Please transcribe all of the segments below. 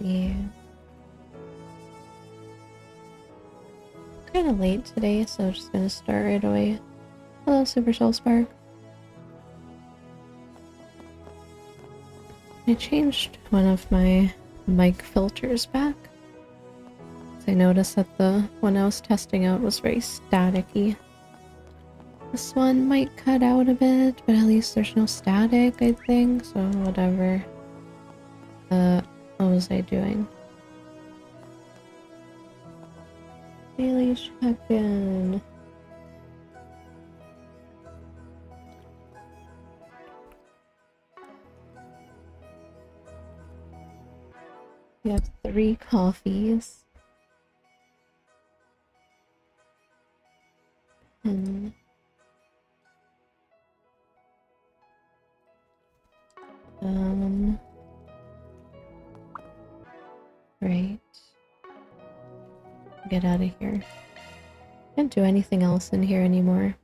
see. Kind of late today, so I'm just gonna start right away. Hello, Super Soul Spark. I changed one of my mic filters back. I noticed that the one I was testing out was very staticky. This one might cut out a bit, but at least there's no static, I think, so whatever. What was I doing? Daily check-in. We have 3 coffees. And right. Get out of here. Can't do anything else in here anymore.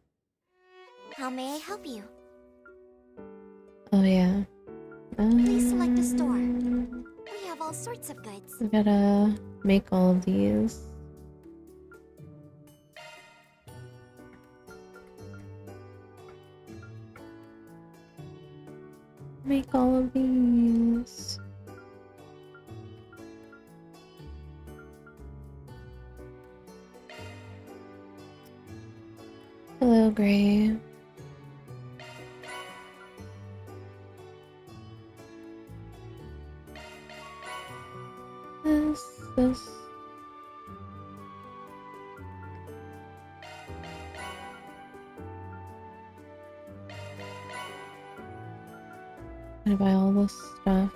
How may I help you? Oh yeah. Please select a store. We have all sorts of goods. We gotta make all of these. Make all of these. Hello, Gray. This. I'm gonna buy all this stuff.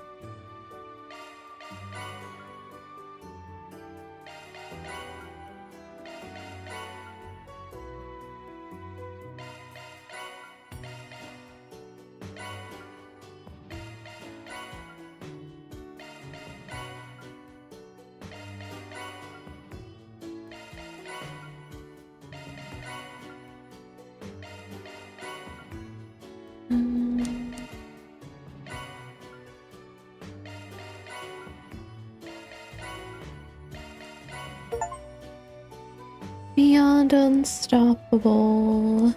Beyond unstoppable.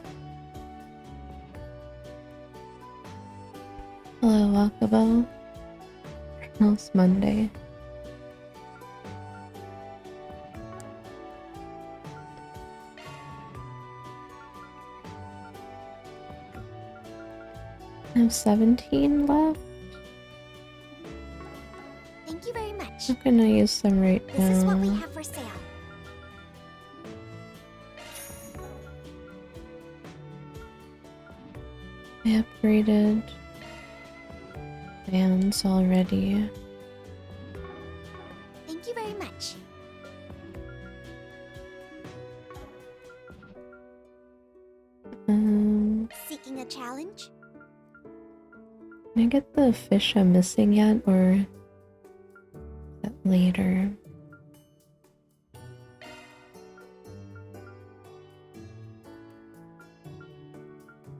Hello, Wakabo. Now it's Monday. I have 17 left. Thank you very much. I'm gonna use them right now. This is what we have for sale. I upgraded bands already. Thank you very much. Seeking a challenge? Can I get the fish I'm missing yet, or is that later?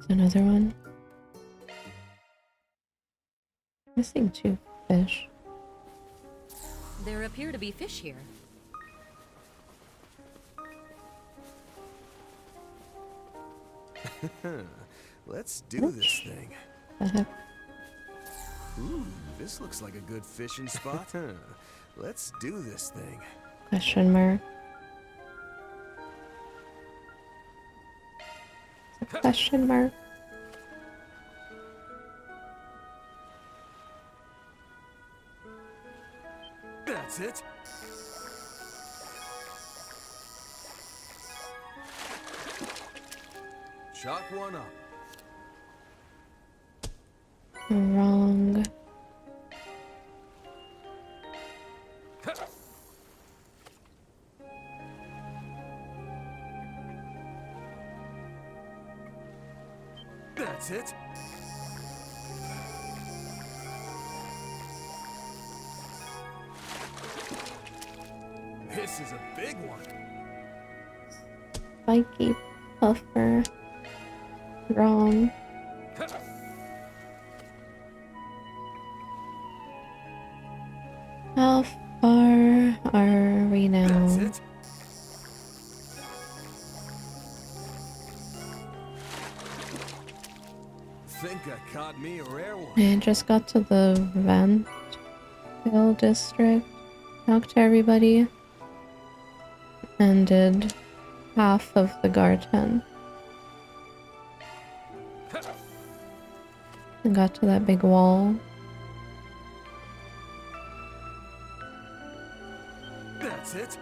Is another one? Missing 2 fish. There appear to be fish here. Let's do this thing. The heck? Ooh, this looks like a good fishing spot. Let's do this thing. Question mark. It's a question mark. That's it. Chalk one up. Wrong. That's it. This is a big one. Spiky puffer. Wrong. How far are we now? That's it. Think I caught me a rare one. I just got to the Vantville district, talked to everybody, and did half of the Garten. And got to that big wall. That's it.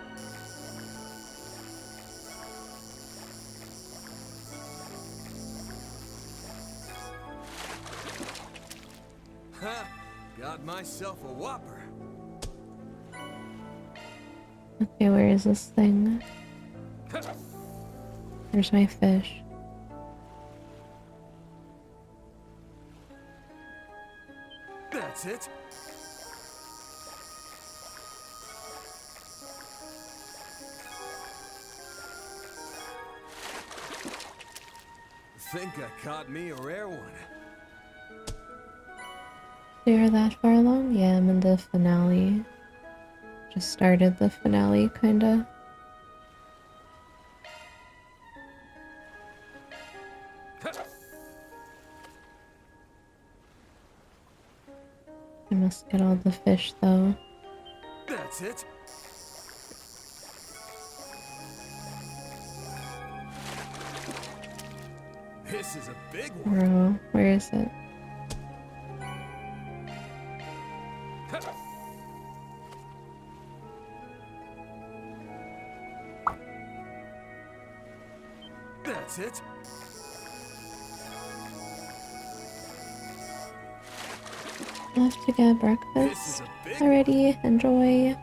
Ha! Got myself a whopper. Okay, where is this thing? There's my fish. That's it. Think I caught me a rare one. So you're that far along? Yeah, I'm in the finale. Just started the finale, kinda. I must get all the fish, though. That's it. This is a big one. Bro, where is it? That's it. I'll have to get This breakfast is a big already. Enjoy.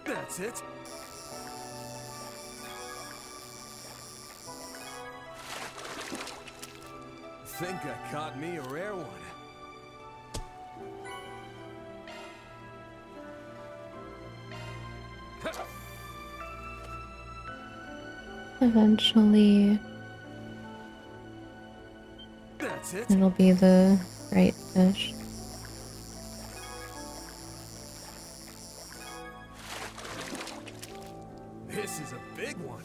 That's it. Think I caught me a rare one. Eventually, That's it. it'll be the right fish. This is a big one.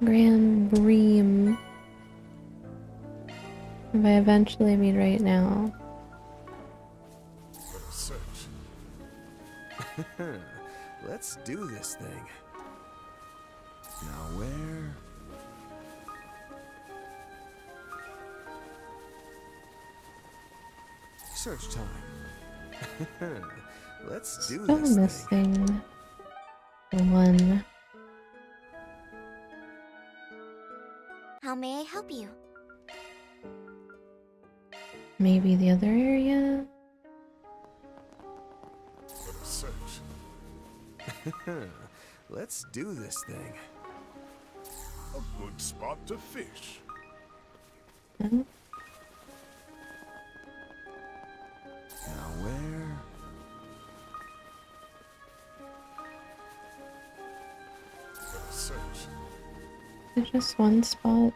Grand Bream. If I eventually mean right now. Search. Let's do this thing. Now where? Search time. Let's do Still this thing. missing one. How may I help you? Maybe the other area? Search. Let's do this thing. A good spot to fish. No? Now where? Search. There's just one spot.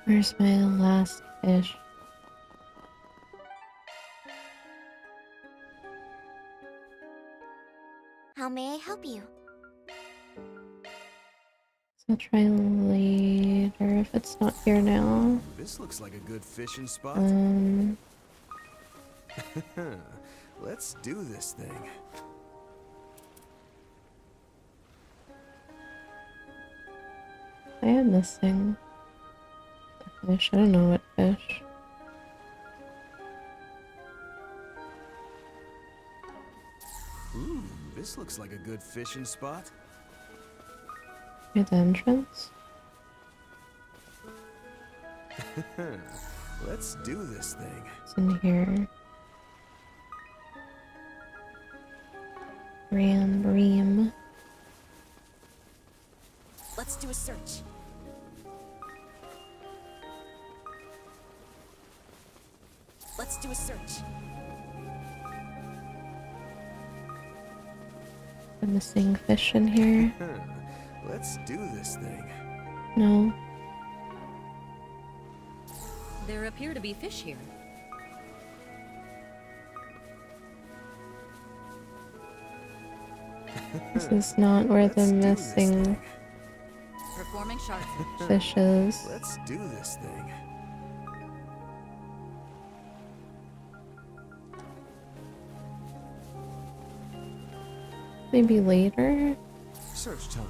Where's my last fish? How may I help you? So I'll try later if it's not here now. This looks like a good fishing spot. Let's do this thing. I am missing the fish. I don't know what fish. Ooh, this looks like a good fishing spot. Near the entrance? Let's do this thing. It's in here. Ram Bream. Let's do a search. Let's do a search. The missing fish in here. Let's do this thing. No. There appear to be fish here. This is not where the Let's do this missing thing. Performing shark search. fish is. Let's do this thing. Maybe later? Search time.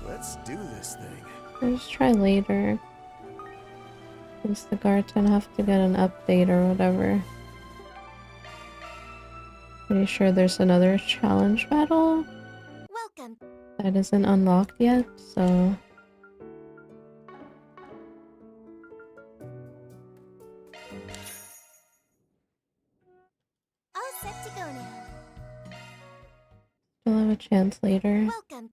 Let's do this thing. Let's try later. Since the Garten have to get an update or whatever. Pretty sure there's another challenge battle Welcome. that isn't unlocked yet, so... All set to go now. We'll have a chance later. Welcome.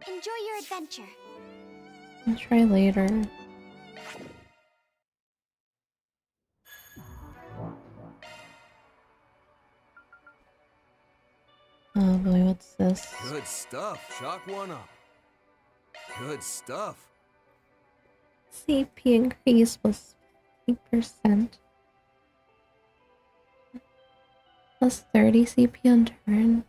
Enjoy your adventure. I'll try later. Oh boy, what's this? Good stuff. Chalk one up. Good stuff. CP increase was 50%. Plus 30 CP on turn.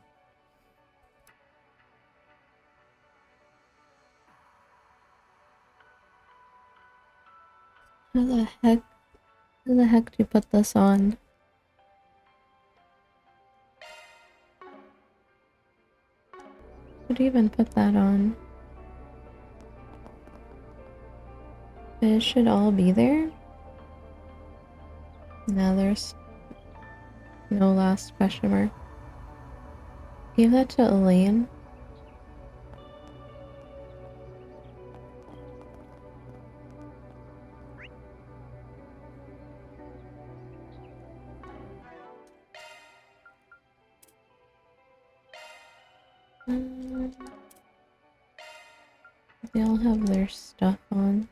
How the heck do you put this on? Would you even put that on? It should all be there. Now there's no last question mark. Give that to Elaine. They all have their stuff on.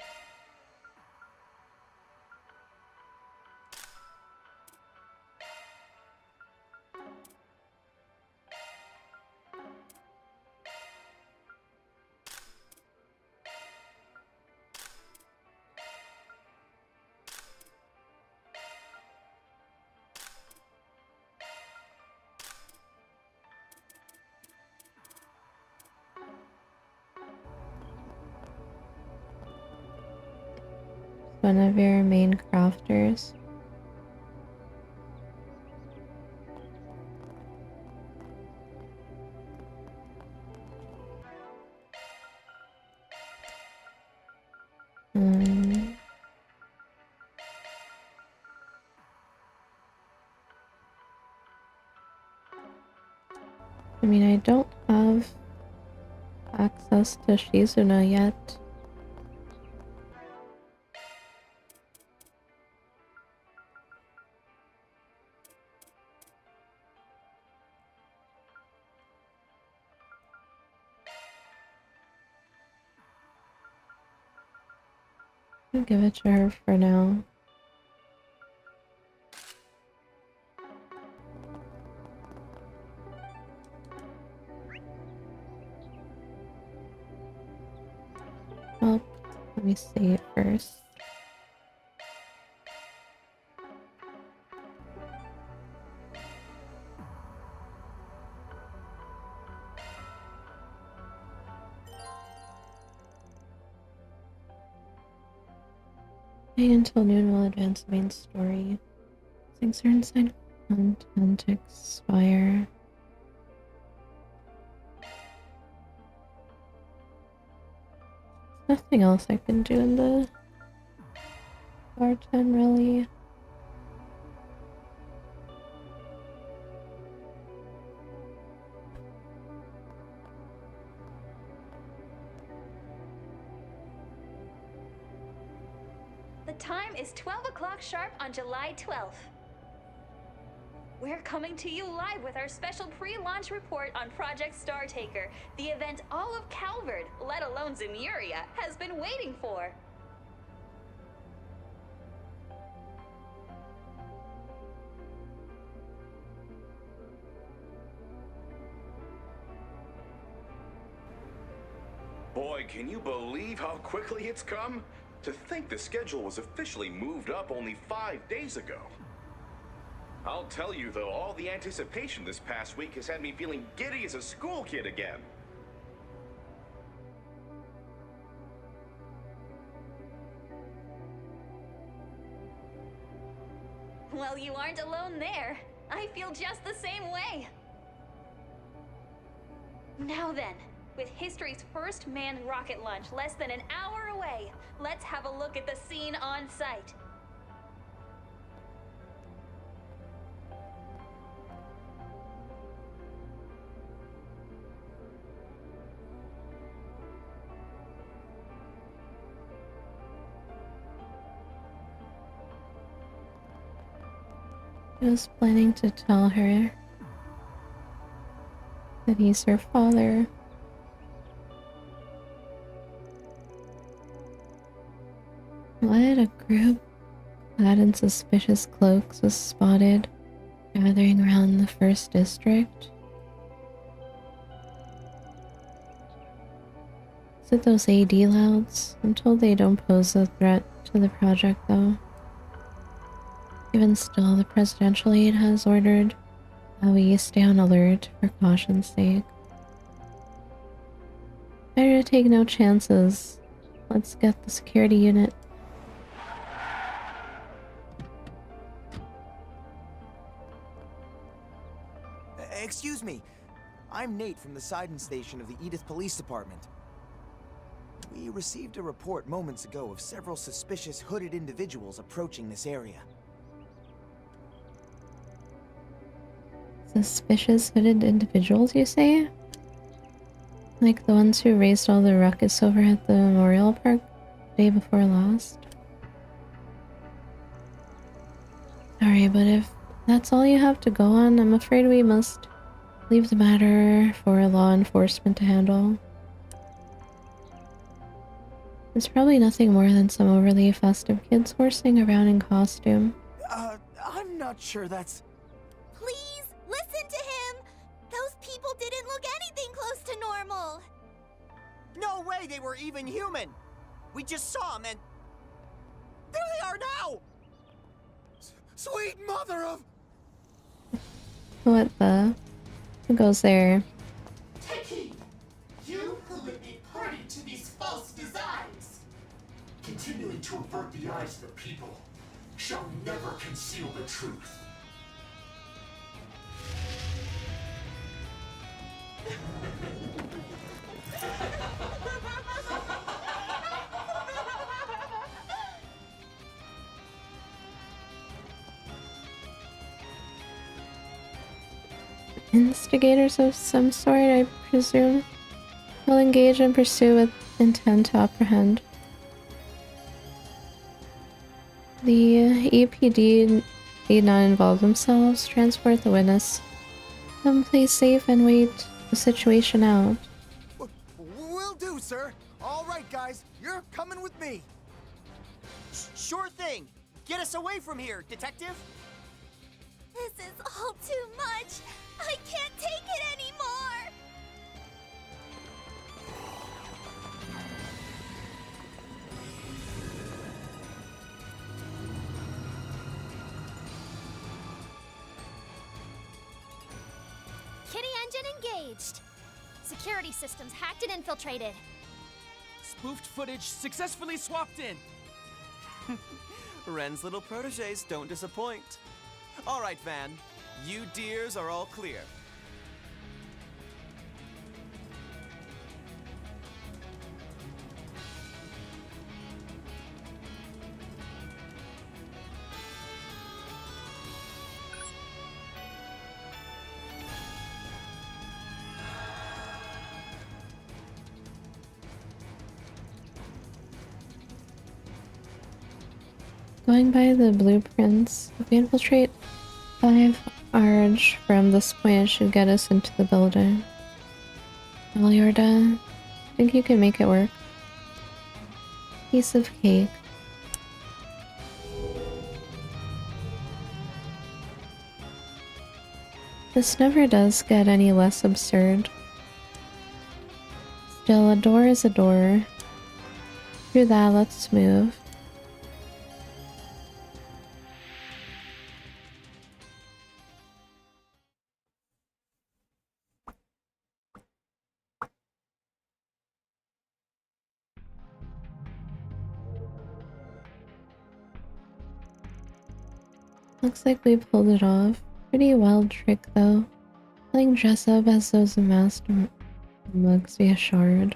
One of your main crafters. I mean, I don't have access to Shizuna yet. I'll give it to her for now. Well, let me see it first. Wait until noon will advance the main story. Things are inside content expire. Nothing else I can do in the bartend really. The time is 12 o'clock sharp on July 12th. We're coming to you live with our special pre-launch report on Project Startaker, the event all of Calvert, let alone Zemuria, has been waiting for. Boy, can you believe how quickly it's come? To think the schedule was officially moved up only 5 days ago. I'll tell you though, all the anticipation this past week has had me feeling giddy as a school kid again. Well, you aren't alone there. I feel just the same way. Now then, with history's first manned rocket launch less than an hour away, let's have a look at the scene on site. He was planning to tell her that he's her father. What? A group clad in suspicious cloaks was spotted gathering around the first district. Is it those AD louds? I'm told they don't pose a threat to the project though. Even still, the presidential aide has ordered that we stay on alert for caution's sake. Better to take no chances. Let's get the security unit. Excuse me. I'm Nate from the Sidon Station of the Edith Police Department. We received a report moments ago of several suspicious hooded individuals approaching this area. Suspicious hooded individuals, you say? Like the ones who raised all the ruckus over at the Memorial Park the day before last? Sorry, but if that's all you have to go on, I'm afraid we must leave the matter for law enforcement to handle. It's probably nothing more than some overly festive kids horsing around in costume. I'm not sure that's... Please, listen to him! Those people didn't look anything close to normal! No way they were even human! We just saw them and... there they are now! Sweet mother of... What the? Who goes there? Take you who would be party to these false designs. Continuing to avert the eyes of the people shall never conceal the truth. Instigators of some sort, I presume, will engage and pursue with intent to apprehend. The EPD need not involve themselves, transport the witness, someplace safe and wait the situation out. Will do, sir. All right, guys, you're coming with me. Sure thing. Get us away from here, detective. This is all too much! I can't take it anymore! Kitty engine engaged. Security systems hacked and infiltrated. Spoofed footage successfully swapped in. Ren's little proteges don't disappoint. All right, Van. You dears are all clear. Going by the blueprints, if we infiltrate 5 arch from this point should get us into the building. Well, Yorda, think you can make it work? Piece of cake. This never does get any less absurd. Still, a door is a door. Through that, let's move. Looks like we pulled it off. Pretty wild trick though. Playing dress up as those masked mugs via shard.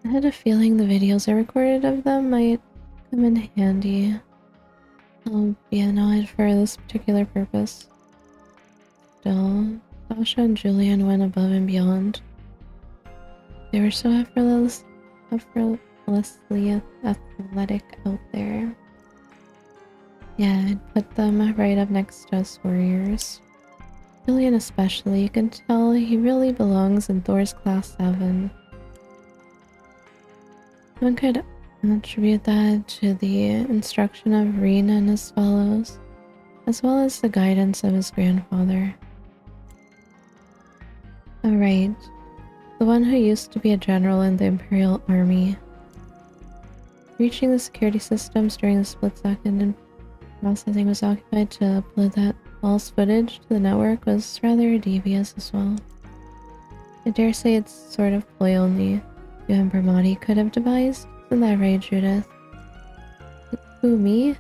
I had a feeling the videos I recorded of them might come in handy. I'll be annoyed for this particular purpose. Still, Sasha and Julian went above and beyond. They were so effortlessly athletic out there. Yeah, I'd put them right up next to us warriors. Julian especially, you can tell he really belongs in Thor's Class 7. One could attribute that to the instruction of Reen and his fellows, as well as the guidance of his grandfather. Alright, the one who used to be a general in the Imperial Army. Reaching the security systems during the split second and processing was occupied to upload that false footage to the network was rather devious as well. I dare say it's sort of ploy only you and Bramati could have devised. Isn't that right, Judith? Who, me?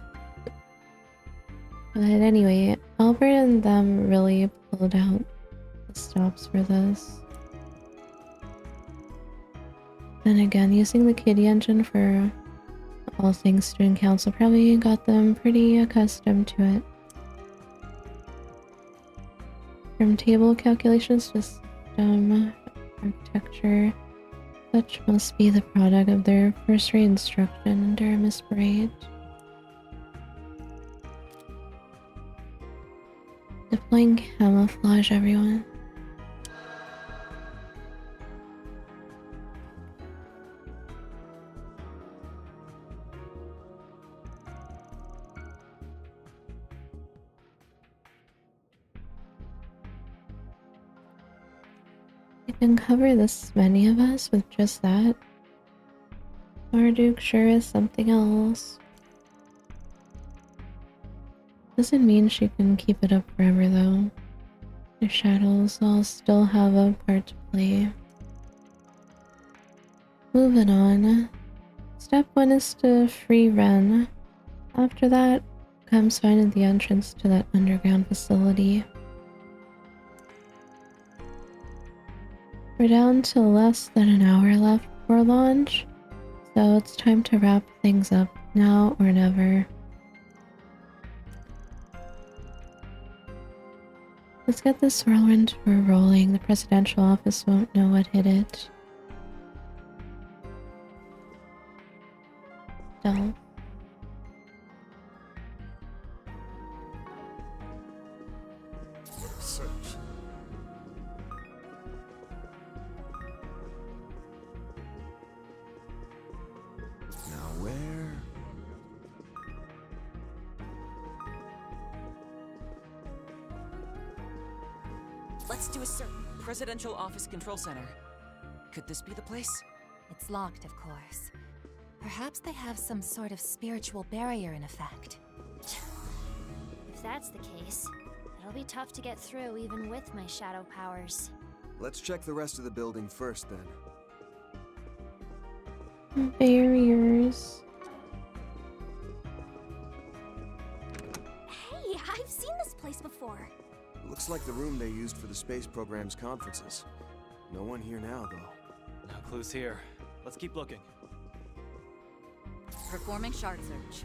But anyway, Albert and them really pulled out the stops for this. Then again, using the Kitty engine for all things student council probably got them pretty accustomed to it. From table calculations to system architecture, such must be the product of their first-rate instruction under Miss Braid. Deploying camouflage, everyone. You can cover this many of us with just that. Marduk sure is something else. Doesn't mean she can keep it up forever though. The shadows all still have a part to play. Moving on. Step 1 is to free Ren. After that comes finding the entrance to that underground facility. We're down to less than an hour left before launch, so it's time to wrap things up now or never. Let's get this whirlwind tour rolling. The presidential office won't know what hit it. Dull. Let's do a search. Presidential Office Control Center. Could this be the place? It's locked, of course. Perhaps they have some sort of spiritual barrier in effect. If that's the case, it'll be tough to get through even with my shadow powers. Let's check the rest of the building first, then. Barriers. Hey, I've seen this place before. Looks like the room they used for the space program's conferences. No one here now, though. No clues here. Let's keep looking. Performing shard search.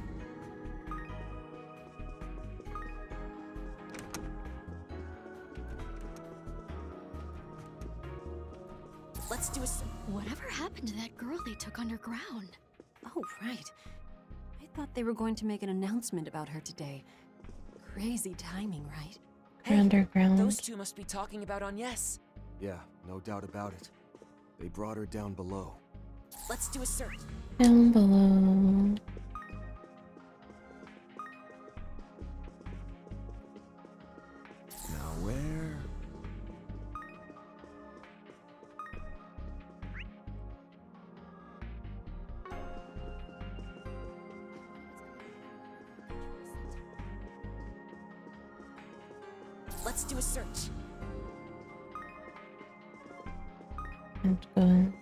Let's do a Whatever happened to that girl they took underground? Oh, right. I thought they were going to make an announcement about her today. Crazy timing, right? They're underground. Those two must be talking about Agnes. Yeah, no doubt about it. They brought her down below. Let's do a search. Down below. Now where? Let's do a search. Have to go in.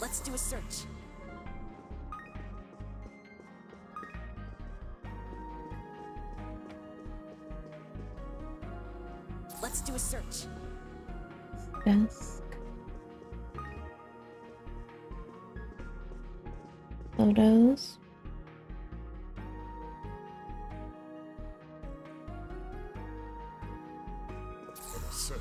Let's do a search. Let's do a search. Desk. Photos. Search.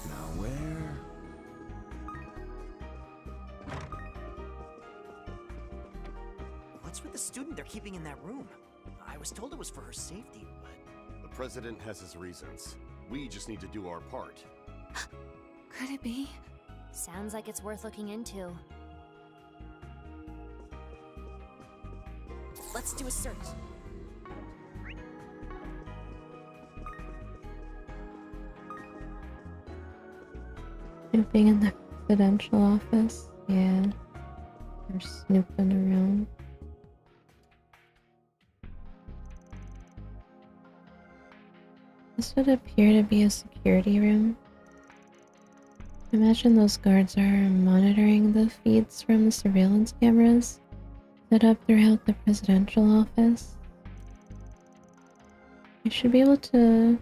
Now where? What's with the student they're keeping in that room? I was told it was for her safety, but... The president has his reasons. We just need to do our part. Could it be? Sounds like it's worth looking into. Let's do a search. Snooping in the presidential office. Yeah. They're snooping around. This would appear to be a security room. Imagine those guards are monitoring the feeds from the surveillance cameras set up throughout the presidential office. I should be able to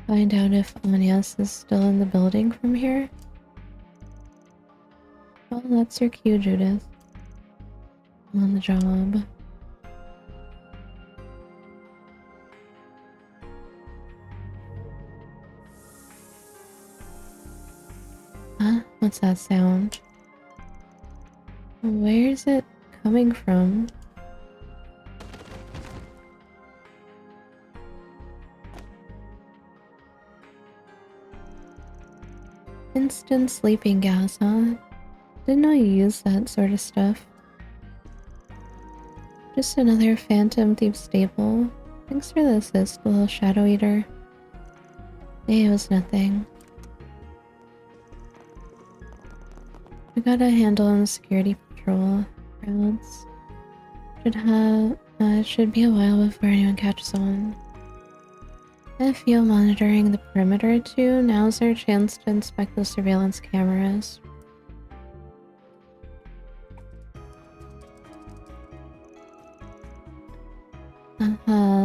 find out if Agnes is still in the building from here. Well, that's your cue, Judith. I'm on the job. Huh? What's that sound? Where is it coming from? Instant sleeping gas, huh? Didn't know you used that sort of stuff. Just another Phantom Thief staple. Thanks for the assist, little Shadow Eater. Hey, it was nothing. We got a handle on the security patrol crowds. Should be a while before anyone catches on. If you're monitoring the perimeter too, now's our chance to inspect the surveillance cameras.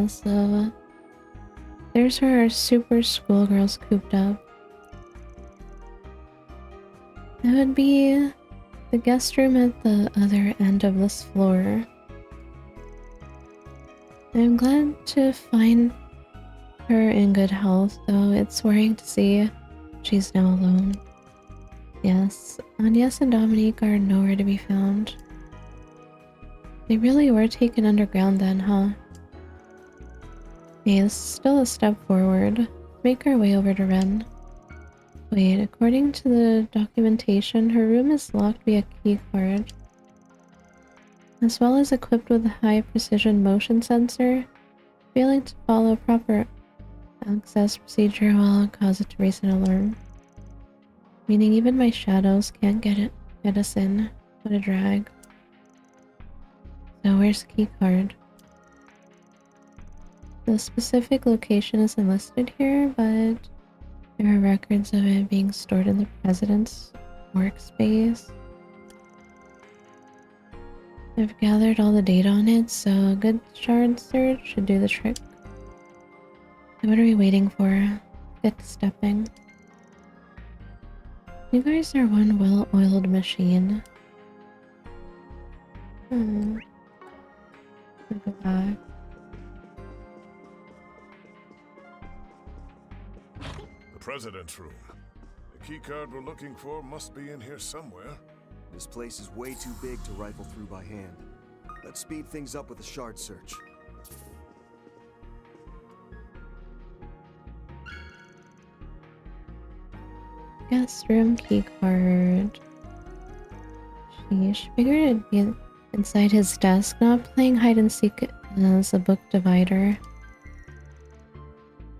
So there's where our super schoolgirls cooped up. That would be the guest room at the other end of this floor. I'm glad to find her in good health, though it's worrying to see she's now alone. Yes, Agnes and Dominique are nowhere to be found. They really were taken underground then, huh? Hey, this is still a step forward. Make our way over to Ren. Wait, according to the documentation, her room is locked via keycard. As well as equipped with a high-precision motion sensor, failing to follow proper access procedure will cause it to raise an alarm. Meaning even my shadows can't get us in. What a drag. So where's the keycard? The specific location isn't listed here, but there are records of it being stored in the president's workspace. I've gathered all the data on it, so a good shard search should do the trick. So what are we waiting for? Get to stepping. You guys are one well-oiled machine. I'll go back. The president's room. The keycard we're looking for must be in here somewhere. This place is way too big to rifle through by hand. Let's speed things up with a shard search. Guest room keycard. Sheesh. Figured it'd be inside his desk, not playing hide and seek as a book divider.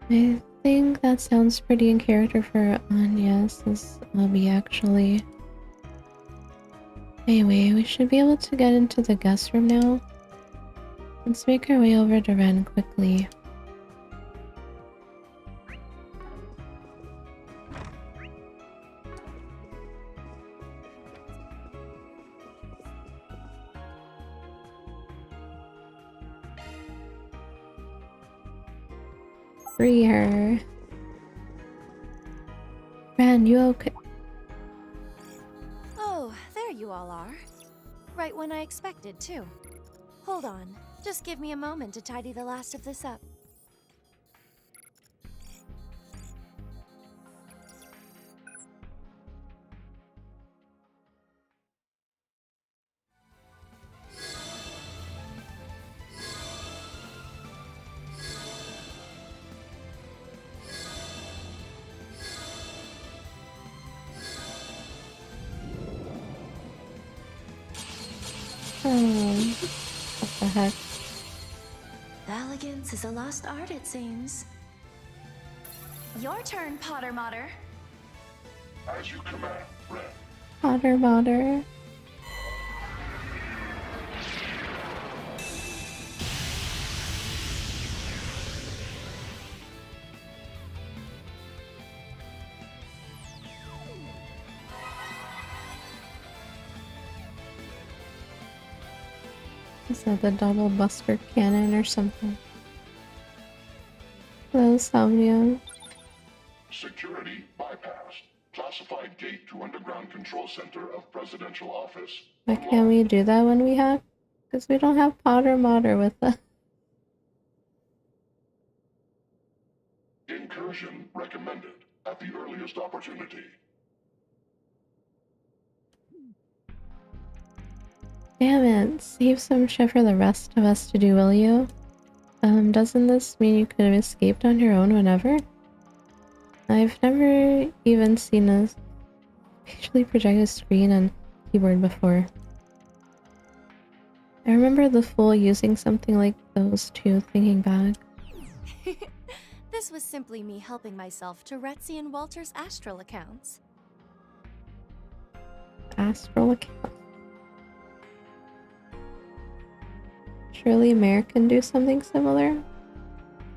I think that sounds pretty in character for Anya's hobby, actually. Anyway, we should be able to get into the guest room now. Let's make our way over to Ren quickly. Free her. Ren, you okay? Oh, there you all are. Right when I expected, too. Hold on. Just give me a moment to tidy the last of this up. What the heck? Elegance is a lost art, it seems. Your turn, Potter Motter. As you command, Ren. Potter Motter. Is that the double buster cannon or something? Hello, Somnium. Security bypassed. Classified gate to underground control center of presidential office. Why can't we do that when we hack? Because we don't have Potter Motter with us. Incursion recommended at the earliest opportunity. Damn it, save some shit for the rest of us to do, will you? Doesn't this mean you could have escaped on your own whenever? I've never even seen a visually projected screen and keyboard before. I remember the fool using something like those too, thinking back. This was simply me helping myself to Retzi and Walter's astral accounts. Astral account. Surely Mare can do something similar?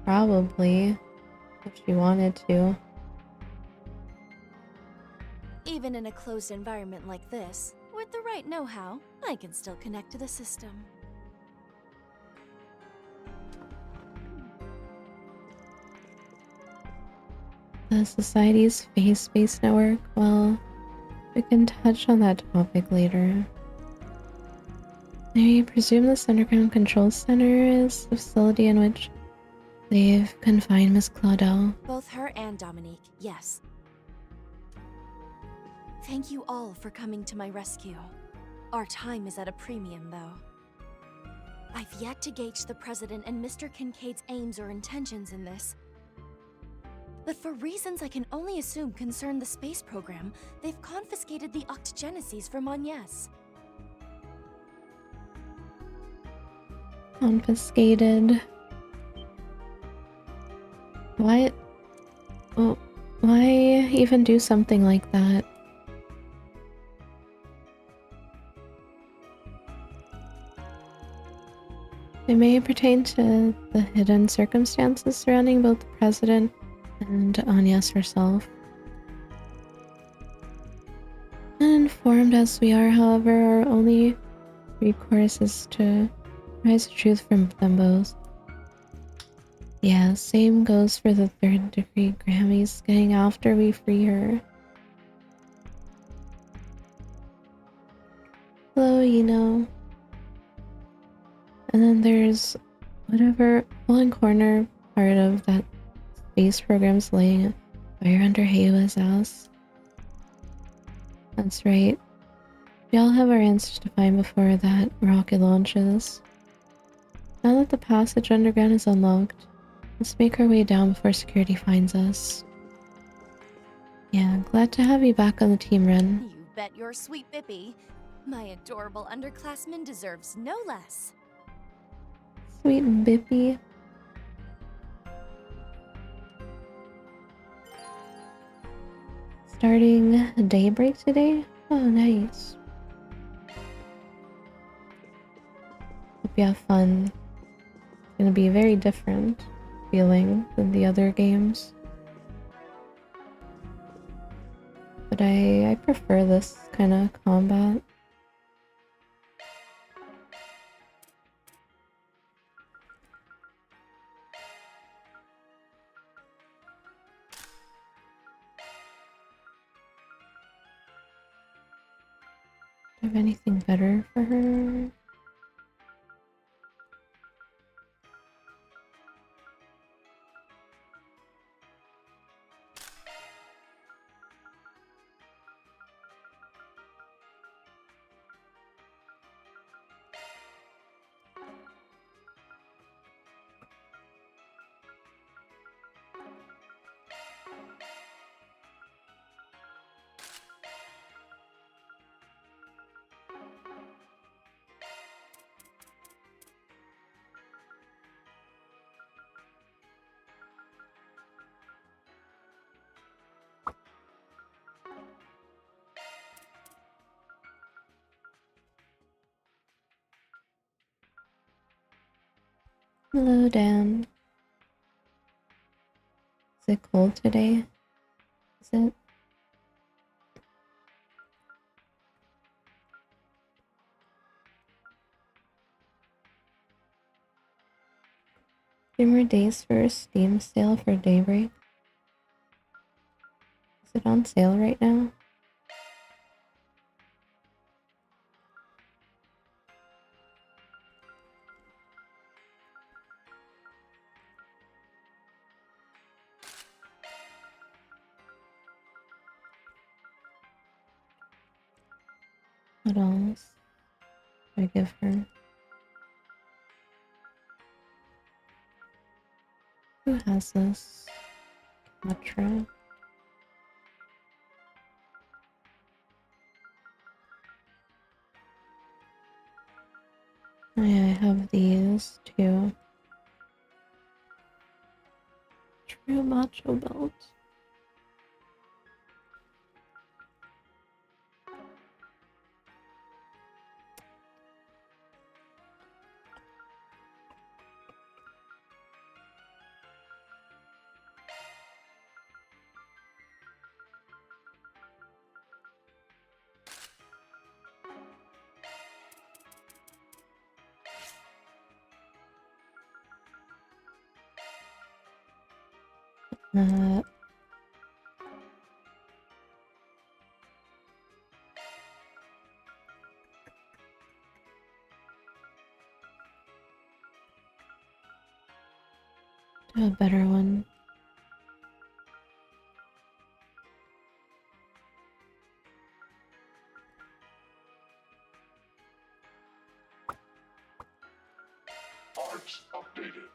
Probably, if she wanted to. Even in a closed environment like this, with the right know-how, I can still connect to the system. The Society's face-based network? Well, we can touch on that topic later. I presume this underground control center is the facility in which they've confined Miss Claudel. Both her and Dominique, yes. Thank you all for coming to my rescue. Our time is at a premium, though. I've yet to gauge the President and Mr. Kincaid's aims or intentions in this. But for reasons I can only assume concern the space program, they've confiscated the Octogenesis from Agnes. Confiscated. What? Well, why even do something like that? It may pertain to the hidden circumstances surrounding both the President and Agnes herself. Uninformed as we are, however, our only recourse is to rise the truth from them both. Yeah, same goes for the third degree Grammys getting after we free her. Hello, you know. And then there's whatever one corner part of that space program's laying fire under Heiwa's house. That's right. We all have our answers to find before that rocket launches. Now that the passage underground is unlocked, let's make our way down before security finds us. Yeah, glad to have you back on the team, Ren. You bet your sweet Bippy. My adorable underclassman deserves no less. Sweet Bippy. Starting daybreak today? Oh, nice. Hope you have fun. It's gonna be a very different feeling than the other games. But I prefer this kind of combat. Do I have anything better for her? Hello, Dan. Is it cold today? Is it? Three more days for a Steam sale for Daybreak. Is it on sale right now? What else do I give her? Who has this? Matra. Oh yeah, I have these too. True macho belt. Uh, do a better one. Parts updated.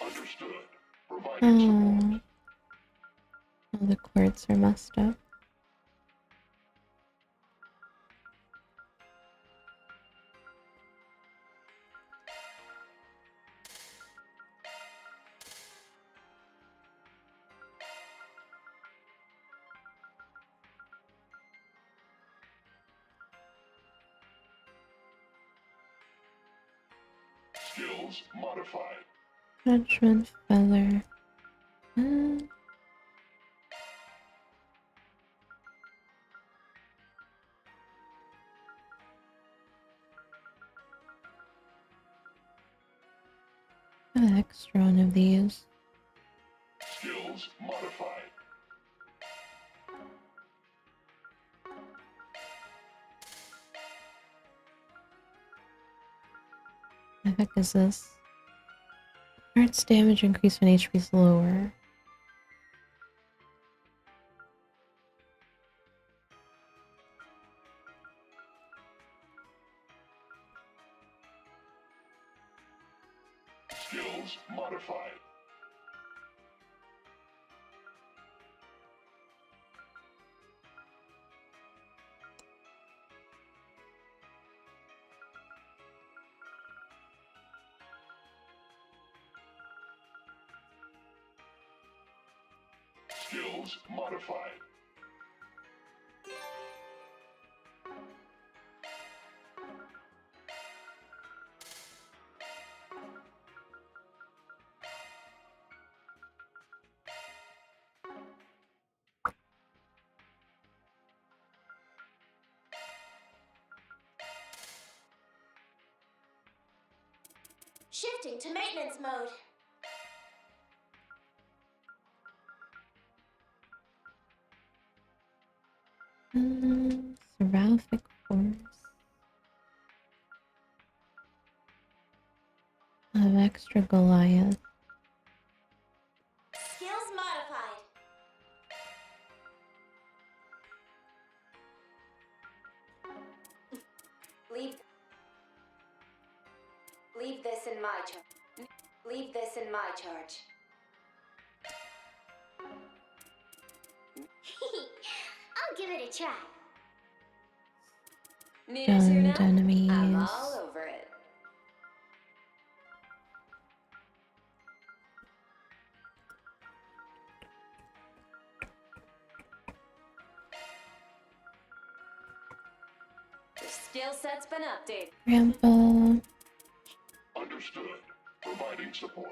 Understood. Providing support. All the quartz are messed up. Skills modified. Judgment feather. An extra one of these. Skills modified. The heck is this? Heart's damage increased when HP is lower. Skills modified. Skills modified. Shifting to maintenance mode. Seraphic force. I have extra Goliath. Skills modified. Leave this in my charge. Leave this in my charge. I'll give it a try. Nina's here now? Enemies. I'm all over it. The skill set's been updated. Grandpa. Understood. Providing support.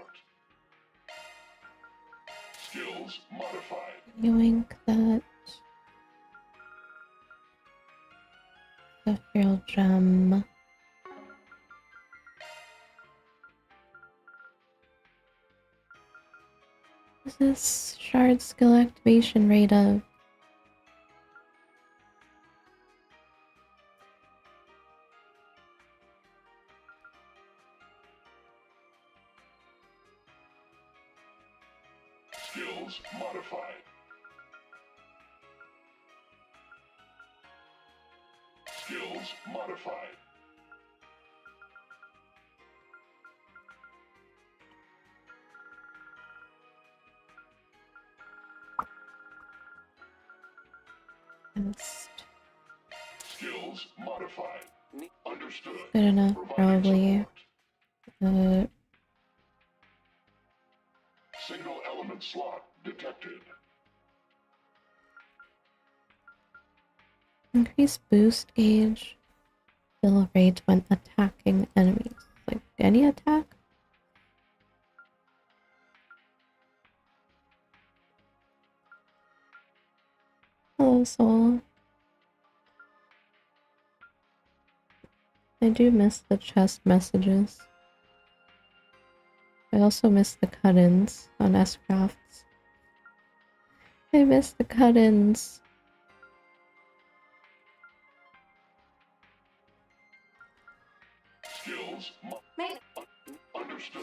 Skills modified. Yoink that. Ethereal gem. What's this shard skill activation rate of? Skills modified. Skills modified. Skills modified. Understood. Good enough, probably. Single element slot detected. Increase boost gauge. Fill rate when attacking enemies. Like any attack? Hello, Soul. I do miss the chest messages. I also miss the cut-ins on S-Crafts. I miss the cut-ins. Skills understood.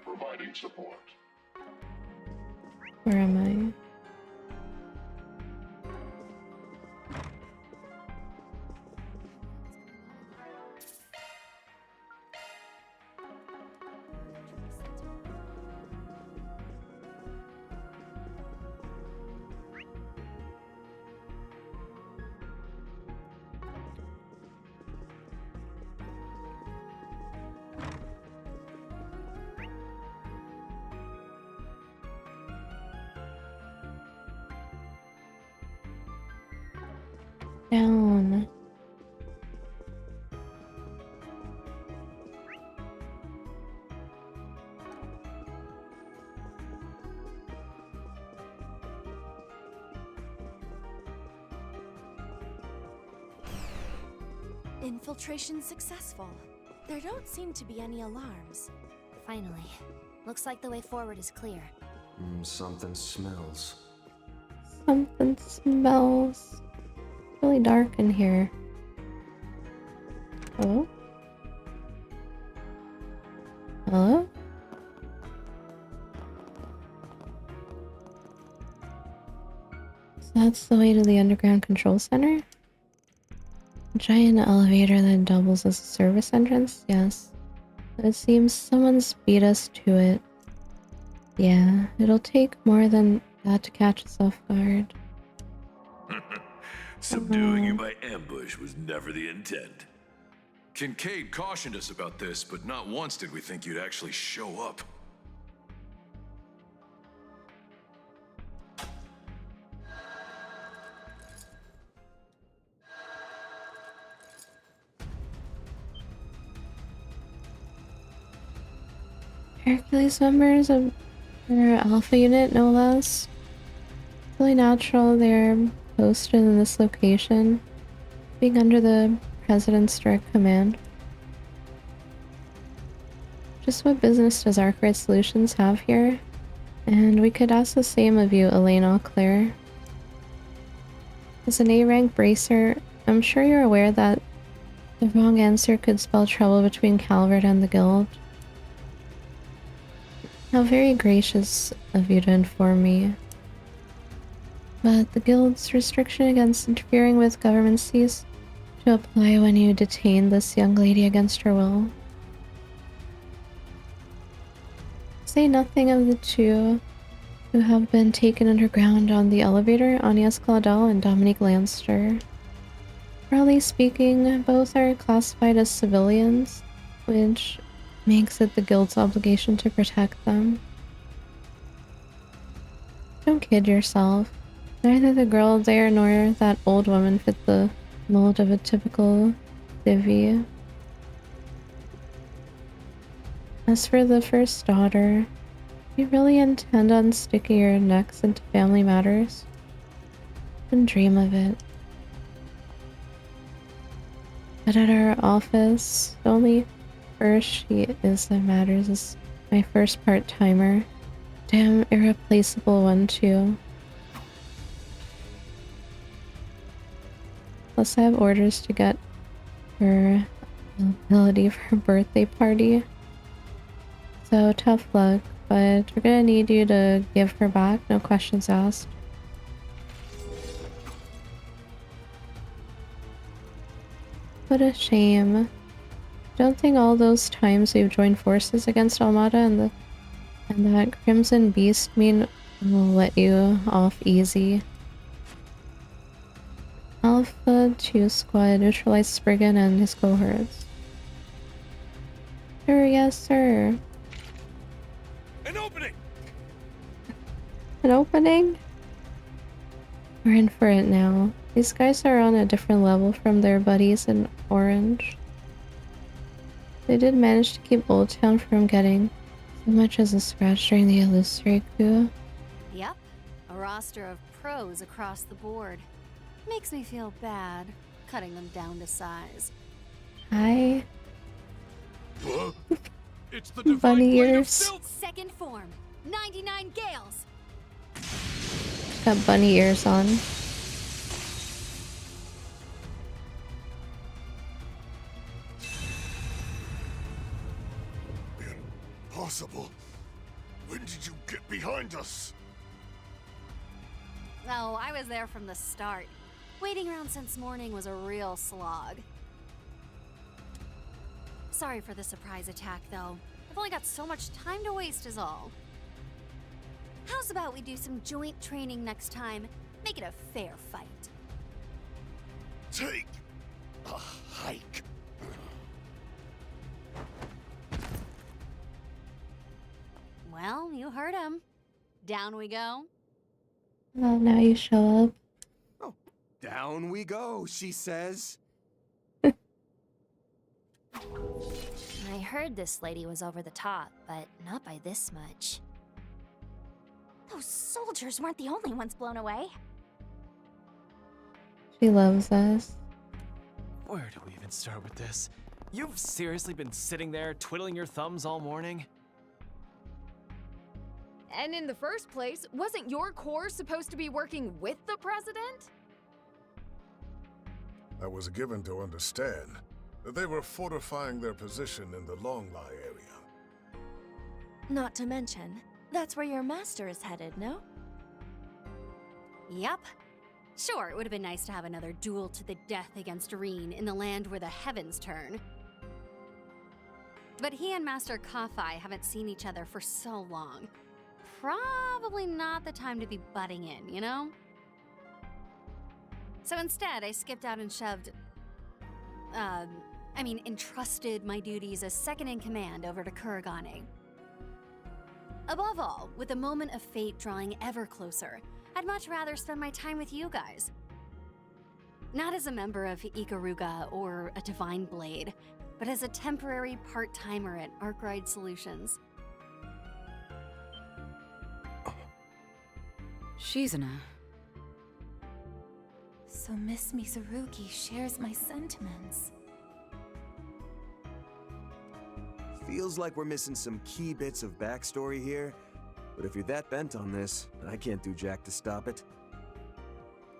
Providing support. Where am I? Down. Infiltration successful. There don't seem to be any alarms. Finally. Looks like the way forward is clear. Something smells. Something smells really dark in here. Hello? Hello? So that's the way to the underground control center? A giant elevator that doubles as a service entrance? Yes. It seems someone's beat us to it. Yeah, it'll take more than that to catch us off guard. Subduing you by ambush was never the intent. Kincaid cautioned us about this, but not once did we think you'd actually show up. Hercules members of their Alpha unit, no less. Really natural they're posted in this location, being under the President's direct command. Just what business does Arkwright Solutions have here? And we could ask the same of you, Elaine Auclair. As an A-rank bracer, I'm sure you're aware that the wrong answer could spell trouble between Calvert and the Guild. How very gracious of you to inform me. But the Guild's restriction against interfering with government ceased to apply when you detained this young lady against her will. Say nothing of the two who have been taken underground on the elevator, Agnes Claudel and Dominique Lanster. Broadly speaking, both are classified as civilians, which makes it the Guild's obligation to protect them. Don't kid yourself. Neither the girl there nor that old woman fit the mold of a typical civvy. As for the first daughter, you really intend on sticking your necks into family matters? Couldn't dream of it. But at our office, the only first she is that matters is my first part-timer. Damn irreplaceable one too. Plus I have orders to get her availability for her birthday party. So tough luck, but we're gonna need you to give her back, no questions asked. What a shame. Don't think all those times we've joined forces against Almada and that Crimson Beast mean we'll let you off easy. Alpha 2 Squad neutralized Spriggan and his cohorts. Sure, yes, sir. An opening! An opening? We're in for it now. These guys are on a different level from their buddies in Orange. They did manage to keep Old Town from getting so much as a scratch during the illusory coup. Yep, a roster of pros across the board. Makes me feel bad, cutting them down to size. Hi. It's the Bunny ears. Second form, 99 Gales. Got bunny ears on. Impossible. When did you get behind us? Oh, I was there from the start. Waiting around since morning was a real slog. Sorry for the surprise attack, though. I've only got so much time to waste is all. How's about we do some joint training next time? Make it a fair fight. Take a hike. Well, you heard him. Down we go. Well, now you show up. Down we go, she says. I heard this lady was over the top, but not by this much. Those soldiers weren't the only ones blown away. She loves us. Where do we even start with this? You've seriously been sitting there twiddling your thumbs all morning? And in the first place, wasn't your corps supposed to be working with the president? I was given to understand that they were fortifying their position in the Longlie area. Not to mention, that's where your master is headed, no? Yup. Sure, it would have been nice to have another duel to the death against Reen in the land where the heavens turn. But he and Master Kafai haven't seen each other for so long. Probably not the time to be butting in, you know? So instead, I skipped out and entrusted my duties as second-in-command over to Kuragane. Above all, with the moment of fate drawing ever closer, I'd much rather spend my time with you guys. Not as a member of Ikaruga or a Divine Blade, but as a temporary part-timer at Arkride Solutions. Shizuna. So Miss Mizurugi shares my sentiments. Feels like we're missing some key bits of backstory here, but if you're that bent on this, I can't do jack to stop it.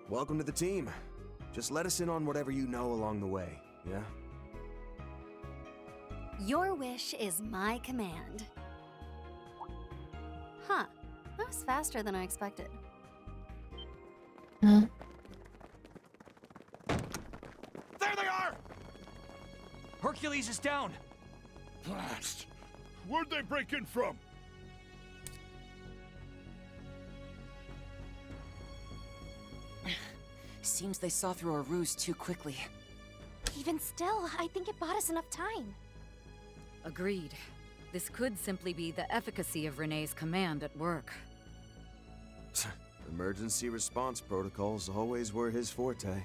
Welcome to the team. Just let us in on whatever you know along the way, yeah? Your wish is my command. Huh. That was faster than I expected. There they are! Hercules is down! Blast! Where'd they break in from? Seems they saw through our ruse too quickly. Even still, I think it bought us enough time. Agreed. This could simply be the efficacy of Renee's command at work. Emergency response protocols always were his forte.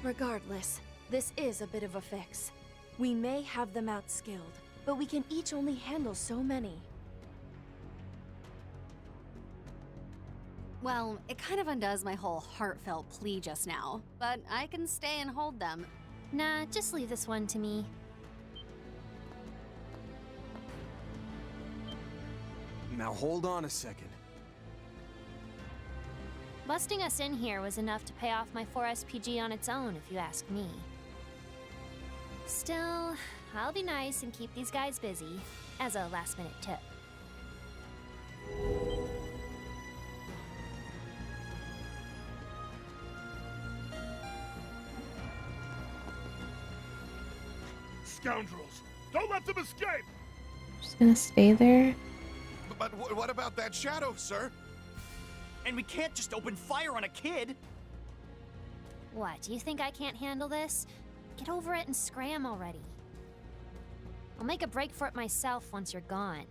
Regardless, this is a bit of a fix. We may have them outskilled, but we can each only handle so many. Well, it kind of undoes my whole heartfelt plea just now, but I can stay and hold them. Nah, just leave this one to me. Now hold on a second. Busting us in here was enough to pay off my 4SPG on its own, if you ask me. Still, I'll be nice and keep these guys busy, as a last-minute tip. Scoundrels! Don't let them escape! Just gonna stay there. But what about that shadow, sir? And we can't just open fire on a kid! What, do you think I can't handle this? Get over it and scram already. I'll make a break for it myself once you're gone.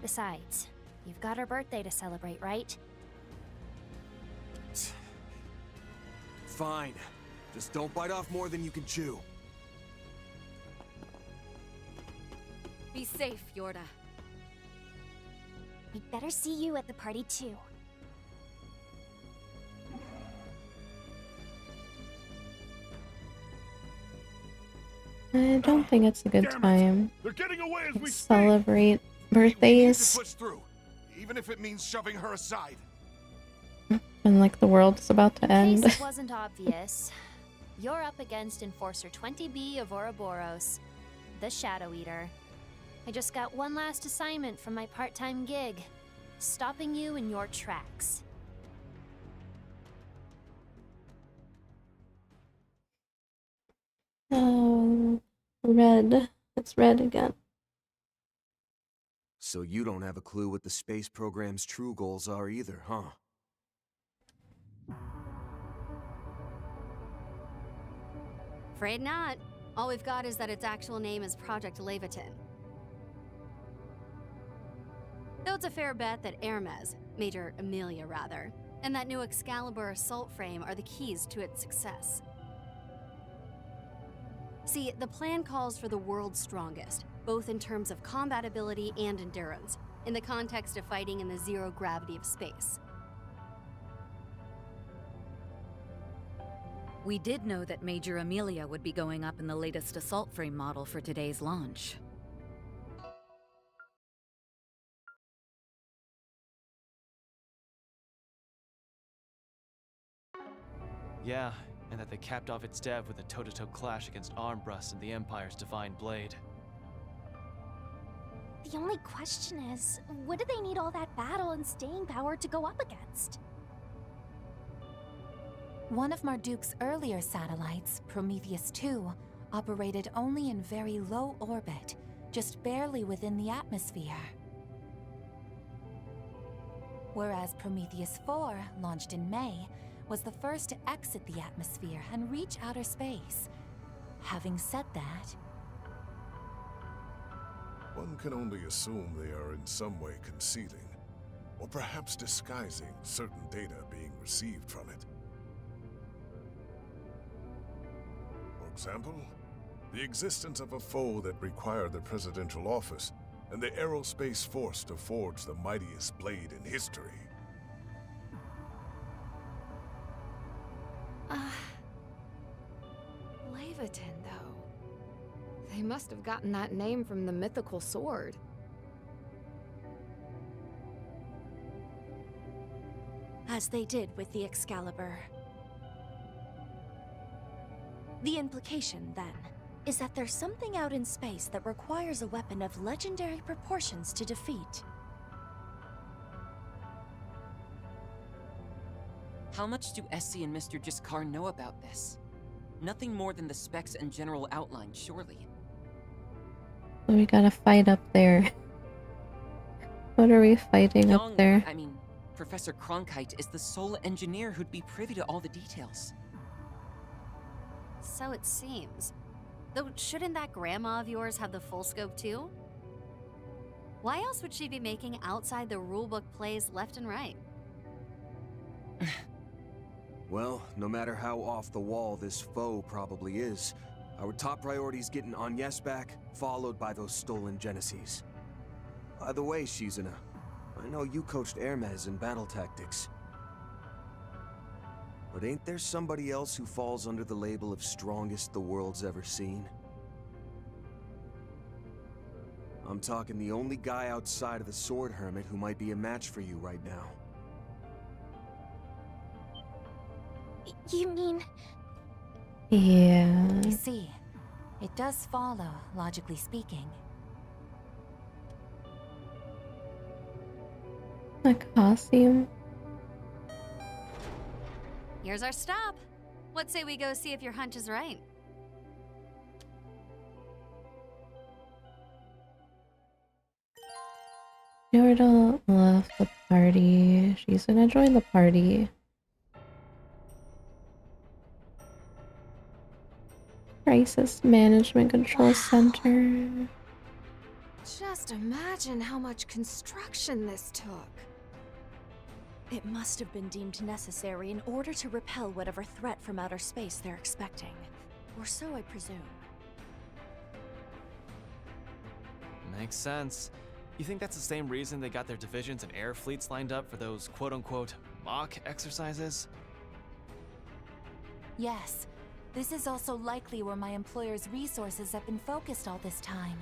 Besides, you've got her birthday to celebrate, right? Fine. Just don't bite off more than you can chew. Be safe, Yorda. We'd better see you at the party too. I don't think it's a good time They're getting away as to we speak. celebrate birthdays Push through, even if it means shoving her aside. when like the world's about to In end. case it wasn't obvious, you're up against Enforcer 20B of Ouroboros, the Shadow Eater. I just got one last assignment from my part-time gig, stopping you in your tracks. Oh, red. It's red again. So you don't have a clue what the space program's true goals are either, huh? Afraid not. All we've got is that its actual name is Project Leviton. Though it's a fair bet that Hermes, Major Amelia rather, and that new Excalibur assault frame are the keys to its success. See, the plan calls for the world's strongest, both in terms of combat ability and endurance. in the context of fighting in the zero gravity of space. We did know that Major Amelia would be going up in the latest assault frame model for today's launch. Yeah, and that they capped off its dev with a toe-to-toe clash against Armbrust and the Empire's Divine Blade. The only question is, what do they need all that battle and staying power to go up against? One of Marduk's earlier satellites, Prometheus II, operated only in very low orbit, just barely within the atmosphere. Whereas Prometheus IV, launched in May, was the first to exit the atmosphere and reach outer space. Having said that, one can only assume they are in some way concealing, or perhaps disguising certain data being received from it. For example, the existence of a foe that required the presidential office and the aerospace force to forge the mightiest blade in history. Leviton, though. They must have gotten that name from the mythical sword. As they did with the Excalibur. The implication, then, is that there's something out in space that requires a weapon of legendary proportions to defeat. How much do SC and Mr. Jiskar know about this? Nothing more than the specs and general outline, surely. We gotta fight up there. What are we fighting up there? I mean, Professor Cronkite is the sole engineer who'd be privy to all the details. So it seems. Though shouldn't that grandma of yours have the full scope too? Why else would she be making outside the rulebook plays left and right? Well, no matter how off the wall this foe probably is, our top priority is getting Agnes back, followed by those stolen Genesis. By the way, Shizuna, I know you coached Hermes in battle tactics. But ain't there somebody else who falls under the label of strongest the world's ever seen? I'm talking the only guy outside of the Sword Hermit who might be a match for you right now. You mean... Yeah. You see, it does follow, logically speaking. A costume? Here's our stop. What say we go see if your hunch is right? Yordle left the party. She's gonna join the party. Crisis Management Control Center. Just imagine how much construction this took. It must have been deemed necessary in order to repel whatever threat from outer space they're expecting. Or so I presume. Makes sense. You think that's the same reason they got their divisions and air fleets lined up for those quote-unquote mock exercises? Yes, this is also likely where my employer's resources have been focused all this time.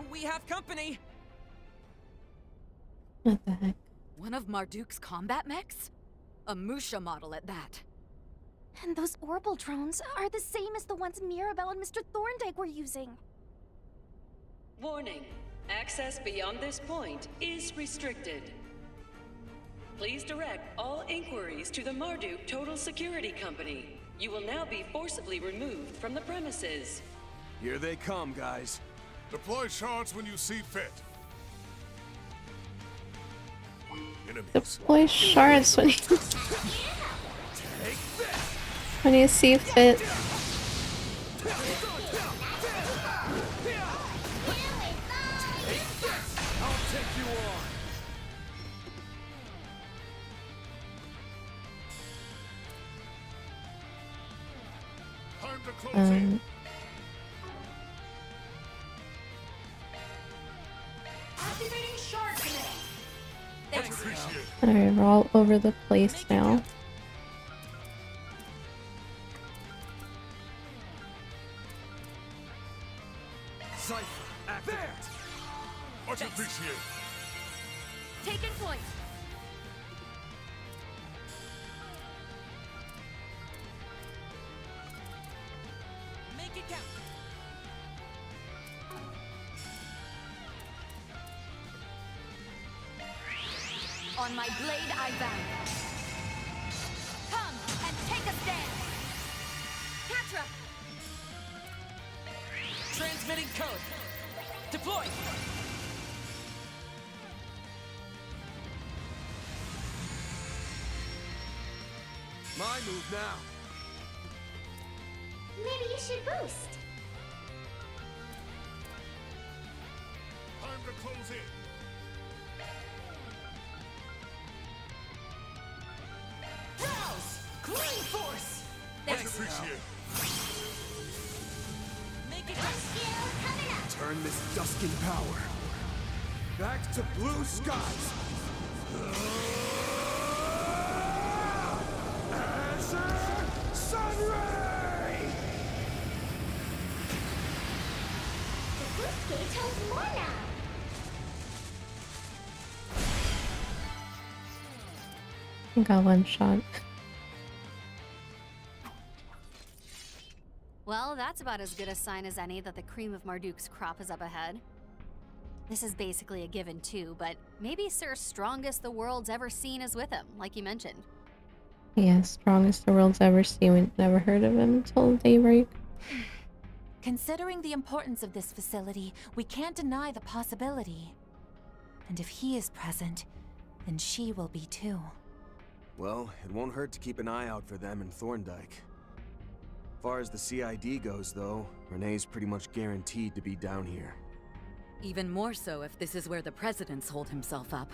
We have company! What the heck? One of Marduk's combat mechs? A Musha model at that. And those orbital drones are the same as the ones Mirabelle and Mr. Thorndike were using. Warning. Access beyond this point is restricted. Please direct all inquiries to the Marduk Total Security Company. You will now be forcibly removed from the premises. Here they come, guys. Deploy shards when you see fit. Enemies. Deploy shards when you see fit. Activating shard command. Alright, we're all over the place now. There! Much appreciated. Taking point. Make it count. On my blade I bound. Come and take a stand. Catra! Transmitting code. Deploy. My move now. Maybe you should boost. Time to close in. Rouse! Clean force! Much appreciated. Make it Coming up. Turn this dusking power back to blue skies. Azure Sunray! The boost gauge holds more now. Got one shot. Well, that's about as good a sign as any that the cream of Marduk's crop is up ahead. This is basically a given too, but maybe Sir Strongest the world's ever seen is with him, like you mentioned. Yeah, strongest the world's ever seen. We never heard of him until daybreak. Considering the importance of this facility, we can't deny the possibility. And if he is present, then she will be too. Well, it won't hurt to keep an eye out for them in Thorndike. As far as the CID goes, though, Renee's pretty much guaranteed to be down here. Even more so if this is where the president's holed himself up.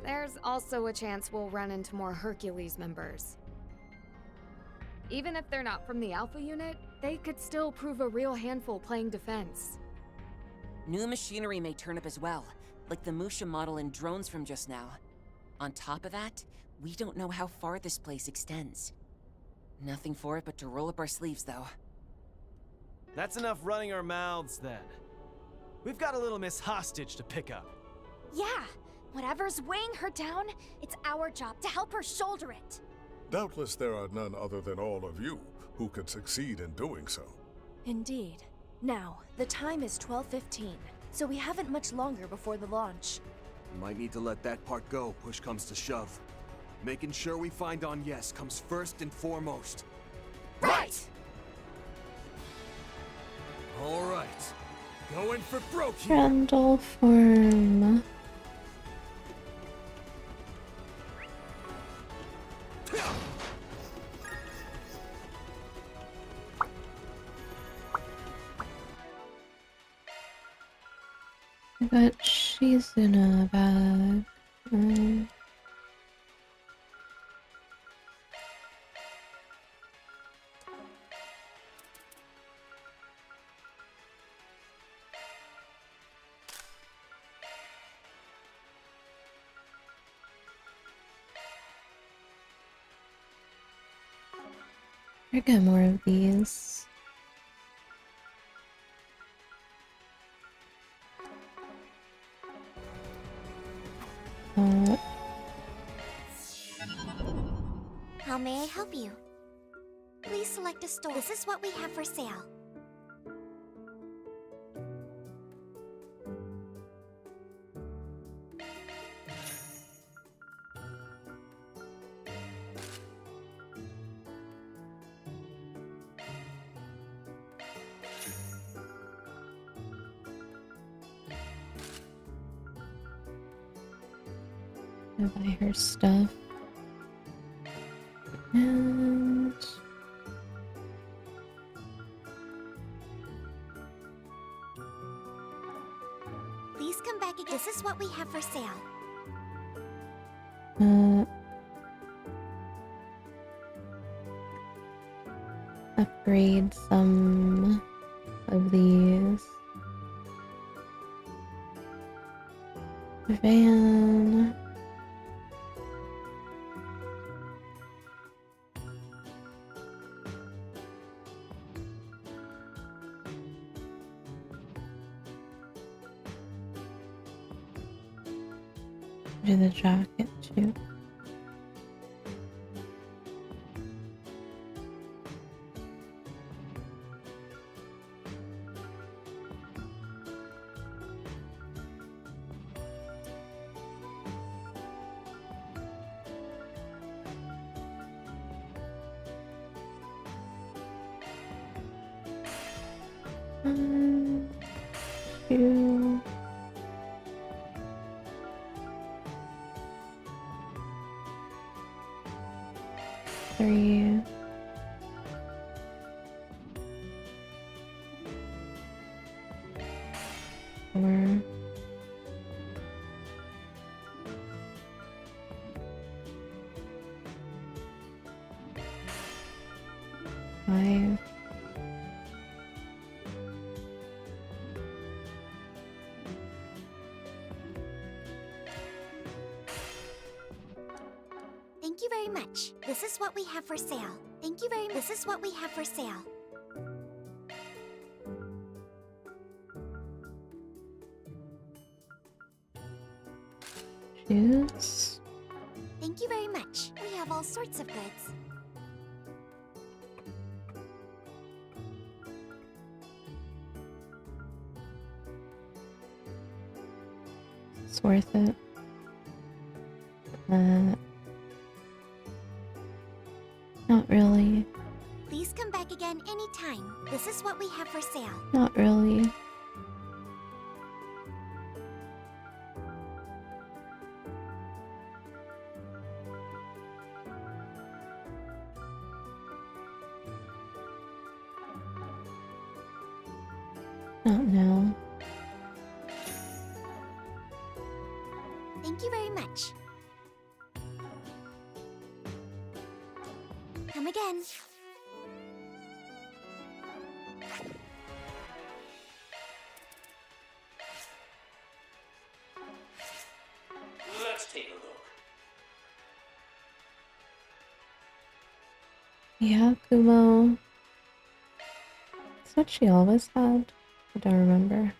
There's also a chance we'll run into more Hercules members. Even if they're not from the Alpha unit, they could still prove a real handful playing defense. New machinery may turn up as well, like the Musha model and drones from just now. On top of that, we don't know how far this place extends. Nothing for it but to roll up our sleeves, though. That's enough running our mouths, then. We've got a little Miss Hostage to pick up. Yeah, whatever's weighing her down, it's our job to help her shoulder it. Doubtless there are none other than all of you who could succeed in doing so. Indeed. Now, the time is 12:15, so we haven't much longer before the launch. We might need to let that part go, push comes to shove. Making sure we find Agnes comes first and foremost. Right! All right. Going for broke here. Trundle form. But she's in a bag. I got more of these. How may I help you? Please select a store. This is what we have for sale. I buy her stuff. And Please come back again. This is what we have for sale. upgrade some of these. Van. Do the jacket too. One, two. Three. Four. Five. Thank you very much. This is what we have for sale. Thank you very much. This is what we have for sale. Shoes. Thank you very much. We have all sorts of goods. It's worth it. Not really. Please come back again anytime. This is what we have for sale. Not really. Not now. Thank you very much. Come again. Let's take a look. Yeah, Kumo. That's what she always had. I don't remember.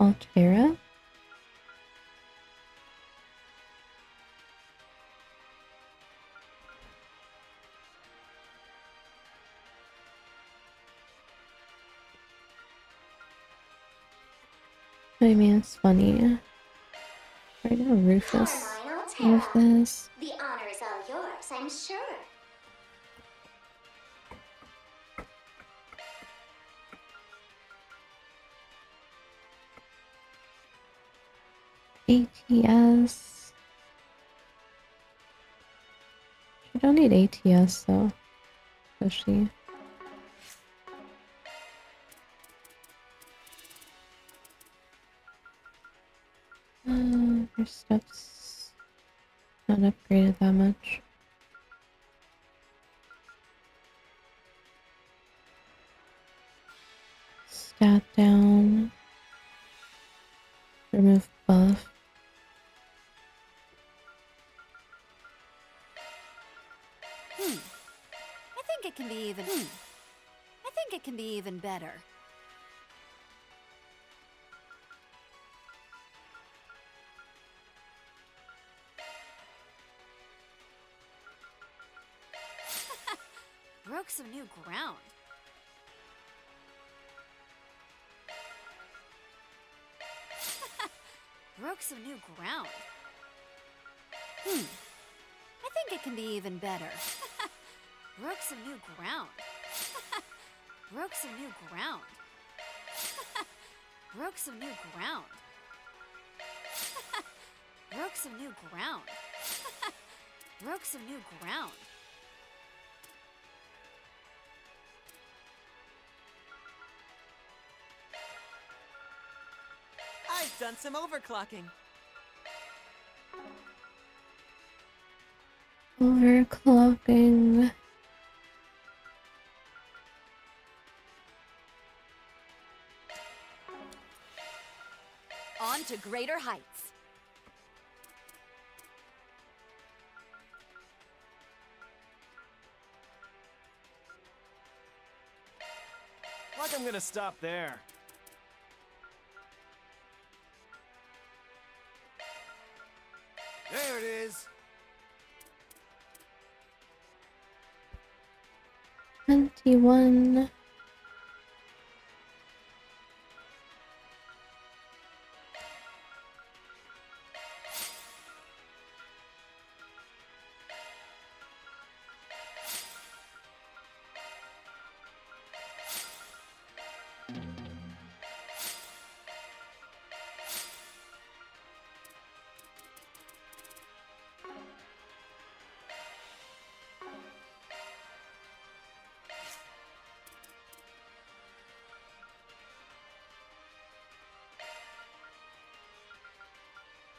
Altera? I mean, it's funny. Right now, Rufus. Rufus. The honor is all yours, I'm sure. ATS. She don't need ATS though, does she? Her stuff's not upgraded that much. Stat down. Remove buff. I think it can be even. I think it can be even better. Broke some new ground. Broke some new ground. I think it can be even better. Broke some new ground. Broke some new ground. Broke some new ground. Broke some new ground. Broke some new ground. I've done some overclocking. Overclocking. On to greater heights. Like I'm gonna stop there. There it is. 21.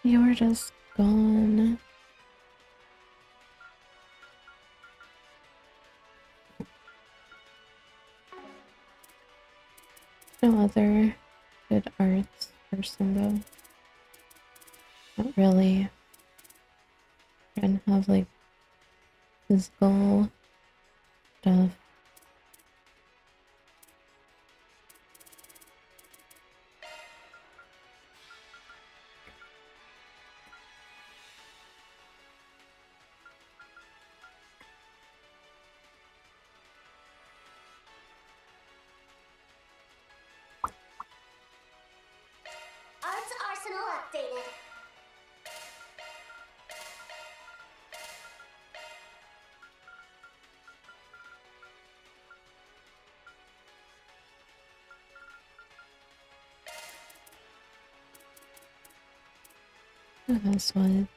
You're just gone. No other good arts person though. Not really. I don't have like physical stuff. Arts arsenal updated. Who has what?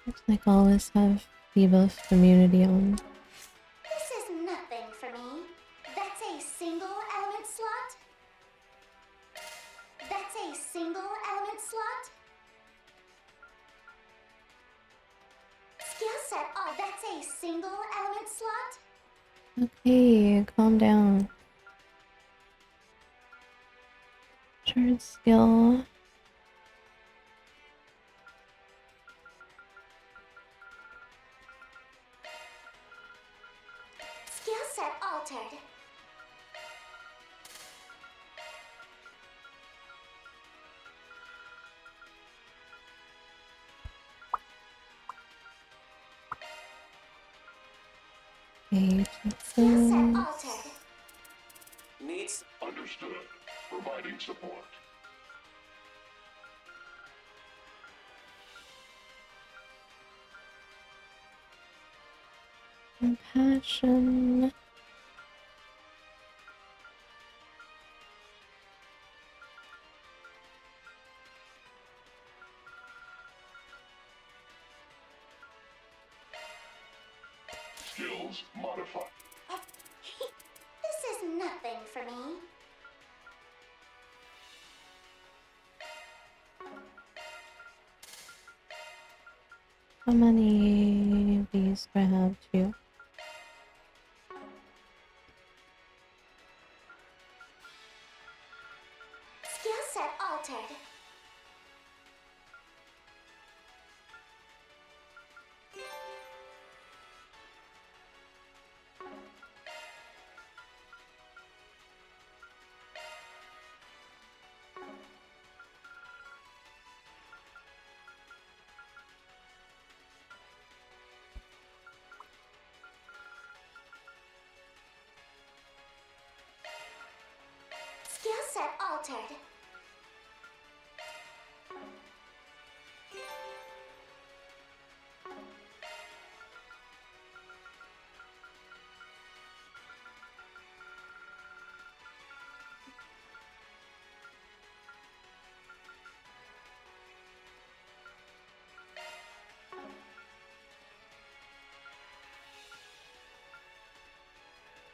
Looks like I always have debuff community on. This is nothing for me. That's a single element slot. That's a single element slot. Skill set. Oh, that's a single element slot. Okay, calm down. Shard skill. Skill set altered. Okay, Skill set Jesus. altered. Needs understood. Providing support. Compassion. Skills modified. This is nothing for me. How many of these do I have? Two. altered. Skill set altered.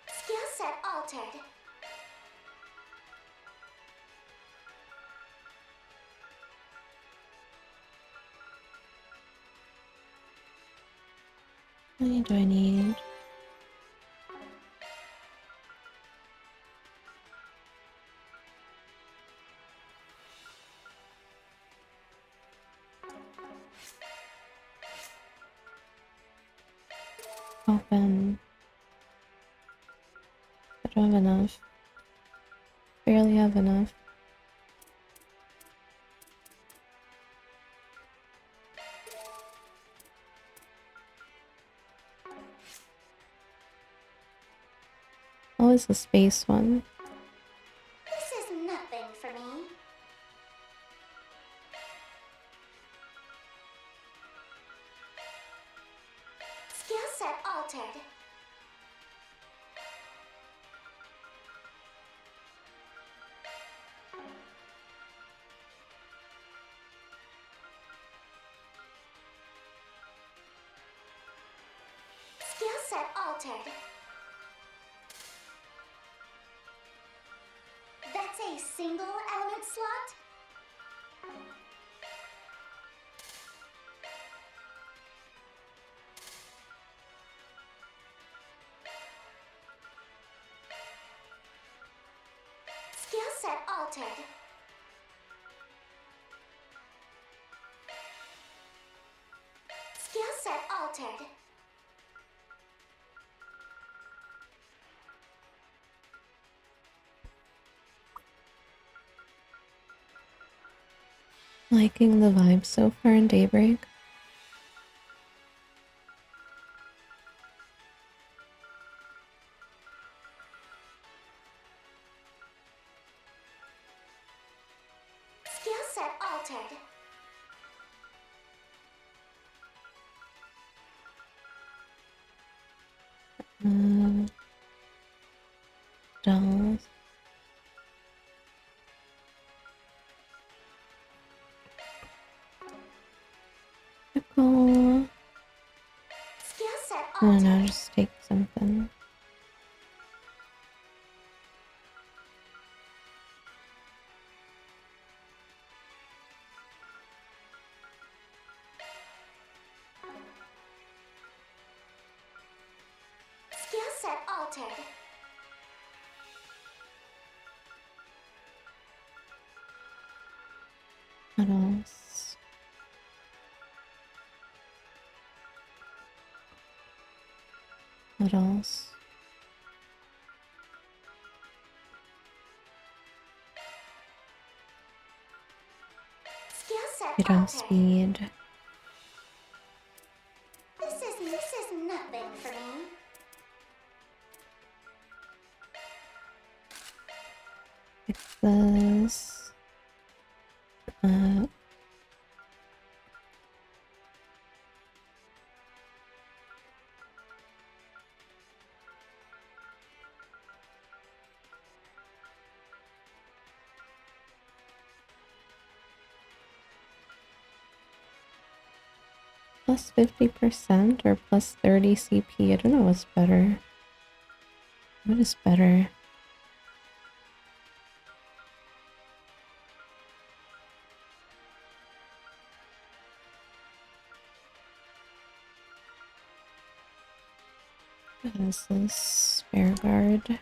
Skill set altered. How many do I need? Open. I don't have enough. Barely have enough. Oh, it's the space one. This is nothing for me. Skill set altered. Skill set altered. That's a single element slot? Skill set altered. Skill set altered. Liking the vibe so far in Daybreak. Skill set altered. Dolls. Pickle. Skill set I don't altered. know, just take something. Skill set altered. What else? What else? Skill set Get on altered. speed. This is nothing for me. Fix this. Plus 50% or plus 30 CP. I don't know what's better. What is better? What is this? Spare guard.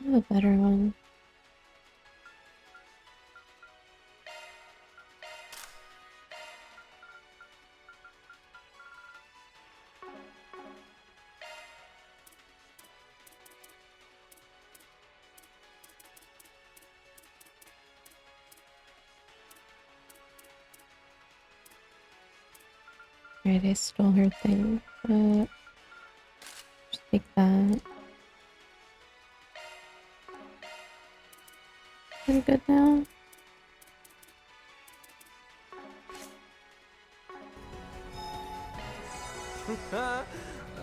I have a better one. Alright, I stole her thing. Just take that. I'm good now.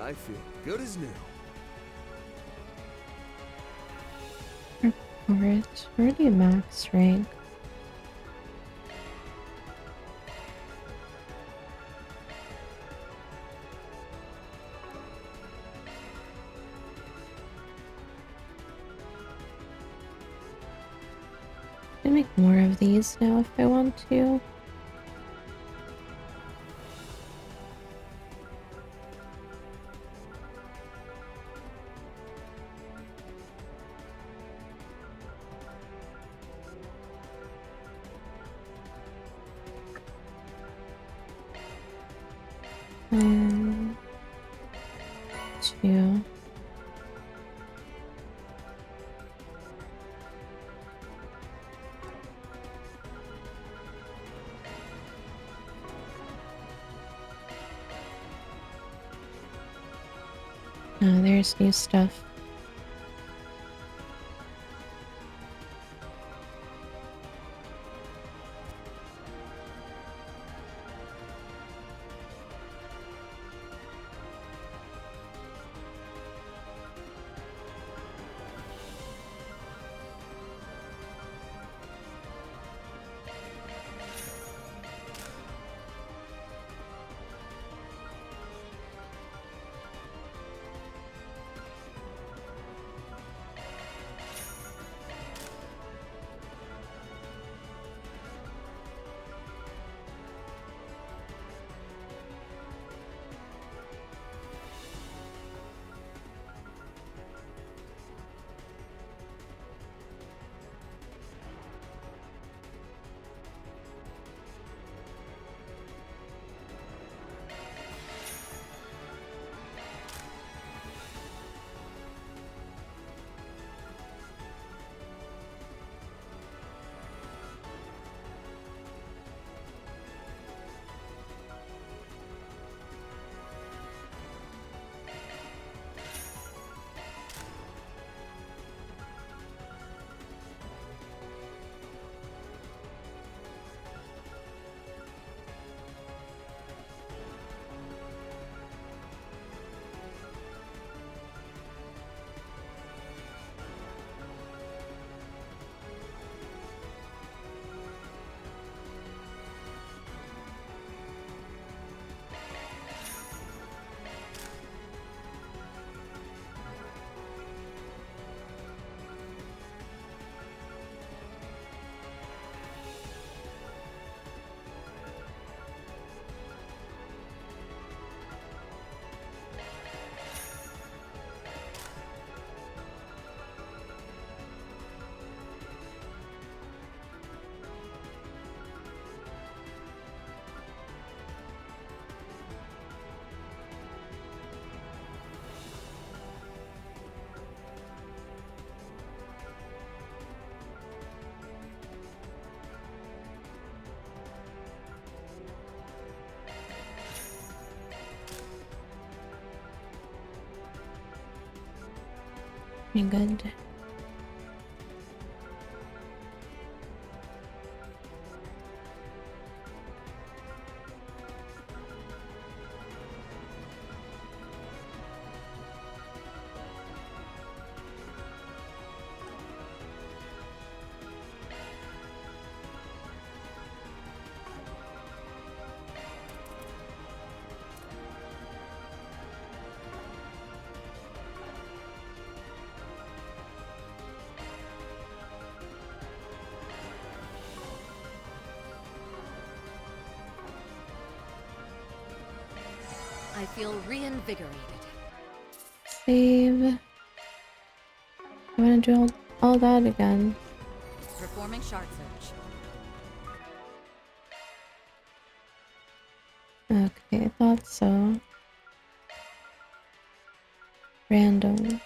I feel good as new. Alright, already max rank. I can make more of these now if I want to. Two. Oh, there's new stuff. Pretty good. I feel reinvigorated. Save. I'm gonna do all that again. Performing shard search. Okay, I thought so. Random.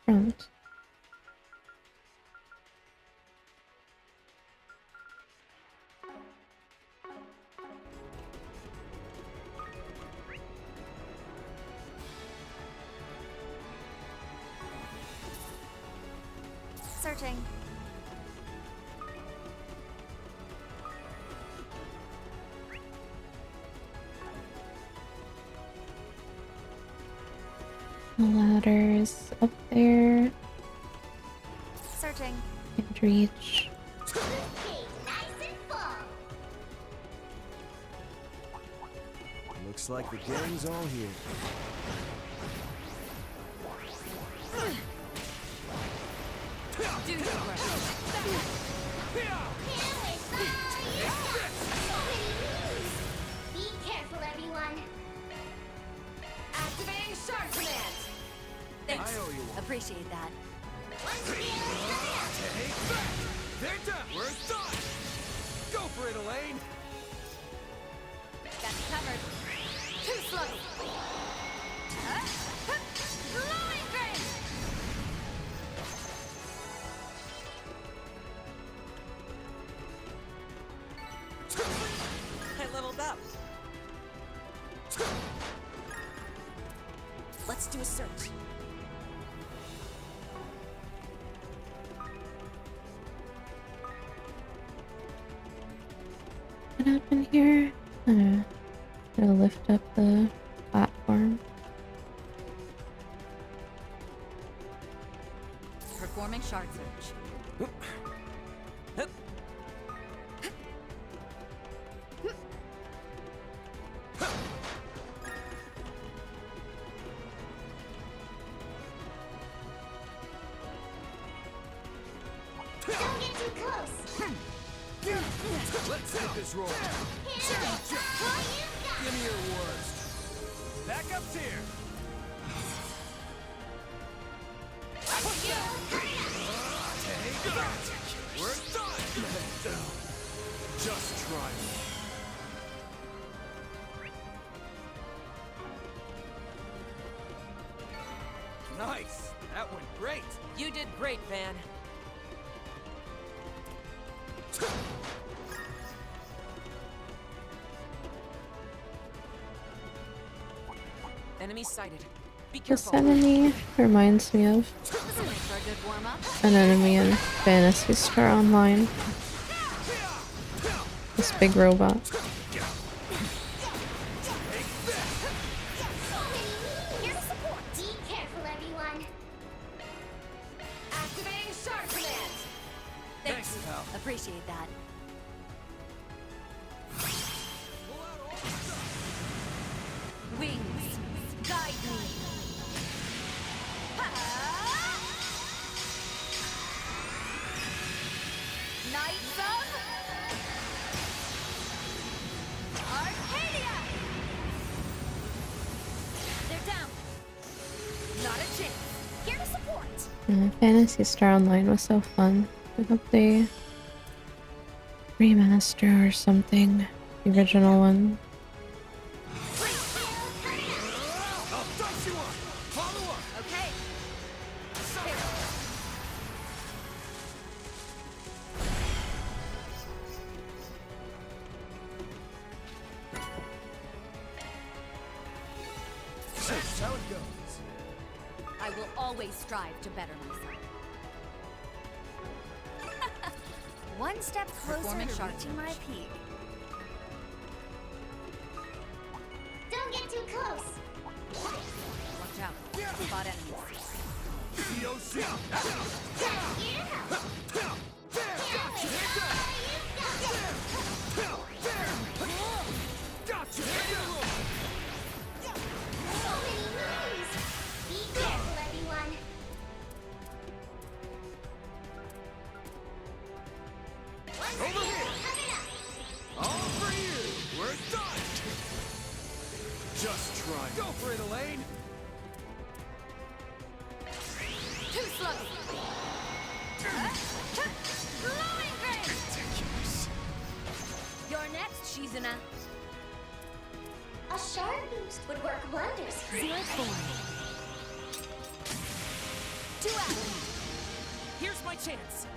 Front. Searching. The ladder's up there. Searching. Can't reach. Looks like the gang's all here. Do your work. Be careful, everyone. Activating shard command. Thanks. I owe you one. Appreciate that. Take back! They're done! We're done! Go for it, Elaine! Got you covered. Too slow. Blowing grin. I leveled up. Let's do a search. What happened here? Gonna lift up the platform. Performing shard search. Don't get too close. Let's hit this roll. Give me your worst. Backup's here. Take that. We're done. Just try me. Nice. That went great. You did great, Van. Enemy sighted. Be This careful. enemy reminds me of This will make for a good warm-up. an enemy in Fantasy Star Online. This big robot. Here to support. Be careful, everyone. Activating shard command. Thanks, pal. Appreciate that. Wings, guide me. Knights of Arcadia. They're down. Not a chance. Here to support. Fantasy Star Online was so fun. I hope they remaster or something. The original one. I'll dust you up. Follow up. Okay. That's how it goes. I will always strive to better myself. One step closer Performing to shard reaching my peak. Don't get too close. Watch out. Spot enemies. DOC. Gotcha. So many moves. Be careful, everyone. Over here. All for you. We're done. Just try. Go for it, Elaine. Suzuna. A sharp boost would work wonders. Zero form. 2 out. Here's my chance.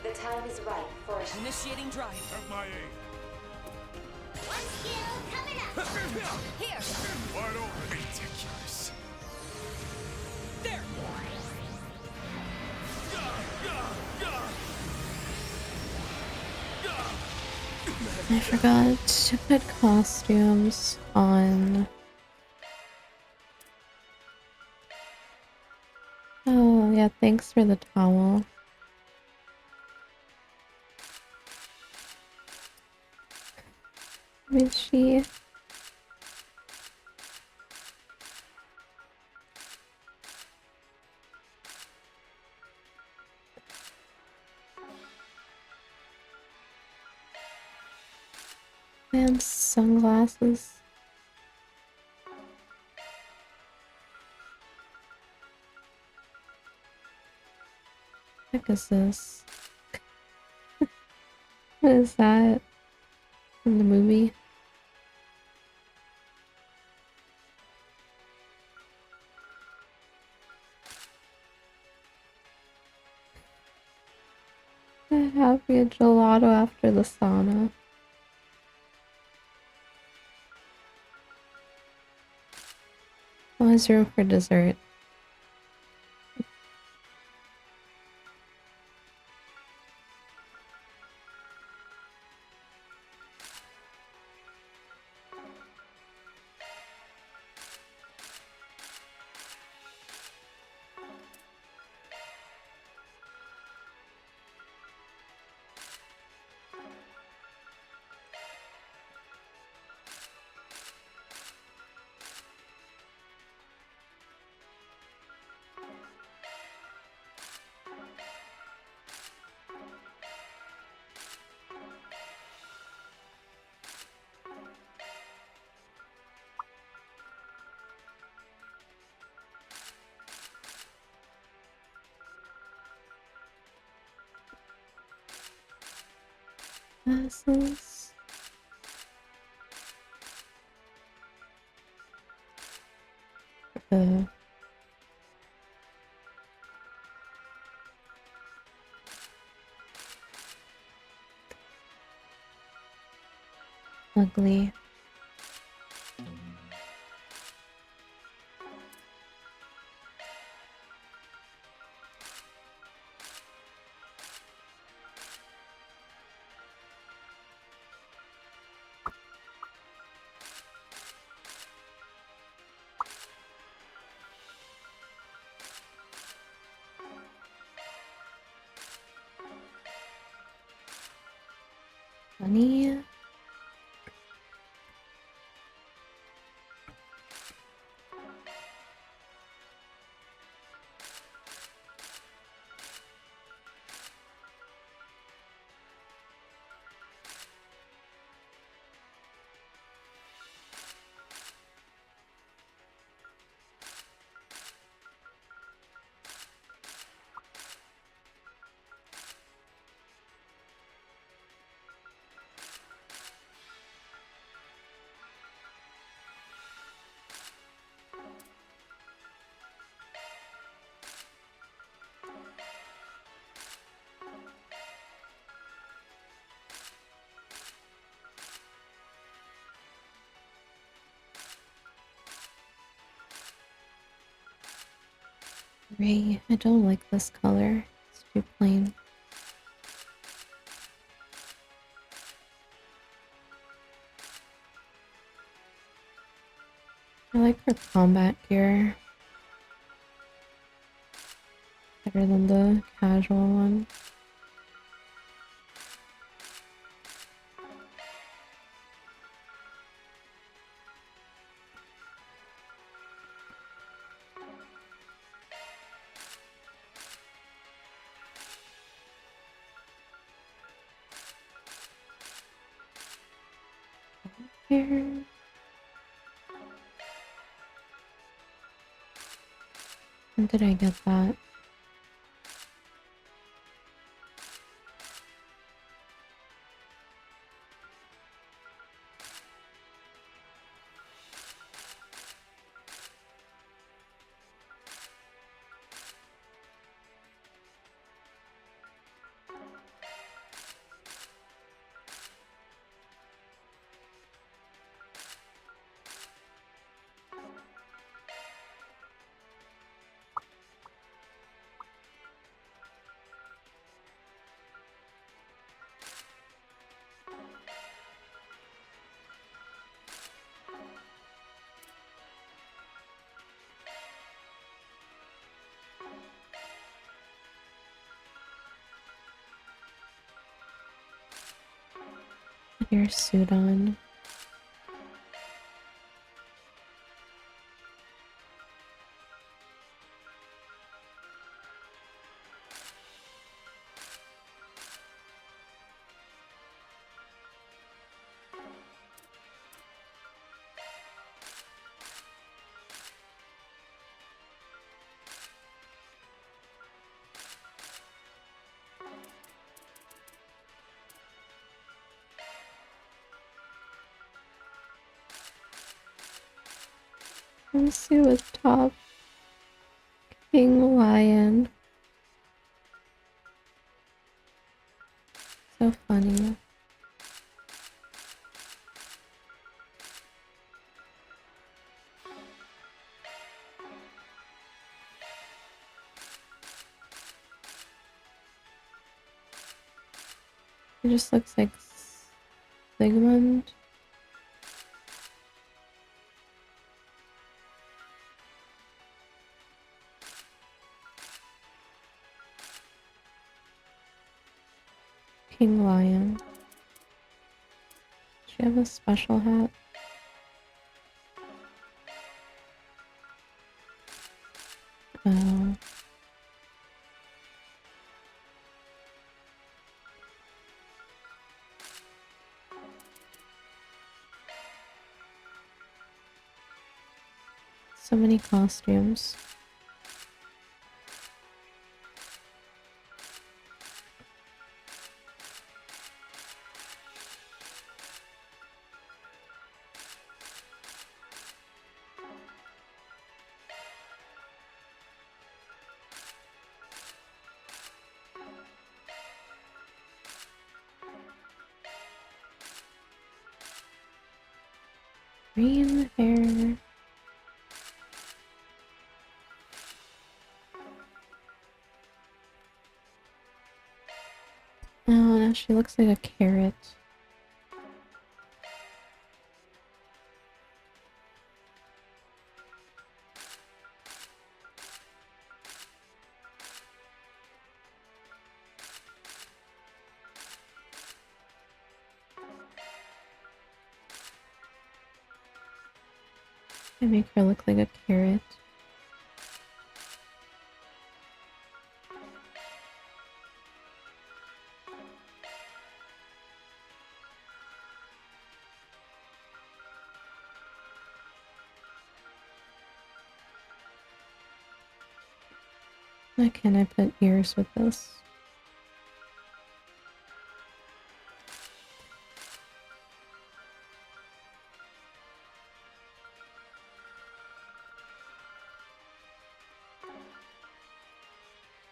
The time is right for a Initiating drive. Have my aid. One skill coming up. Here. Wide open. Ridiculous. There. I forgot to put costumes on. Oh, yeah, thanks for the towel. Is she? And sunglasses. What is this? What is that in the movie? Have me a gelato after the sauna. Oh, there's room for dessert. Glasses. Ugly. Funny. Gray. I don't like this color. It's too plain. I like her combat gear better than the casual one. Here. When did I get that? your suit on. Let's see what's top. King Lion. So funny. It just looks like Sigmund. King Lion. Does she have a special hat? Oh. So many costumes. Green hair. Oh, now she looks like a carrot. I make her look like a carrot. Why can't I put ears with this?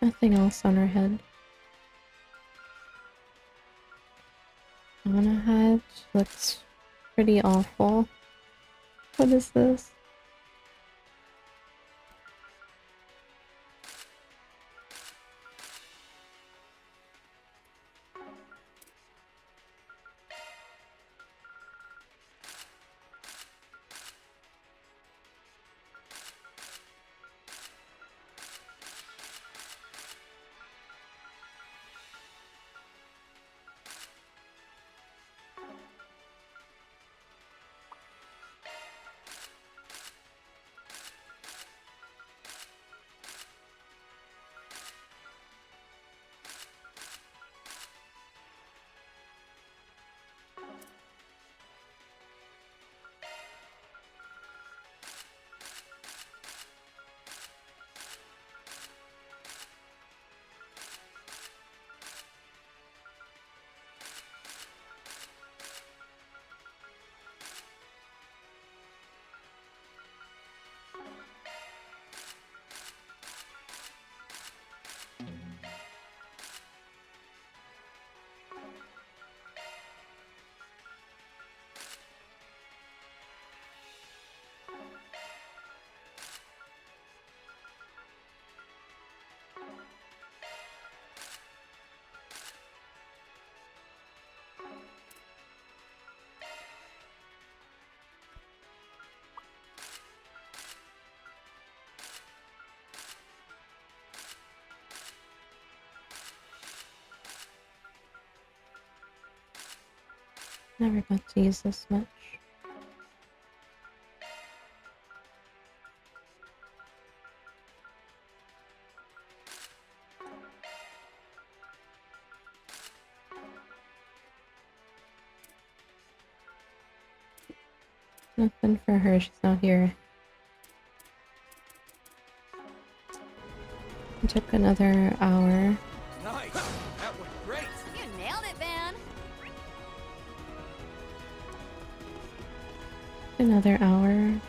Nothing else on her head. Anna hat looks pretty awful. What is this? Never got to use this much. Nothing for her, she's not here. It took another hour. Nice! That went great! You nailed it, Van! Another hour.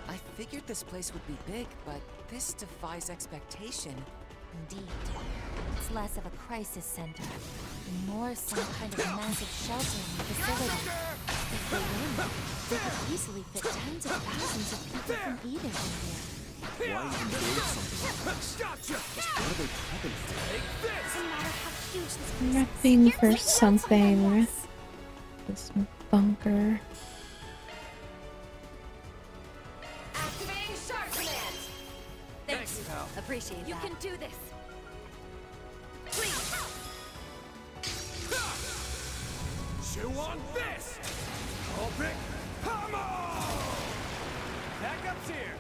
I figured this place would be big, but this defies expectation. Indeed. It's less of a crisis center, and more some kind of massive sheltering facility. If they win, they could easily fit tens of thousands of people from Edith in here. Why even build something like this? Just what are they prepping for? Doesn't matter how huge this place is. Prepping for something. This bunker. Activating shark command. Thanks, pal. Appreciate You that. can do this. Please. Chew on this! Open! Hammer! Backup's here!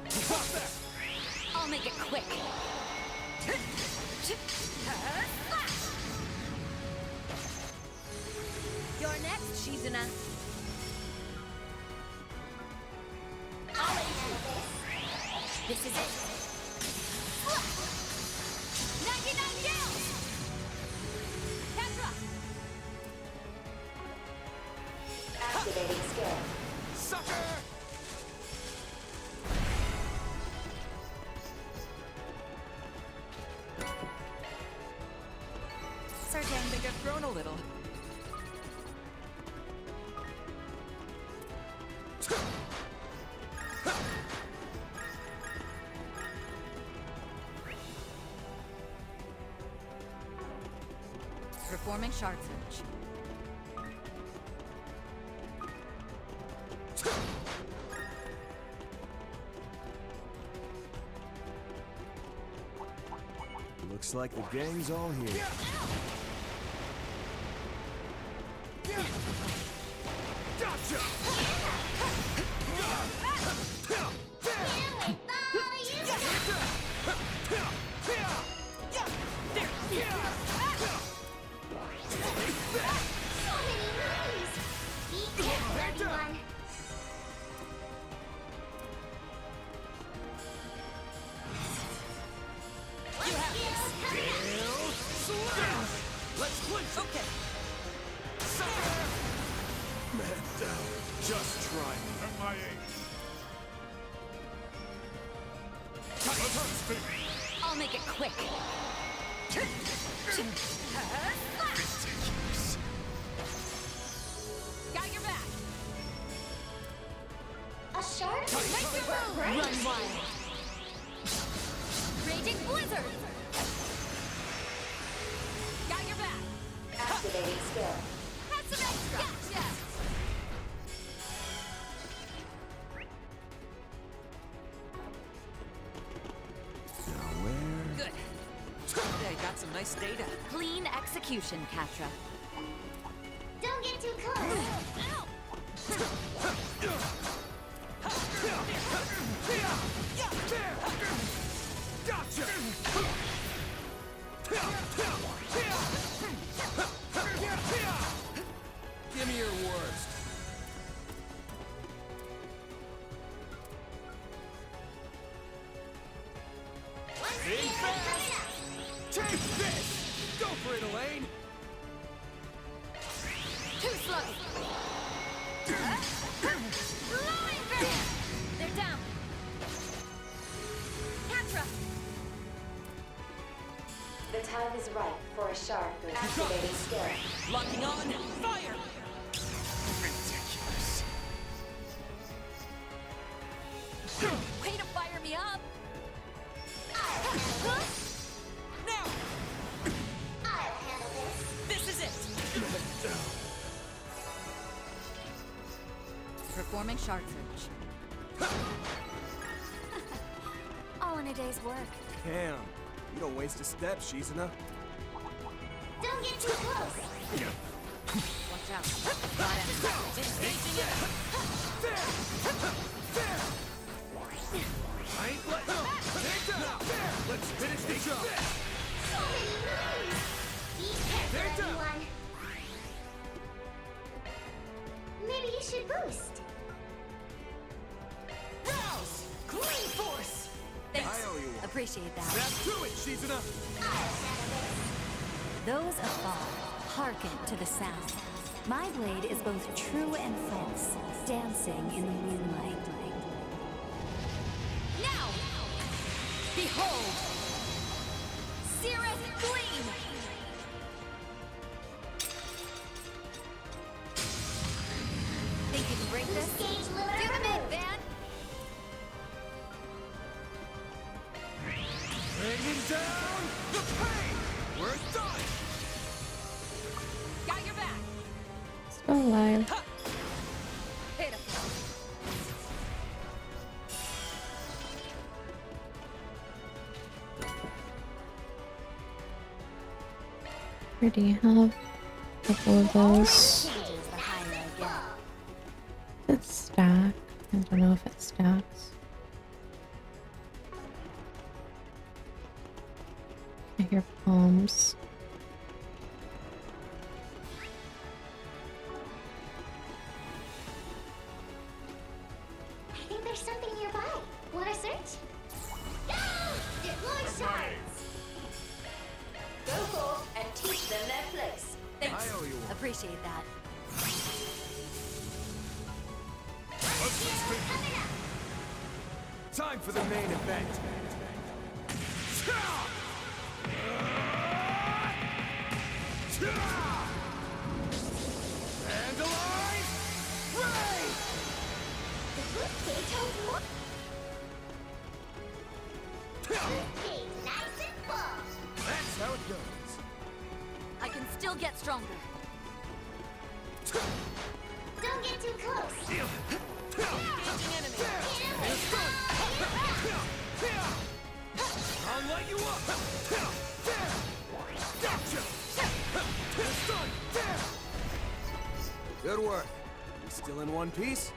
Stop that! I'll make it quick. You're next, Shizuna. I'll let you do this. This is it. 99 gals! Kendra! Activating skill. Sucker! Starting to think I've grown a little. Performing shard search. Looks like the gang's all here. Gotcha! Let's clinch it! Okay. Man down. Just try me. I'll make it quick. Got your back. A shark? Make your move. Run wild. Raging blizzard. Got your back. Activating skill. That's some extra. Gotcha. Now where? Good. Hey, got some nice data. Clean execution, Katra. Don't get too close. Gotcha! Give me your worst. Big fast! Take this! Go for it, Elaine! Too slow. Blowing grenade. They're down. Katra. time is right for a shark with activating skill. Locking on, fire! Ridiculous. Way to fire me up! Now! I'll handle this. This is it! Performing shard search. All in a day's work. Damn, you don't waste a step, Shizuna. Don't get too close. Watch out. Got it. Engaging it! I ain't letting go. Take down. Let's finish the job. So many moves. Be careful, everyone. Maybe you should boost. Rouse! Clean force! I owe you one. Appreciate that. Snap to it, Shizuna. Those afar, hearken to the sound. My blade is both true and false, dancing in the moonlight. Now! Behold! Cirrus Gleam! Think you can break this? Stage Do limiter the mid, removed. Van! Bringing down the pain. We're done. Got your back! Still alive. Pitiful. Already have a couple of those. Changes the higher I get. It's stacked. I don't know if it stacks. I hear palms. I think there's something nearby. Wanna search? Go! Deploy shards! Go forth and teach them their place. Thanks. I owe you one. Appreciate that. Coming up! Time for the main event. Vandalize! Ray! The good gate holds more. Gate nice and full. That's how it goes. I can still get stronger. Don't get too close. Engaging enemy! I'll light you up! Gotcha! Good work. We still in one piece?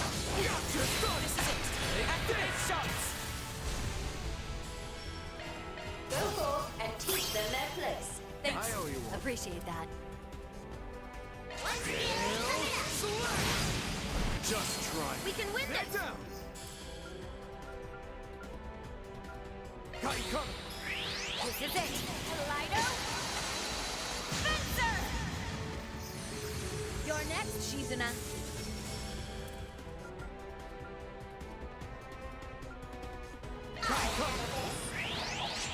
This is it! Activate shots! Go forth and teach them their place. Thanks. I owe you one. Appreciate that. Once again, coming up. Just try. We can win Head this! down! Got you covered. This is it! Lido! Spencer! You're next, Shizuna.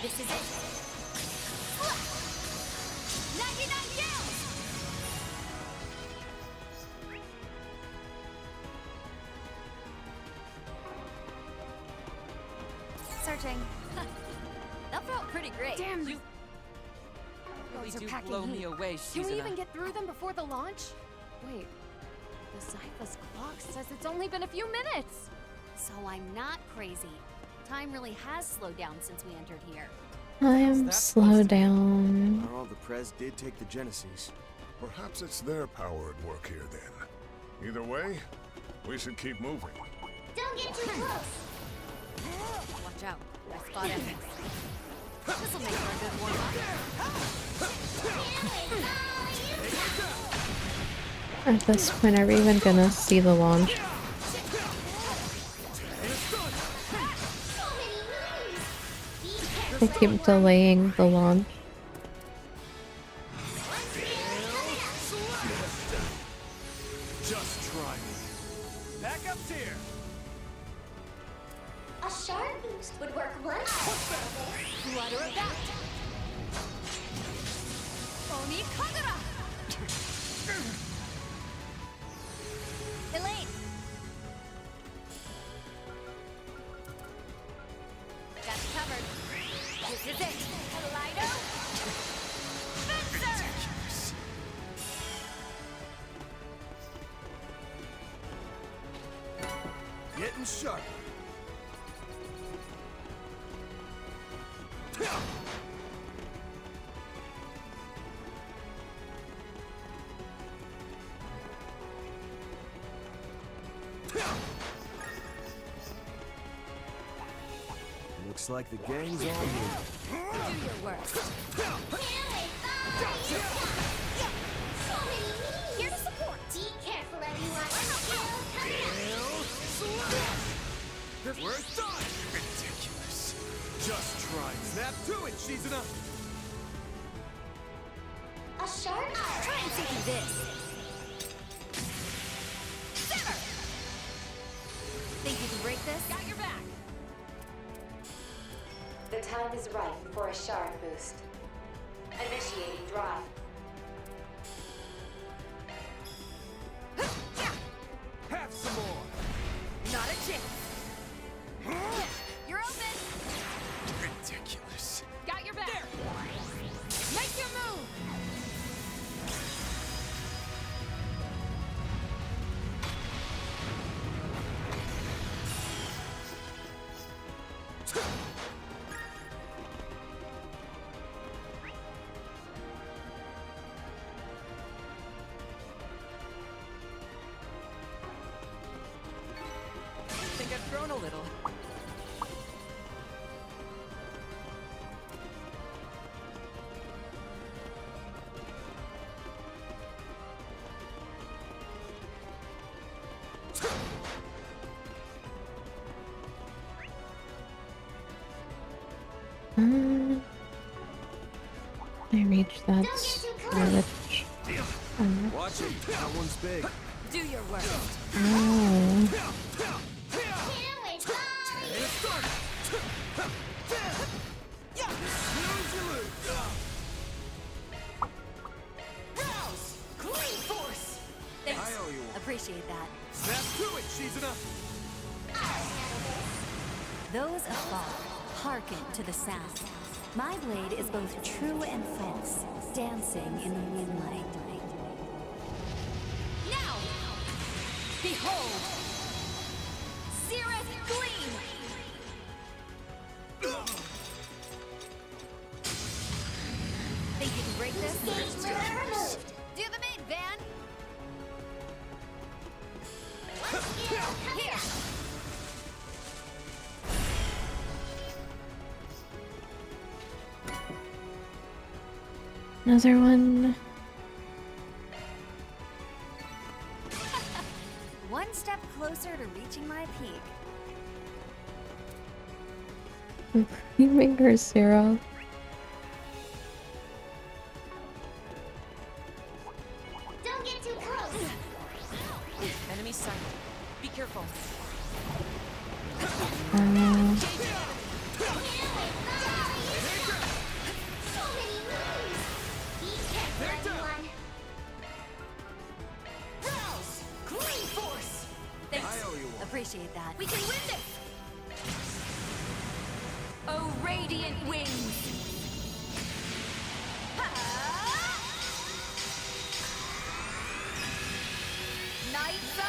This is it! 99 kills! Searching. That felt pretty great. Damn, You really those are do packing blow heat. me away, Can we Shizuna. even get through them before the launch? Wait, the Zypha's clock says it's only been a few minutes. So I'm not crazy. Time really has slowed down since we entered here. I'm slow down. Well, the Prez did take the Genesis. Perhaps it's their power at work here then. Either way, we should keep moving. Don't get too close. Watch out. I spot enemies. This'll make for a good warm-up. At this point, are we even gonna see the launch? They keep delaying the launch. Just try me. Back up here. Oni Kagura! Elaine! Got you covered. This is it. Kaleido! Fencer! Getting sharp. Looks like the gang's all here. Do your worst. Here to support. Be careful, everyone. We're done! Ridiculous. Just try. Snap to it, Shizuna! A shark? Try and see this. Simmer! Think you can break this? Got your back! The time is right for a shard boost. Initiating drive. Have some more! Not a chance! You're open! Ridiculous. Got your back! There. Make your move! I think I've grown a little. I reached that switch. Watch it. That one's big. Do your worst. Oh. Rouse! Clean force! Thanks. I owe you one. Appreciate that. Snap to it, Shizuna! Those afar, hearken to the sound. My blade is both true and false, dancing in the moonlight. Now! Behold! Cirrus Gleam! Think you can break this? Do the mid, Van! Here! Another one. One step closer to reaching my peak. Creaming her syrup. Don't get too close. Enemy sighted. Be careful. So many moves. Be careful, everyone. Rouse! Clean force! Thanks. I owe you one. Appreciate that. We can win this! Oh, radiant wings! Knights of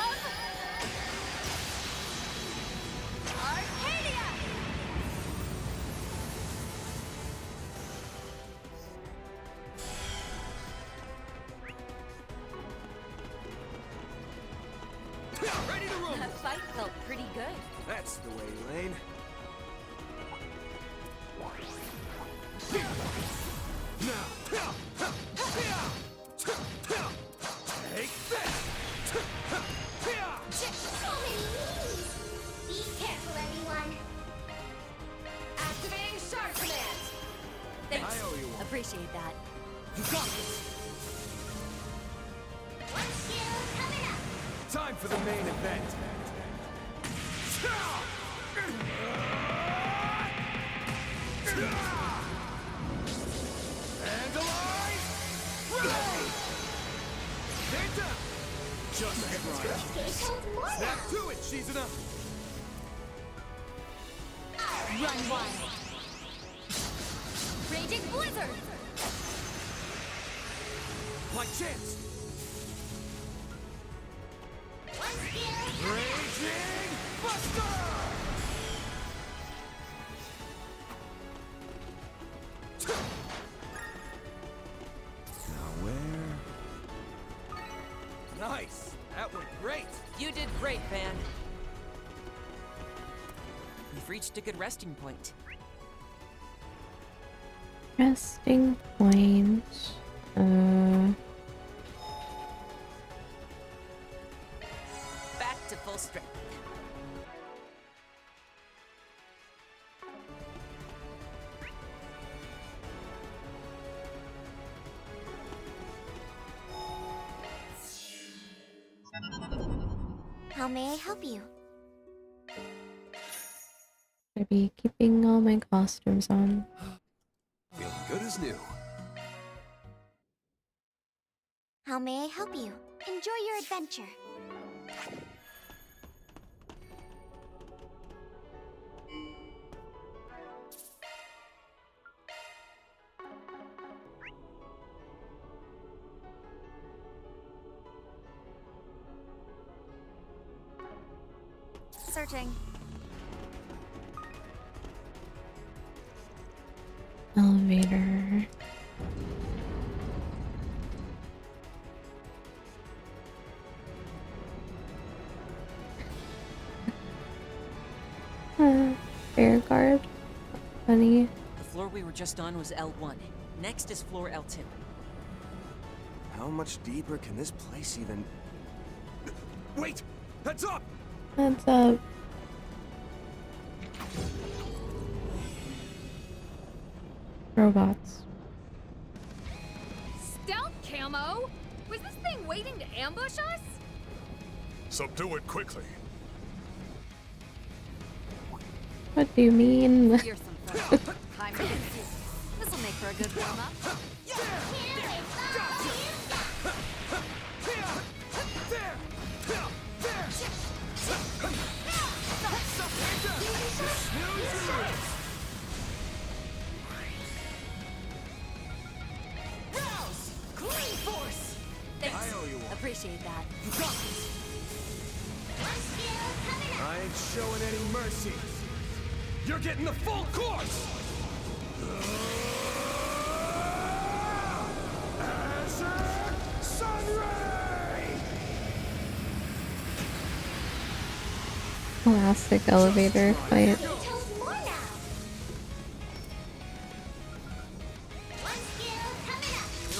Arcadia! Ready to roll! That fight felt pretty good. That's the way, Elaine. Now! Take this! So many moves. Be careful, everyone. Activating Shark Command! Thanks. I owe you one. Appreciate that. You got this! One skill coming up. Time for the main event! Just try. Snap to it, Shizuna! Run wild. Raging blizzard. My chance! Raging Buster! Now where? Nice! That went great! You did great, Van. You've reached a good resting point. Resting point. Back to full strength. How may I help you? Should be keeping all my costumes on. Feeling good as new. How may I help you? Enjoy your adventure. Searching. Elevator. Bear guard. Funny. The floor we were just on was L1. Next is floor L2. How much deeper can this place even... Wait! Heads up! Heads up. Robots. Stealth camo? Was this thing waiting to ambush us? Subdue it quickly. What do you mean? You're some fun. Time to get serious. This'll make for a good warm-up. Rouse! Clean force! Thanks. I owe you one. Appreciate that. You got this! I ain't showing any mercy. You're getting the full course! Azure Sunray! Classic elevator fight. Here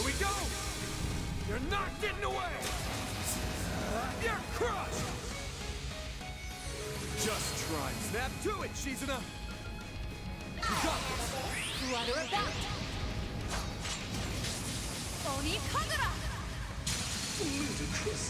we go! You're not getting away! You're crushed! Just try. Snap to it, Shizuna! You got this! Flutter about. Oni Kagura. Ludicrous.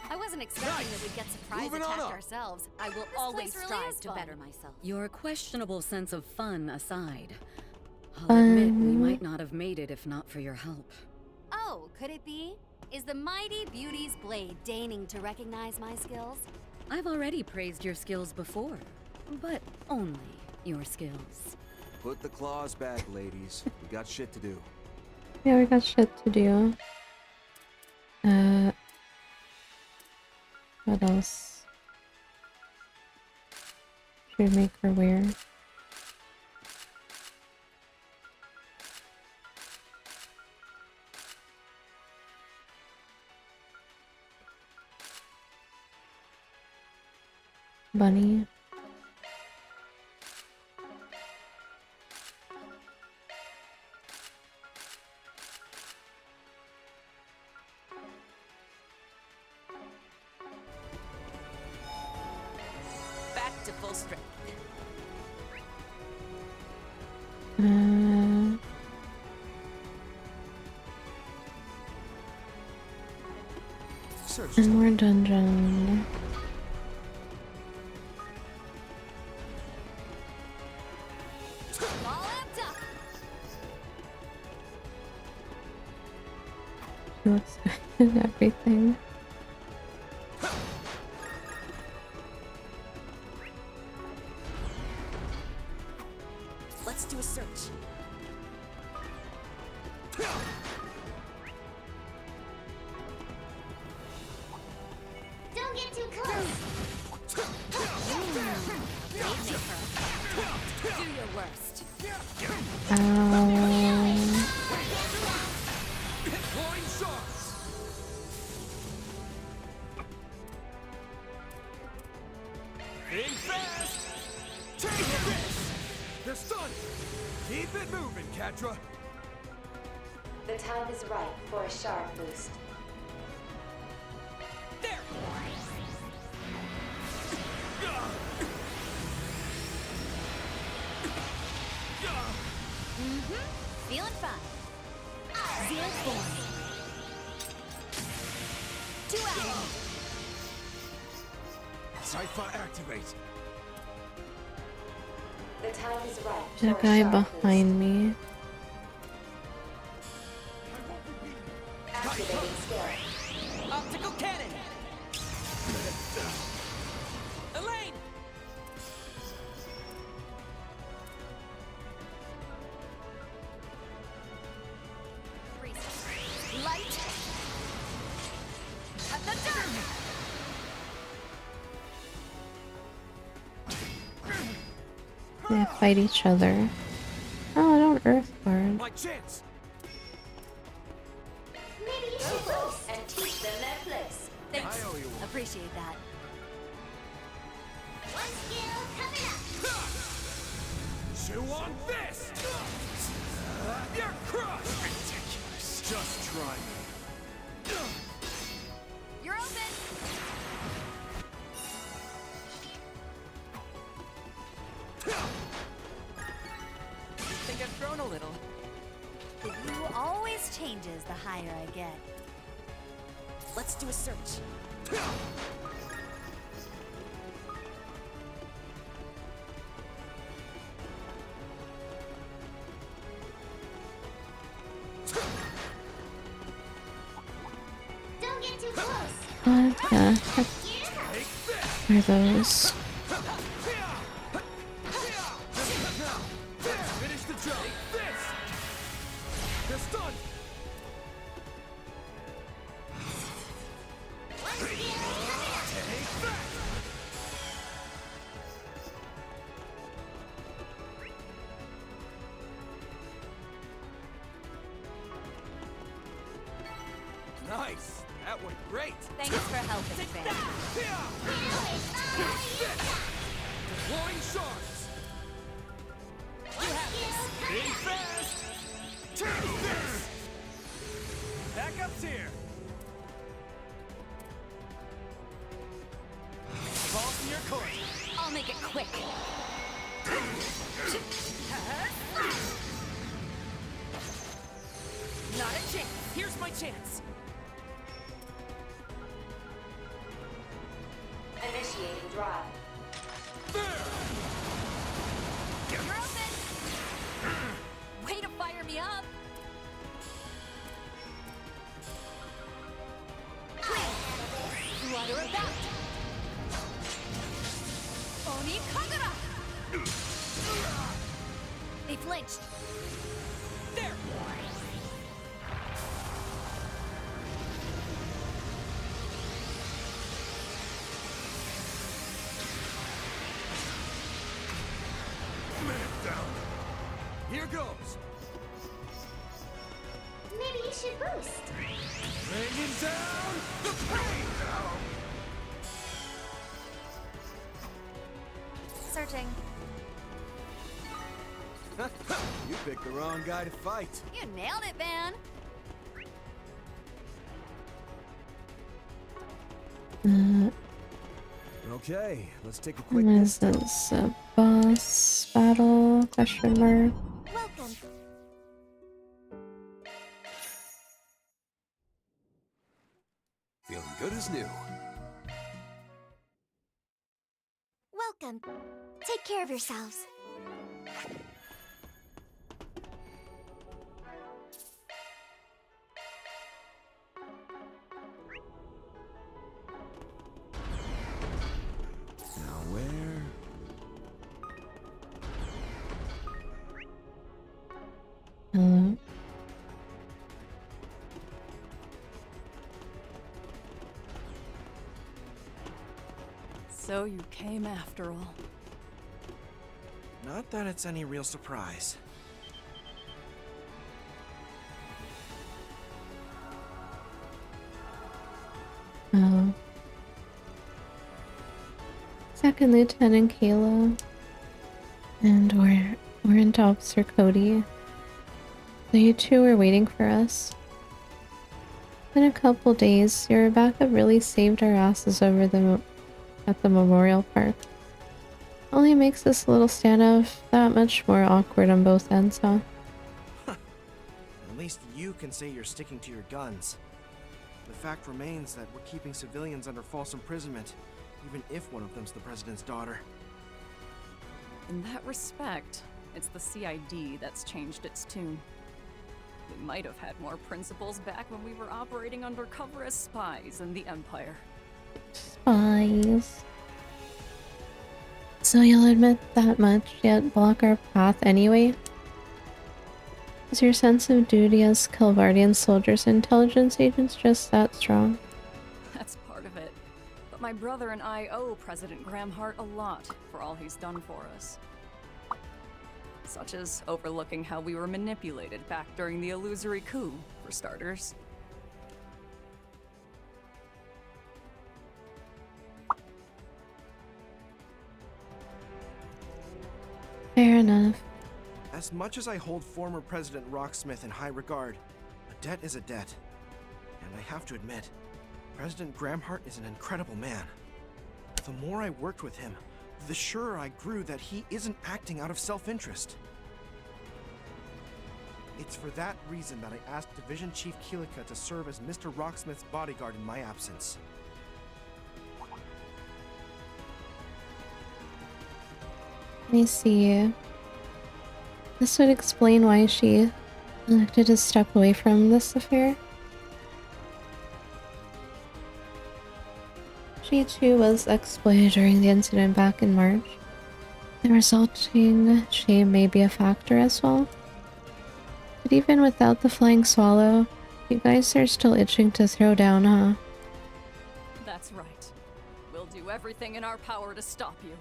I wasn't expecting that we'd get surprise Moving on attacked up. ourselves. I will This always place really strive is to fun. better myself. Your questionable sense of fun aside, I'll admit we might not have made it if not for your help. Oh, could it be? Is the mighty beauty's blade deigning to recognize my skills? I've already praised your skills before, but only your skills. Put the claws back, ladies. We got shit to do. Yeah, we got shit to do. What else? Should we make her wear? Bunny. Back to full strength. Search. And more dungeon. He looks good at everything. Let's do a search. Don't get too close. Do your worst. Think fast! Take this! They're stunned! Keep it moving, Catra! The time is right for a shard boost. There! Feeling fine. Zeal form. 2 out. Cypher activate. The time is right There's for a guy a shard behind me. boost. Activating skill. Optical cannon! Elaine! Light. At the dirt. They fight each other. Oh, I don't earthguard. My chance! Maybe you should boost and teach them their place. Thanks. I owe you one. Appreciate that. One skill coming up. Chew on this! You're crushed! Ridiculous. Just try me. You're open. I think I've grown a little. The view always changes the higher I get. Let's do a search. Don't get too close. What the heck are those? Finish the job! This! They're stunned! Take that! Nice! That went great! Thanks for helping, Van. Deploying shards! You have this. Be fast! Take this! Backup's here! Ball in your court! I'll make it quick. Not a chance. Here's my chance. Initiating drive. You're open. Way to fire me up. Water about. Oni Kagura. They flinched. There! Man down. Here goes. Maybe you should boost. Bringing down the pain now. Searching. You picked the wrong guy to fight. You nailed it, Van. Okay, let's take a quick Is this a boss battle? Question mark. Welcome. Feeling good as new. Welcome. Take care of yourselves. So you came after all. Not that it's any real surprise. Oh. Second Lieutenant Kayla. And Warrant Officer Cody. So you two were waiting for us. In a couple days, your backup really saved our asses over at the Memorial Park. Only makes this little standoff that much more awkward on both ends, huh? At least you can say you're sticking to your guns. The fact remains that we're keeping civilians under false imprisonment, even if one of them's the president's daughter. In that respect, it's the CID that's changed its tune. We might have had more principles back when we were operating undercover as spies in the Empire. Spies. So you'll admit that much, yet block our path anyway? Is your sense of duty as Calvardian soldiers and intelligence agents just that strong? That's part of it. But my brother and I owe President Gramhart a lot for all he's done for us. Such as overlooking how we were manipulated back during the illusory coup, for starters. Fair enough. As much as I hold former President Rocksmith in high regard, a debt is a debt. And I have to admit, President Gramhart is an incredible man. The more I worked with him, the surer I grew that he isn't acting out of self-interest. It's for that reason that I asked Division Chief Keelika to serve as Mr. Rocksmith's bodyguard in my absence. I see. This would explain why she elected to step away from this affair. She too was exploited during the incident back in March. The resulting shame may be a factor as well. But even without the flying swallow, you guys are still itching to throw down, huh? That's right. We'll do everything in our power to stop you.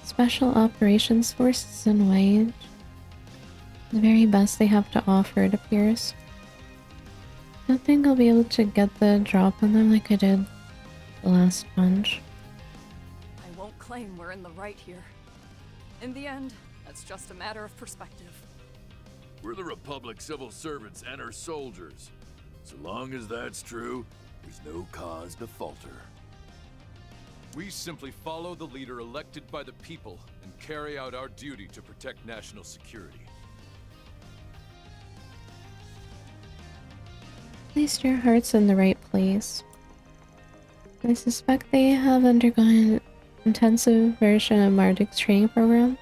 Special Operations Forces in White. The very best they have to offer, it appears. Don't think I'll be able to get the drop on them like I did the last bunch. I won't claim we're in the right here. In the end, that's just a matter of perspective. We're the Republic civil servants and her soldiers. So long as that's true, there's no cause to falter. We simply follow the leader elected by the people and carry out our duty to protect national security. At least your heart's in the right place. I suspect they have undergone an intensive version of Marduk's training program.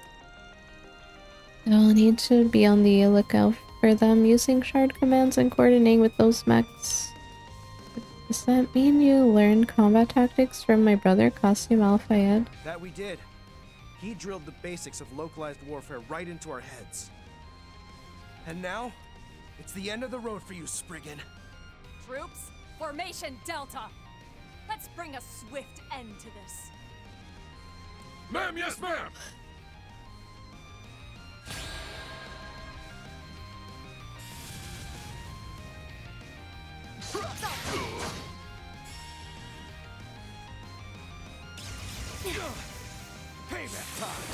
You'll need to be on the lookout for them using shard commands and coordinating with those mechs. Does that mean you learned combat tactics from my brother, Qasim Al-Fayed? That we did. He drilled the basics of localized warfare right into our heads. And now, it's the end of the road for you, Spriggan. Troops, formation Delta. Let's bring a swift end to this. Ma'am, yes, ma'am! Payback time!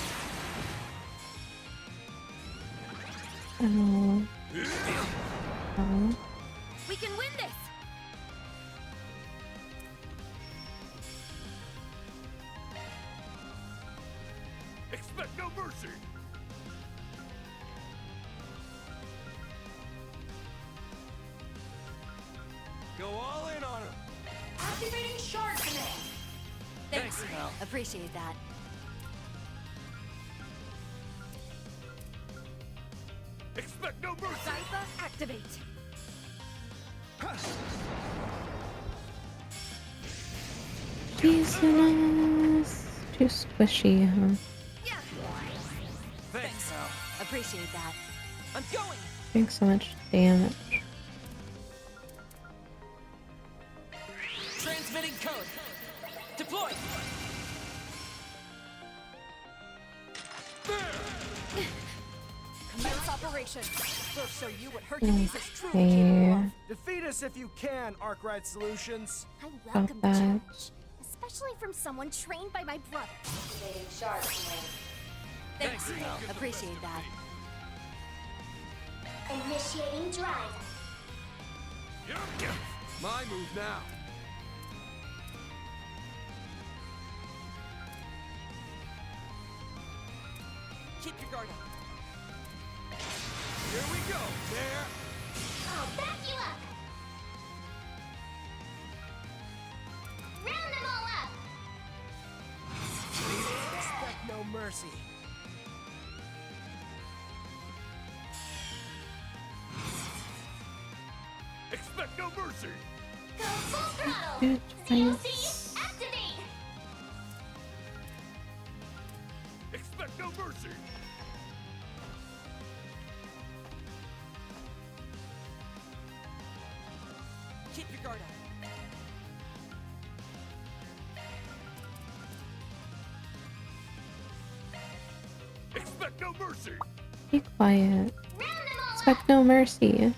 Oh. Oh. We can win this! Expect no mercy! Go all in on him! Activating shard command. Thanks, Will. Appreciate that. Expect no mercy! Cypher, activate! Jesus. Too squishy, huh? Appreciate that. I'm going. Doing so much damage. Transmitting code. Deploy. Commence operation. We'll show you what Hercules is truly capable of. Defeat us if you can, Arkwright Solutions. I Got welcome the that. challenge, especially from someone trained by my brother. Activating shard command. Thanks. Appreciate that. Initiating drive. My move now. Keep your guard up. Here we go. There. I'll back you up. Round them all up. Expect no mercy. Expect no mercy. Go full throttle. Good COC, fights. activate. Expect no mercy. Keep your guard up. Expect no mercy. Be quiet. Expect no mercy.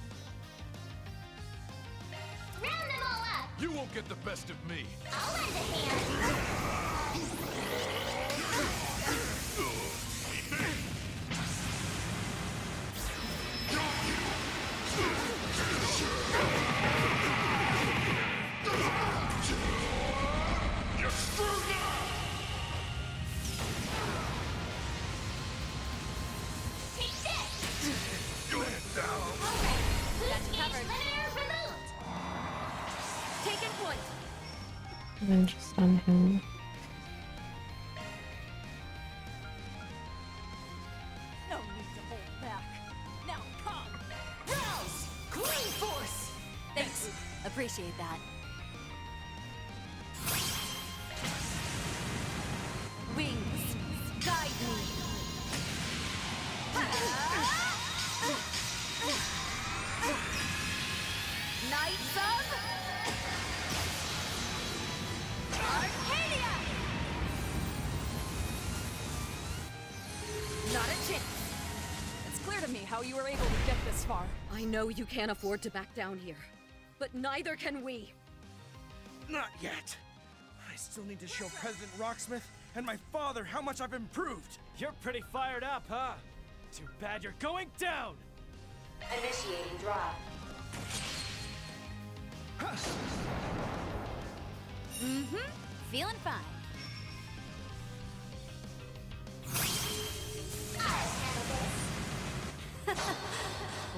Round them all up. You won't get the best of me. I'll lend a hand. You're screwed now. Take this. You head down. Okay. That's covered. Limiter removed. Taken point. And then just on him. No need to hold back. Now come. Rouse. Clean force. Thanks. Appreciate that. Wings, guide me. Knights of Arcadia! Not a chance. It's clear to me how you were able to get this far. I know you can't afford to back down here, but neither can we. Not yet. I still need to show President Rocksmith and my father how much I've improved. You're pretty fired up, huh? Too bad you're going down! Initiating drive. Mm-hmm. Feeling fine.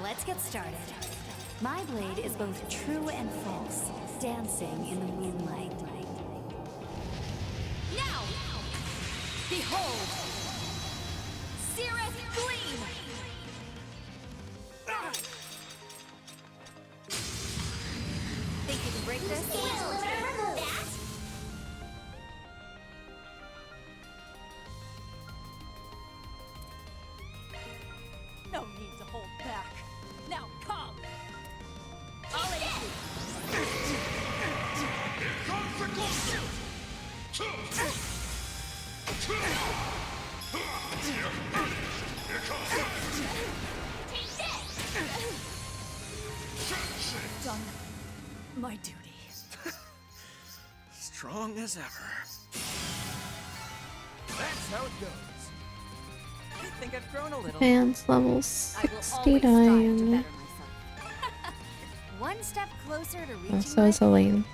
Let's get started. My blade is both true and false, dancing in the moonlight. Now! Behold! Cirrus Gleam! Think you can break this? Limiter removed. No need to hold back. Now come! I'll let you. Done my duty. Strong as ever. That's how it goes. I think I've grown a little. Fans level I will 69. always strive to better myself. One step closer to reaching So my is Elaine.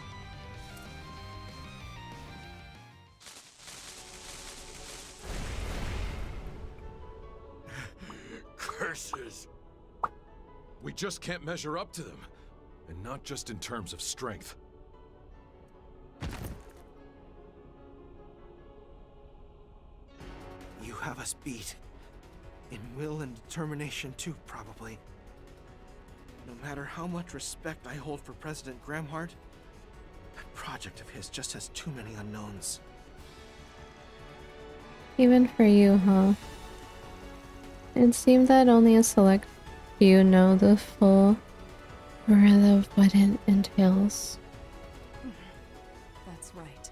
Curses. We just can't measure up to them. And not just in terms of strength. You have us beat. In will and determination too, probably. No matter how much respect I hold for President Gramhart, that project of his just has too many unknowns. Even for you, huh? It seemed that only a select few know the full breadth of what it entails. That's right.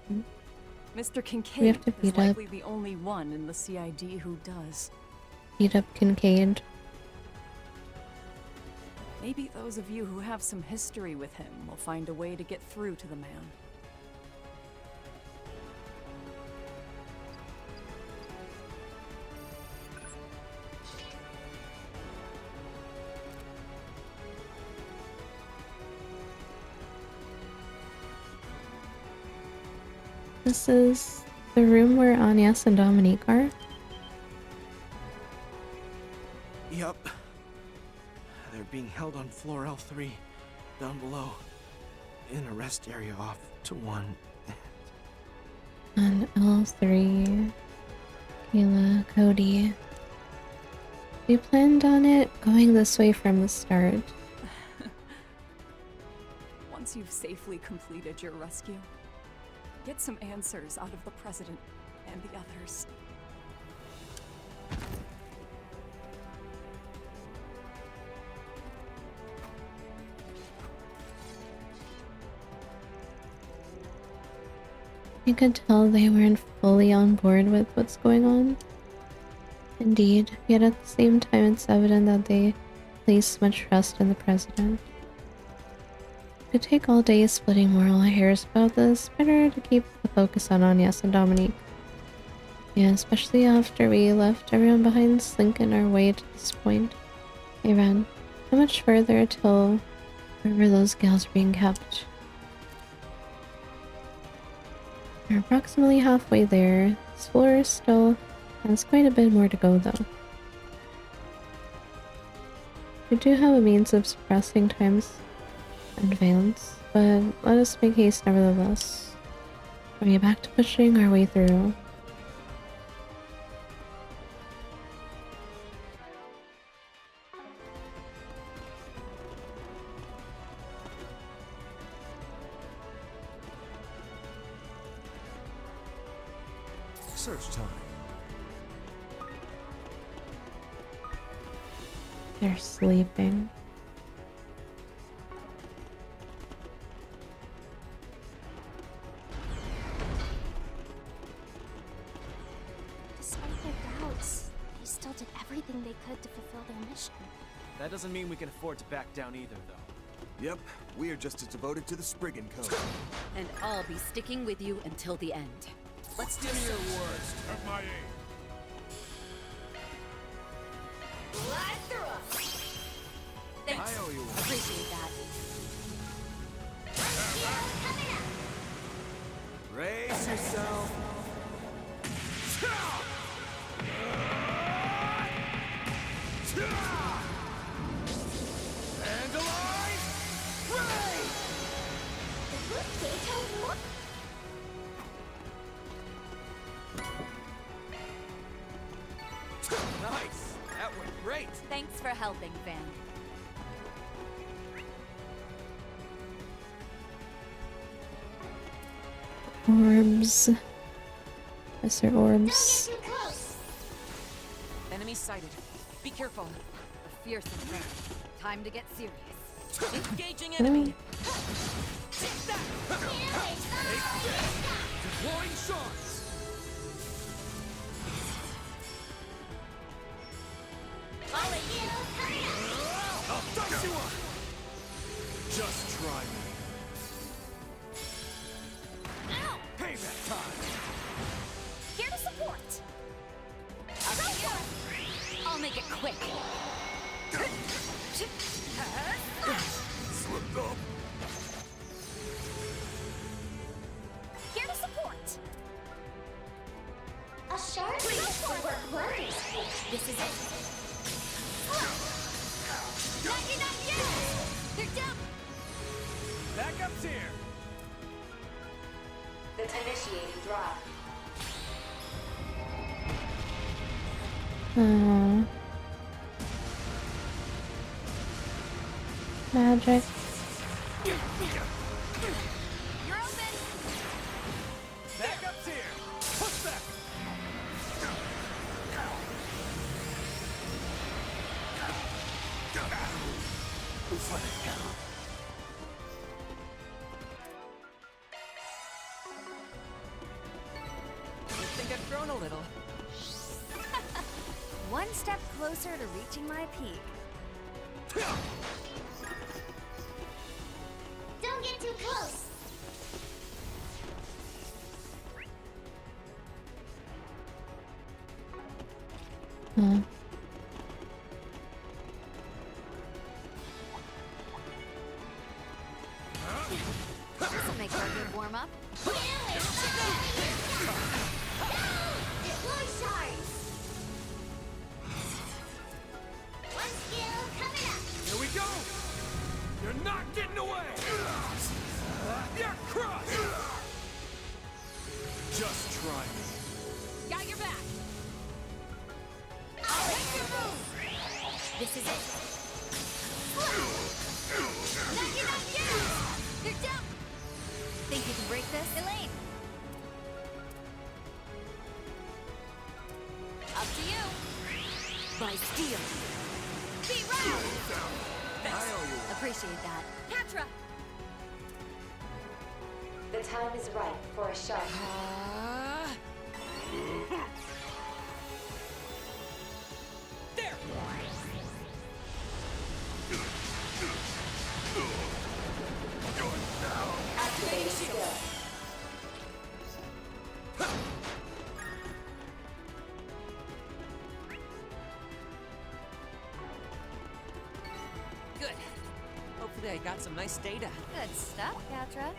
Mr. We Kincaid have to is beat up. likely the only one in the CID who does. Beat up Kincaid. Maybe those of you who have some history with him will find a way to get through to the man. This is the room where Agnes and Dominique are. Yup. They're being held on floor L3, down below, in a rest area off to one. On L3. Kayla, Cody. We planned on it going this way from the start. Once you've safely completed your rescue, get some answers out of the President and the others. You could tell they weren't fully on board with what's going on. Indeed, yet at the same time it's evident that they place much trust in the President. It could take all day splitting moral hairs about this. Better to keep the focus on Agnes and Dominique. Yeah, especially after we left everyone behind slinking our way to this point. Hey Ren, how much further till wherever those gals are being kept? We're approximately halfway there. This floor still has quite a bit more to go though. We do have a means of suppressing times advance, but let us make haste nevertheless. Are we back to pushing our way through? Search time. They're sleeping. Despite their doubts, they still did everything they could to fulfill their mission. That doesn't mean we can afford to back down either, though. Yep, we are just as devoted to the Spriggan Code. And I'll be sticking with you until the end. Let's do Give me your worst. At my aim. Right through 'em. Thanks. I owe you one. Appreciate that. Brace yourself. Vandalize! Ray! Nice! That went great! Thanks for helping, Van. Orbs. Mr. Orbs. Enemy sighted. Be careful. A fearsome thing. Time to get serious. Engaging enemy. Deploying shots! I'll dust you up. Just try me. Payback time. Here to support. I'll make it quick. Slipped up. Here to support. A shark boost will work wonders. This is it. Not enough yet. They're down. Backup's here. Initiating drop. Aww. Magic. You're open. Backup's here. Push back. For the count. I think I've grown a little. One step closer to reaching my peak. Don't get too close. Huh. This'll make for a good warm-up. Deploy shards. One skill coming up. Here we go! You're not getting away! You're crushed! Just try me. Got your back. I'll take your move. This is it. You're down. Think you can break this? Elaine! Up to you. By steel. Be round. Appreciate that. Catra. The time is right for a shark. There! Activating skill. Good. Hopefully I got some nice data. Good stuff, Catra.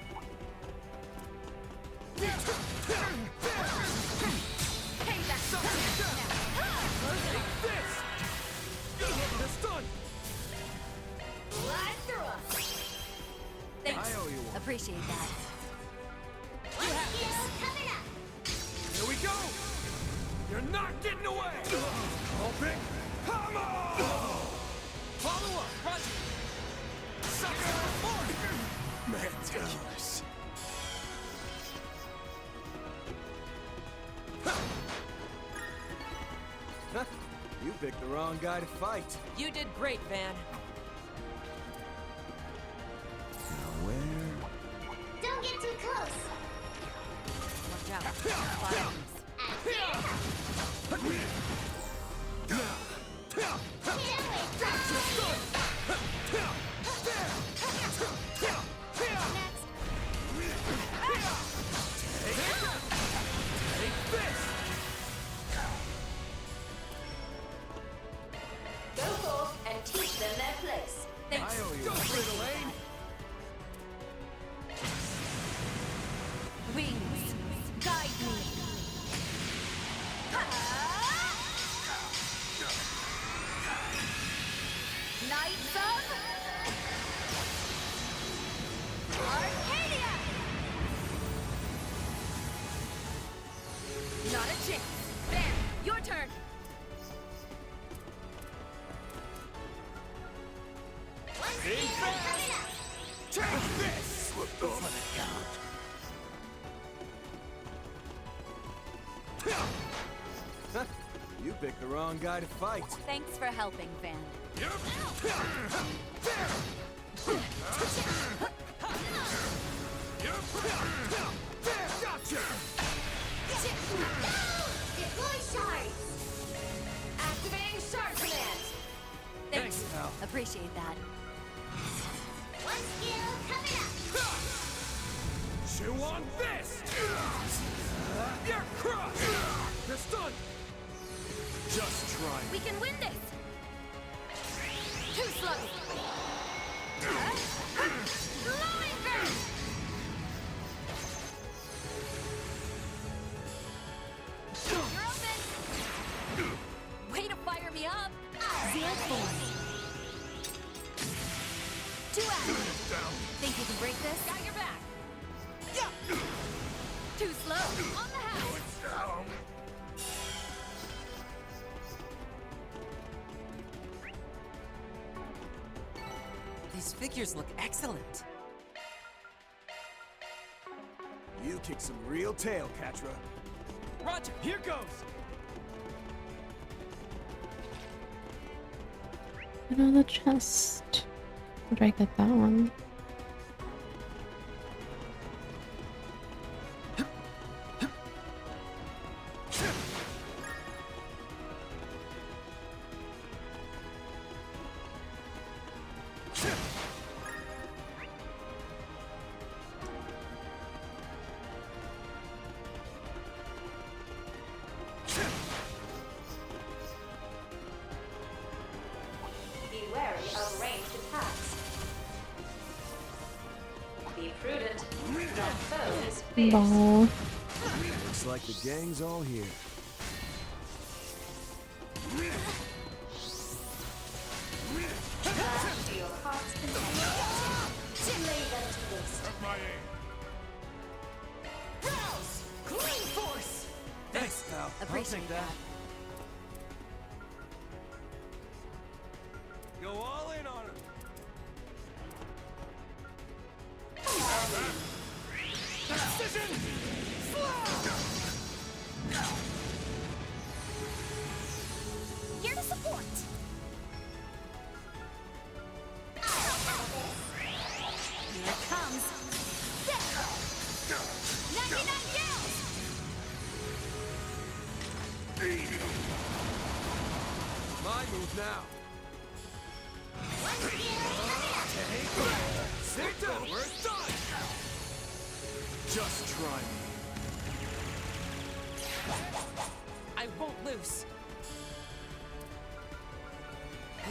Thanks. Appreciate that. One skill coming up. Here we go! You're not getting away! Open! Come on! Follow up! Roger! Sucker! Ridiculous. You picked the wrong guy to fight. You did great, Van. Now where? Don't get too close. Watch out. Fire. Go forth and teach them their place. Thanks. Go for it, Elaine! Wings, guide me. Knights of Arcadia! Not a chance. Bam! Your turn. One skill coming up. Take this! For the count. You picked the wrong guy to fight. Thanks for helping, Van. Gotcha! Deploy shards. Activating shard command. Thanks, appreciate that. One skill coming up. Chew on this! You're crushed! You're stunned! Just try me. We can win this. Too slow. Blowing burst. You're open. Way to fire me up! Zeal form. 2 out. Think you can break this? Got your back. Too slow. On the house. These figures look excellent. You kicked some real tail, Catra. Roger, here goes! Another chest. Did I get that one? Be wary of ranged attacks. Be prudent. That foe is fierce. Ball. Looks like the gang's all here. Laugh to your heart's content. Lay them to waste. Of my aim. Rouse! Clean force! Thanks, pal. Appreciate that. Go all in on him. Precision! Here to support. Here it comes. 99 kills. My move now. Sit over, done. Just try me. I won't lose.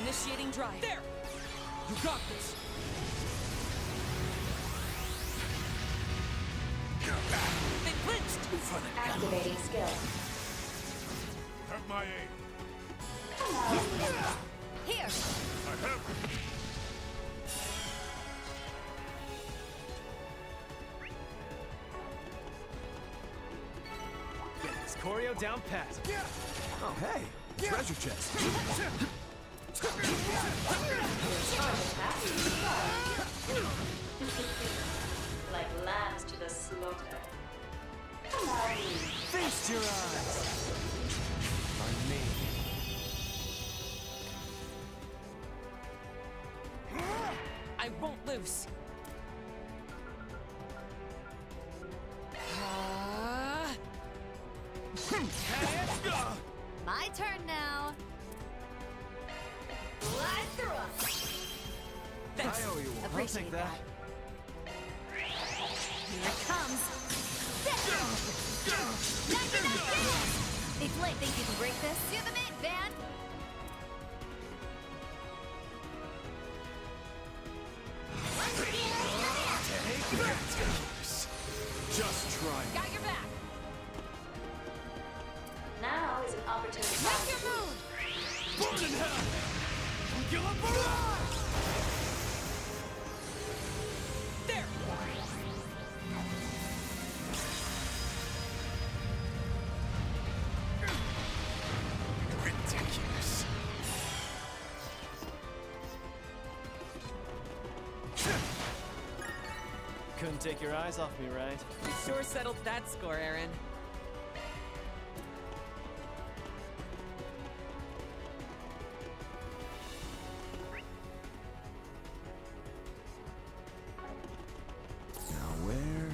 Initiating drive. There! You got this. They flinched! Activating skill. Have my aim. Here. I have it. Get this choreo down pat. Oh, hey! Treasure chest. Like lambs to the slaughter. Feast your eyes. On me. I won't lose. My turn now. Slide through us. Thanks. I owe you one. Appreciate I'll take that. Here it comes. 99 kills. Hey, Flay, think you can break this? Do the mid, band. Just try me. Got your back. Now is an opportunity. Make your move. Burn in hell! Angular barrage! There! Ridiculous. Couldn't take your eyes off me, right? You sure settled that score, Aaron. Now where?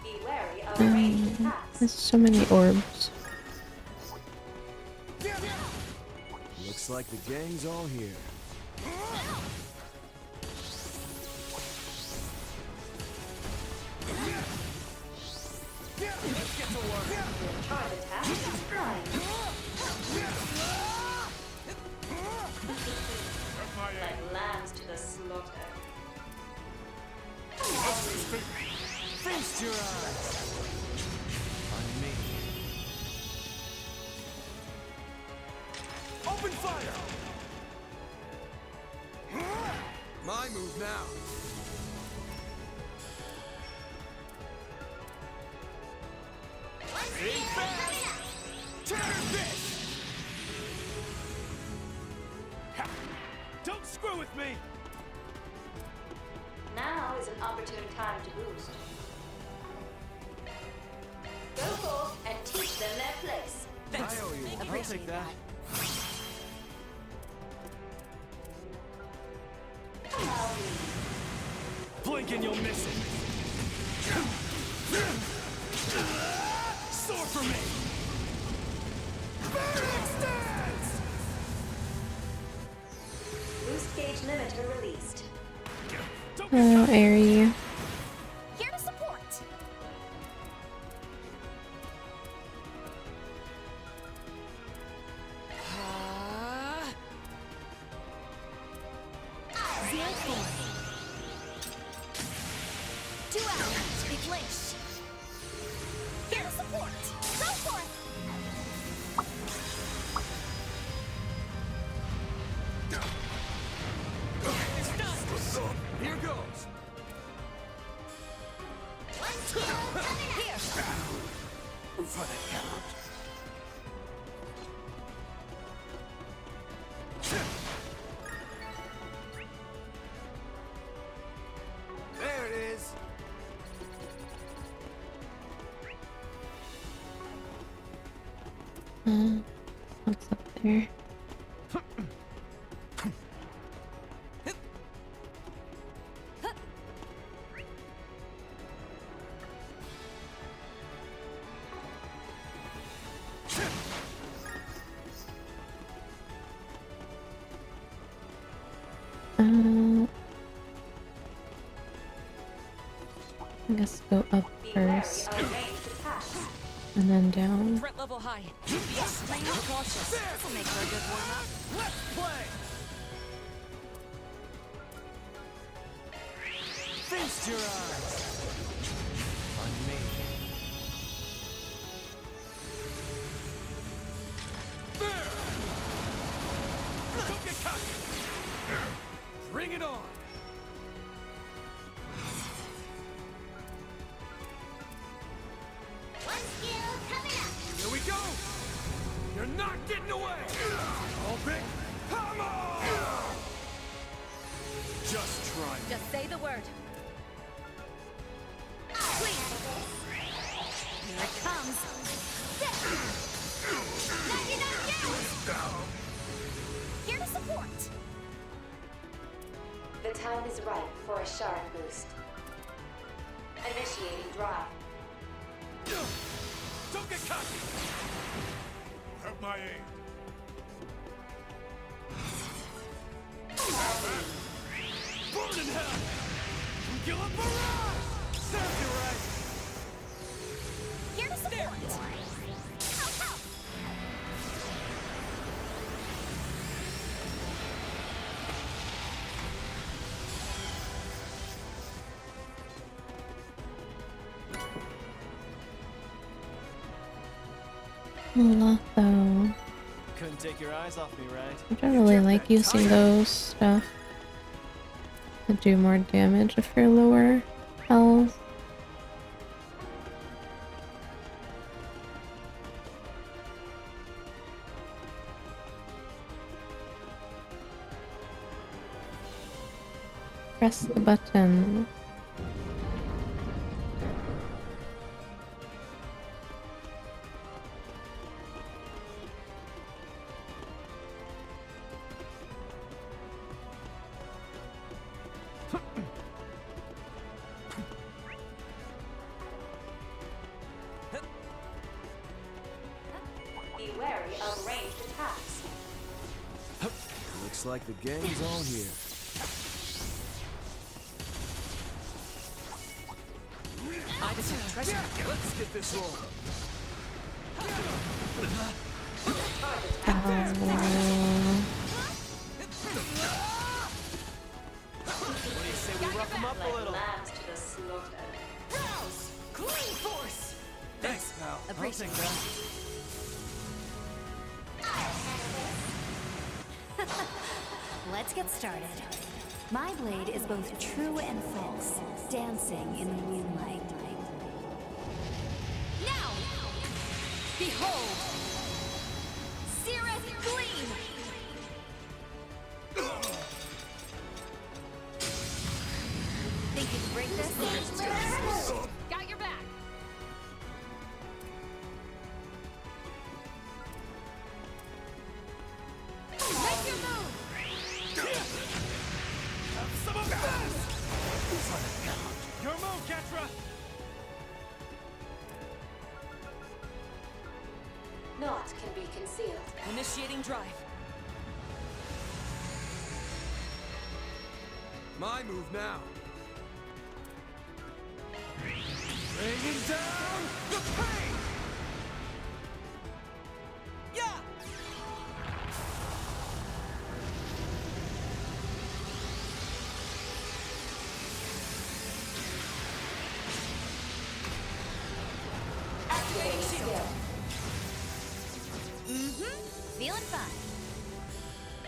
Be wary of ranged attacks. There's so many orbs. Looks like the gang's all here. Let's get to work. Charge attack. Flying. Like lambs to the slaughter. Feast your eyes. On me. Open fire! My move now. Turn this! Ha. Don't screw with me! Now is an opportune time to boost. Go forth and teach them their place. Thanks. I'll take that. Blink and you'll miss it. Soar for me! Extends! Boost gauge limiter released. Oh, Airy. Here to support. Two out. Be flinched. Here to support. Go for it. Here goes. One skill coming up. Here. For the count. There it is. What's up there? I guess go up first. And then down. Threat level high. Be extremely cautious. This will make for a good warm-up. Let's play! Feast your eyes on me. There! Don't get cocky! Bring it on! One skill coming up. Here we go! You're not getting away! All big hammer! Just try me. Just say the word. Please. Here it comes. Here to support. The time is right for a shard boost. Initiating drive. Don't get cocky! Have my aid. Burn in hell! Kill a barrage! Serves you right! Here to support. Help, help. A lot though. Couldn't take your eyes off me, right? I don't really like using those stuff to do more damage if you're lower health. Press the button. Be wary of ranged attacks. Looks like the gang's all here. I detect treasure. Let's get this rolling. What do you say we rough them up a little? Lambs to the slaughter. Rouse! Clean force! Thanks, pal. Appreciate I'll take that. Let's get started. My blade is both true and false, dancing in the moonlight. Now! Behold! Cirrus Gleam! Think you can break this? Got your back! Make your move! Have some of this! Your move, Ketra! Naught can be concealed. Initiating drive. My move now. Bringing down the pain! Yeah! Activating skill. Feeling fine.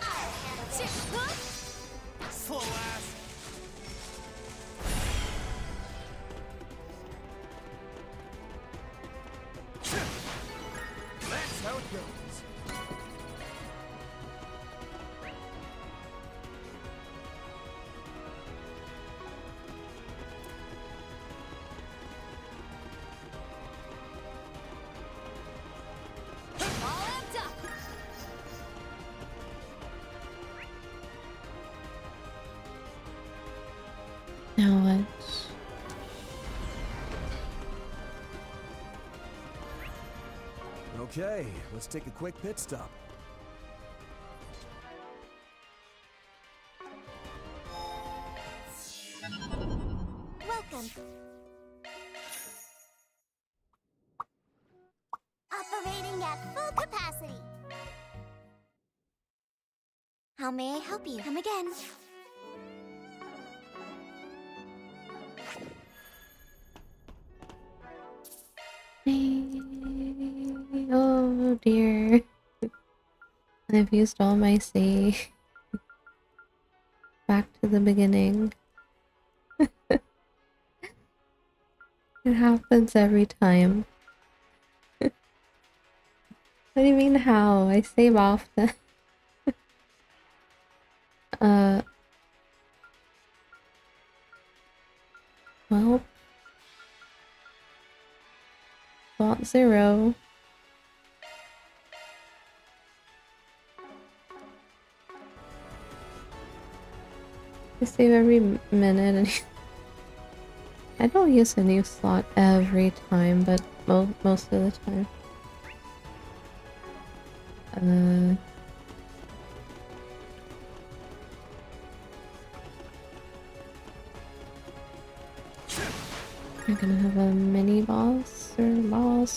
I'll handle this. Slow ass! That's how it goes. All amped up. Now what? Okay, let's take a quick pit stop. Welcome. Operating at full capacity. How may I help you? Come again. Oh dear. I've used all my save. Back to the beginning. It happens every time. What do you mean how? I save often. Well. Spot 0. I save every minute and I don't use a new slot every time, but most of the time. We're gonna have a mini boss or what?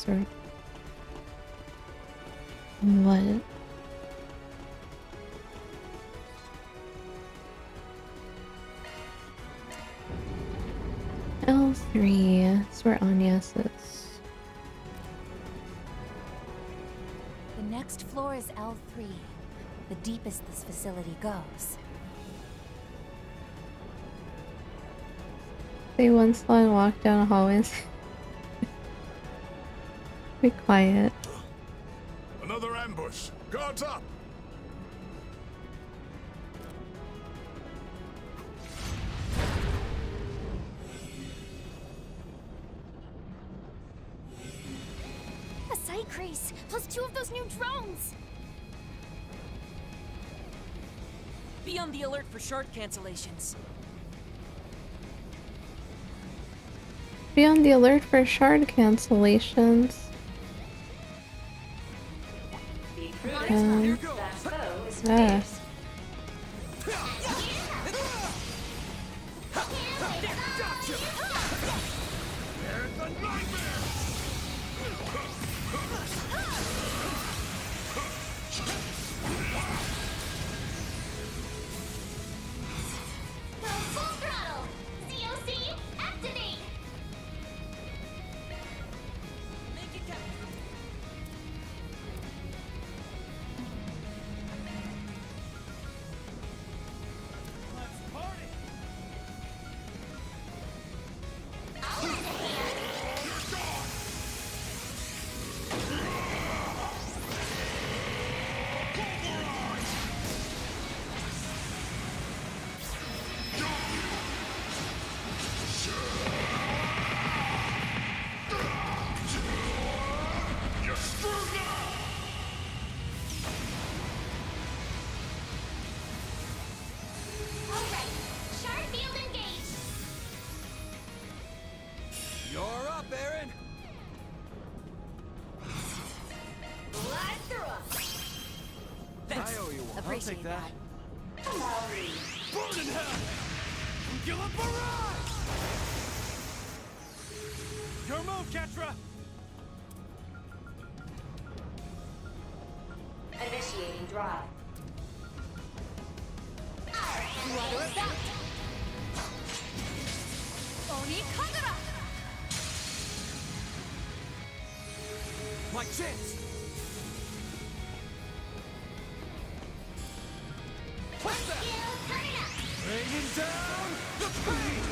L3. That's where Anya's is. The next floor is L3, the deepest this facility goes. Stay one slot and walk down a hallway. Be quiet. Another ambush. Guards up! A sight crease, plus 2 of those new drones! Be on the alert for shard cancellations. Be on the alert for shard cancellations. Full throttle. COC activate. take that. Burn in hell! Give up barrage! Your move, Ketra! Initiating drive. Water about. Oni Kagura. My chance! What's that? Bringing down the pain!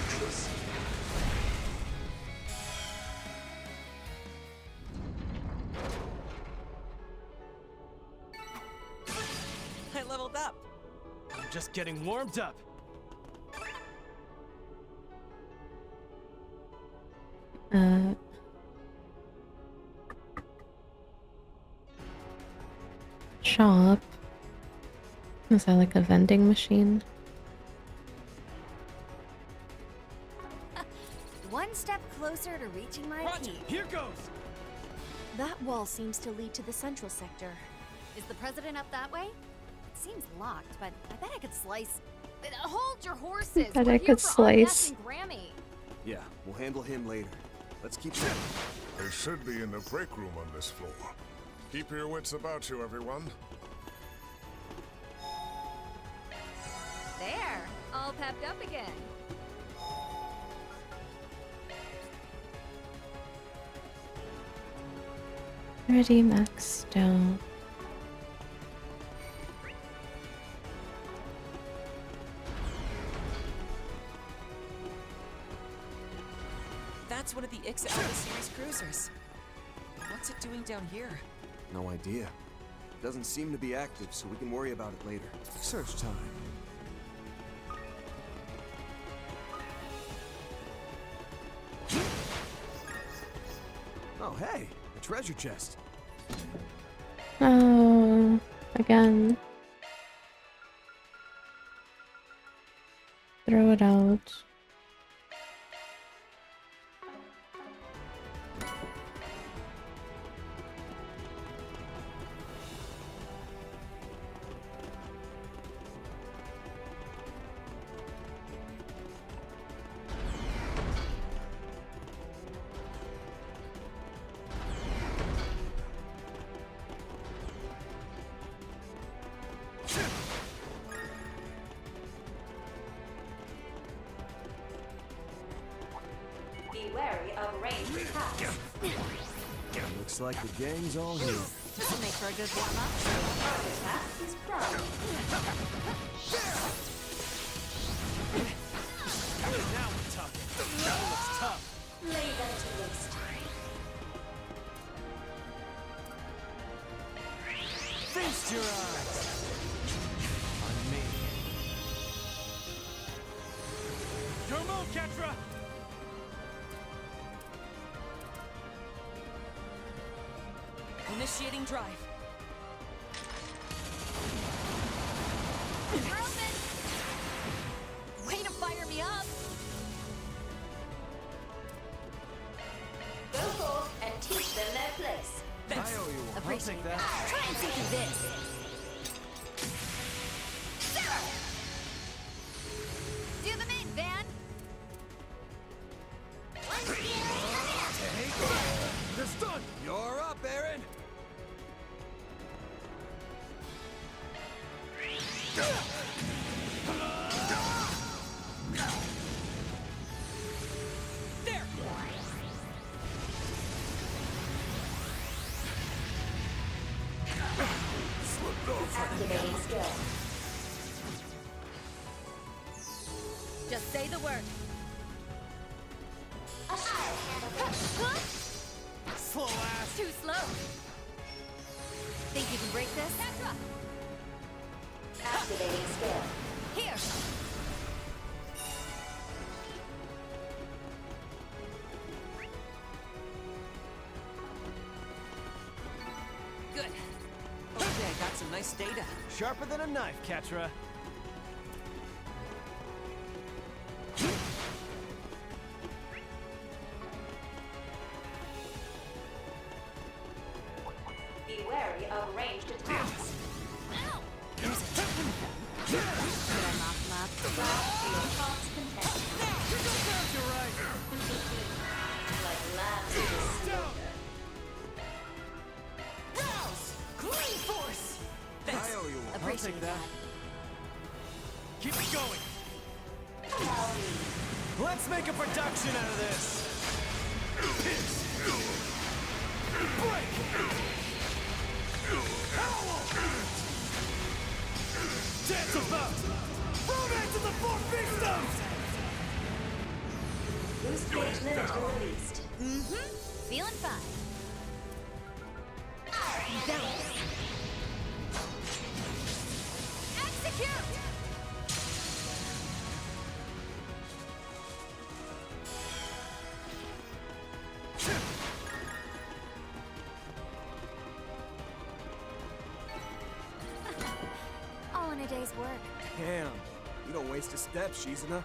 I leveled up. I'm just getting warmed up. Shop. Is that like a vending machine? One step closer to reaching my peak. Here goes! That wall seems to lead to the central sector. Is the president up that way? It seems locked, but I bet I could slice. Hold your horses. Bet We're I here could for slice. Aunt Bess and Grammy. Yeah, we'll handle him later. Let's keep going. They should be in the break room on this floor. Keep your wits about you, everyone. There, all pepped up again. Already maxed out. That's one of the X Alpha series cruisers. What's it doing down here? No idea. Doesn't seem to be active, so we can worry about it later. Search time. Oh, hey! A treasure chest. Oh, again. Throw it out. Be wary of ranged attacks. Looks like the gang's all here. This'll make for a good warm-up. Target task is prone. Now we're talking. That looks tough. Lay them to waste. Feast your eyes on me. Your move, Ketra! Initiating drive. Roman! Way to fire me up! Go forth and teach them their place. I owe you one. I'll Appreciate take that. Try and see through this. Do the main, Van! This done! You're up, Aaron! There! Activating skill. Just say the word. Slow ass. Too slow. Think you can break this? Activating skill. Here. Good. Okay, I got some nice data. Sharper than a knife, Ketra. Be wary of ranged attacks. Ow! take that. Keep it going. Let's make a production out of this. Break. Howl. Dance about. Romance of the Four Fiefdoms. Boost gauge limit released. Feeling fine. Bounce. Execute! All in a day's work. Damn, you don't waste a step, Shizuna.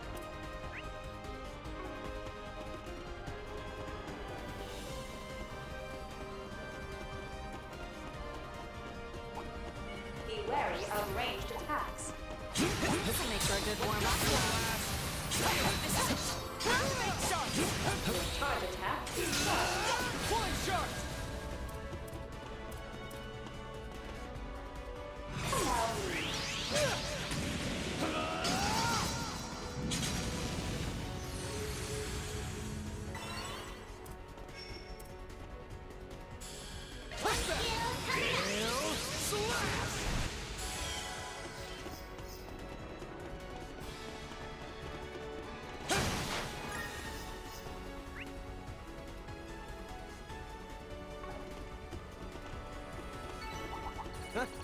Be wary of ranged attacks. This'll make for a good warm-up. Charge attack. One shot!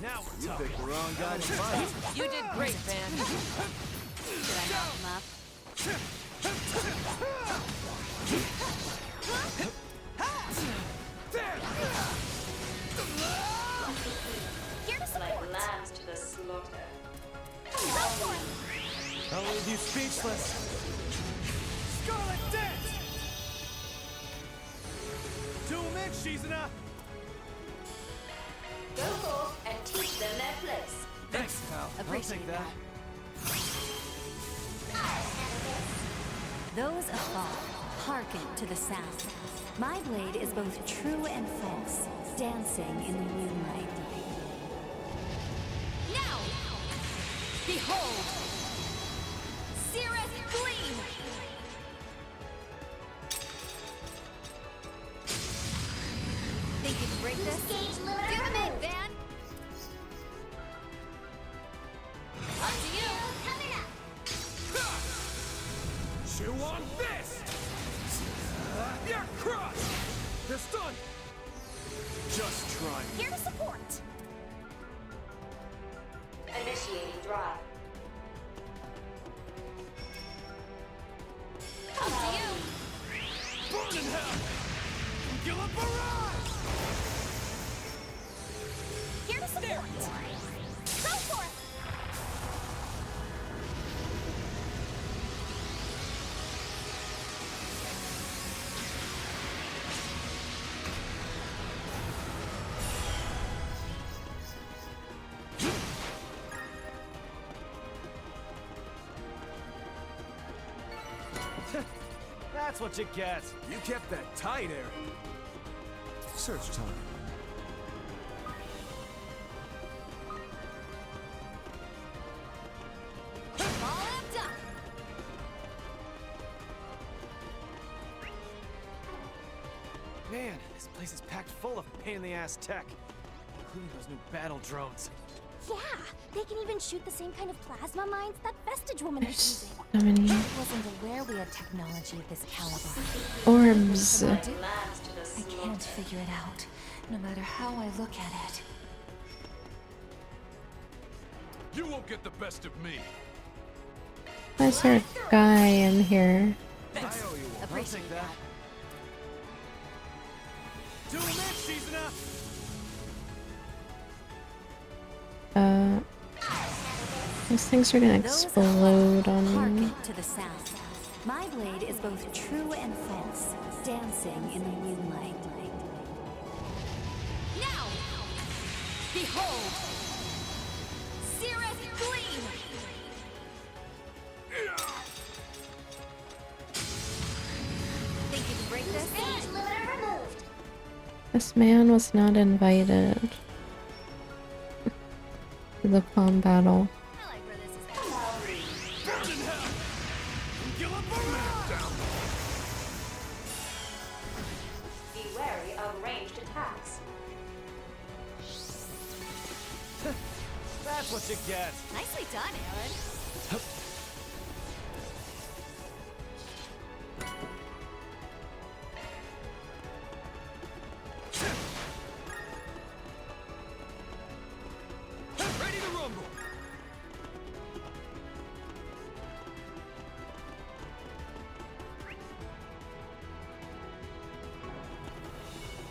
Now we're You talking. picked the wrong guy to fight. You did great, Van. Did I knock him up? Here to support. Like lambs to the slaughter. I'll leave you speechless. Scarlet Dance! 2 minutes, Shizuna! Go forth and teach them their place. Thanks, pal. I'll take that. Those afar, hearken to the sound. My blade is both true and false, dancing in the moonlight. Now! Behold! Cirith Gleam! Think you can break this? Gauge limiter Give him it, removed. Van! Up to you! Coming up. Chew on this! You're crushed! They're stunned! Just try. Here to support! Initiating drive. Up to you! Burn in hell! Angular barrage! Here to support! Go for it! That's what you get. You kept that tight, Aaron. Search time. All amped up! Man, this place is packed full of pain-in-the-ass tech, including those new battle drones. Yeah, they can even shoot the same kind of plasma mines that Vestige Woman is using. So many I wasn't aware we had technology of this caliber. orbs. I can't figure it out, no matter how I look at it. You won't get the best of me. Why is there a guy in here? Thanks. I'll take that. 2 minutes, Shizuna! These things are gonna explode on me. Hearken to the sound. My blade is both true and false, dancing in the moonlight. Now! Behold! Cirith Gleam! Think you can break this? Gauge limiter removed. This man was not invited. to the calm battle. Be wary of ranged attacks. That's what you get. Nicely done, Aaron. Ready to rumble!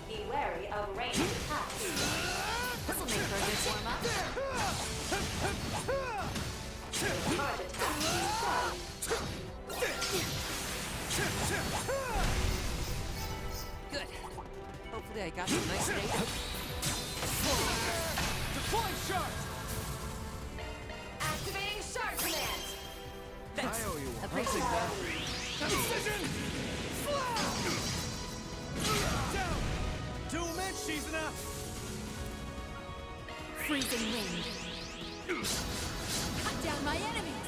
Be wary of ranged attacks. This'll make for a good warm-up. Hard attack is done. Good. Hopefully I got some nice data. Deploy shark! Activating shark command. I owe you one. Appreciate I'll that. take Decision! Down! 2 men, she's enough! Freezing wind. Cut down my enemies.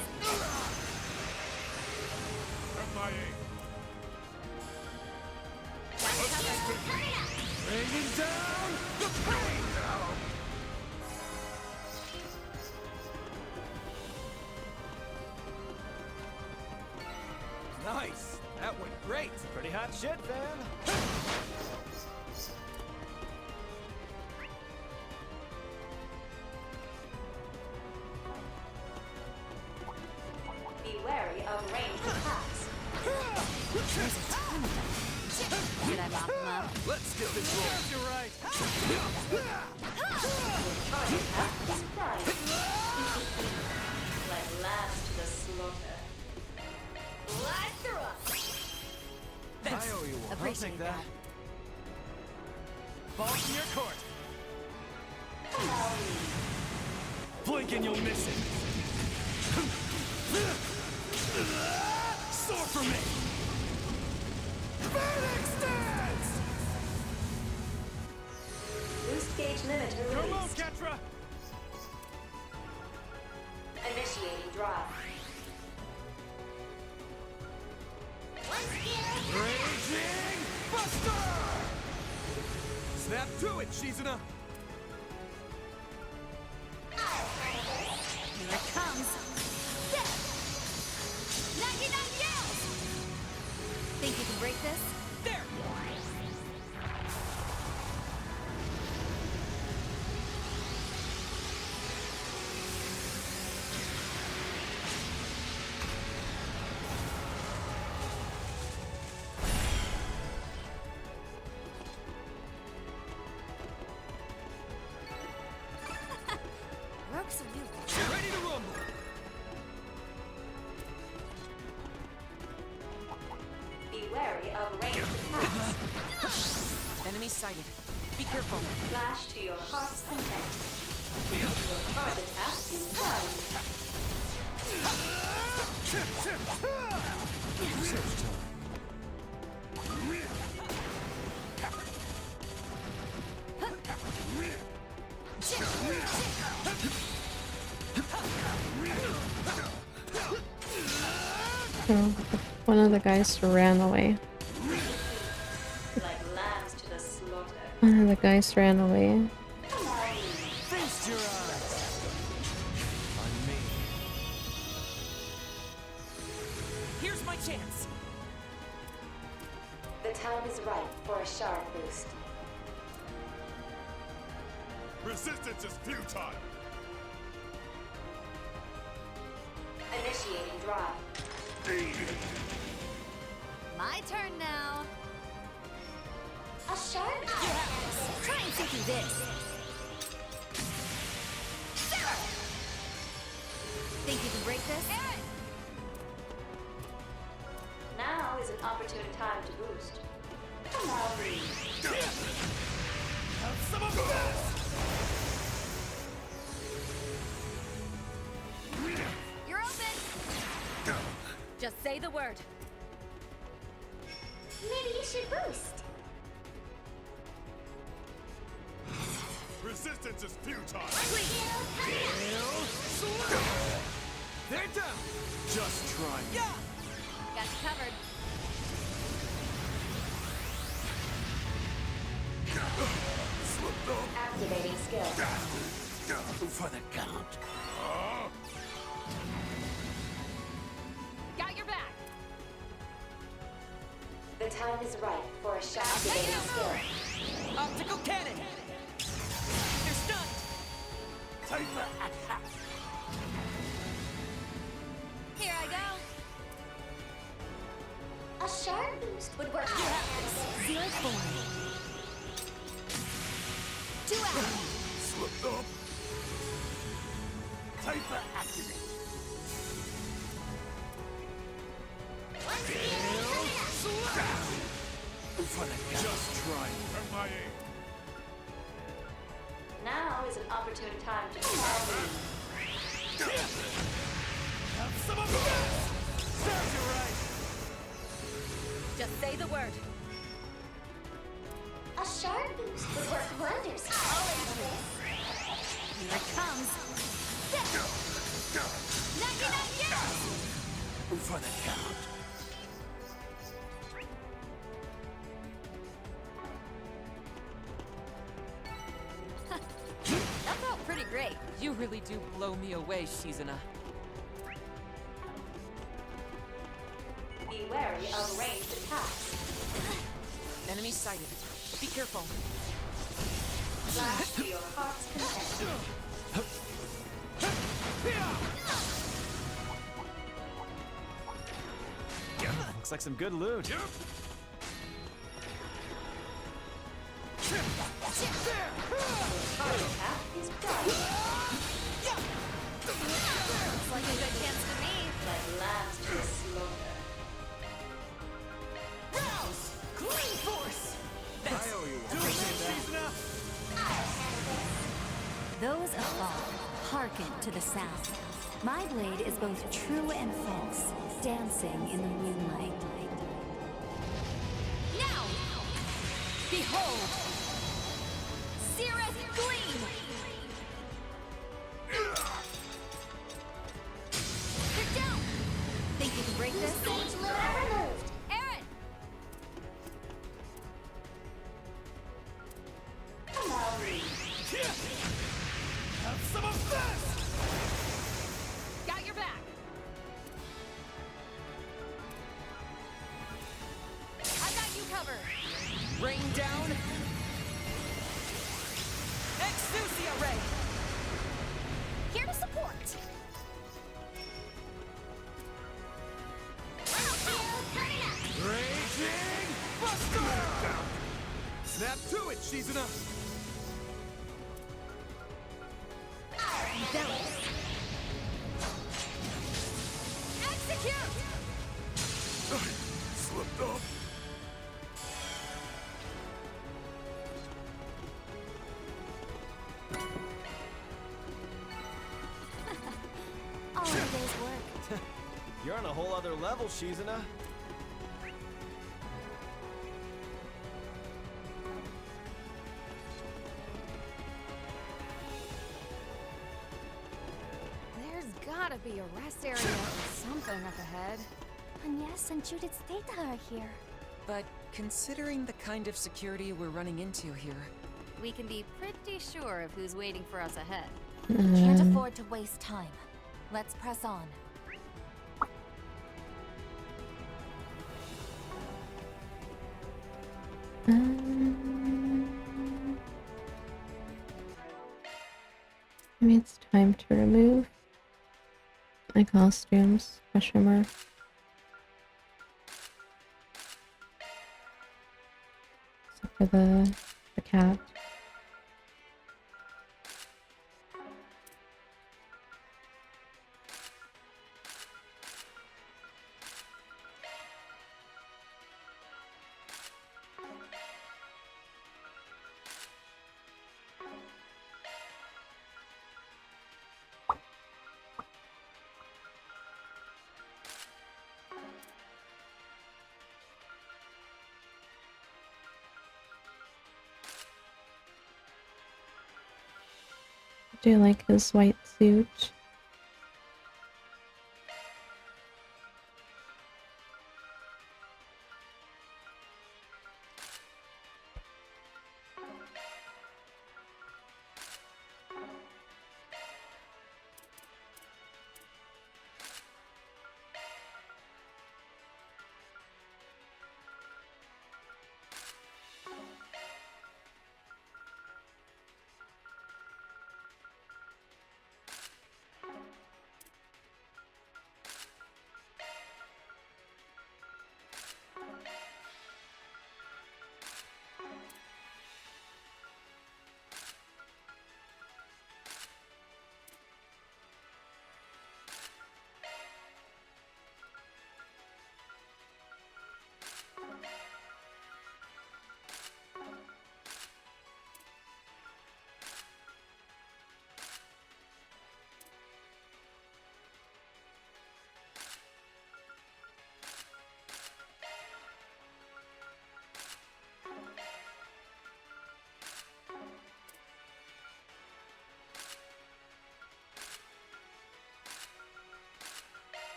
Bringing down the pain! Nice! That went great! Pretty hot shit, fam. Be wary of ranged attacks. There's a ton of them. Did I mop them up? Let's get this roll! You're right! Hard attack is done. Let last to the slaughter. Right through us. I owe you one. I'll Appreciate take that. Ball in your court! Blink and you'll miss it! Soar for me! Phoenix dance! Boost gauge limiter Come on, released. Ketra! Initiating drive. Raging Buster! Snap to it, Shizuna! Here it comes. Knocky knock yells! Think you can break this? There! Rogue's a new Ready to rumble! Be wary of ranged attacks. Enemy sighted. Be careful. Flash to your heart's content. Your hard attack is done. Oh, one of the guys ran away. Like lambs to the slaughter. One of the guys ran away. Feast your eyes! On me. Here's my chance. The time is right for a shard boost. Resistance is futile. Initiating drive. My turn now. A shard? Try and see through this. Think you can break this? Now is an opportune time to boost. Have some of this! You're open. Just say the word. Maybe you should boost. Resistance is futile. They're down. Just try. Yeah. Got you covered. Slipped up. Activating skill. For the count. Got your back. The time is right for a shot. Activating skill. Optical cannon! They're stunned! Here I go. A sharp boost would work. Zero form. 2 out. Slipped up. Typer activate. For the count. Just try. MIA. Now is an opportune time to move. Have some of this. Serves you right. Just say the word. A sharp boost would work wonders. Here it comes. For the count. That felt pretty great. You really do blow me away, Shizuna. Be wary of ranged attacks. Enemy sighted. Be careful. Flash to your heart's content. Looks like some good loot. Attack is done. Looks like a good chance to me. That last to slaughter. Rouse! Clean force! I owe you one. Those afar, hearken to the sound. My blade is both true and false, dancing in the moonlight. Now! Behold! Cirrus Gleam! You're down! Think you can break this? Stage limit removed. Aaron! Have some of this! Got your back. I got you covered! Rain down. Exusia Ray! Here to support! Raging Buster! Snap to it, Shizuna! Execute! Slipped up. All of day's work. You're on a whole other level, Shizuna. There's gotta be a rest area or something up ahead. Agnes and Judith's data are here. But considering the kind of security we're running into here, We can be pretty sure of who's waiting for us ahead. Can't afford to waste time. Let's press on. Maybe it's time to remove my costumes. Question mark. Except for the cat. Do like his white suit.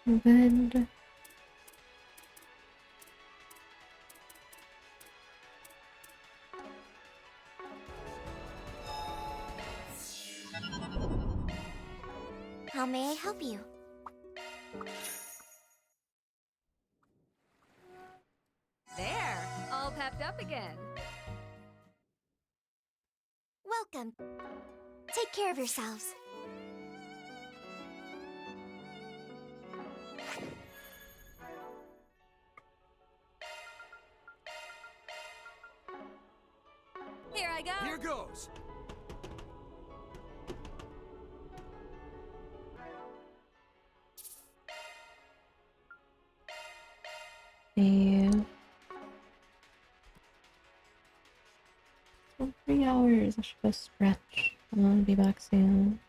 Bed. How may I help you? There, all pepped up again. Welcome. Take care of yourselves. Here I go. Here goes. Save. Oh, 3 hours. I should go stretch. I'll be back soon.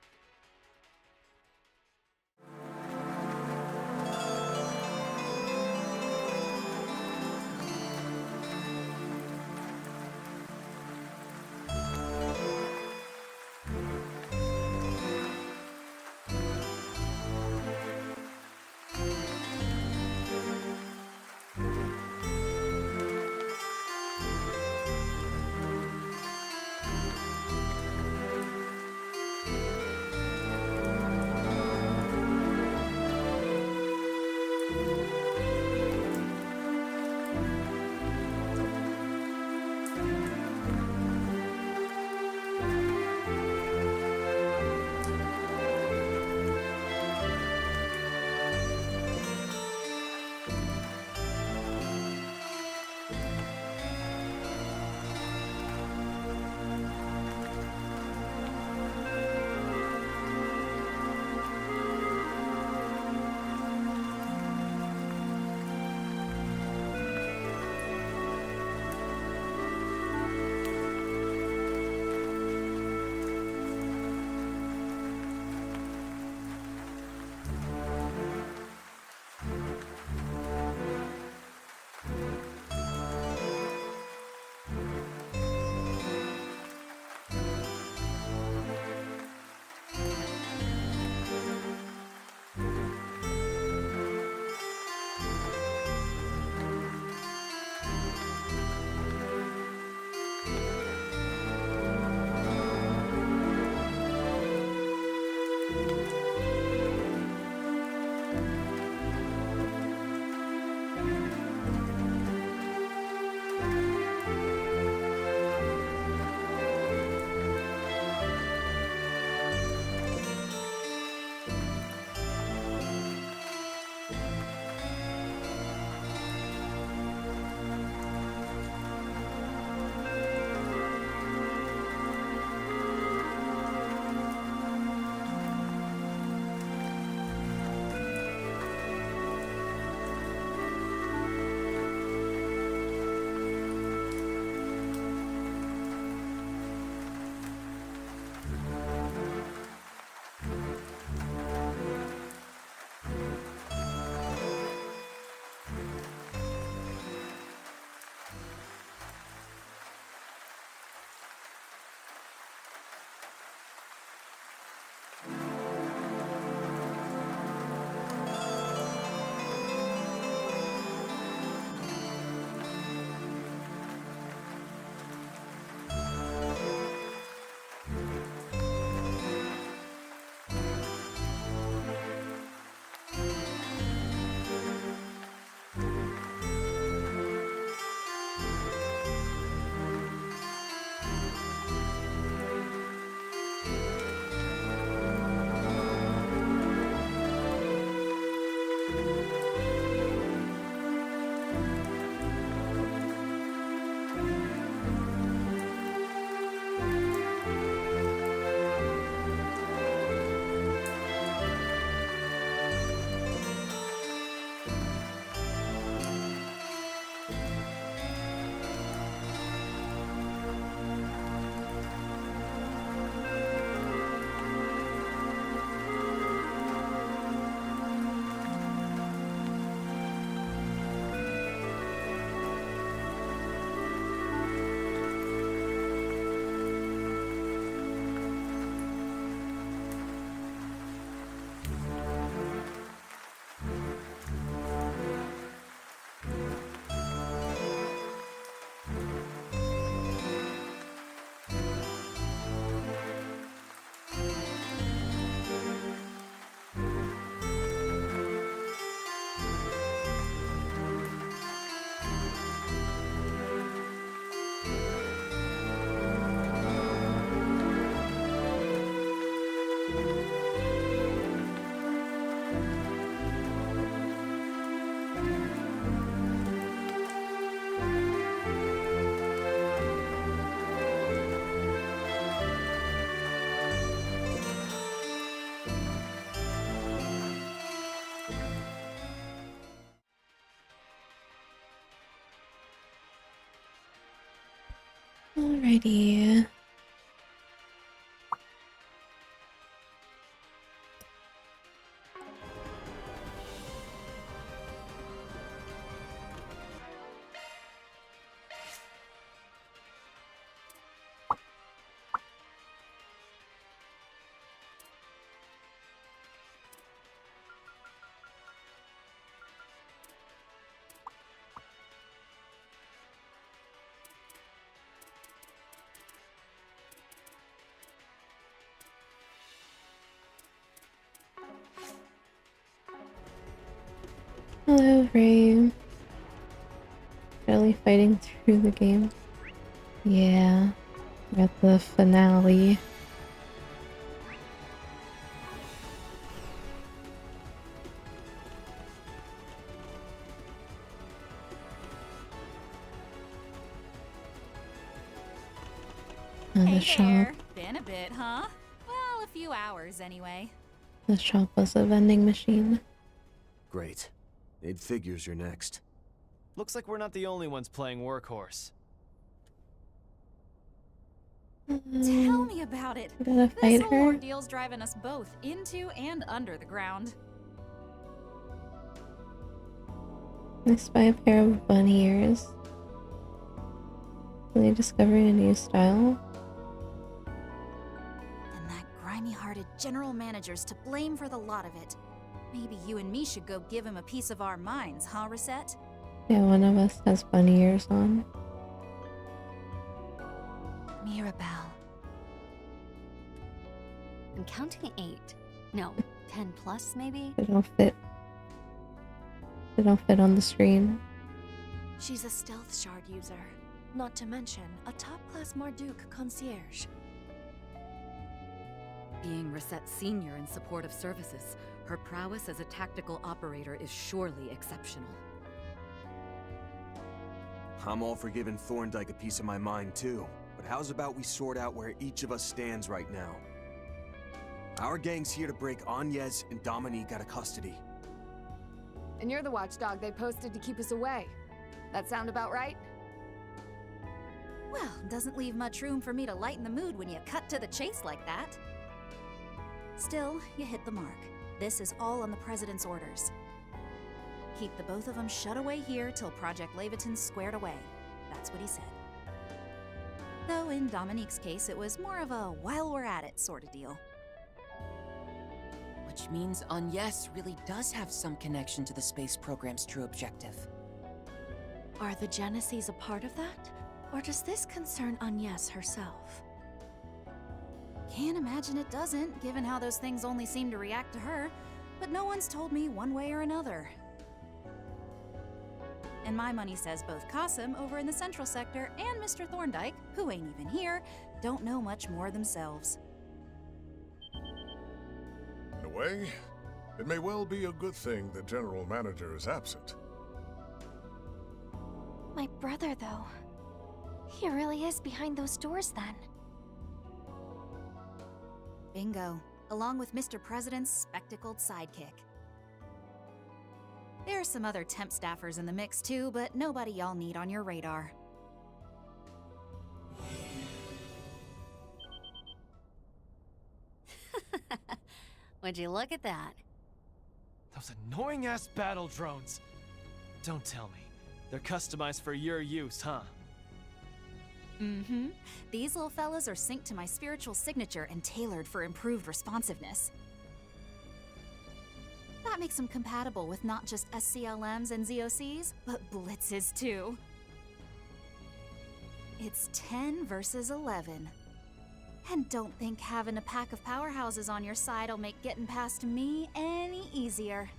Alrighty. Hello, Ray. Really fighting through the game. Yeah, we're at the finale. And the shop. Been a bit, huh? Well, a few hours anyway. The shop was a vending machine. Great. It figures you're next. Looks like we're not the only ones playing workhorse. Tell me about it. Gotta This fight whole her. ordeal's driving us both into and under the ground. I spy a pair of bunny ears. Really discovering a new style. And that grimy-hearted general manager's to blame for the lot of it. Maybe you and me should go give him a piece of our minds, huh, Reset? Yeah, one of us has bunny ears on. Mirabelle. I'm counting 8. No, 10 plus maybe? They don't fit. They don't fit on the screen. She's a stealth shard user. Not to mention a top-class Marduk concierge. Being Reset Senior in supportive services, her prowess as a tactical operator is surely exceptional. I'm all for giving Thorndyke a piece of my mind too, but how's about we sort out where each of us stands right now? Our gang's here to break Agnes and Dominique out of custody. And you're the watchdog they posted to keep us away. That sound about right? Well, doesn't leave much room for me to lighten the mood when you cut to the chase like that. Still, you hit the mark. This is all on the President's orders. Keep the both of them shut away here till Project Leviton's squared away. That's what he said. Though in Dominique's case, it was more of a while we're at it sort of deal. Which means Agnes really does have some connection to the space program's true objective. Are the Genesees a part of that? Or does this concern Agnes herself? Can't imagine it doesn't, given how those things only seem to react to her, but no one's told me one way or another. And my money says both Qasim over in the Central Sector and Mr. Thorndyke, who ain't even here, don't know much more themselves. In a way, it may well be a good thing the General Manager is absent. My brother, though. He really is behind those doors, then. Bingo. Along with Mr. President's spectacled sidekick. There are some other temp staffers in the mix too, but nobody y'all need on your radar. Would you look at that? Those annoying-ass battle drones. Don't tell me. They're customized for your use, huh? Mm-hmm. These little fellas are synced to my spiritual signature and tailored for improved responsiveness. That makes them compatible with not just SCLMs and ZOCs, but blitzes too. It's 10 versus 11. And don't think having a pack of powerhouses on your side will make getting past me any easier.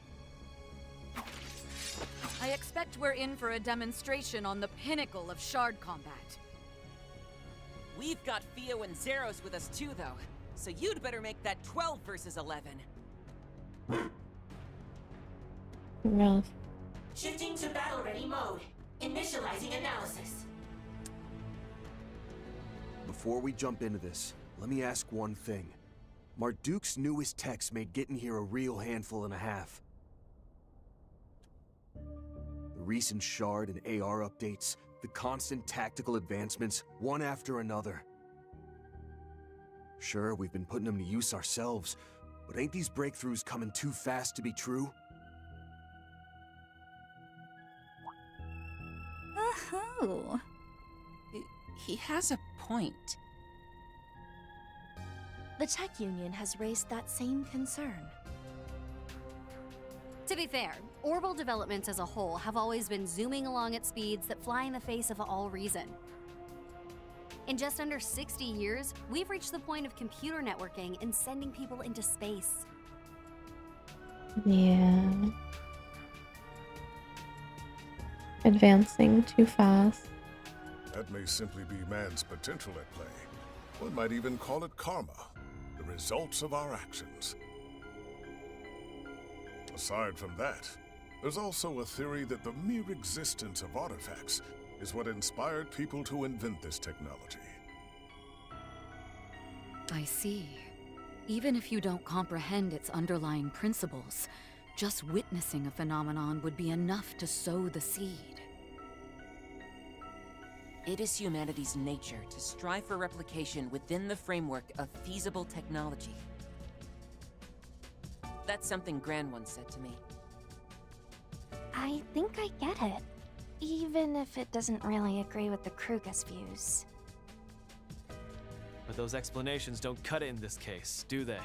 I expect we're in for a demonstration on the pinnacle of shard combat. We've got Theo and Zeros with us too, though, so you'd better make that 12 versus 11. Rough. Shifting to battle-ready mode. Initializing analysis. Before we jump into this, let me ask one thing. Marduk's newest techs made getting here a real handful and a half. The recent shard and AR updates, The constant tactical advancements, one after another. Sure, we've been putting them to use ourselves, but ain't these breakthroughs coming too fast to be true? Oh. He has a point. The Tech Union has raised that same concern. To be fair, orbital developments as a whole have always been zooming along at speeds that fly in the face of all reason. In just under 60 years, we've reached the point of computer networking and sending people into space. Yeah. Advancing too fast. That may simply be man's potential at play. One might even call it karma, the results of our actions. Aside from that, there's also a theory that the mere existence of artifacts is what inspired people to invent this technology. I see. Even if you don't comprehend its underlying principles, just witnessing a phenomenon would be enough to sow the seed. It is humanity's nature to strive for replication within the framework of feasible technology. That's something Gran once said to me. I think I get it, even if it doesn't really agree with the Kruger's views. But those explanations don't cut it in this case, do they?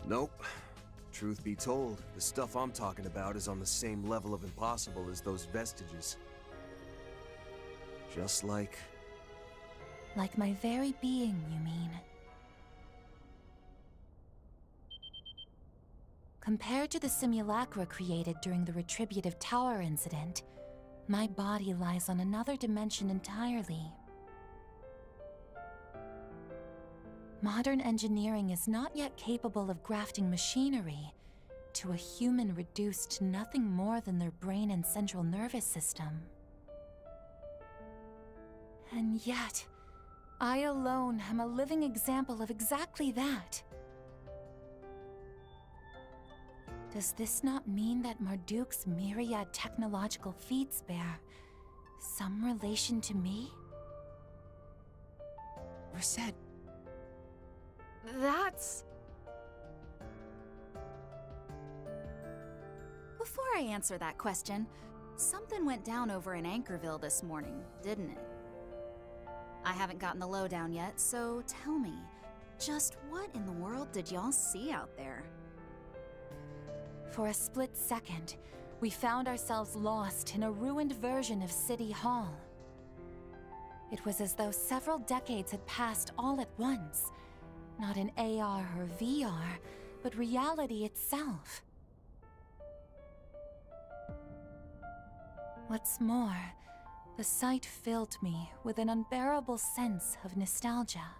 Nope. Truth be told, the stuff I'm talking about is on the same level of impossible as those vestiges. Just like... Like my very being, you mean? Compared to the simulacra created during the Retributive Tower incident, my body lies on another dimension entirely. Modern engineering is not yet capable of grafting machinery to a human reduced to nothing more than their brain and central nervous system. And yet, I alone am a living example of exactly that. Does this not mean that Marduk's myriad technological feats bear some relation to me? Reset. That's... Before I answer that question, something went down over in Anchorville this morning, didn't it? I haven't gotten the lowdown yet, so tell me, just what in the world did y'all see out there? For a split second, we found ourselves lost in a ruined version of City Hall. It was as though several decades had passed all at once. Not in AR or VR, but reality itself. What's more, the sight filled me with an unbearable sense of nostalgia.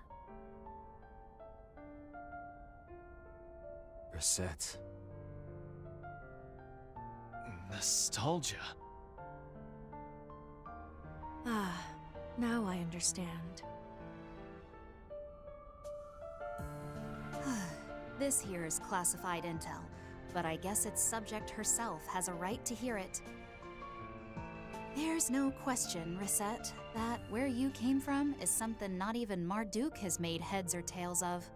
Reset. Nostalgia? Ah, now I understand. This here is classified intel, but I guess its subject herself has a right to hear it. There's no question, Reset, that where you came from is something not even Marduk has made heads or tails of.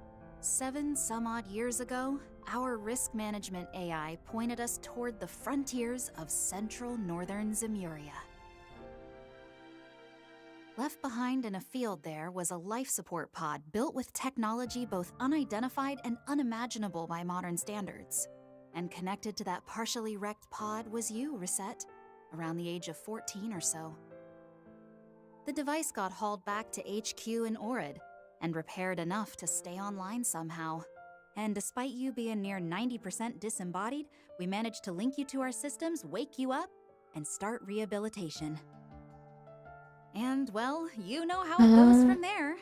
7 some odd years ago, our risk management AI pointed us toward the frontiers of central northern Zemuria. Left behind in a field there was a life support pod built with technology both unidentified and unimaginable by modern standards. And connected to that partially wrecked pod was you, Reset, around the age of 14 or so. The device got hauled back to HQ in Orid and repaired enough to stay online somehow. And despite you being near 90% disembodied, we managed to link you to our systems, wake you up, and start rehabilitation. And, well, you know how it goes from there.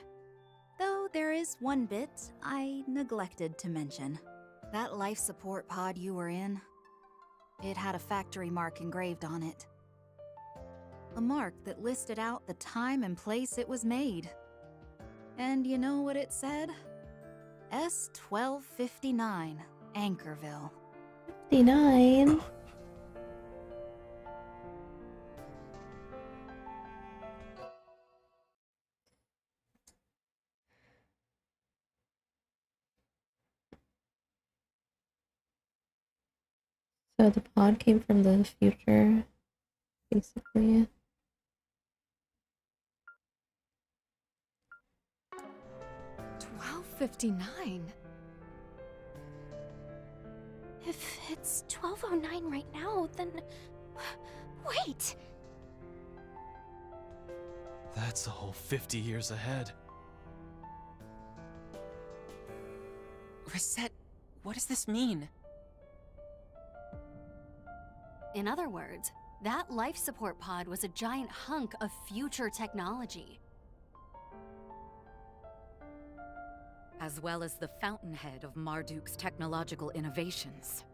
Though there is one bit I neglected to mention. That life support pod you were in, it had a factory mark engraved on it. A mark that listed out the time and place it was made. And you know what it said? S1259, Anchorville. 59. So the pod came from the future, basically. 12:59. If it's 12:09 right now, then... Wait! That's a whole 50 years ahead. Reset, what does this mean? In other words, that life support pod was a giant hunk of future technology. As well as the fountainhead of Marduk's technological innovations.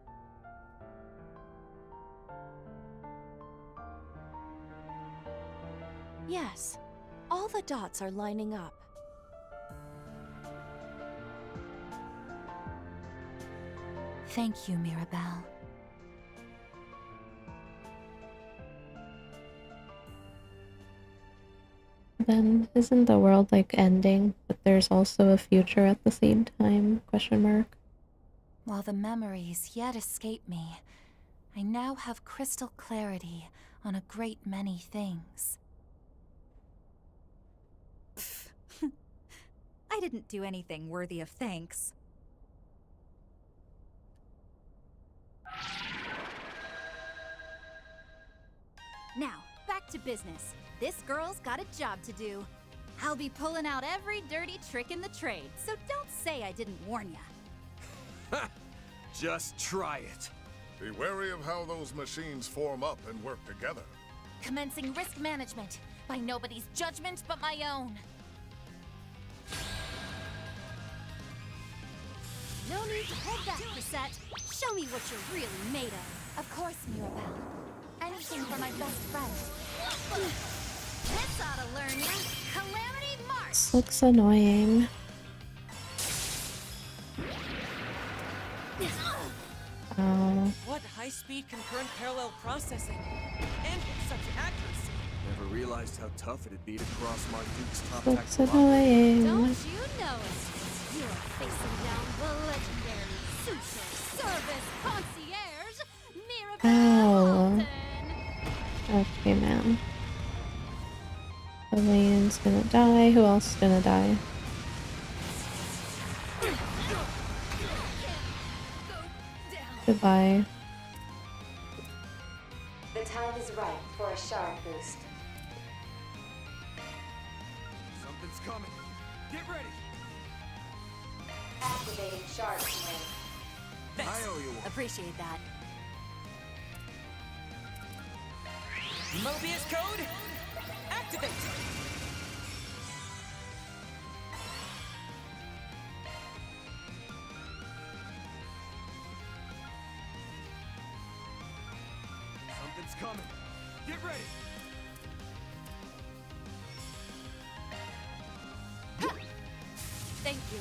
Yes, all the dots are lining up. Thank you, Mirabelle. Then isn't the world like ending, but there's also a future at the same time? Question mark. While the memories yet escape me, I now have crystal clarity on a great many things. I didn't do anything worthy of thanks. Now, back to business. This girl's got a job to do. I'll be pulling out every dirty trick in the trade, so don't say I didn't warn ya. Just try it. Be wary of how those machines form up and work together. Commencing risk management, by nobody's judgment but my own. No need to hold back, Reset. Show me what you're really made of. Of course, Mirabelle. Anything for my best friend. This ought to learn ya. Calamity March! This looks annoying. Oh. What high-speed concurrent parallel processing? And with such accuracy. Never realized how tough it'd be to cross Marduk's top Looks tactical annoying. Don't you know it? You're facing down the legendary super service concierge, Mirabelle Ow. Okay, man. Elaine's gonna die. Who else is gonna die? Goodbye. The time is right for a shard boost. Something's coming. Get ready. Activating shard command. I owe you one. Appreciate that. Mobius code, activate! Something's coming. Get ready. Thank you.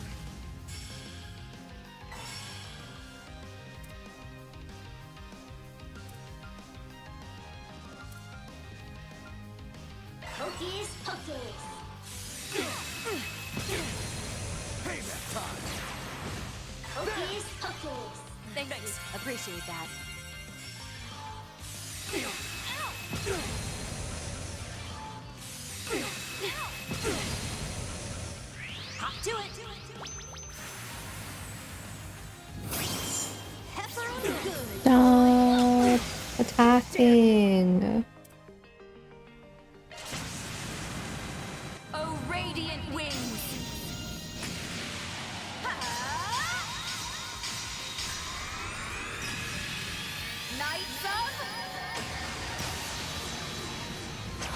Hocus pocus. Payback time. Hocus pocus. Thanks. Appreciate that. Hop to it. Heifer and good. Stop attacking. Oh, radiant wings. Knights of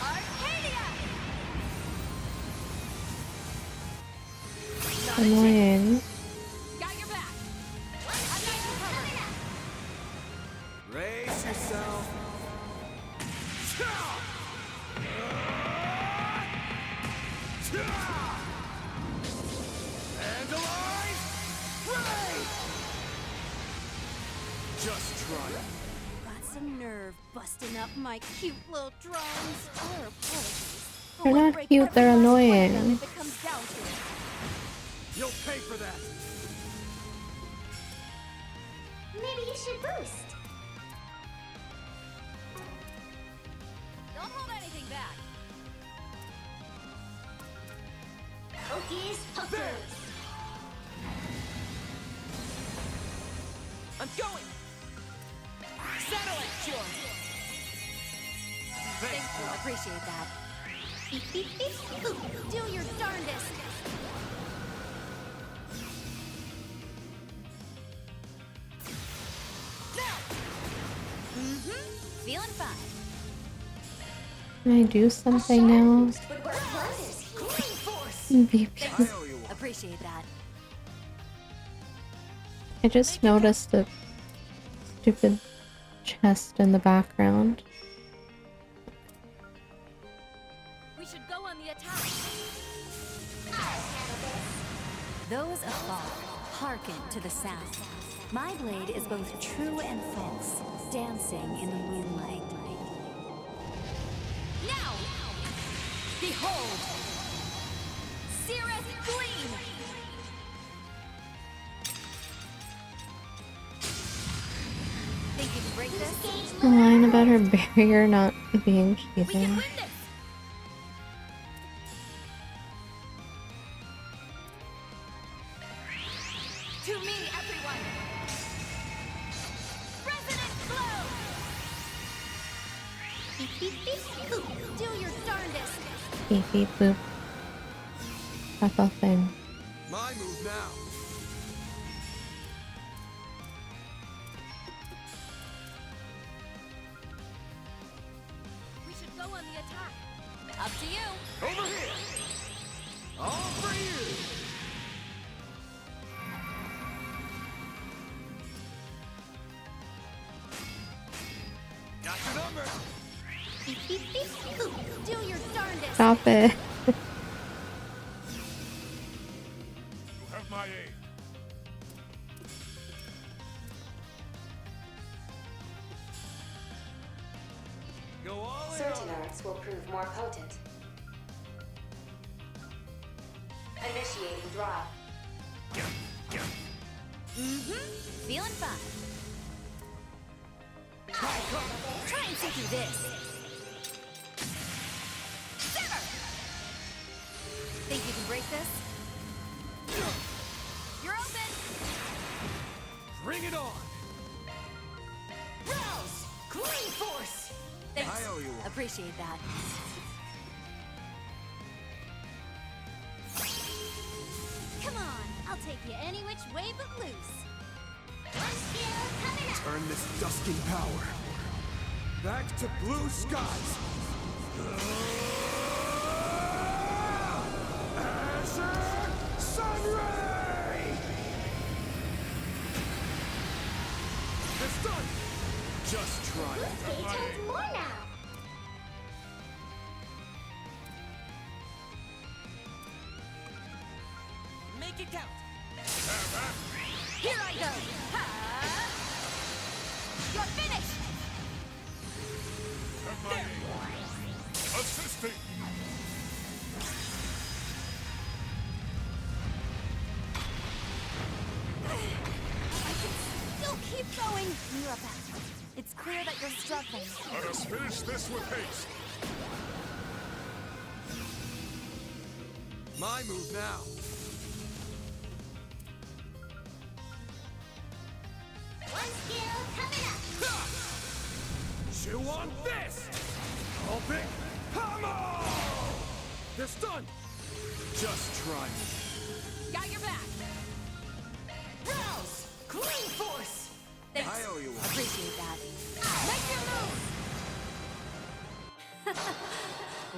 Arcadia. Annoying. Got your back. I got you covered. Brace yourself. And alive. Ready. Just try it. Got some nerve busting up my cute little drones. Our apologies. They're not cute, they're annoying. If it comes down to it. You'll pay for that. Maybe you should boost. back. Hocus pocus. I'm going! Satellite cure! Thank you. Appreciate that. Do your darndest. Feeling fine. Can I do something now? VP. Appreciate that. I just noticed the stupid chest in the background. We should go on the attack. Those afar, hearken to the sound. My blade is both true and false, dancing in the moonlight. Now! Behold! Cirrus Gleam! Think you can break this? The line about her barrier not being sheathed. To me, everyone! Resonant blow! Do your darndest! Beep beep boop. That whole thing. My move now. We should go on the attack. Up to you. Over here. All for you. Got your number. Do your darndest. Stop it. You have my aid. Go all in. Certain arts will prove more potent. Initiating drive. Feeling fine. Try and see through this. Sever! Think you can break this? You're open! Bring it on. Rouse! Clean force! Thanks. I owe you one. Appreciate that. Come on, I'll take you any which way but loose. Turn this dusking power back to blue skies. Azure Sunray! It's done! Just try it. More now. Make it count. Here I go! Ha! You're finished! Have my aid. Assisting. I can still keep going! Mirabelle, it's clear that you're struggling. Let us finish this with haste. My move now. One skill coming up. Chew on this! Open hammer! This done! Just try it. Got your back! Rouse! Clean force! Thanks. I owe you one. Appreciate that. Make your move!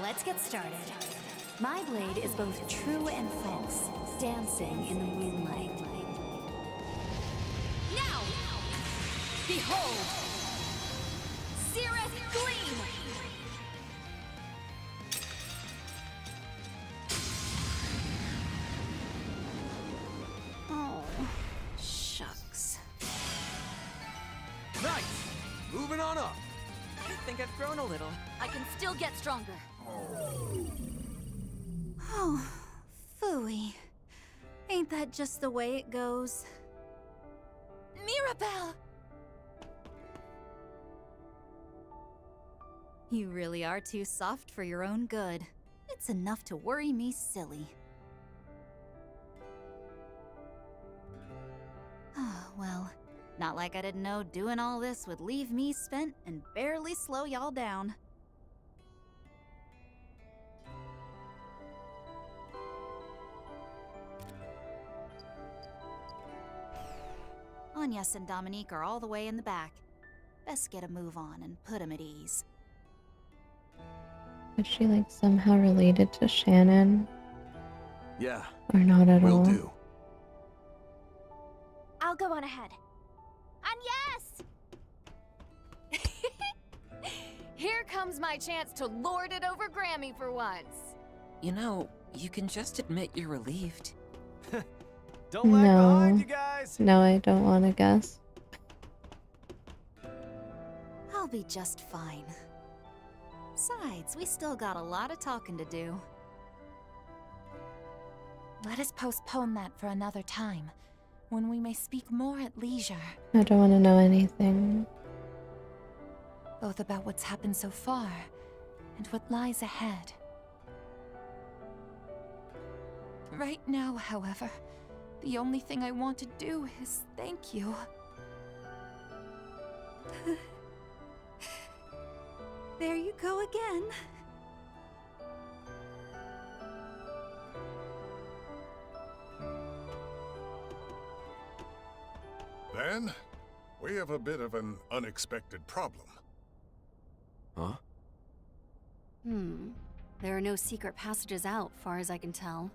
Let's get started. My blade is both true and false, dancing in the moonlight. Now! Behold! Cirrus Gleam! Oh, shucks. Nice! Moving on up. I think I've grown a little. I can still get stronger. Oh, phooey. Ain't that just the way it goes? Mirabelle! You really are too soft for your own good. It's enough to worry me silly. Well, not like I didn't know doing all this would leave me spent and barely slow y'all down. Agnes and Dominique are all the way in the back. Best get a move on and put 'em at ease. Is she like somehow related to Shannon? Yeah. Or not at all? Will do. I'll go on ahead. And yes! Here comes my chance to lord it over Grammy for once. You know, you can just admit you're relieved. Don't lag No. behind, you guys! No, I don't want to guess. I'll be just fine. Besides, we still got a lot of talking to do. Let us postpone that for another time, when we may speak more at leisure. I don't want to know anything. Both about what's happened so far, and what lies ahead. Right now, however, the only thing I want to do is thank you. There you go again. Then, we have a bit of an unexpected problem. Huh? There are no secret passages out, far as I can tell.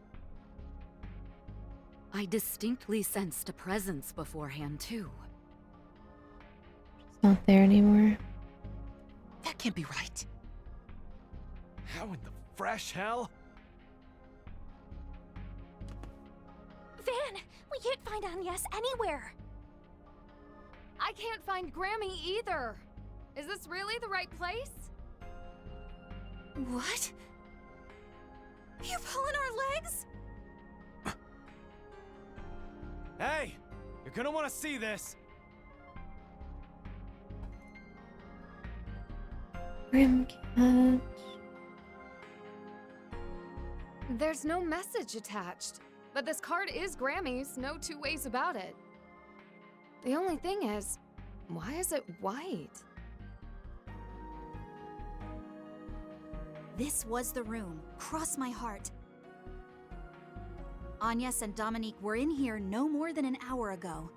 I distinctly sensed a presence beforehand, too. It's not there anymore. That can't be right. How in the fresh hell? Van, we can't find Agnes anywhere. I can't find Grammy either. Is this really the right place? What? You pulling our legs? Hey! You're gonna want to see this! Grimcat. There's no message attached, but this card is Grammy's, no two ways about it. The only thing is, why is it white? This was the room. Cross my heart. Agnes and Dominique were in here no more than an hour ago.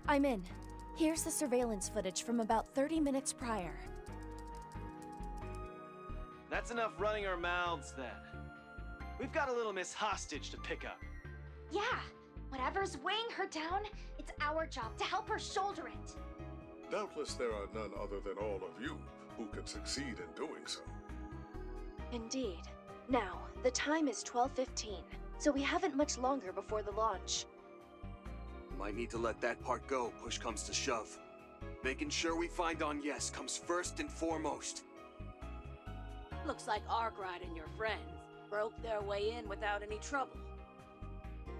I'm in. Here's the surveillance footage from about 30 minutes prior. That's enough running our mouths, then. We've got a little Miss Hostage to pick up. Yeah, whatever's weighing her down, it's our job to help her shoulder it. Doubtless there are none other than all of you who could succeed in doing so. Indeed. Now, the time is 12:15, so we haven't much longer before the launch. Might need to let that part go, push comes to shove. Making sure we find Agnes comes first and foremost. Looks like Arkwright and your friends broke their way in without any trouble.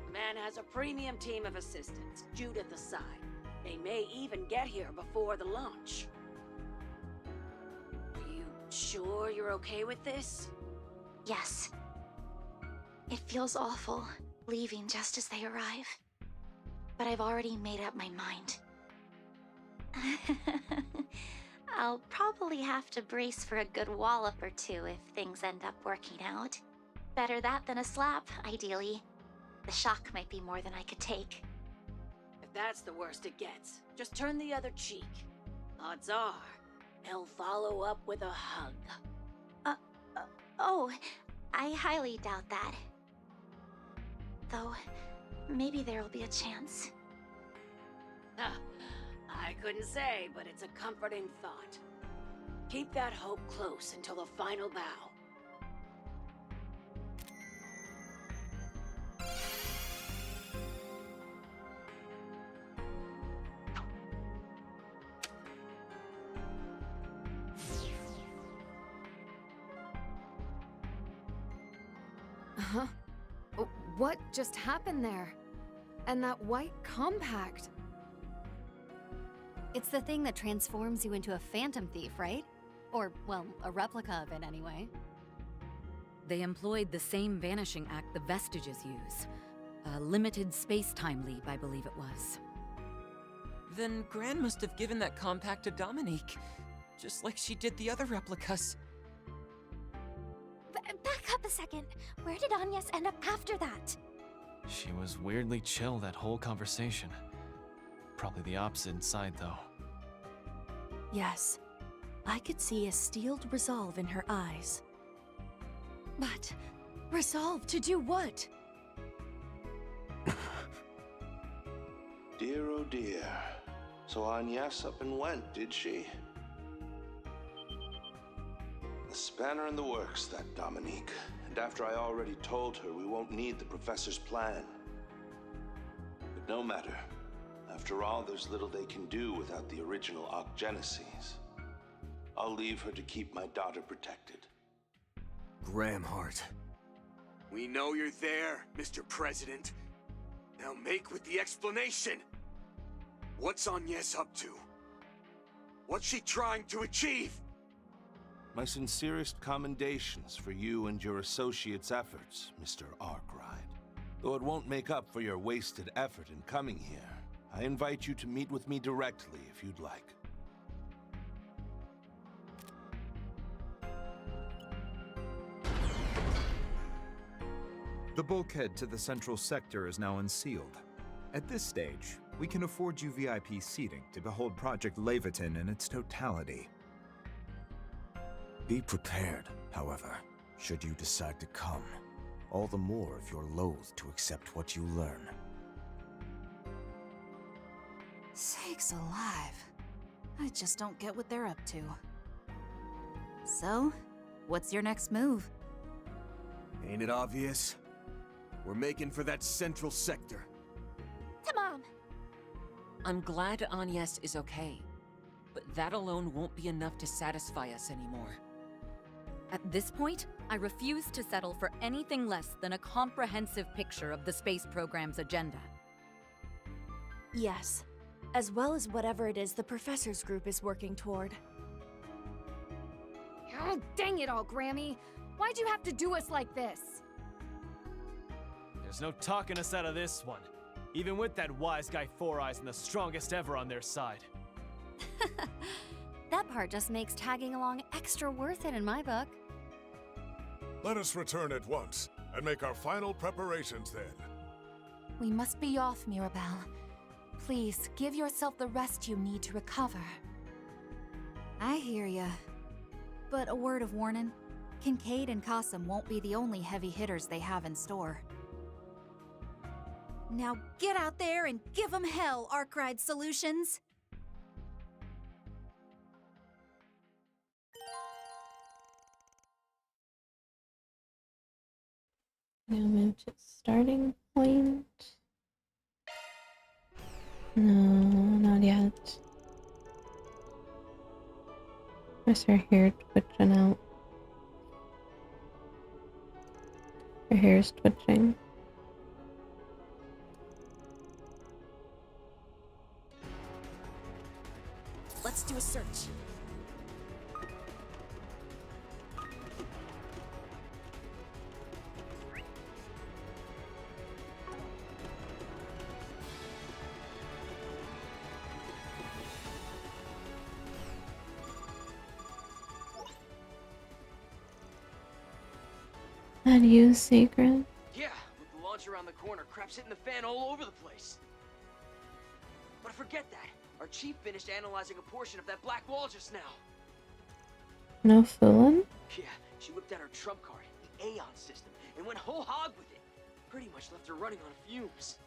The man has a premium team of assistants, Jude at the side. They may even get here before the launch. Are you sure you're okay with this? Yes. It feels awful, leaving just as they arrive. But I've already made up my mind. I'll probably have to brace for a good wallop or two if things end up working out. Better that than a slap, ideally. The shock might be more than I could take. If that's the worst it gets, just turn the other cheek. Odds are, he'll follow up with a hug. Oh, I highly doubt that. Though, maybe there'll be a chance. I couldn't say, but it's a comforting thought. Keep that hope close until the final bow. Huh? What just happened there? And that white compact? It's the thing that transforms you into a phantom thief, right? Or, well, a replica of it anyway. They employed the same vanishing act the Vestiges use. A limited space-time leap, I believe it was. Then Gran must have given that compact to Dominique, just like she did the other replicas. Back up a second. Where did Agnes end up after that? She was weirdly chill that whole conversation. Probably the opposite inside, though. Yes, I could see a steeled resolve in her eyes. But resolve to do what? Dear oh dear. So Agnes up and went, did she? A spanner in the works, that Dominique. And after I already told her we won't need the professor's plan. But no matter. After all, there's little they can do without the original Ocgenesis. I'll leave her to keep my daughter protected. Gramhart. We know you're there, Mr. President. Now make with the explanation. What's Agnes up to? What's she trying to achieve? My sincerest commendations for you and your associates' efforts, Mr. Arkwright. Though it won't make up for your wasted effort in coming here, I invite you to meet with me directly if you'd like. The bulkhead to the central sector is now unsealed. At this stage, we can afford you VIP seating to behold Project Leviathan in its totality. Be prepared, however, should you decide to come. All the more if you're loath to accept what you learn. Sakes alive. I just don't get what they're up to. So, what's your next move? Ain't it obvious? We're making for that central sector. To Mom! I'm glad Agnes is okay, but that alone won't be enough to satisfy us anymore. At this point, I refuse to settle for anything less than a comprehensive picture of the space program's agenda. Yes, as well as whatever it is the Professor's group is working toward. Oh, dang it all, Grammy! Why'd you have to do us like this? There's no talking us out of this one. Even with that wise guy Four Eyes and the strongest ever on their side. That part just makes tagging along extra worth it in my book. Let us return at once and make our final preparations then. We must be off, Mirabelle. Please, give yourself the rest you need to recover. I hear ya. But a word of warning, Kincaid and Qasim won't be the only heavy hitters they have in store. Now get out there and give them hell, Arkwright Solutions! Now move to starting point. No, not yet. Why's her hair twitching out? Her hair's twitching. Let's do a search. That you, Secret? Yeah, with the launch around the corner, crap's hitting the fan all over the place. But forget that. Our chief finished analyzing a portion of that black wall just now. No fooling? Yeah, she whipped out her trump card, the Aeon system, and went whole hog with it. Pretty much left her running on fumes.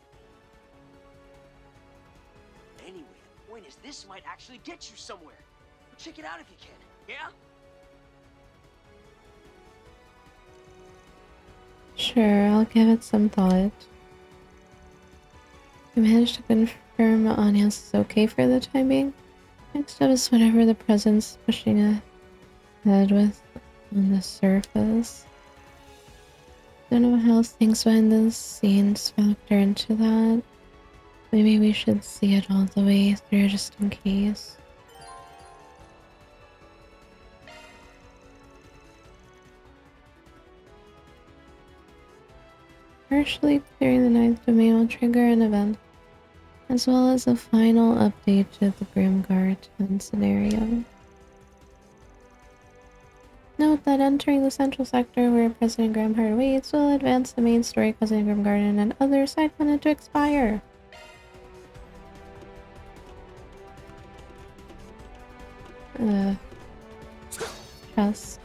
Anyway, the point is this might actually get you somewhere. Check it out if you can, yeah? Sure, I'll give it some thought. I managed to confirm Agnes is okay for the time being. Next up is whatever the present's pushing ahead with on the surface. Don't know how things behind the scenes factor into that. Maybe we should see it all the way through just in case. Partially clearing the ninth domain will trigger an event, as well as a final update to the Grimgar 10 scenario. Note that entering the central sector where President Grimhard waits will advance the main story, causing Grimgarden and other side content to expire. Chest.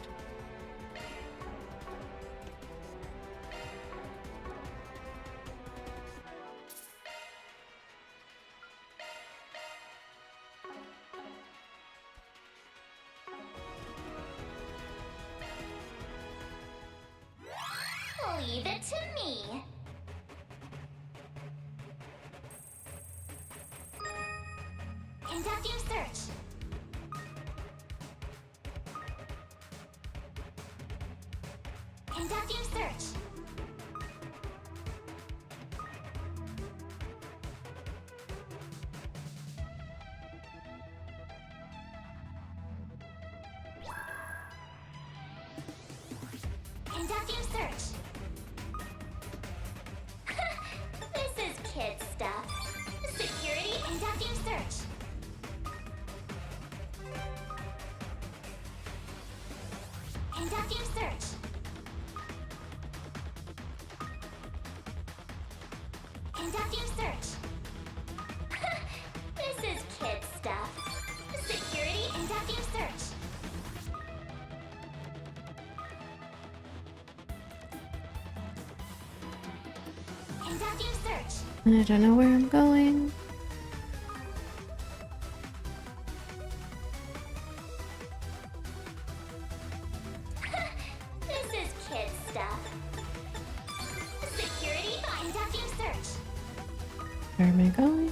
Leave it to me. Conducting search. Conducting search. Conducting search. This is kid stuff. Security conducting search. Conducting search. Conducting search. This is kid stuff. Security conducting search. Conducting search. I don't know where I'm going. This is kid stuff. Security conducting search. Where am I going?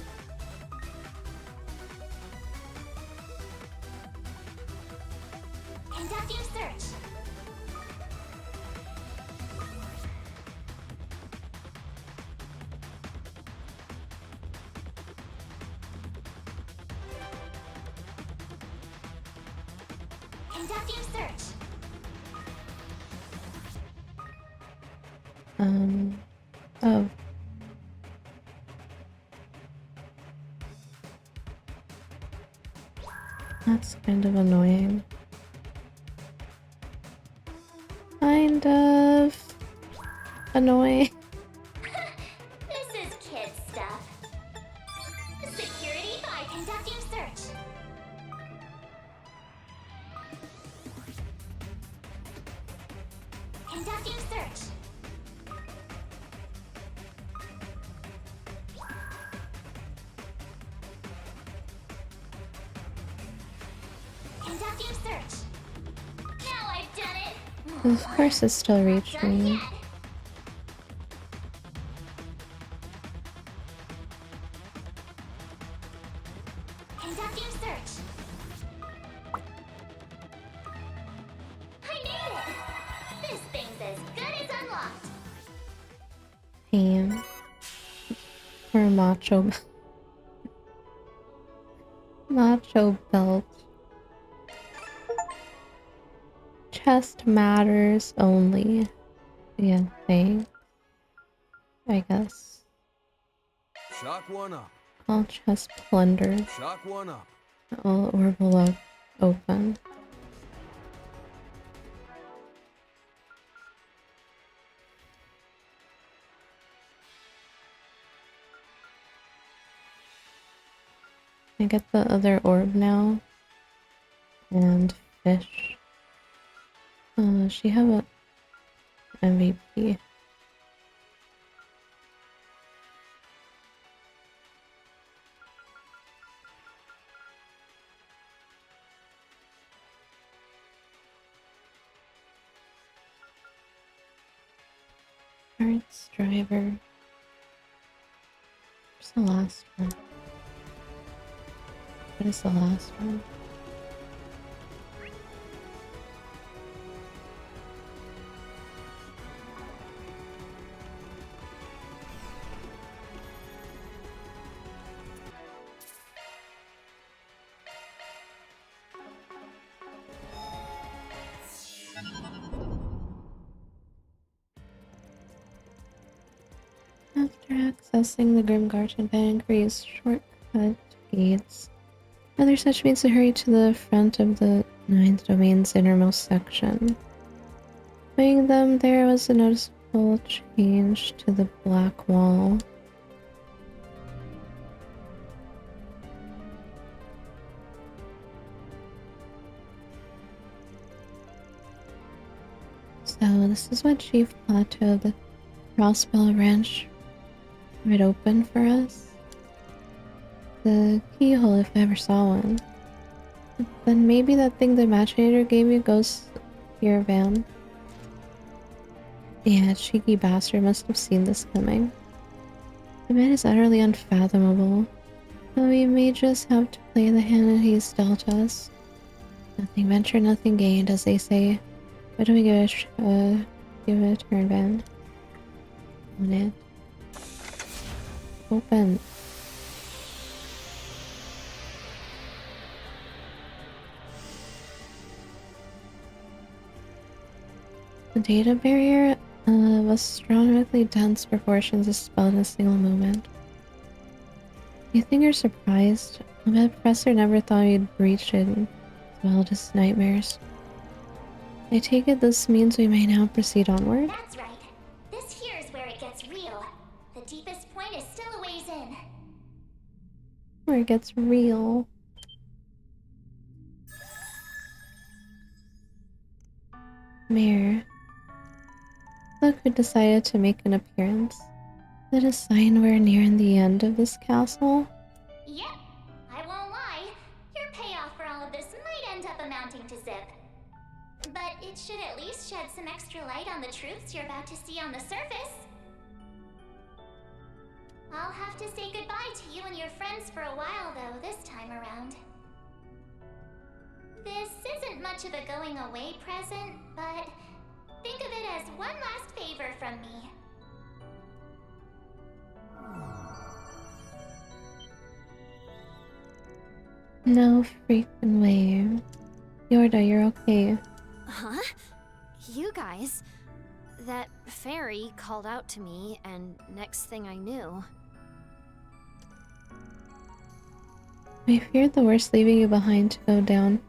Conducting search. Conducting search. Oh. That's kind of annoying. Kind of annoying. This is kid stuff. Security by conducting search. Conducting search. Conducting search. Now I've done it. Of course it still reached me. Conducting search. I knew it. This thing's as good as unlocked. Pain. Or macho. Macho belt. Chest matters only. Yeah, thanks. I guess. Shock one up. All chest plunder. Shock one up. All orbital up open. I get the other orb now. And fish. She have a MVP. Parts driver. Where's the last one? What is the last one? For accessing the Grim Garden Bank, use shortcut gates. Other such means to hurry to the front of the 9th domain's innermost section. Putting them there was a noticeable change to the black wall. So this is what Chief Plateau, the Crossbell Ranch, would open for us. The keyhole, if I ever saw one. Then maybe that thing the Imaginator gave you goes here, Van. Yeah, cheeky bastard must have seen this coming. The man is utterly unfathomable. But we may just have to play the hand that he's dealt us. Nothing ventured, nothing gained, as they say. Why don't we give it a turn, Van? On it. Open. The data barrier of astronomically dense proportions is spelled in a single moment. You think you're surprised? I bet Professor never thought we'd breach it as well as nightmares. I take it this means we may now proceed onward? That's right. This here is where it gets real. The deepest point is still a ways in. Where it gets real. Mayor. Look who decided to make an appearance. Is it a sign we're nearing the end of this castle? Yep. I won't lie. Your payoff for all of this might end up amounting to zip. But it should at least shed some extra light on the truths you're about to see on the surface. I'll have to say goodbye to you and your friends for a while, though, this time around. This isn't much of a going away present, but think of it as one last favor from me. No freaking way. Yorda, you're okay. Huh? You guys? That fairy called out to me, and next thing I knew... We feared the worst, leaving you behind to go down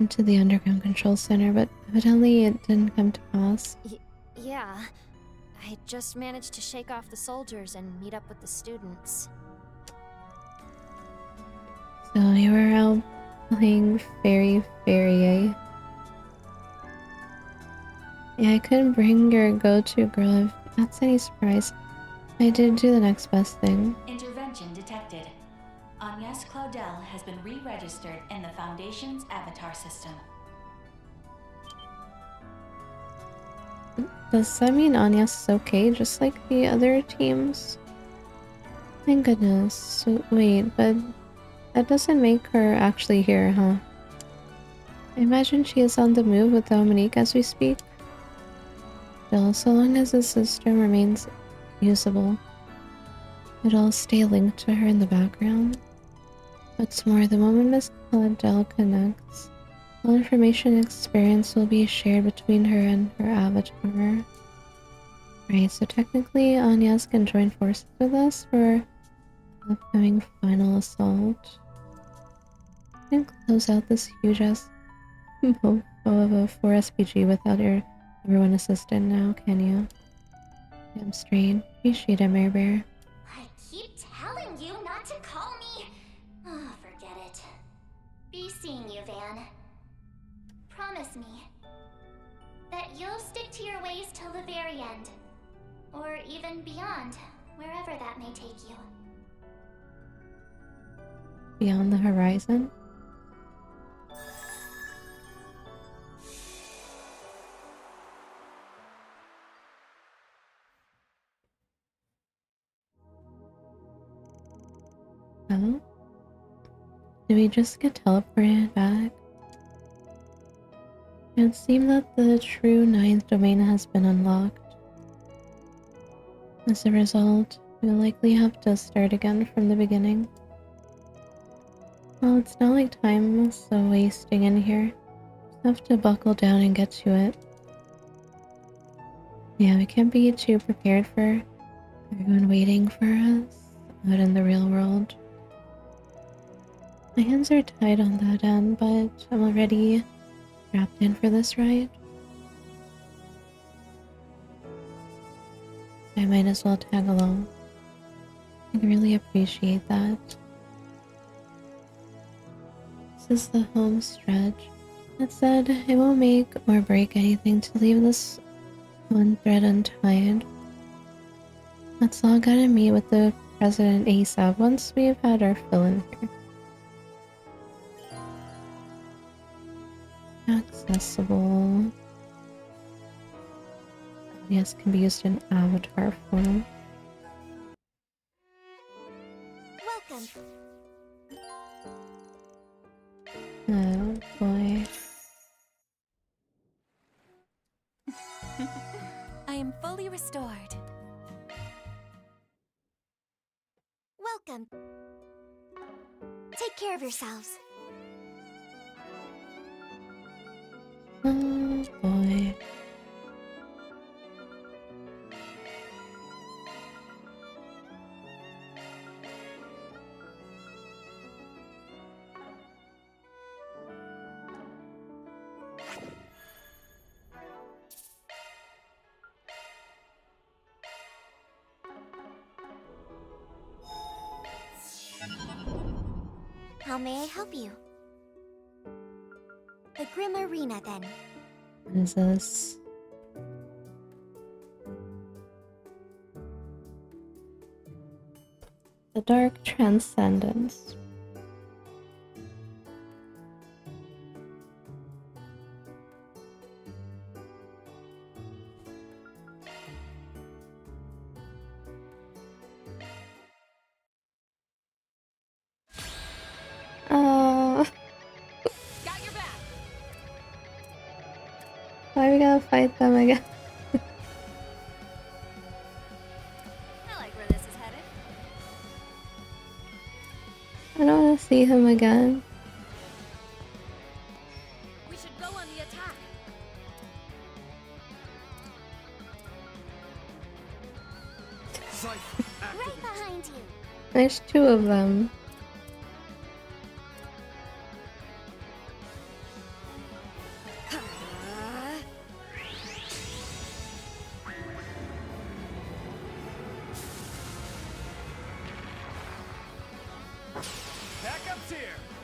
into the underground control center, but evidently it didn't come to pass. Yeah. I just managed to shake off the soldiers and meet up with the students. So you were out playing Fairy, eh? Yeah, I couldn't bring your go-to girl if that's any surprise. I did do the next best thing. Intervention detected. Agnes Claudel has been re-registered in the Foundation's avatar system. Does that mean Agnes is okay, just like the other teams? Thank goodness. So, wait, but that doesn't make her actually here, huh? I imagine she is on the move with Dominique as we speak. Still, so long as the system remains usable, it'll stay linked to her in the background. What's more, the moment Miss Claudel connects, all information and experience will be shared between her and her avatar. Right, so technically Agnes can join forces with us for the upcoming final assault. And close out this huge ass mofo of a 4 SPG without your everyone assistant now, can you? Damn straight. Appreciate it, Mare Bear. I keep telling you not to call me. Oh, forget it. Be seeing you, Van. Promise me that you'll stick to your ways till the very end. Or even beyond, wherever that may take you. Beyond the horizon? Oh? Did we just get teleported back? It would seem that the true 9th domain has been unlocked. As a result, we'll likely have to start again from the beginning. Well, it's not like time is so wasting in here. Just have to buckle down and get to it. Yeah, we can't be too prepared for Everyone waiting for us out in the real world. My hands are tied on that end, but I'm already wrapped in for this ride. So I might as well tag along. I really appreciate that. This is the home stretch. That said, it won't make or break anything to leave this one thread untied. Let's all gotta meet with the president ASAP once we've had our fill in here. Accessible. Yes, can be used in avatar form. Welcome. Oh boy. I am fully restored. Welcome. Take care of yourselves. Oh boy. How may I help you? The Grim Arena, then. What is this? The Dark Transcendence. Why we gotta fight them again? I like where this is headed. I don't want to see him again. We should go on the attack. Right behind you. There's two of them.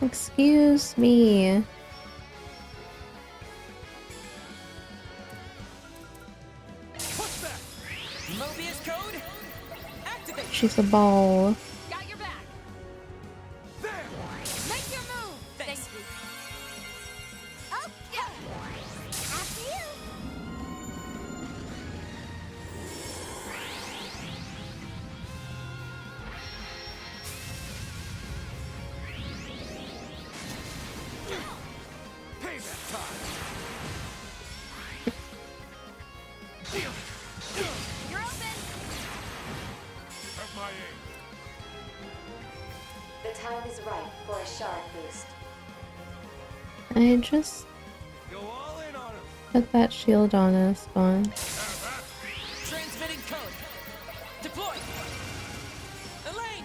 Excuse me. Mobius code? Activate. She's a ball. Got your back. There. Make your move. Thanks. Thank you. Oh, yeah. After you. Payback time! You're open. Have my aim. The time is right for a shard boost. I just Go all in on him! put that shield on us, Spawn. Transmitting code. Deploy. Elaine.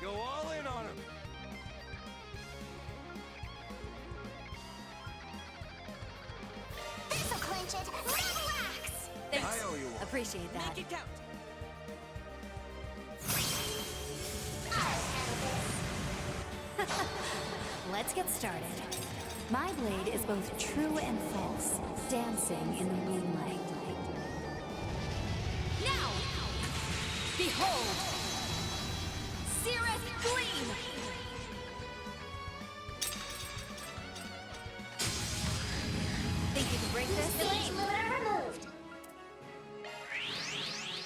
Go all in on him! This'll clinch it. Relax. Thanks. I owe you one. Appreciate that. Make it count. Let's get started. My blade is both true and false, dancing in the moonlight. Now! Behold! Cirrus Gleam! Think you can break this? Stage limiter removed.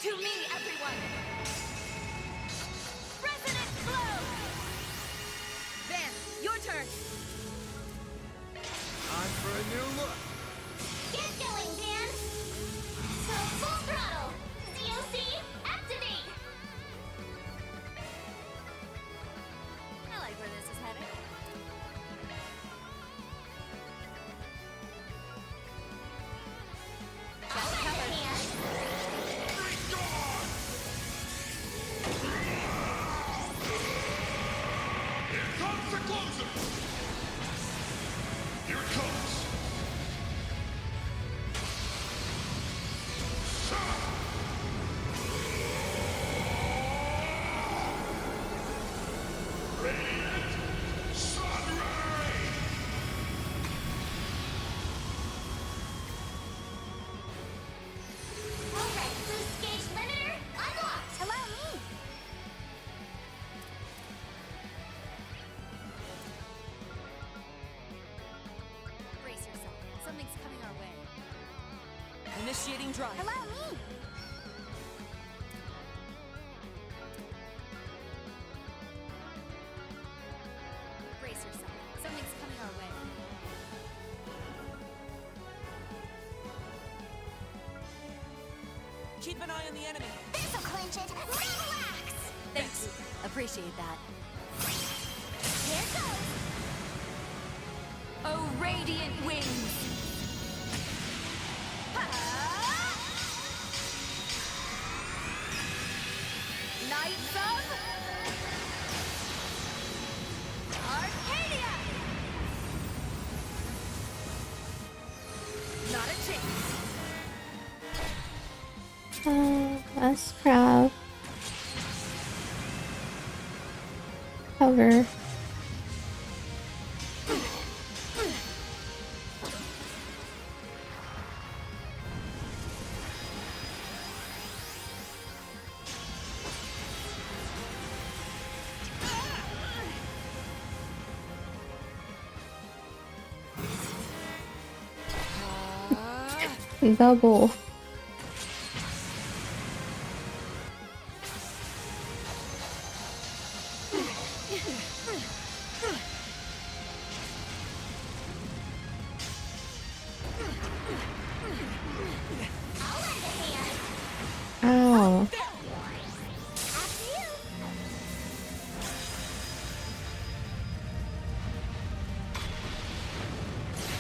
To me, everyone! Resonant Glow! Van, your turn! Time for a new look! Get going, Dan. So full throttle. COC, activate. Initiating drive. Allow me. Brace yourself. Something's coming our way. Keep an eye on the enemy. This'll clinch it. Relax. Thanks. Appreciate that. Here goes. Oh, radiant wings! Knights of Arcadia! Not a chance. Let's grab cover. Double. Ow.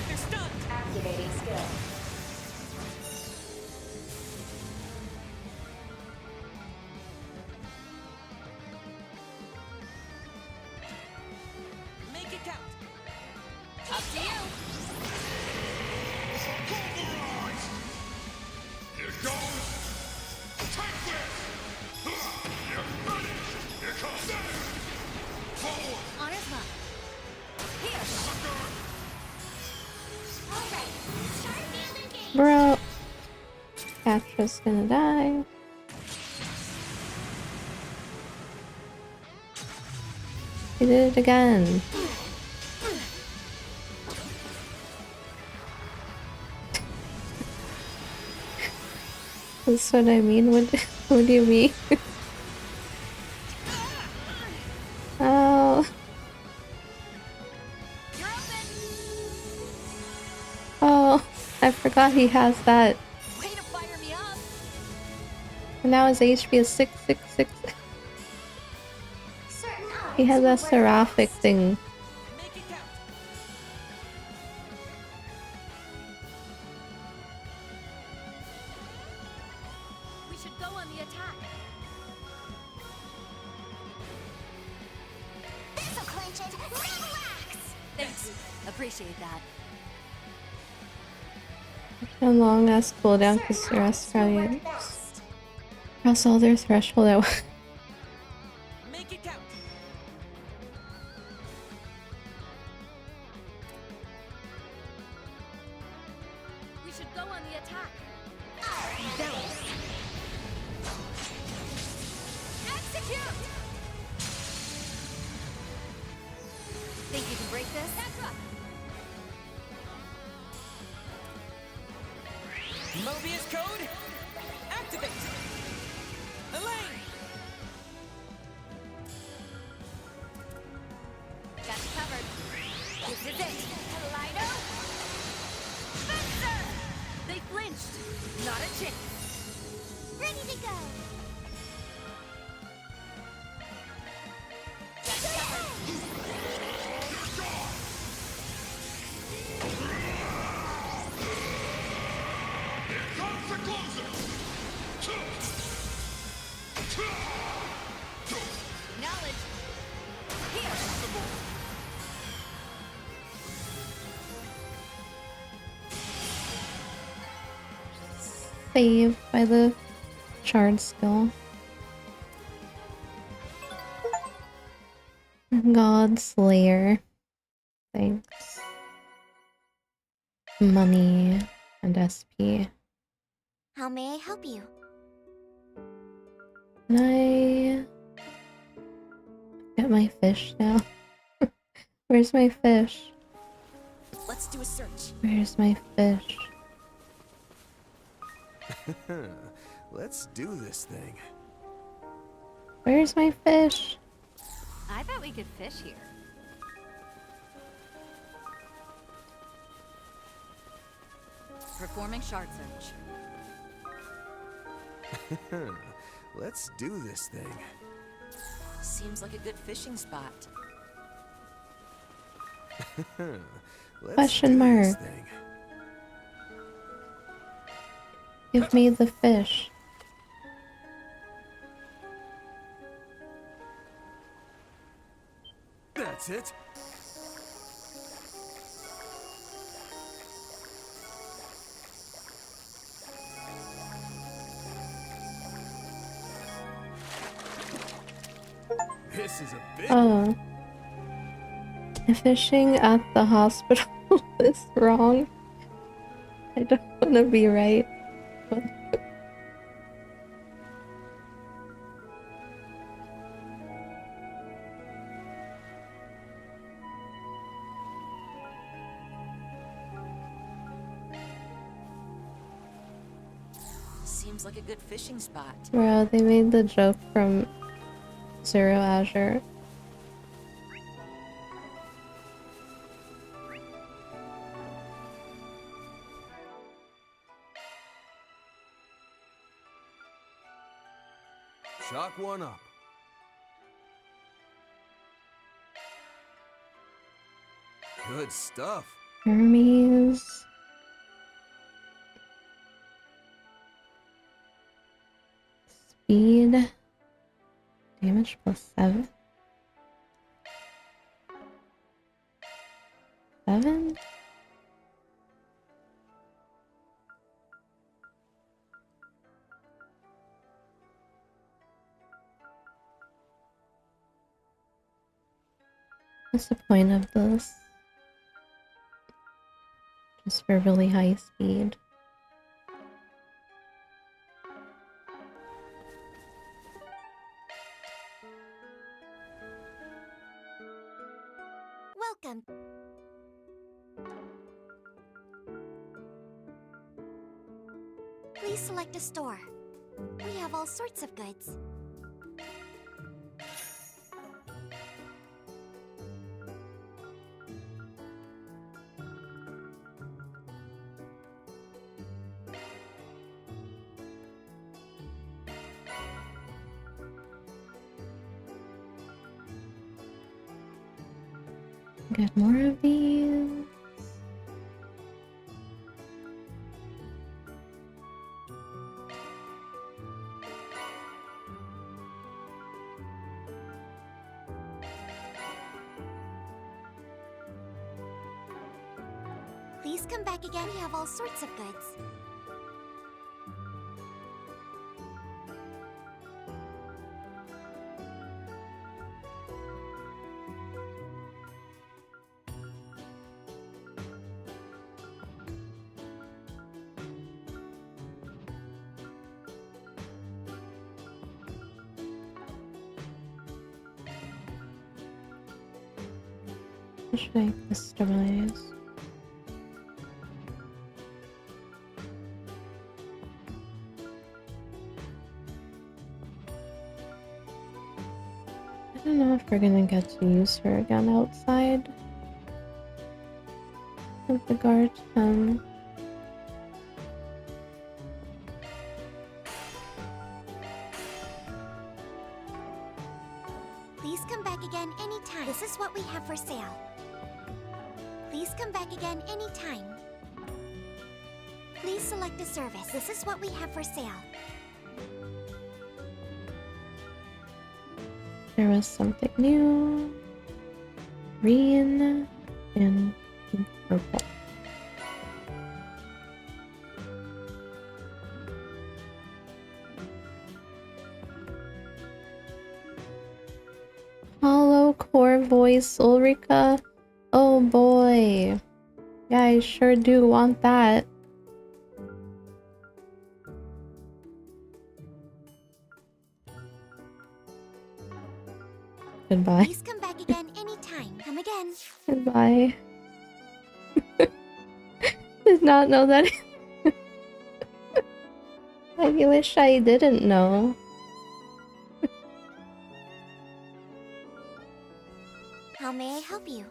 They're stunned. Activating skill. Make it count. Up to you. Here goes. Take this. You're ready. Here comes. Forward. Honor's mine. Here. Alright. Start field engagement. Bro. Catra's gonna die. He did it again. That's what I mean. What do you mean? Oh. Oh, I forgot he has that. Way to fire me up. And now his HP is 666. He has a seraphic thing. We should go on the attack. This'll clinch it. Relax. Thanks. Appreciate that. A long ass cooldown because the rest probably cross all their threshold at once. Make it count. We should go on the attack. Execute! Think you can break this? Mobius code. Activate. Elaine. Got you covered. This is it. Kaleido. Spencer! They flinched. Not a chance. Ready to go. Got you covered. Comes the closer. Knowledge. Here. Saved by the shard skill. God Slayer. Thanks. Money and SP. How may I help you? Can I get my fish now? Where's my fish? Let's do a search. Where's my fish? Let's do this thing. Where's my fish? I bet we could fish here. Performing shard search. Let's do this thing. Seems like a good fishing spot. Let's Question do this mark. thing. Give me the fish. That's it. This is a big Oh. Fishing at the hospital is wrong. I don't want to be right. But Seems like a good fishing spot. bro, they made the joke from Zero Azure. Chalk one up. Good stuff. Hermes. Speed. Damage +7. 7? What's the point of this? Just for really high speed. Welcome. Please select a store. We have all sorts of goods. Get more of these. Please come back again. We have all sorts of goods. What should I customize? I don't know if we're gonna get to use her again outside of the guard. Please come back again anytime. This is what we have for sale. Please come back again anytime. Please select a service. This is what we have for sale. There was something new. Green and pink purple. Hollow core voice, Ulrika. Oh boy. Yeah, I sure do want that. Goodbye. Please come back again anytime. Come again. Goodbye. Did not know that. You wish I didn't know. How may I help you?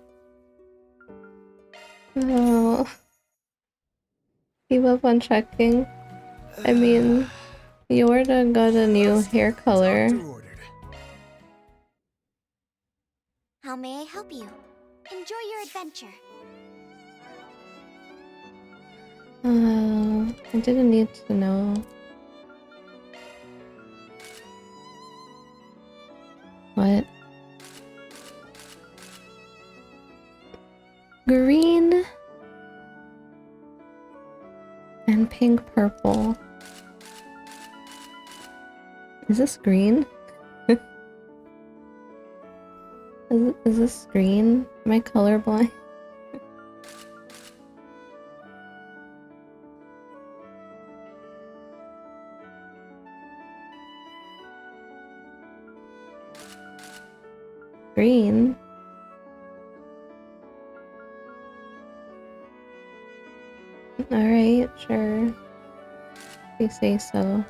Oh. Keep up on checking. I mean, Yorda got a new hair color. How may I help you? Enjoy your adventure. I didn't need to know. What? Green and pink purple. Is this green? Is this green? Am I colorblind? Green? Alright, sure. If you say so.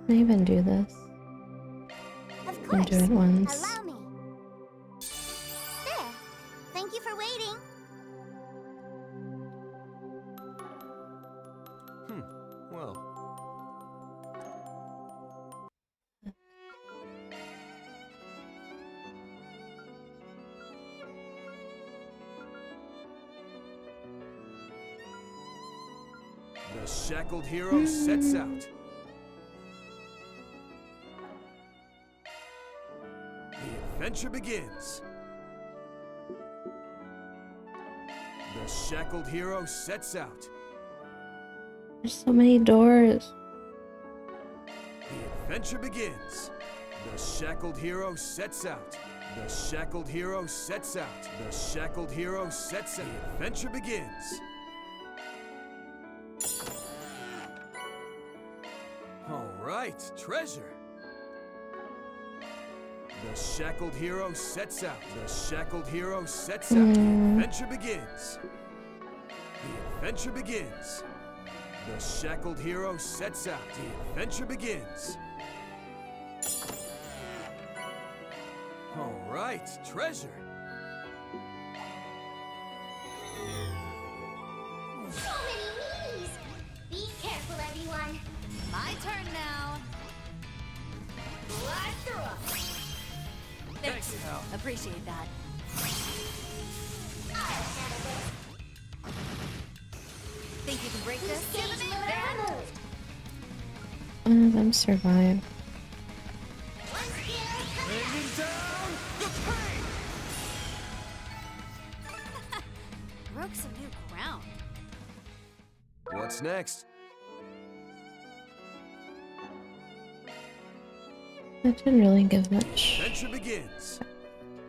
Can I even do this? Of I'll do it once. Allow me. There. Thank you for waiting. Well. The shackled hero sets out. The adventure begins. The shackled hero sets out. There's so many doors. The adventure begins. The shackled hero sets out. The shackled hero sets out. The shackled hero sets out. The adventure begins. All right, treasure. The shackled hero sets out. The shackled hero sets out. The adventure begins. The adventure begins. The shackled hero sets out. The adventure begins. All right, treasure. So many meanies! Be careful, everyone. My turn now. Blast through 'em. Thanks. Appreciate that. Think you can break this? Stage limit removed. One of them survived. Bringing down the pain! Broke some new ground. What's next? That didn't really give much. Adventure begins.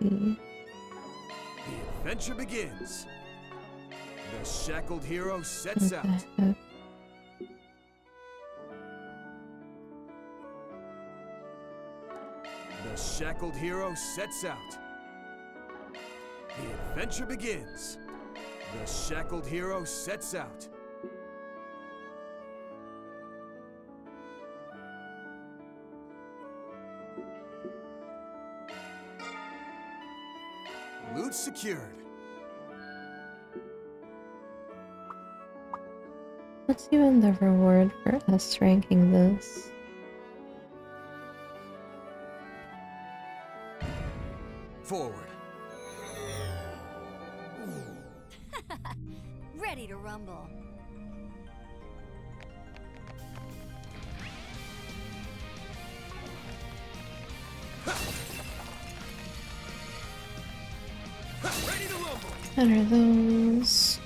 Mm. The adventure begins. The shackled hero sets out. The shackled hero sets out. The adventure begins. The shackled hero sets out. Loot secured. What's even the reward for us ranking this? Forward. Ready to rumble. Ready to rumble. What are those?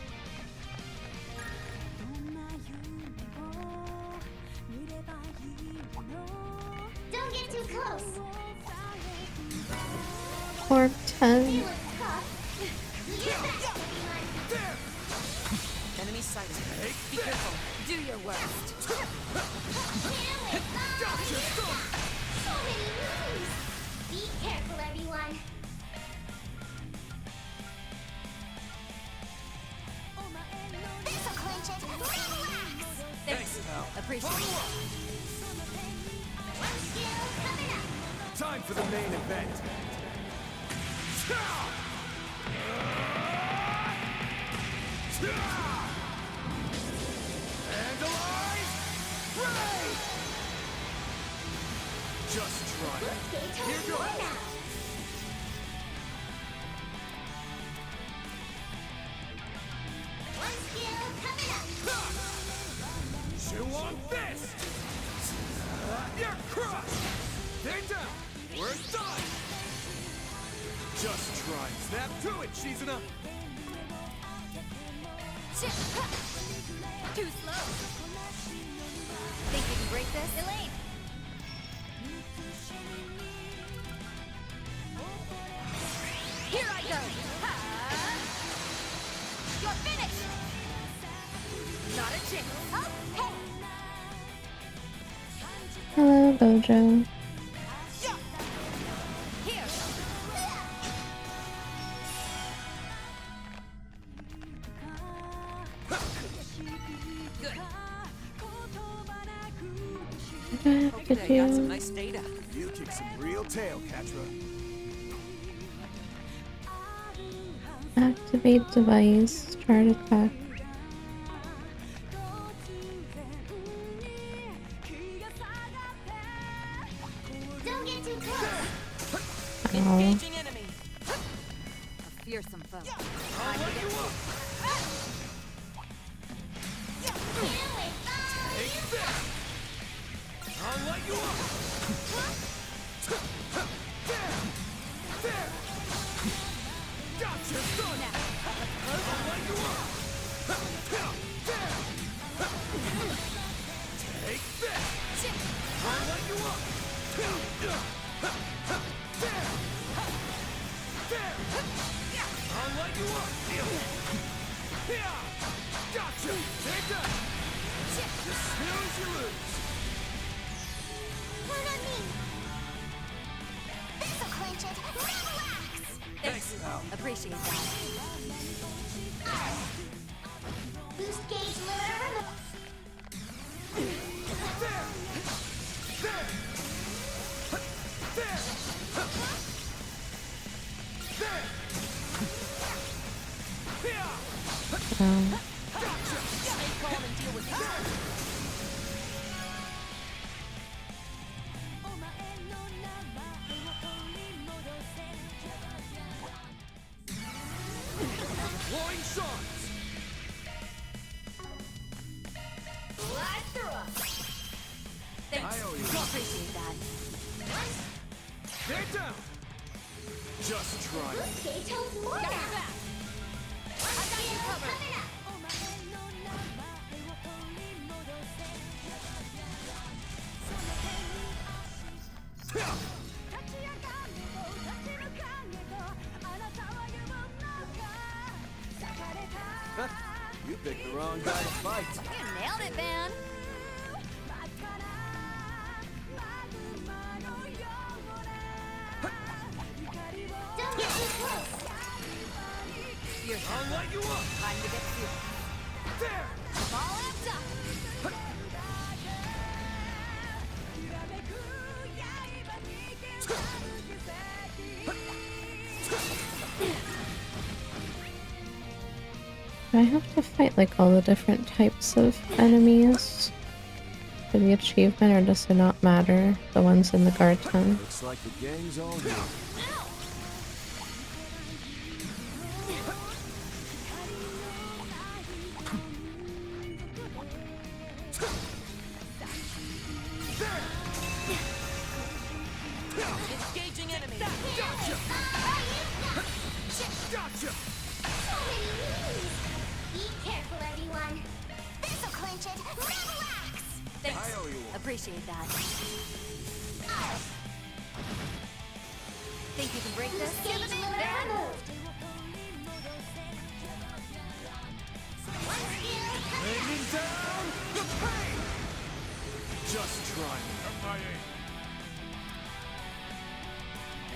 Don't get too close. Corp 10. Enemy exciting. Be careful. Do your worst. So many moves! Be careful, everyone. This'll clinch it. Relax! Thanks. Appreciate it. One skill coming up. Time for the main event. Vandalize! Raid! Just try it. Here goes. One skill coming up. Chew on this! You're crushed! They're down! We're done! Just try. Snap to it, Shizuna! Too slow. Think you can break this? Elaine! Here I go! Ha! You're finished! Not a chance. Okay! Hello, Bojo. Here! Good. Okay, got some nice data. You kick some real tail, Katra. Activate device. Start attack. Don't get too close. Ow. Engaging enemy. A fearsome foe. I'll let you up. Take this. I'll let you up. There. Gotcha, son. I'll let you up. There. Take this. I'll let you up. There. I'll let you up. Gotcha. Take that. You snooze, you lose. One on me. This'll clinch it. Relax! Thanks. Appreciate that. Boost gauge limiter removed. Blowing shards. Slide through 'em. Thanks. I owe you. Appreciate that. They're down. Just try it. Stay toes more Got now. your back. I got you covered. Coming up. You picked the wrong guy to fight. You nailed it, Van. Don't get too close. Fearsome. I'll light you up. Time to get serious. There. All amped up. Do I have to fight like all the different types of enemies for the achievement, or does it not matter? The ones in the guard tent. Looks like the gang's all here. Engaging enemy. Gotcha. Gotcha. So many moves. Be careful, everyone. This'll clinch it. Relax! Thanks. I owe you one. Appreciate that. Think you can break this? Gauge limiter removed. One skill try me.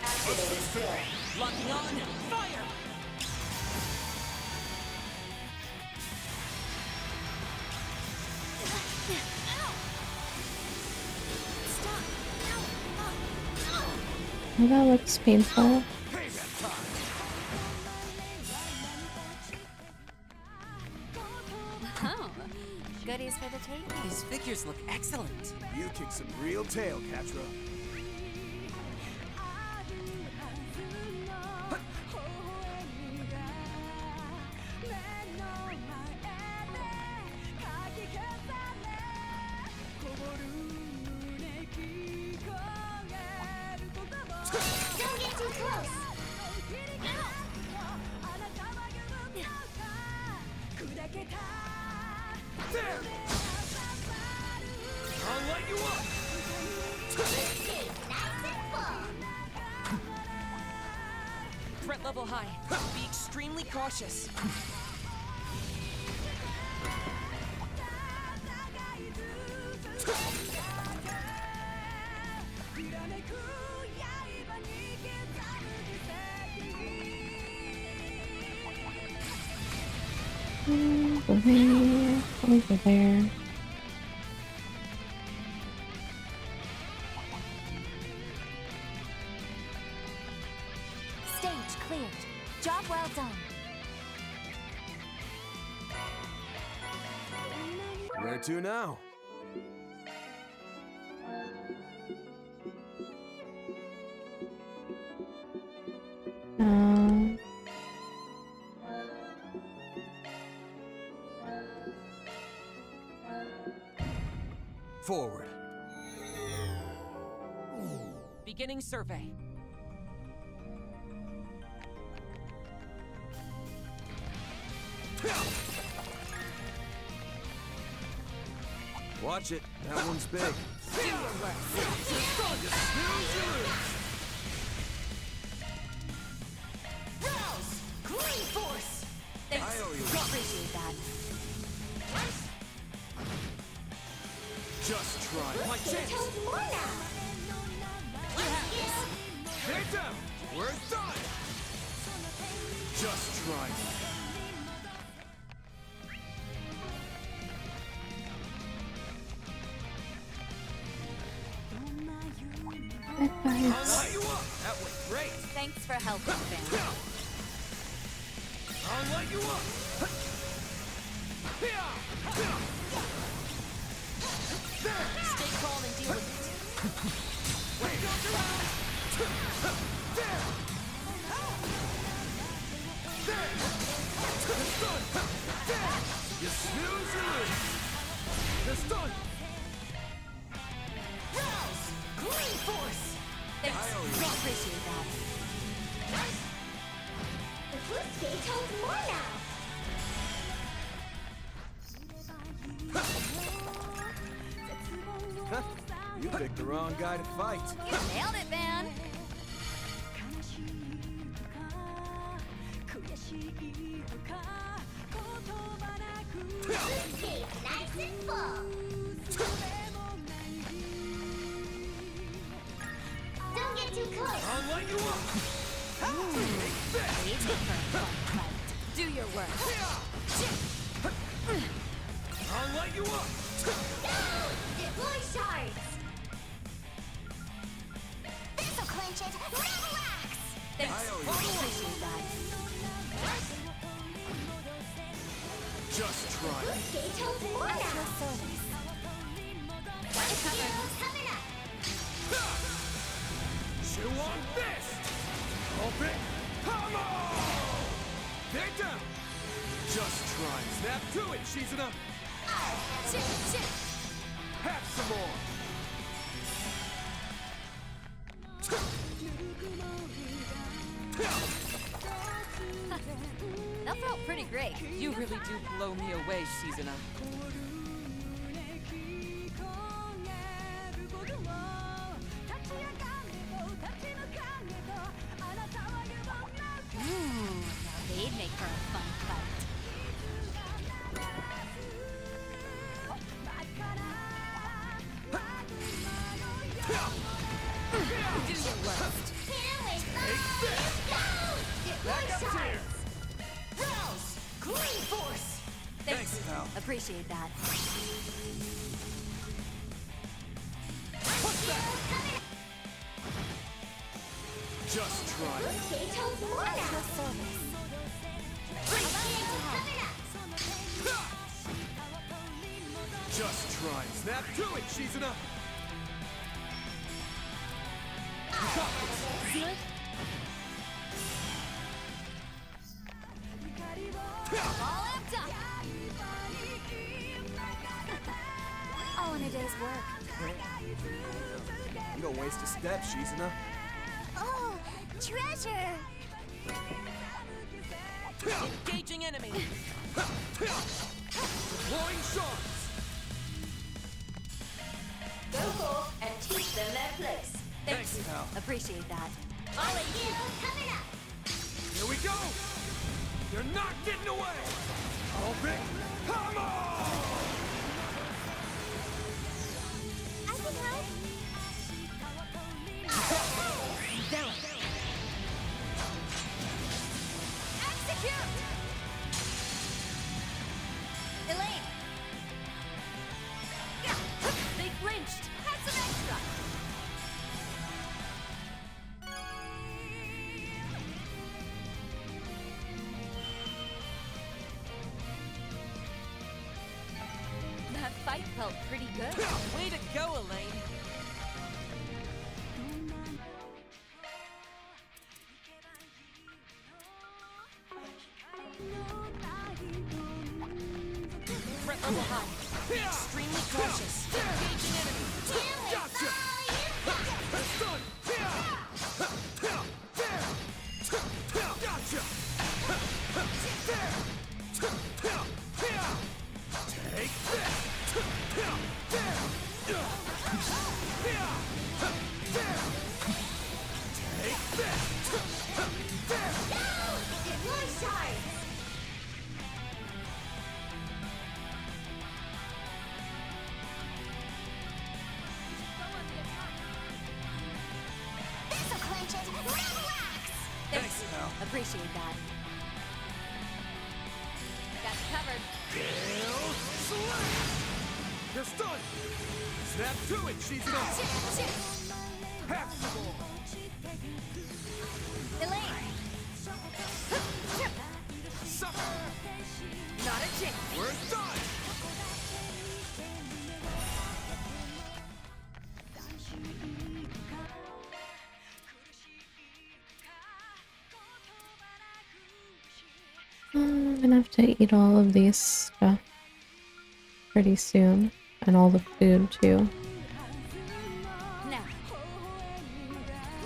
Activated still. Locking on. Fire! Oh, that looks painful. Oh, goodies for the taking. These figures look excellent. You kick some real tail, Catra. Don't get too close. There! I'll light you up! Threat level high. Be extremely cautious. Over there, over there. Stage cleared. Job well done. Where to now? Forward. Beginning survey. Watch it. That one's big. Do your work. Rouse! Green force! Thanks. I owe you. Appreciate that. Just try my chance! Get down! We're done! Just try me. That I'll light you up! That was great! Thanks for helping, Van. I'll light you up! Stay calm and deal with it. Wait! There! There! The stun! There! You snooze, you lose! The stun! Rouse! Green force! Thanks. Appreciate that. The blue stage holds more now. You picked the wrong guy to fight. You nailed it, Van. Stage nice and full. Don't get too close. I'll light you up! Take that. Do your work. I'll light you up! Deploy shards. This'll clinch it. Relax! Thanks. Appreciate that. Just try. Blue stage holds more now. Coming up. Chew on this! Open! Come on! They're down! Just try. Snap to it, Shizuna! Have some more! That felt pretty great. You really do blow me away, Shizuna. Now they'd make for a fun fight. Do your worst. Rouse! Clean force! Thanks, pal. Appreciate that. Just try it. Just try it. Snap to it, Shizuna! All amped up! All in a day's work. You don't waste a step, Shizuna. Oh, treasure! Engaging enemy! Deploying sharks! Go forth and teach them their place. Thanks, pal. Appreciate that. All of you coming up. Here we go! You're not getting away! All big, come on! I can help. Down. Execute! Elaine! They flinched. Have some extra! That fight felt pretty good. Way to go, Elaine! Threat level high. Be extremely cautious. Engaging enemy. Gotcha! Done! Gotcha! Take this! Take this! Deploy shards. This'll clinch it. Relax. Thanks, pal. Appreciate that. Got you covered. Gale Slam! You're stunned! Snap to it, Shizuna! Half the ball! Elaine! Sucker! Not a chance! We're done! I'm gonna have to eat all of these stuff pretty soon. And all the food too. Now,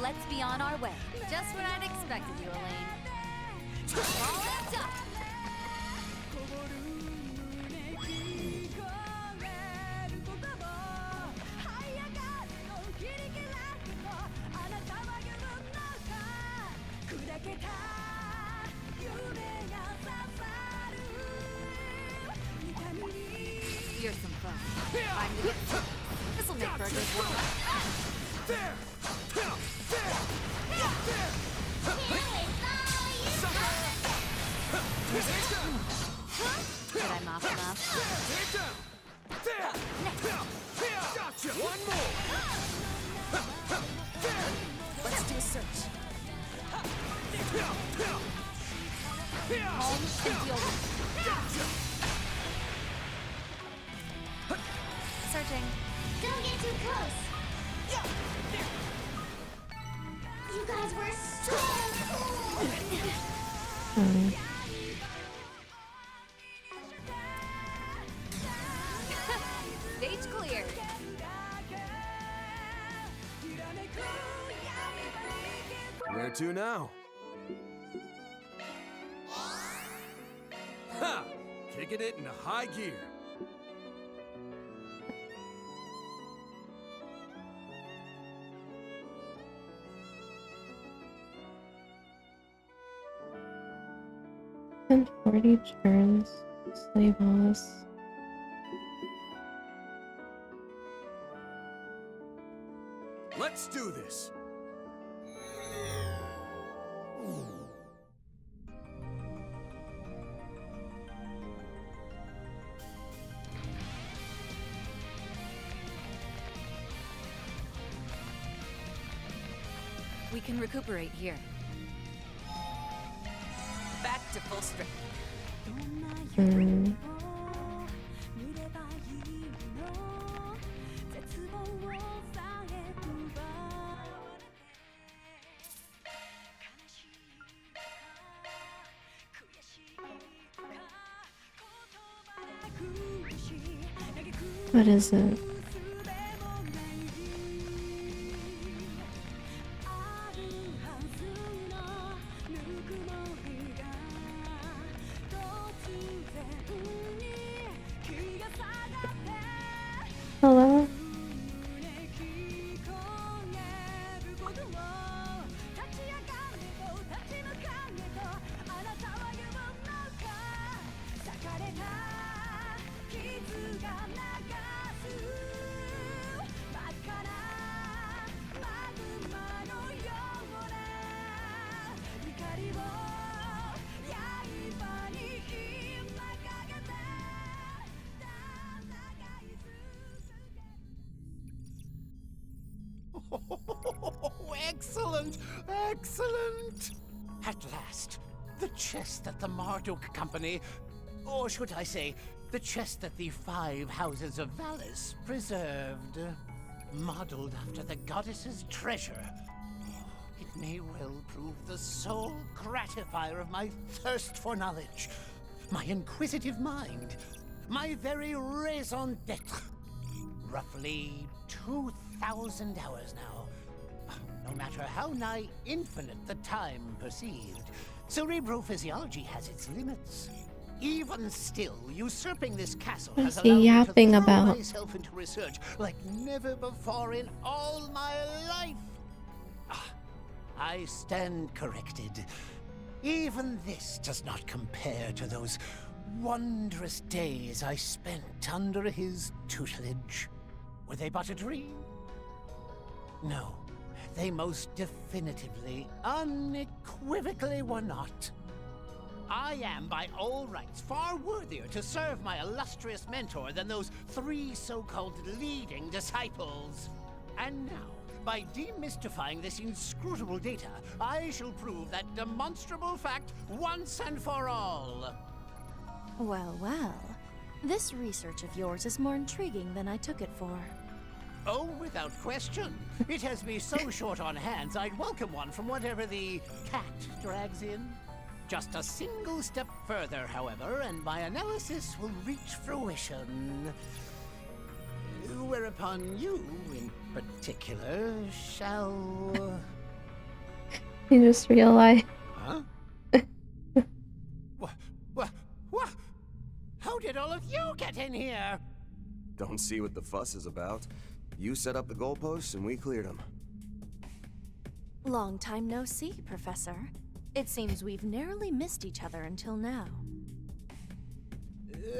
let's be on our way. Just what I'd expect of you, Elaine. All amped up! Here's some fun. Time to get this'll make for a good one. There! Did I mop them up? Gotcha! One more! Let's do a search. Home and deal with. Searching. Don't get too close. You guys were so cool. Stage clear. Where to now? Ha! Kicking it in high gear. And 40 turns. Slay boss. Let's do this. We can recuperate here. Back to full strength. What is it? Hello? Excellent! Excellent! At last, the chest that the Marduk Company, or should I say, the chest that the 5 houses of Valis preserved, modeled after the goddess's treasure. It may well prove the sole gratifier of my thirst for knowledge, my inquisitive mind, my very raison d'etre. Roughly 2,000 hours now. No matter how nigh infinite the time perceived, cerebrophysiology has its limits. Even still, usurping this castle What has is he allowed me to yapping throw about? myself into research like never before in all my life. I stand corrected. Even this does not compare to those wondrous days I spent under his tutelage. Were they but a dream? No. They most definitively, unequivocally were not. I am, by all rights, far worthier to serve my illustrious mentor than those 3 so-called leading disciples. And now, by demystifying this inscrutable data, I shall prove that demonstrable fact once and for all. Well, well. This research of yours is more intriguing than I took it for. Oh, without question. It has me so short on hands, I'd welcome one from whatever the cat drags in. Just a single step further, however, and my analysis will reach fruition. Whereupon you, in particular, shall... You just realized. Huh? What? How did all of you get in here? Don't see what the fuss is about. You set up the goalposts and we cleared them. Long time no see, Professor. It seems we've narrowly missed each other until now.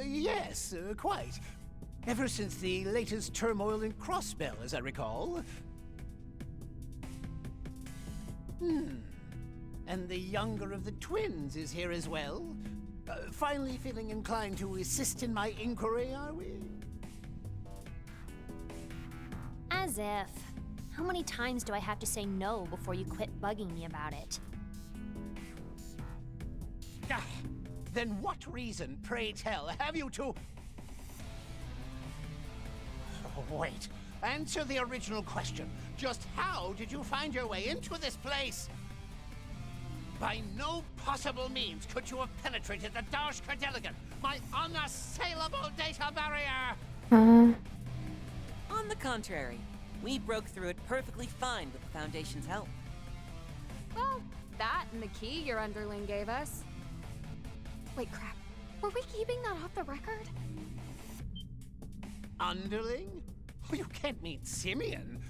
Yes, quite. Ever since the latest turmoil in Crossbell, as I recall. And the younger of the twins is here as well. Finally feeling inclined to assist in my inquiry, are we? As if. How many times do I have to say no before you quit bugging me about it? Then what reason, pray tell, have you to... Wait. Answer the original question. Just how did you find your way into this place? By no possible means could you have penetrated the Darsh Delegan, my unassailable data barrier! On the contrary, we broke through it perfectly fine with the Foundation's help. Well, that and the key your underling gave us. Wait, crap. Were we keeping that off the record? Underling? Oh, you can't mean Simeon.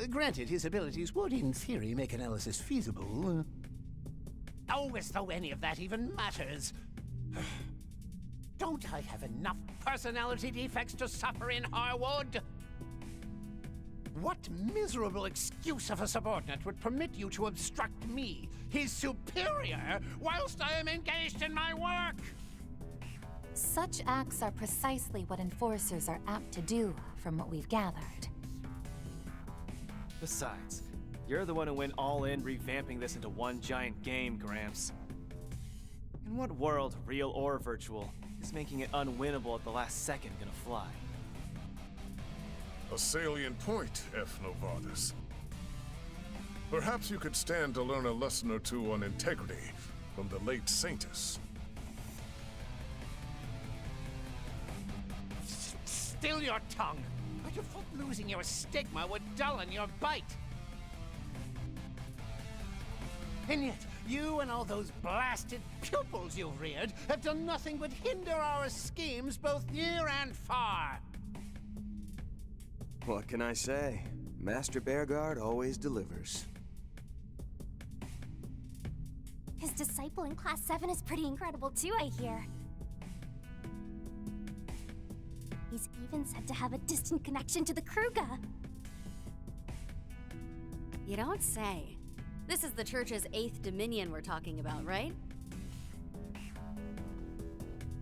Granted, his abilities would, in theory, make analysis feasible. Oh, as though any of that even matters. Don't I have enough personality defects to suffer in Harwood? What miserable excuse of a subordinate would permit you to obstruct me, his superior, whilst I am engaged in my work? Such acts are precisely what enforcers are apt to do, from what we've gathered. Besides, You're the one who went all in revamping this into one giant game, Gramps. In what world, real or virtual, is making it unwinnable at the last second gonna fly? A salient point, F. Novartis. Perhaps you could stand to learn a lesson or two on integrity from the late Saintus. Still your tongue! I'd have thought losing your stigma would dullin your bite. And yet, you and all those blasted pupils you've reared have done nothing but hinder our schemes both near and far. What can I say? Master Bearguard always delivers. His disciple in Class 7 is pretty incredible too, I hear. He's even said to have a distant connection to the Kruga. You don't say. This is the Church's 8th Dominion we're talking about, right?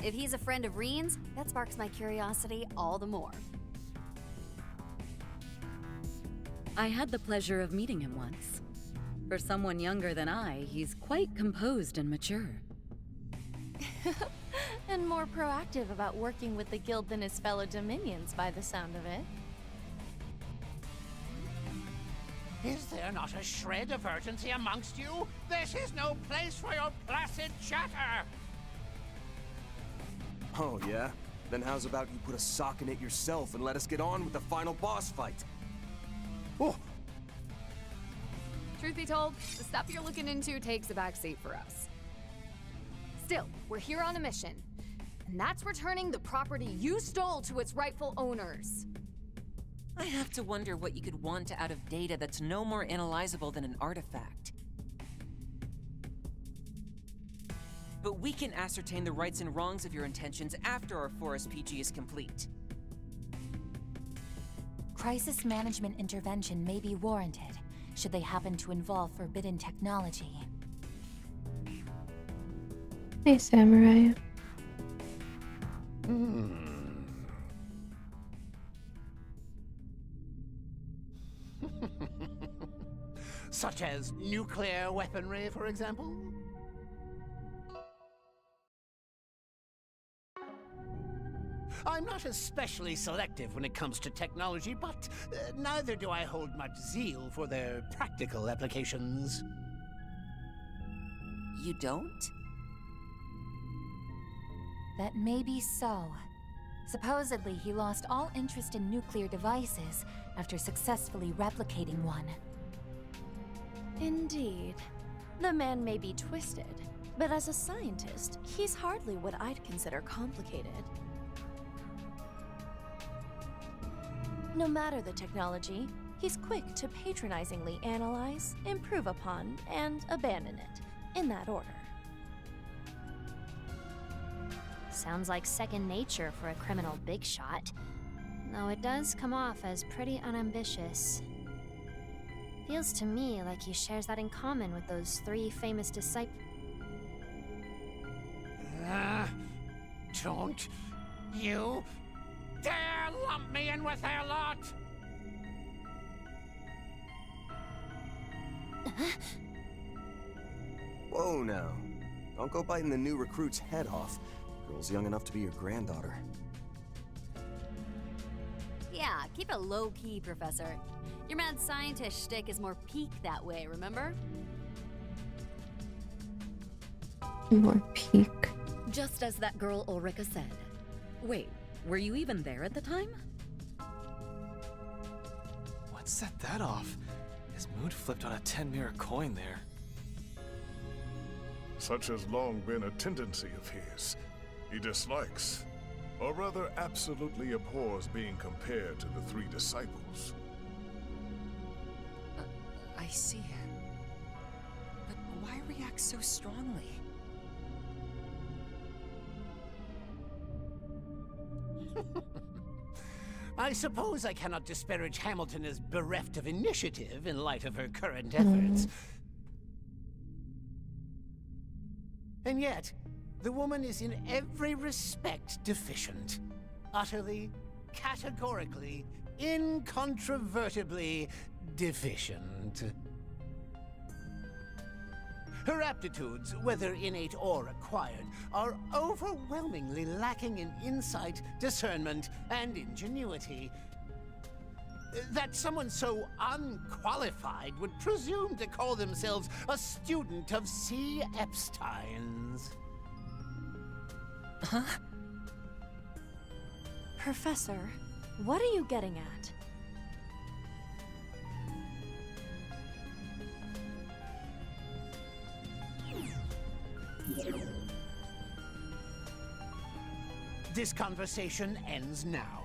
If he's a friend of Reen's, that sparks my curiosity all the more. I had the pleasure of meeting him once. For someone younger than I, he's quite composed and mature. And more proactive about working with the guild than his fellow Dominions, by the sound of it. Is there not a shred of urgency amongst you? This is no place for your placid chatter! Oh, yeah? Then how's about you put a sock in it yourself and let us get on with the final boss fight? Oh! Truth be told, the stuff you're looking into takes a backseat for us. Still, we're here on a mission. And that's returning the property you stole to its rightful owners. I have to wonder what you could want out of data that's no more analyzable than an artifact. But we can ascertain the rights and wrongs of your intentions after our Forest PG is complete. Crisis management intervention may be warranted, should they happen to involve forbidden technology. Hey, Samurai. Such as nuclear weaponry, for example? I'm not especially selective when it comes to technology, but neither do I hold much zeal for their practical applications. You don't? That may be so. Supposedly, he lost all interest in nuclear devices after successfully replicating one. Indeed. The man may be twisted, but as a scientist, he's hardly what I'd consider complicated. No matter the technology, he's quick to patronizingly analyze, improve upon, and abandon it, in that order. Sounds like second nature for a criminal big shot. Though it does come off as pretty unambitious. Feels to me like he shares that in common with those 3 famous disciples. Don't you dare lump me in with their lot! Whoa now. Don't go biting the new recruit's head off. Girl's young enough to be your granddaughter. Yeah, keep it low-key, Professor. Your mad scientist shtick is more peak that way, remember? More peak. Just as that girl Ulrika said. Wait, were you even there at the time? What set that off? His mood flipped on a 10-mirror coin there. Such has long been a tendency of his. He dislikes, or rather absolutely abhors being compared to the 3 disciples. I see. But why react so strongly? I suppose I cannot disparage Hamilton as bereft of initiative in light of her current efforts. And yet, the woman is in every respect deficient. Utterly, categorically, incontrovertibly deficient. Her aptitudes, whether innate or acquired, are overwhelmingly lacking in insight, discernment, and ingenuity. That someone so unqualified would presume to call themselves a student of C. Epstein's. Huh? Professor, what are you getting at? This conversation ends now.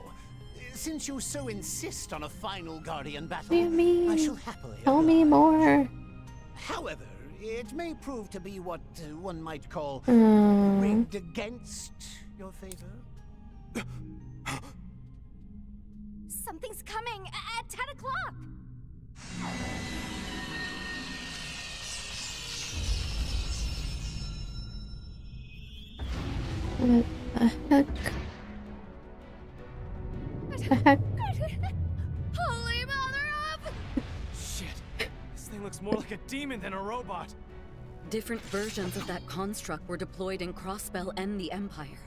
Since you so insist on a final Guardian battle, What do you mean? I shall happily Tell me more. However, it may prove to be what one might call Hmm. rigged against your favor. Something's coming at 10 o'clock! What the heck? What the heck? Holy mother of... Shit. This thing looks more like a demon than a robot. Different versions of that construct were deployed in Crossbell and the Empire.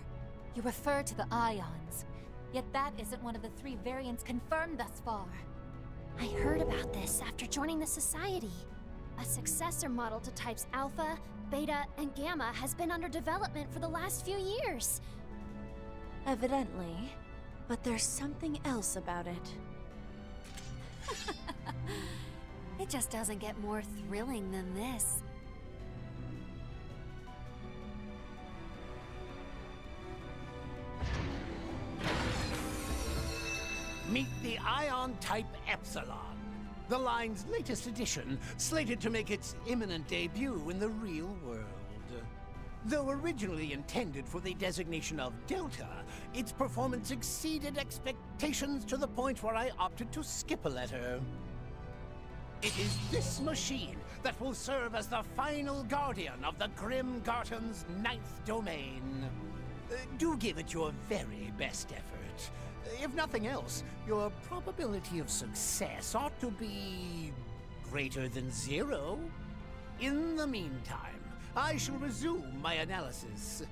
You refer to the ions, yet that isn't one of the 3 variants confirmed thus far. I heard about this after joining the Society. A successor model to types Alpha, Beta, and Gamma has been under development for the last few years. Evidently, but there's something else about it. It just doesn't get more thrilling than this. Meet the Ion Type Epsilon, the line's latest edition, slated to make its imminent debut in the real world. Though originally intended for the designation of Delta, its performance exceeded expectations to the point where I opted to skip a letter. It is this machine that will serve as the final guardian of the Grim Garton's 9th domain. Do give it your very best effort. If nothing else, your probability of success ought to be greater than 0. In the meantime, I shall resume my analysis,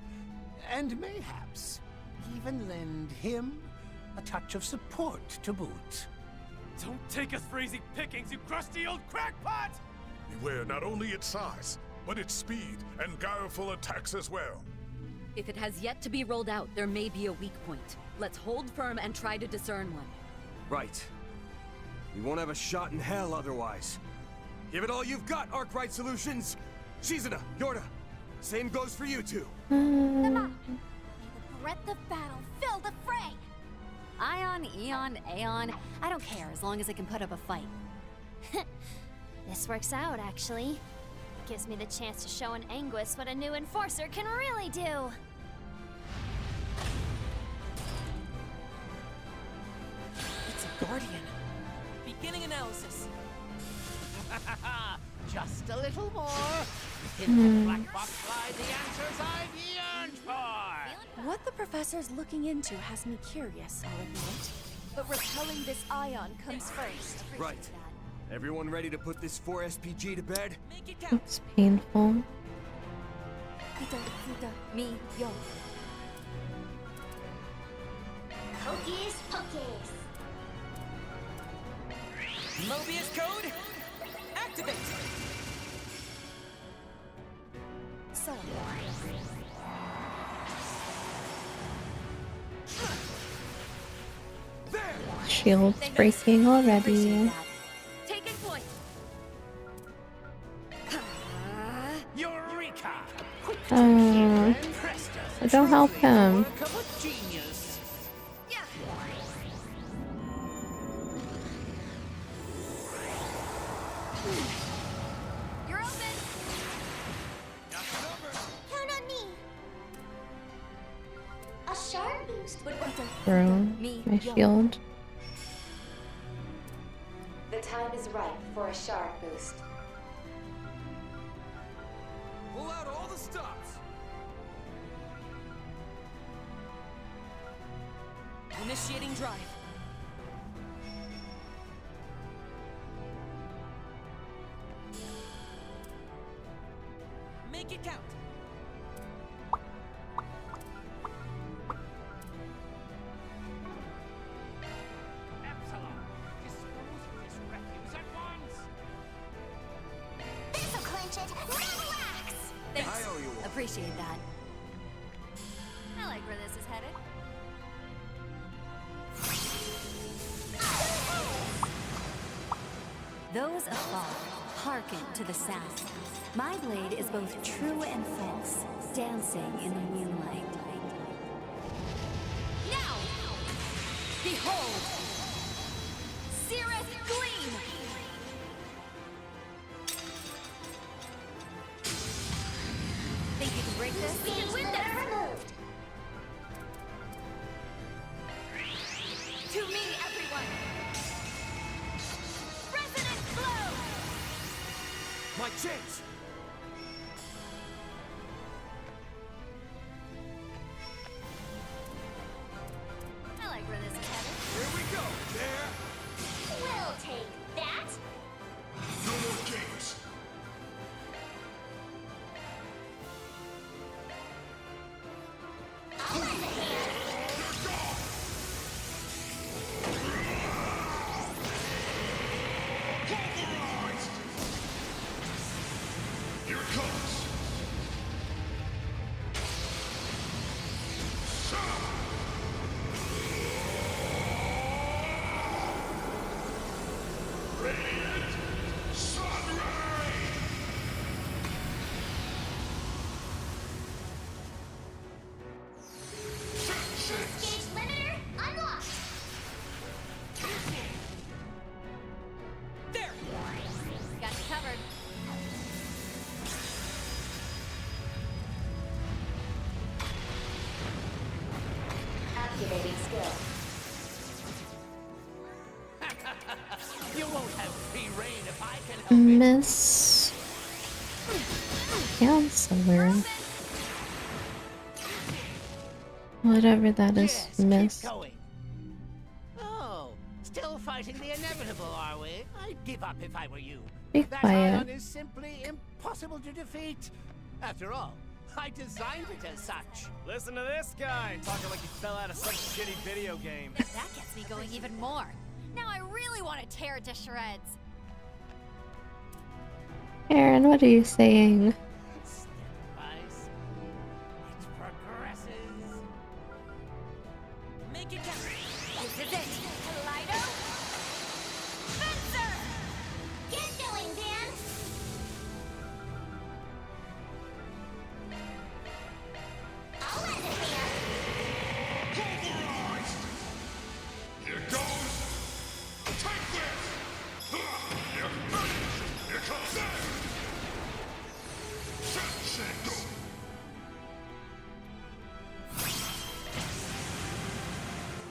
and mayhaps even lend him a touch of support to boot. Don't take us for easy pickings, you crusty old crackpot! Beware not only its size, but its speed and guileful attacks as well. If it has yet to be rolled out, there may be a weak point. Let's hold firm and try to discern one. Right. We won't have a shot in hell otherwise. Give it all you've got, Arkwright Solutions! Shizuna, Yorda, same goes for you two. Come on! May the breath of battle fill the fray! Ion, Eon, Aeon, I don't care as long as it can put up a fight. This works out, actually. Gives me the chance to show an Anguis what a new enforcer can really do. It's a Guardian. Beginning analysis. Just a little more. In the black box lie the answers I've yearned for. What the professor's looking into has me curious, I'll admit. But repelling this ion comes first. Right. Everyone ready to put this 4-SPG to bed? It's painful. Me, yo. Hocus pocus. Mobius code, activate! So. Shield's breaking already. Taking point. Eureka! Don't help him. Work of a genius. You're open! Count on me. A shard boost would work. Throw my shield. The time is right for a shard boost. Pull out all the stops! Initiating drive. Make it count. Epsilon, dispose of this refuse at once! This'll clinch it. Now relax! Thanks. I owe you one. Appreciate that. I like where this is headed. Those afar, hearken to the sound. My blade is both true and false, dancing in the moonlight. Now! Behold! Cirith Gleam! Think you can break this? We can win this! Removed. To me, everyone! Resonant Blow! My chance! I like where this is headed. Here we go! There! We'll take that. No more games. I'll lend a hand. Pulverized! Here it comes. Radiant Sunray! Gauge limiter unlocked. There! Got you covered. Activating skill. You won't have free reign if I can help it. Miss Counselor. Whatever that is, Yes, Miss. keep going. Oh, still fighting the inevitable, are we? I'd give up if I were you. Be That quiet. ion is simply impossible to defeat. After all, I designed it as such. Listen to this guy, talking like he fell out of some shitty video game. That gets me going even more. Now I really want to tear it to shreds. Aaron, what are you saying? Step by step, it progresses. Make it count. This is it. Kaleido. Fencer! Get going, Dan. I'll lend a hand. Pulverized! Here goes! Take this! Here comes that! Go!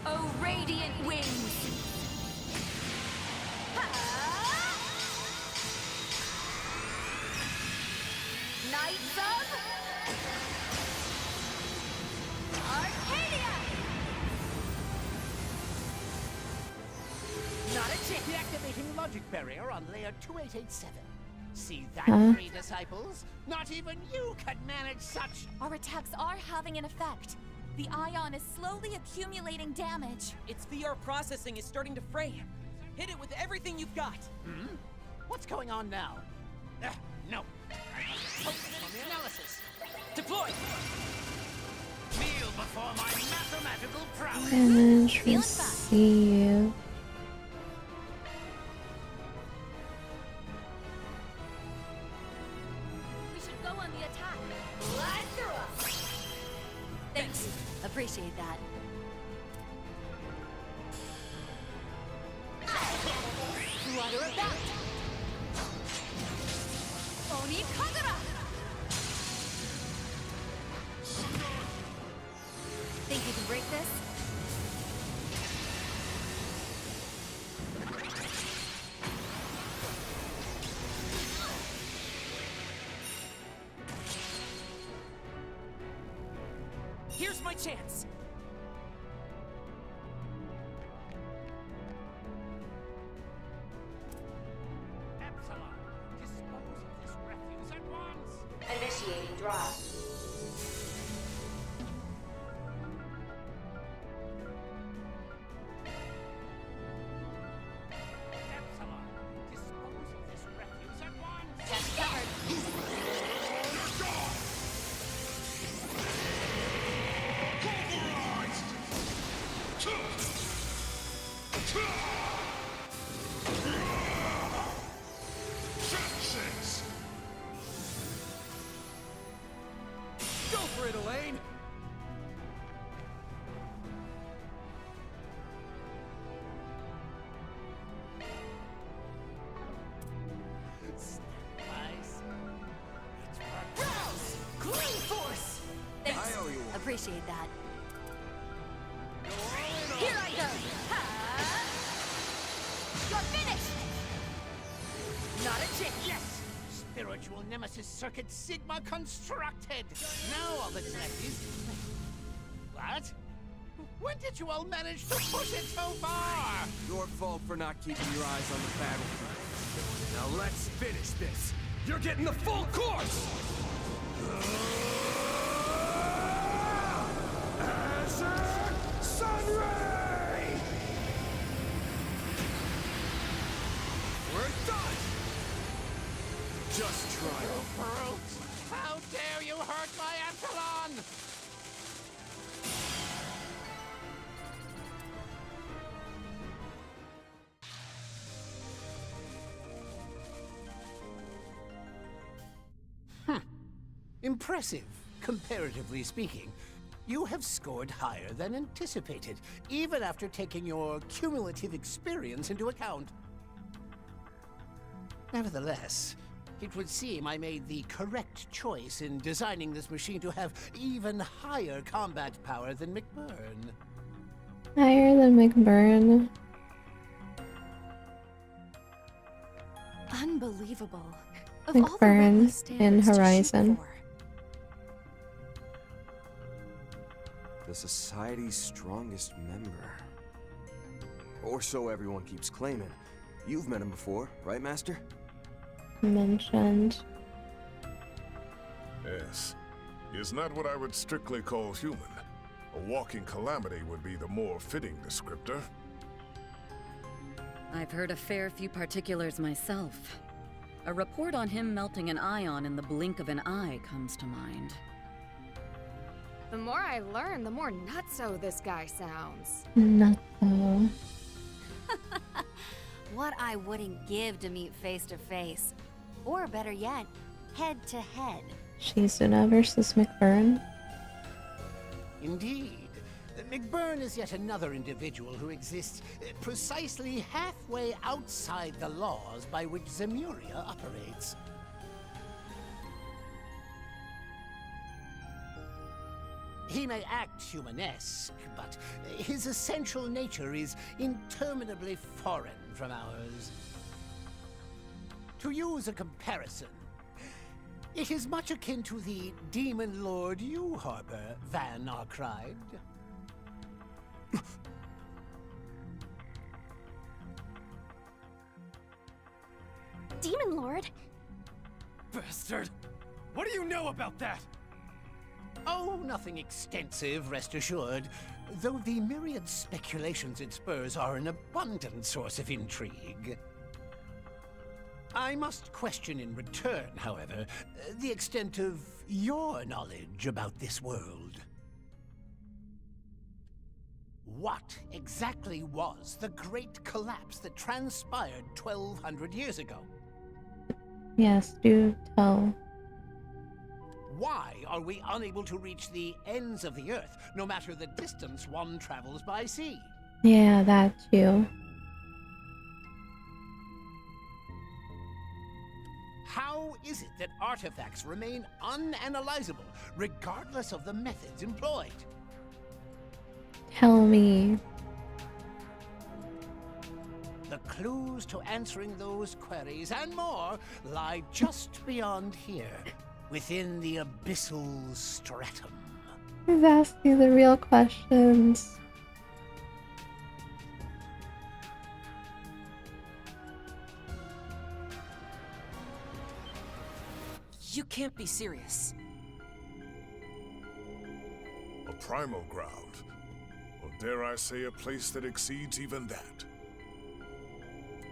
Oh, radiant wings! Knights of Arcadia! Not a chance. Deactivating logic barrier on layer 2887. See that, Huh? three disciples? Not even you could manage such. Our attacks are having an effect. The ion is slowly accumulating damage. Its VR processing is starting to fray. Hit it with everything you've got. Hmm? What's going on now? No. I must focus on the analysis. Deploy! Kneel before my mathematical prowess. Damage received. We should go on the attack. Let's do it. Thanks. Appreciate that. Flutter about. Oni Kagura! Think you can break this? Here's my chance. Epsilon, dispose of this refuse at once. Initiating drop. Go for it, Elaine! Rouse! Green Force! Thanks. I owe you one. Appreciate that. Here I go! Ha! You're finished! Not a chance! Yes! Spiritual Nemesis Circuit Sigma constructed! Now all that's left is... What? When did you all manage to push it so far? Your fault for not keeping your eyes on the battlefield. Now let's finish this. You're getting the full course! Azure Sunray! We're done! Just try You it. brute! How dare you hurt my Epsilon! Impressive, comparatively speaking. You have scored higher than anticipated, even after taking your cumulative experience into account. Nevertheless, it would seem I made the correct choice in designing this machine to have even higher combat power than McBurn. Higher than McBurn. Unbelievable. Of all the McBurn reckless in standards to shoot Horizon. for, The Society's strongest member. Or so everyone keeps claiming. You've met him before, right, Master? Mentioned. Yes. He is not what I would strictly call human. A walking calamity would be the more fitting descriptor. I've heard a fair few particulars myself. A report on him melting an ion in the blink of an eye comes to mind. The more I learn, the more nutso this guy sounds. Nutso. What I wouldn't give to meet face to face. Or better yet, head to head. Shizuna versus McBurn. Indeed. McBurn is yet another individual who exists precisely halfway outside the laws by which Zemuria operates. He may act humanesque, but his essential nature is interminably foreign from ours. To use a comparison, it is much akin to the demon lord you harbor, Van Arkride. Demon Lord? Bastard! What do you know about that? Oh, nothing extensive, rest assured. Though the myriad speculations it spurs are an abundant source of intrigue. I must question in return, however, the extent of your knowledge about this world. What exactly was the great collapse that transpired 1,200 years ago? Yes, do tell. Why are we unable to reach the ends of the Earth, no matter the distance one travels by sea? Yeah, that too. How is it that artifacts remain unanalyzable, regardless of the methods employed? Tell me. The clues to answering those queries and more lie just beyond here, within the abyssal stratum. He's asking the real questions. You can't be serious. primal ground. Or dare I say a place that exceeds even that.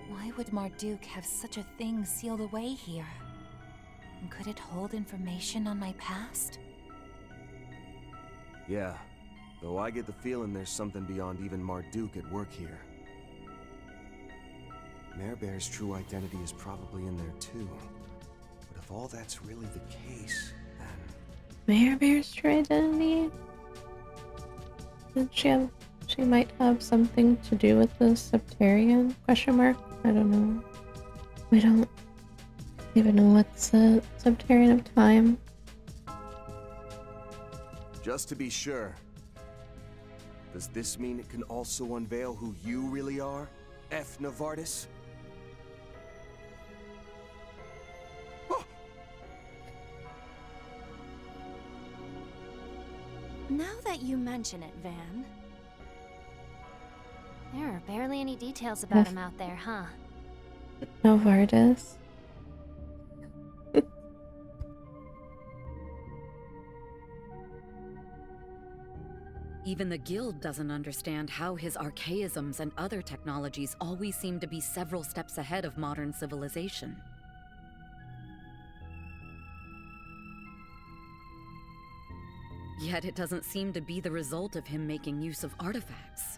Why would Marduk have such a thing sealed away here? And could it hold information on my past? Yeah, though I get the feeling there's something beyond even Marduk at work here. Marebear's true identity is probably in there too. But if all that's really the case, then... Marebear's true identity? She might have something to do with the Septarian? Question mark? I don't know. We don't even know what's the Septarian of time. Just to be sure, does this mean it can also unveil who you really are, F. Novartis? Now that you mention it, Van. There are barely any details about him out there, huh? Novartis. Even the guild doesn't understand how his archaisms and other technologies always seem to be several steps ahead of modern civilization. Yet it doesn't seem to be the result of him making use of artifacts.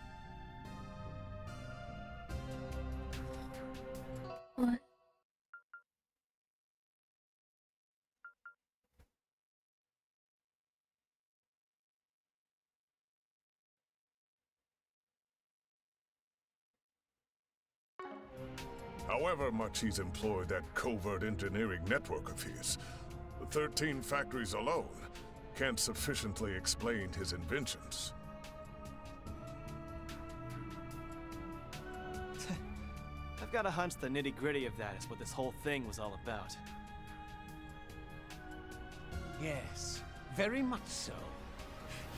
What? However much he's employed that covert engineering network of his, the 13 factories alone can't sufficiently explain his inventions. I've got a hunch the nitty-gritty of that is what this whole thing was all about. Yes, very much so.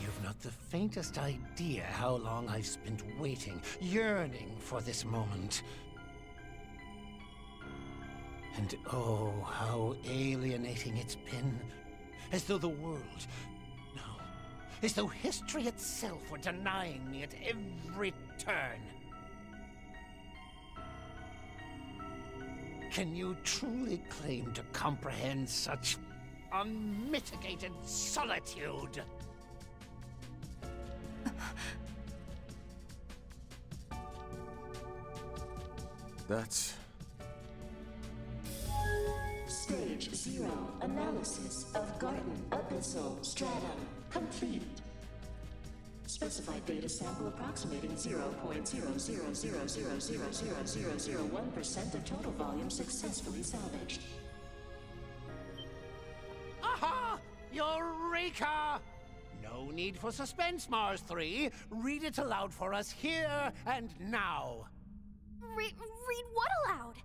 You've not the faintest idea how long I've spent waiting, yearning for this moment. And oh, how alienating it's been. As though the world, no, as though history itself were denying me at every turn. Can you truly claim to comprehend such unmitigated solitude? That's... Stage 0 analysis of Garden Abyssal Stratum complete. Specified data sample approximating 0.0000000001% of total volume successfully salvaged. Aha! Eureka! No need for suspense, Mars 3. Read it aloud for us here and now. Read what aloud?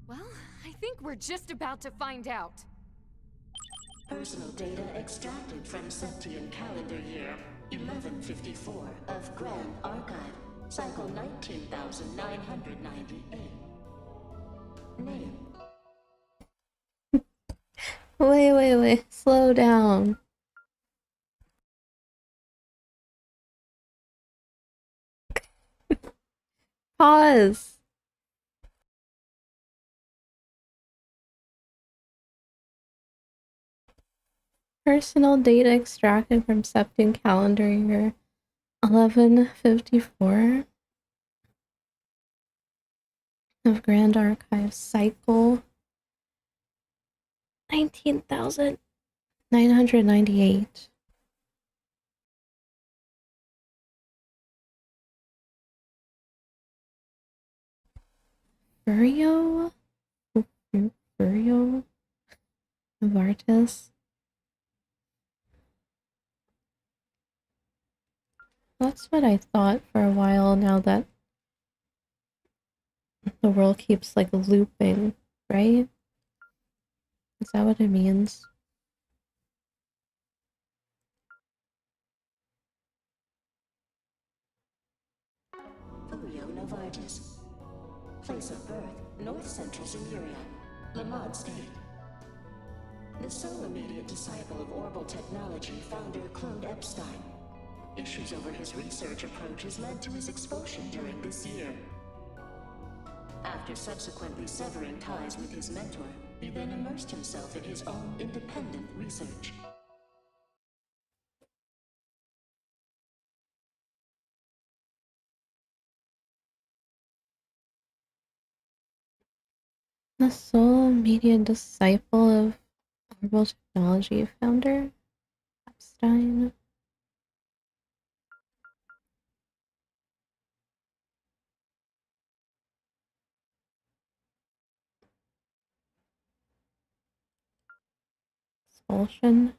Well, I think we're just about to find out. Personal data extracted from Septian calendar year 1154 of Grand Archive, cycle 19,998. Name. Wait. Slow down. Pause. Personal data extracted from Septian calendar year 1154 of Grand Archive cycle 19,998. Furio Novartis. That's what I thought for a while now that the world keeps like looping, right? Is that what it means? Furio Novartis. Place of birth, North Central Siberia, Lamont State. The sole immediate disciple of Orbital Technology founder Claude Epstein. Issues over his research approaches led to his expulsion during this year. After subsequently severing ties with his mentor, he then immersed himself in his own independent research. The sole media disciple of Orbital Technology founder Epstein. Expulsion.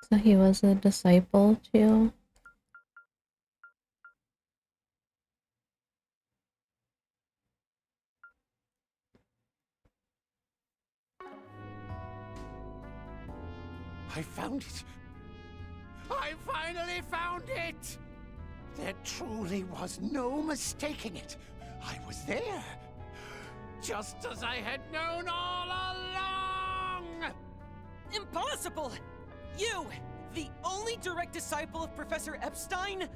So he was a disciple too. I found it! I finally found it! There truly was no mistaking it. I was there. Just as I had known all along! Impossible! You, the only direct disciple of Professor Epstein?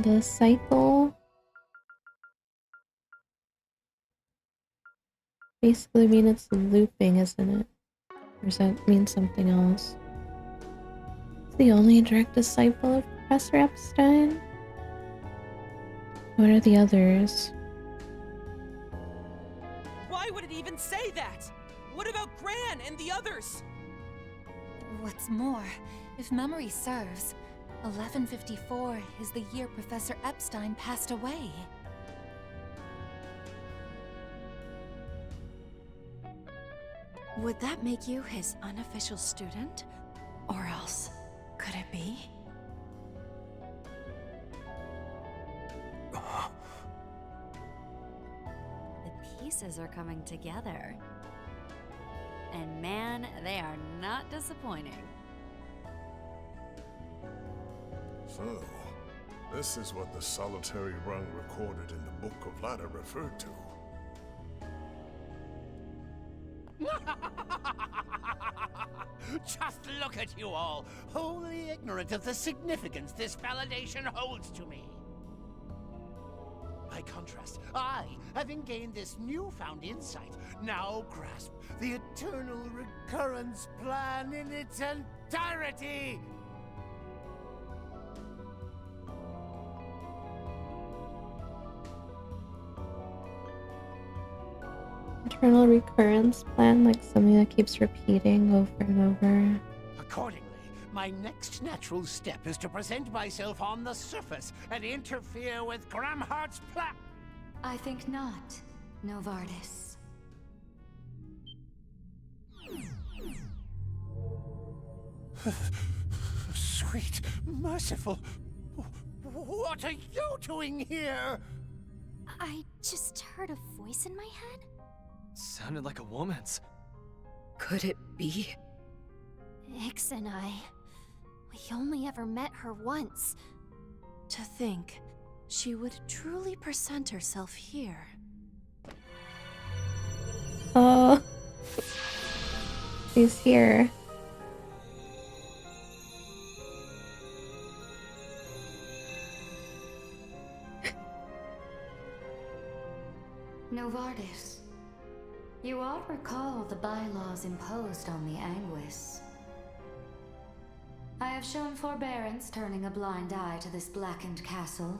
Disciple. Basically mean it's looping, isn't it? Or does that mean something else? It's the only direct disciple of Professor Epstein? What are the others? Why would it even say that? What about Gran and the others? What's more, if memory serves, 1154 is the year Professor Epstein passed away. Would that make you his unofficial student? Or else, could it be? The pieces are coming together. And man, they are not disappointing. So, this is what the solitary rung recorded in the Book of Ladder referred to. Just look at you all, wholly ignorant of the significance this validation holds to me. By contrast, I, having gained this newfound insight, now grasp the eternal recurrence plan in its entirety! Eternal recurrence plan, like something that keeps repeating over and over. Accordingly, my next natural step is to present myself on the surface and interfere with Gramhart's plan. I think not, Novartis. Sweet, merciful. What are you doing here? I just heard a voice in my head. Sounded like a woman's. Could it be? Ix and I, we only ever met her once. To think, she would truly present herself here. Oh, she's here. Novartis. You all recall the bylaws imposed on the Anguis. I have shown forbearance, turning a blind eye to this blackened castle.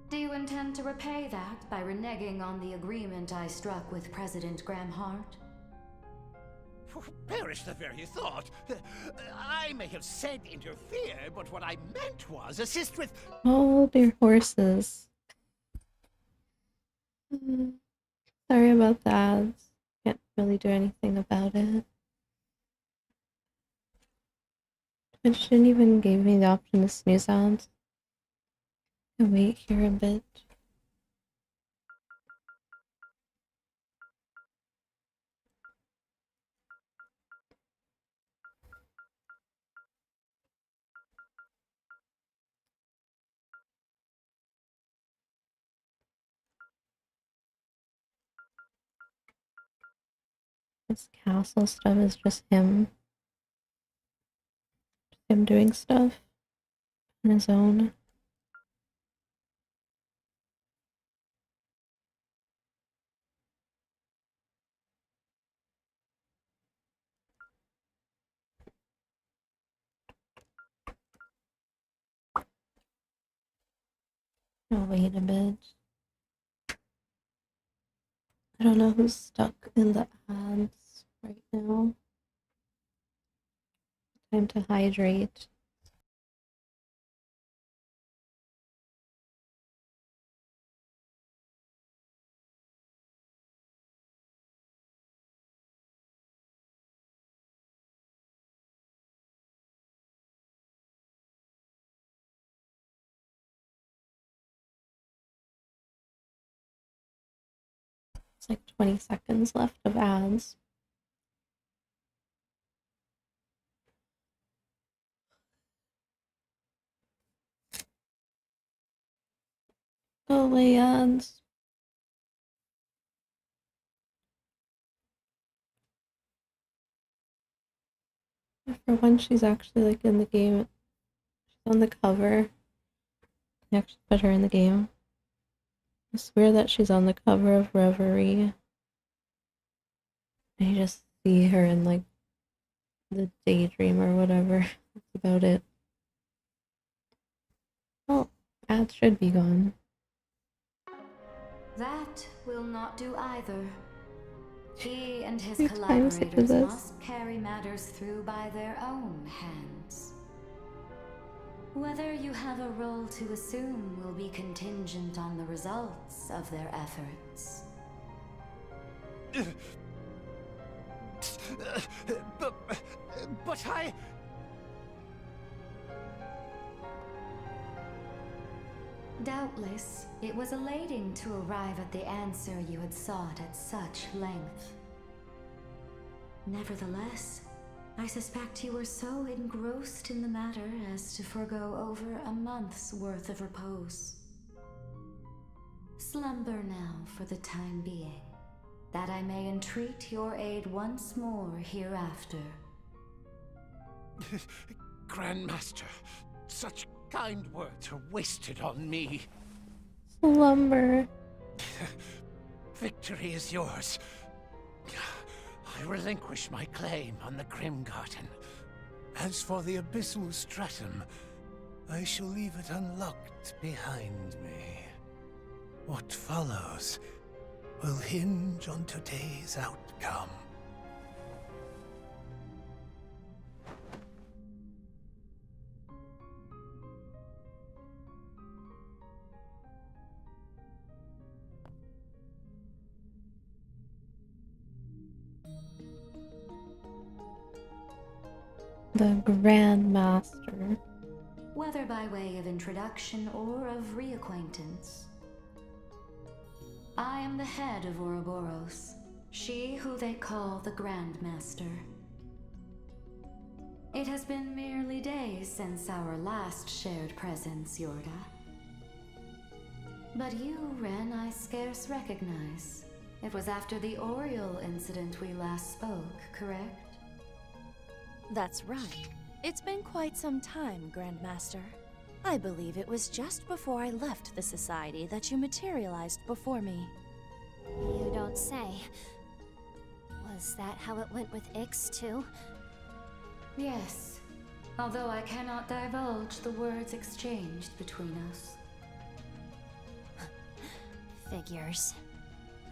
Do you intend to repay that by reneging on the agreement I struck with President Gramhart? Perish the very thought. I may have said interfere, but what I meant was assist with... Hold your horses. Sorry about that. Can't really do anything about it. Twitch didn't even give me the option to snooze out. I'll wait here a bit. This castle stuff is just him. Him doing stuff on his own. Oh, wait a bit. I don't know who's stuck in the ads right now. Time to hydrate. It's like 20 seconds left of ads. Go away, ads. For once, she's actually like in the game. She's on the cover. They actually put her in the game. I swear that she's on the cover of Reverie. And you just see her in like the daydream or whatever. That's about it. Oh, ads should be gone. That will not do either. He and his Three times it collaborators does. must carry matters through by their own hands. Whether you have a role to assume will be contingent on the results of their efforts. But I... Doubtless, it was elating to arrive at the answer you had sought at such length. Nevertheless, I suspect you were so engrossed in the matter as to forgo over a month's worth of repose. Slumber now for the time being, that I may entreat your aid once more hereafter. Grandmaster, such kind words are wasted on me. Slumber. Victory is yours. I relinquish my claim on the Grim Garden. As for the Abysmal Stratum, I shall leave it unlocked behind me. What follows will hinge on today's outcome. The Grandmaster. Whether by way of introduction or of reacquaintance. I am the head of Ouroboros, she who they call the Grandmaster. It has been merely days since our last shared presence, Yorda. But you, Ren, I scarce recognize. It was after the Oriole incident we last spoke, correct? That's right. It's been quite some time, Grandmaster. I believe it was just before I left the Society that you materialized before me. You don't say. Was that how it went with Ix, too? Yes, although I cannot divulge the words exchanged between us. Figures.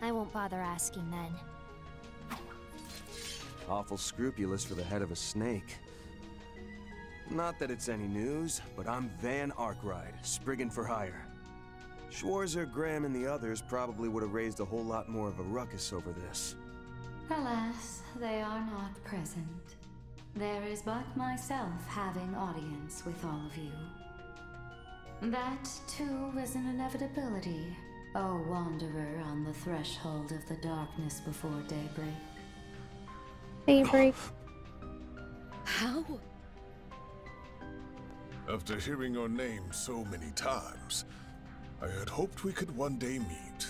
I won't bother asking then. Awful scrupulous for the head of a snake. Not that it's any news, but I'm Van Arkwright, Spriggan for hire. Schwarzer, Graham, and the others probably would have raised a whole lot more of a ruckus over this. Alas, they are not present. There is but myself having audience with all of you. That, too, was an inevitability, O wanderer on the threshold of the darkness before daybreak. Daybreak. How? After hearing your name so many times, I had hoped we could one day meet.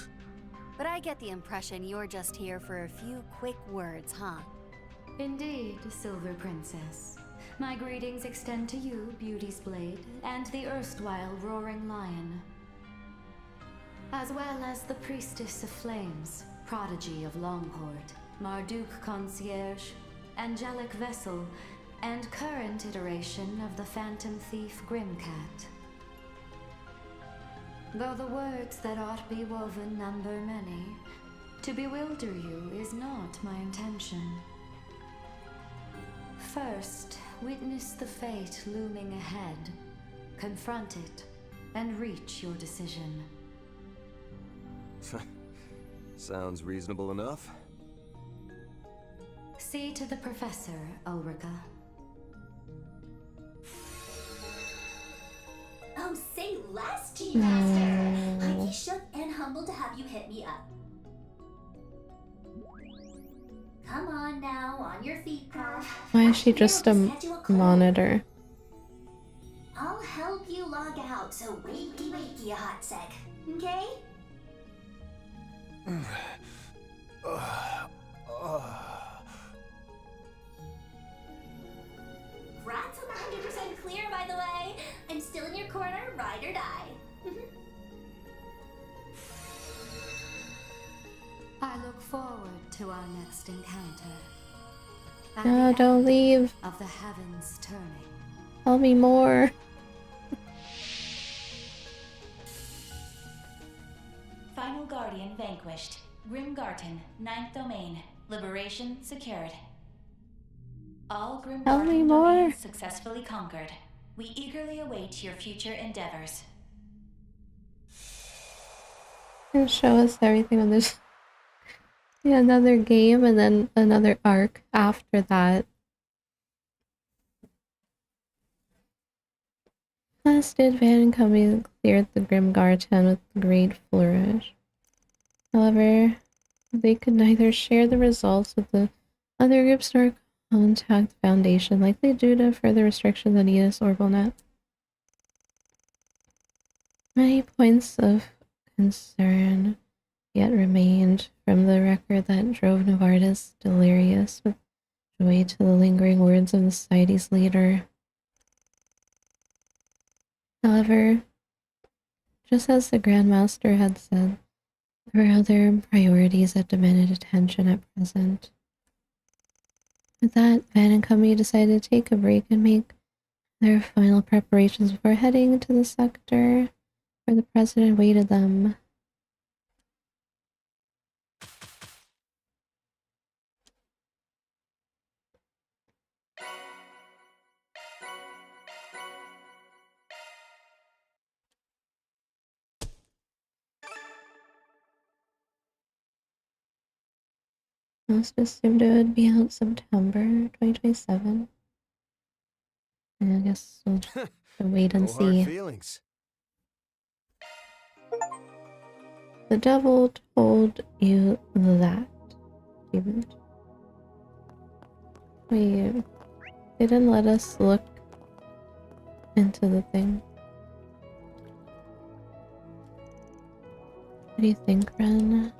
but I get the impression you're just here for a few quick words, huh? Indeed, Silver Princess. My greetings extend to you, Beauty's Blade, and the erstwhile Roaring Lion, as well as the Priestess of Flames, Prodigy of Longhort, Marduk Concierge, Angelic Vessel, and current iteration of the Phantom Thief Grimcat. Though the words that ought be woven number many, to bewilder you is not my intention. First, witness the fate looming ahead, confront it, and reach your decision. Sounds reasonable enough. See to the Professor, Ulrika. Oh, say less, G-Master! I'd be shook and humbled to have you hit me up. Come on now, on your feet, Carl. Why is she just a monitor? I'll help you log out, so wakey a hot sec, okay? Rat's 100% clear, by the way. I'm still in your corner, ride or die. I look forward to our next encounter. No, don't leave. Of the heavens turning. Tell me more. Final Guardian vanquished. Grimgarten, 9th domain. Liberation secured. All Tell me Grimgarten more. domains successfully conquered. We eagerly await your future endeavors. Gonna show us everything on this. Yeah, another game and then another arc after that. Last did Van Cumming cleared the Grimgarten with great flourish. However, they could neither share the results with the other groups nor contact the Foundation, likely due to further restrictions on EOS Orbitalnet. Many points of concern yet remained from the record that drove Novartis delirious with joy to the lingering words of the society's leader. However, just as the Grandmaster had said, there were other priorities that demanded attention at present. With that, Van and Company decided to take a break and make their final preparations before heading to the sector where the President waited them. Most assumed it would be out September 2027. And I guess we'll wait and No hard see. feelings. The devil told you that, David. Wait, they didn't let us look into the thing. What do you think, Ren?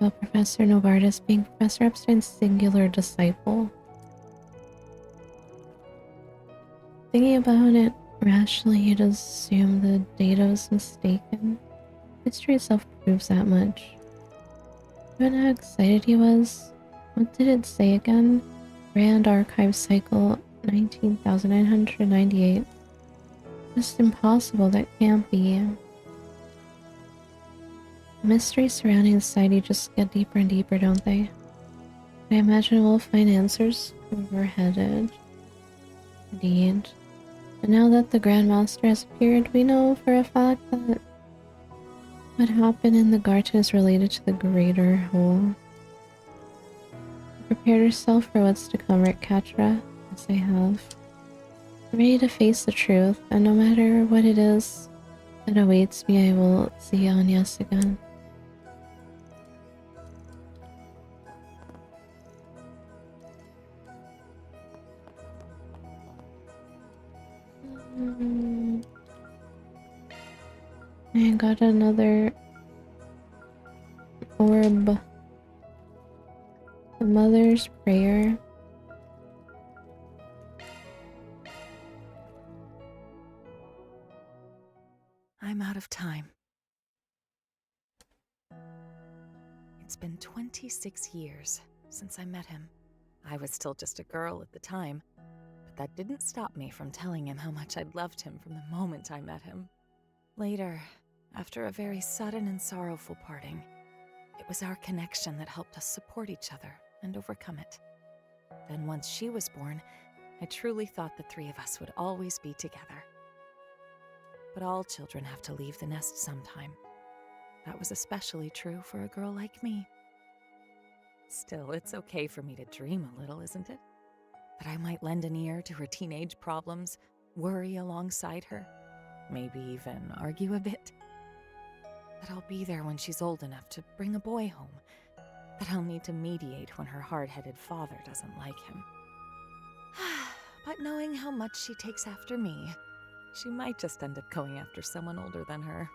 About Professor Novartis being Professor Epstein's singular disciple. Thinking about it rationally, you'd assume the data was mistaken. History itself proves that much. Given how excited he was, what did it say again? Grand Archive Cycle 19,998. Just impossible, that can't be. The mysteries surrounding the society just get deeper and deeper, don't they? I imagine we'll find answers where we're headed. Indeed. And now that the Grandmaster has appeared, we know for a fact that what happened in the garden is related to the greater whole. Prepare yourself for what's to come, right, Katra? Yes, I have. I'm ready to face the truth, and no matter what it is that awaits me, I will see on yes again. I got another orb. The Mother's Prayer. I'm out of time. It's been 26 years since I met him. I was still just a girl at the time, but that didn't stop me from telling him how much I'd loved him from the moment I met him. Later, after a very sudden and sorrowful parting, it was our connection that helped us support each other and overcome it. Then once she was born, I truly thought the three of us would always be together. But all children have to leave the nest sometime. That was especially true for a girl like me. Still, it's okay for me to dream a little, isn't it? That I might lend an ear to her teenage problems, worry alongside her, maybe even argue a bit. That I'll be there when she's old enough to bring a boy home. That I'll need to mediate when her hard-headed father doesn't like him. But knowing how much she takes after me, she might just end up going after someone older than her.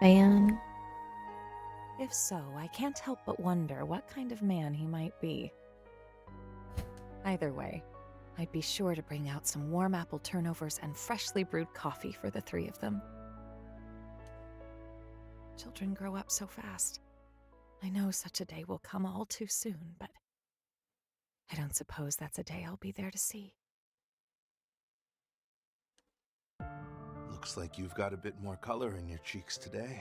Van. If so, I can't help but wonder what kind of man he might be. Either way, I'd be sure to bring out some warm apple turnovers and freshly brewed coffee for the three of them. Children grow up so fast. I know such a day will come all too soon, but I don't suppose that's a day I'll be there to see. Looks like you've got a bit more color in your cheeks today.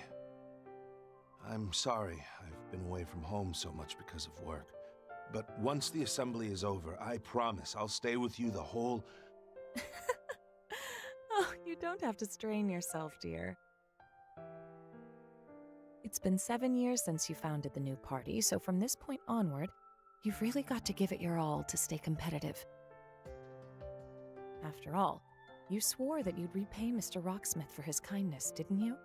I'm sorry I've been away from home so much because of work. But once the assembly is over, I promise I'll stay with you the whole... Oh, you don't have to strain yourself, dear. It's been 7 years since you founded the new party, so from this point onward, you've really got to give it your all to stay competitive. After all, you swore that you'd repay Mr. Rocksmith for his kindness, didn't you?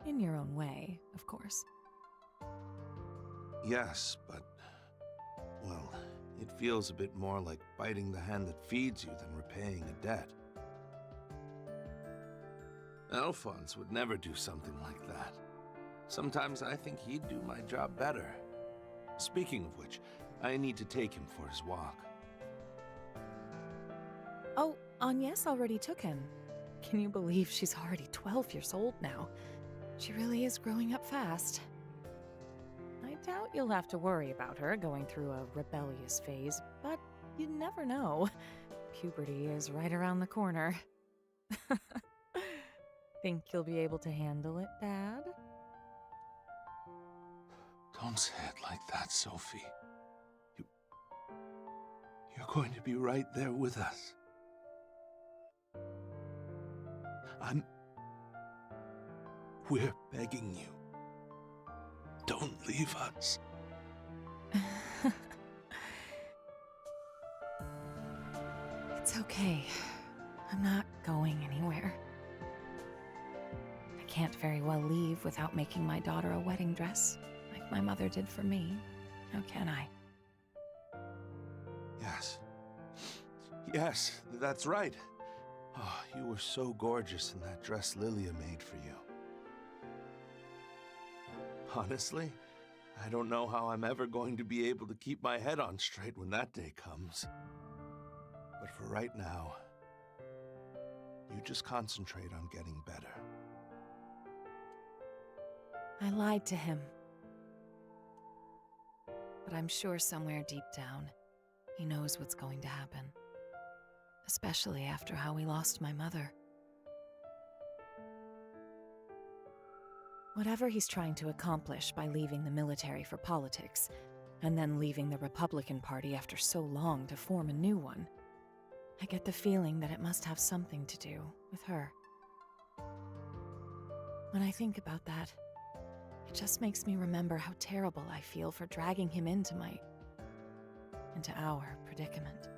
In your own way, of course. Yes, but... well, it feels a bit more like biting the hand that feeds you than repaying a debt. Alphonse would never do something like that. Sometimes I think he'd do my job better. Speaking of which, I need to take him for his walk. Oh, Agnes already took him. Can you believe she's already 12 years old now? She really is growing up fast. I doubt you'll have to worry about her going through a rebellious phase, but you never know. Puberty is right around the corner. Think you'll be able to handle it, Dad? Don't say it like that, Sophie. You're going to be right there with us. We're begging you. Don't leave us. It's okay. I'm not going anywhere. I can't very well leave without making my daughter a wedding dress, like my mother did for me. How can I? Yes. Yes, that's right. Oh, you were so gorgeous in that dress Lilia made for you. Honestly, I don't know how I'm ever going to be able to keep my head on straight when that day comes. But for right now, you just concentrate on getting better. I lied to him. But I'm sure somewhere deep down, he knows what's going to happen. Especially after how we lost my mother. Whatever he's trying to accomplish by leaving the military for politics, and then leaving the Republican Party after so long to form a new one, I get the feeling that it must have something to do with her. When I think about that, it just makes me remember how terrible I feel for dragging him into our predicament.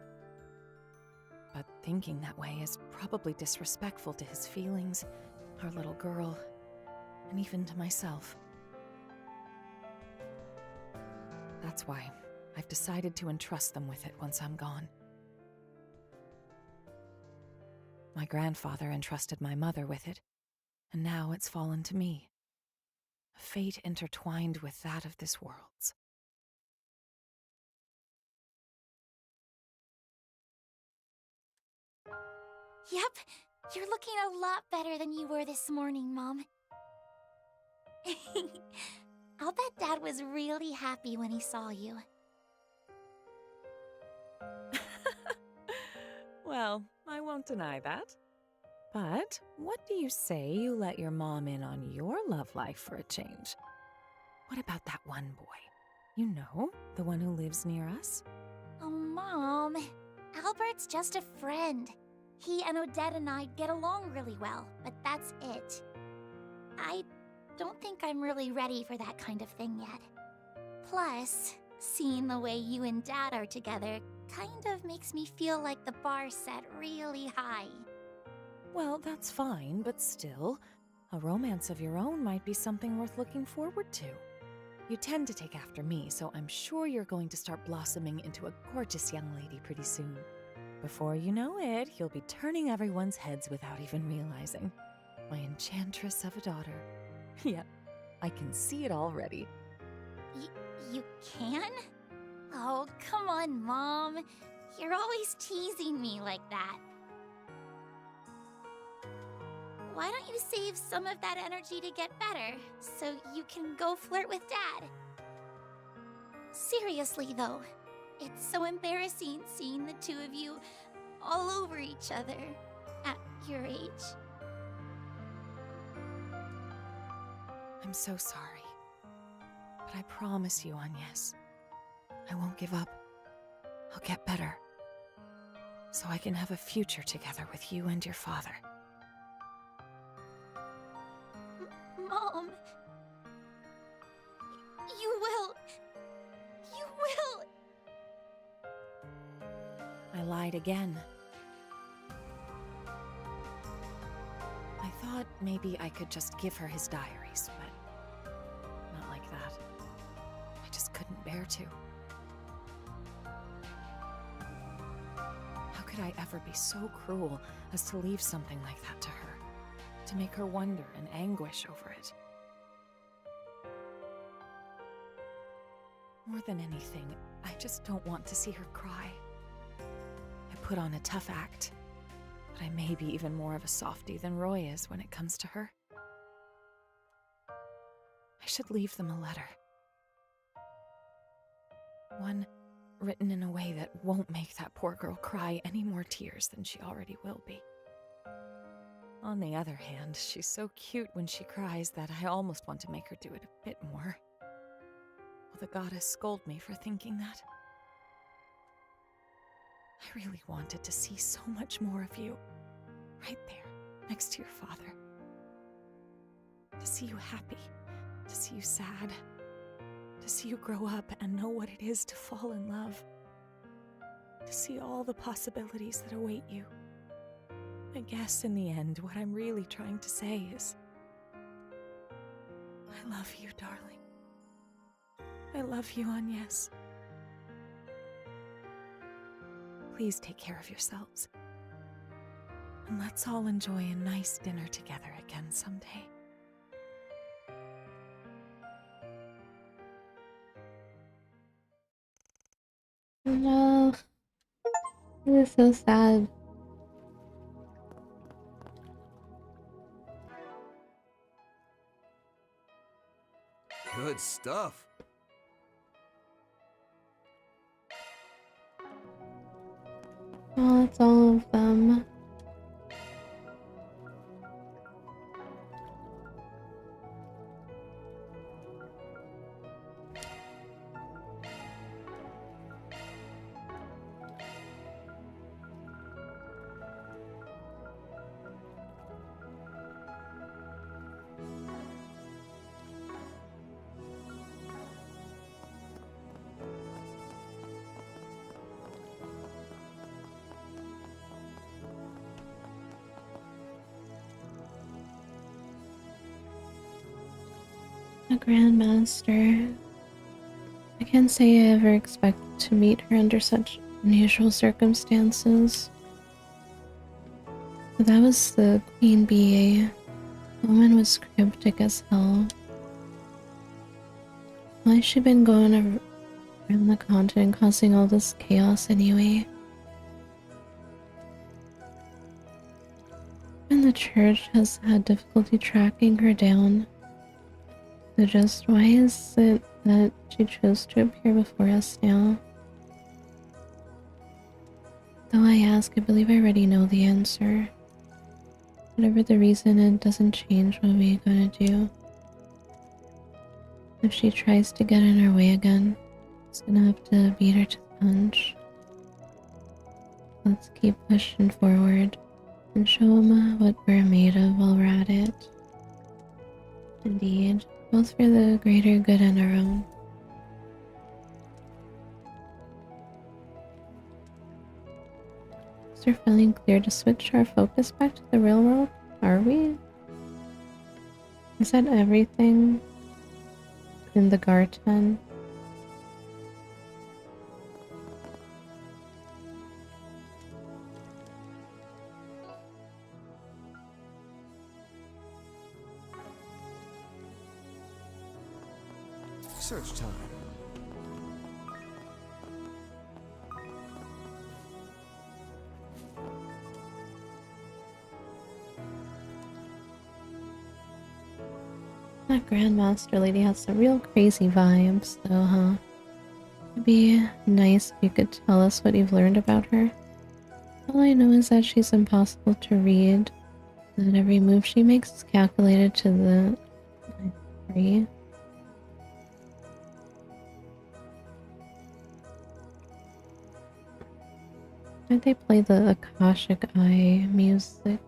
But thinking that way is probably disrespectful to his feelings, our little girl, and even to myself. That's why I've decided to entrust them with it once I'm gone. My grandfather entrusted my mother with it, and now it's fallen to me. A fate intertwined with that of this world's. Yep, you're looking a lot better than you were this morning, Mom. I'll bet Dad was really happy when he saw you. Well, I won't deny that. But what do you say you let your mom in on your love life for a change? What about that one boy? You know, the one who lives near us? Oh, Mom. Albert's just a friend. He and Odette and I get along really well, but that's it. I don't think I'm really ready for that kind of thing yet. Plus, seeing the way you and Dad are together kind of makes me feel like the bar's set really high. Well, that's fine, but still, a romance of your own might be something worth looking forward to. You tend to take after me, so I'm sure you're going to start blossoming into a gorgeous young lady pretty soon. Before you know it, you'll be turning everyone's heads without even realizing. My enchantress of a daughter. Yep, I can see it already. You can? Oh, come on, Mom. You're always teasing me like that. Why don't you save some of that energy to get better, so you can go flirt with Dad? Seriously, though, it's so embarrassing seeing the two of you all over each other at your age. I'm so sorry. But I promise you, Agnes, I won't give up. I'll get better. So I can have a future together with you and your father. Mom! You will! You will! I lied again. I thought maybe I could just give her his diaries, but not like that. I just couldn't bear to. How could I ever be so cruel as to leave something like that to her? To make her wonder and anguish over it? More than anything, I just don't want to see her cry. I put on a tough act, but I may be even more of a softie than Roy is when it comes to her. I should leave them a letter. One written in a way that won't make that poor girl cry any more tears than she already will be. On the other hand, she's so cute when she cries that I almost want to make her do it a bit more. Will the goddess scold me for thinking that? I really wanted to see so much more of you, right there, next to your father. To see you happy, to see you sad, to see you grow up and know what it is to fall in love. To see all the possibilities that await you. I guess in the end, what I'm really trying to say is, I love you, darling. I love you, Agnes. Please take care of yourselves. And let's all enjoy a nice dinner together again someday. No. This is so sad. Good stuff. Oh, it's all of them. A Grandmaster. I can't say I ever expect to meet her under such unusual circumstances. That was the Queen Bee. The woman was cryptic as hell. Why has she been going around the continent causing all this chaos anyway? And the church has had difficulty tracking her down. So just why is it that she chose to appear before us now? Though I ask, I believe I already know the answer. Whatever the reason, it doesn't change what we're gonna do. If she tries to get in our way again, it's gonna have to beat her to the punch. Let's keep pushing forward and show them what we're made of while we're at it. Indeed, both for the greater good and our own. Is there feeling clear to switch our focus back to the real world? Are we? Is that everything in the garden? Search time. That Grandmaster lady has some real crazy vibes, though, huh? It'd be nice if you could tell us what you've learned about her. All I know is that she's impossible to read, that every move she makes is calculated to the degree. Why'd they play the Akashic Eye music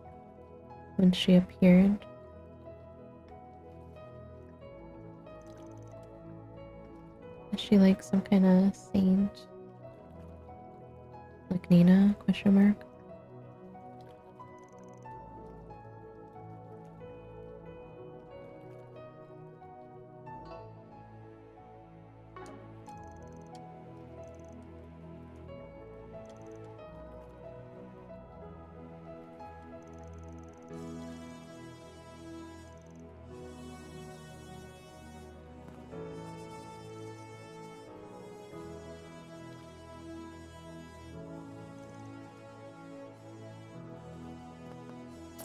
when she appeared? Is she like some kind of saint? Like Nina? Question mark.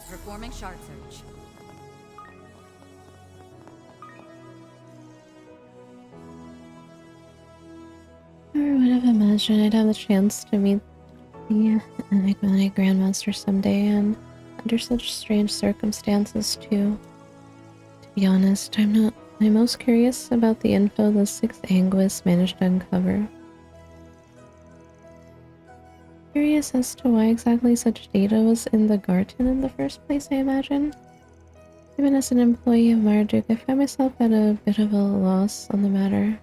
Performing shard search. Never would have imagined I'd have the chance to meet the enigmatic Grandmaster someday, and under such strange circumstances too. To be honest, I'm most curious about the info the 6th Anguis managed to uncover. Curious as to why exactly such data was in the garden in the first place, I imagine. Even as an employee of Marduk, I find myself at a bit of a loss on the matter.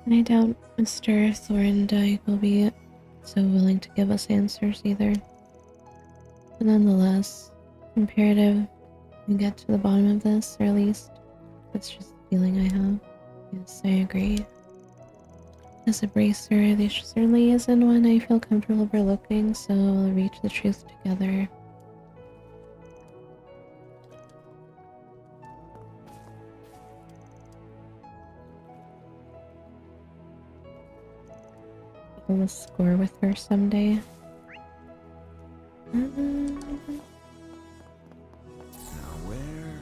And I doubt Mr. Thorndike will be so willing to give us answers either. But nonetheless, imperative we get to the bottom of this, or at least that's just the feeling I have. Yes, I agree. As a bracer, this certainly isn't one I feel comfortable overlooking, so we'll reach the truth together. I'll score with her someday. Now where?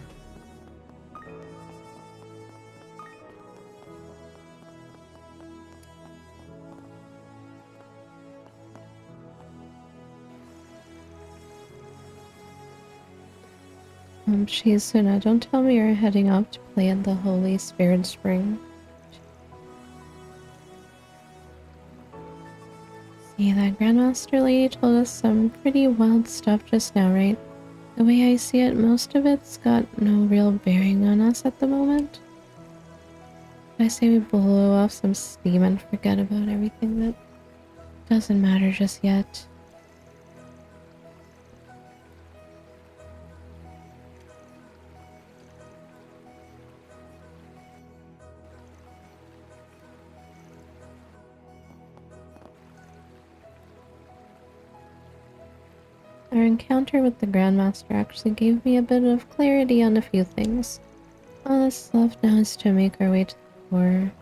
Jeez, Suna, don't tell me you're heading up to play at the Holy Spirit Spring. See, that Grandmaster lady told us some pretty wild stuff just now, right? The way I see it, most of it's got no real bearing on us at the moment. I say we blow off some steam and forget about everything that doesn't matter just yet. Our encounter with the Grandmaster actually gave me a bit of clarity on a few things. All that's left now is to make our way to the core.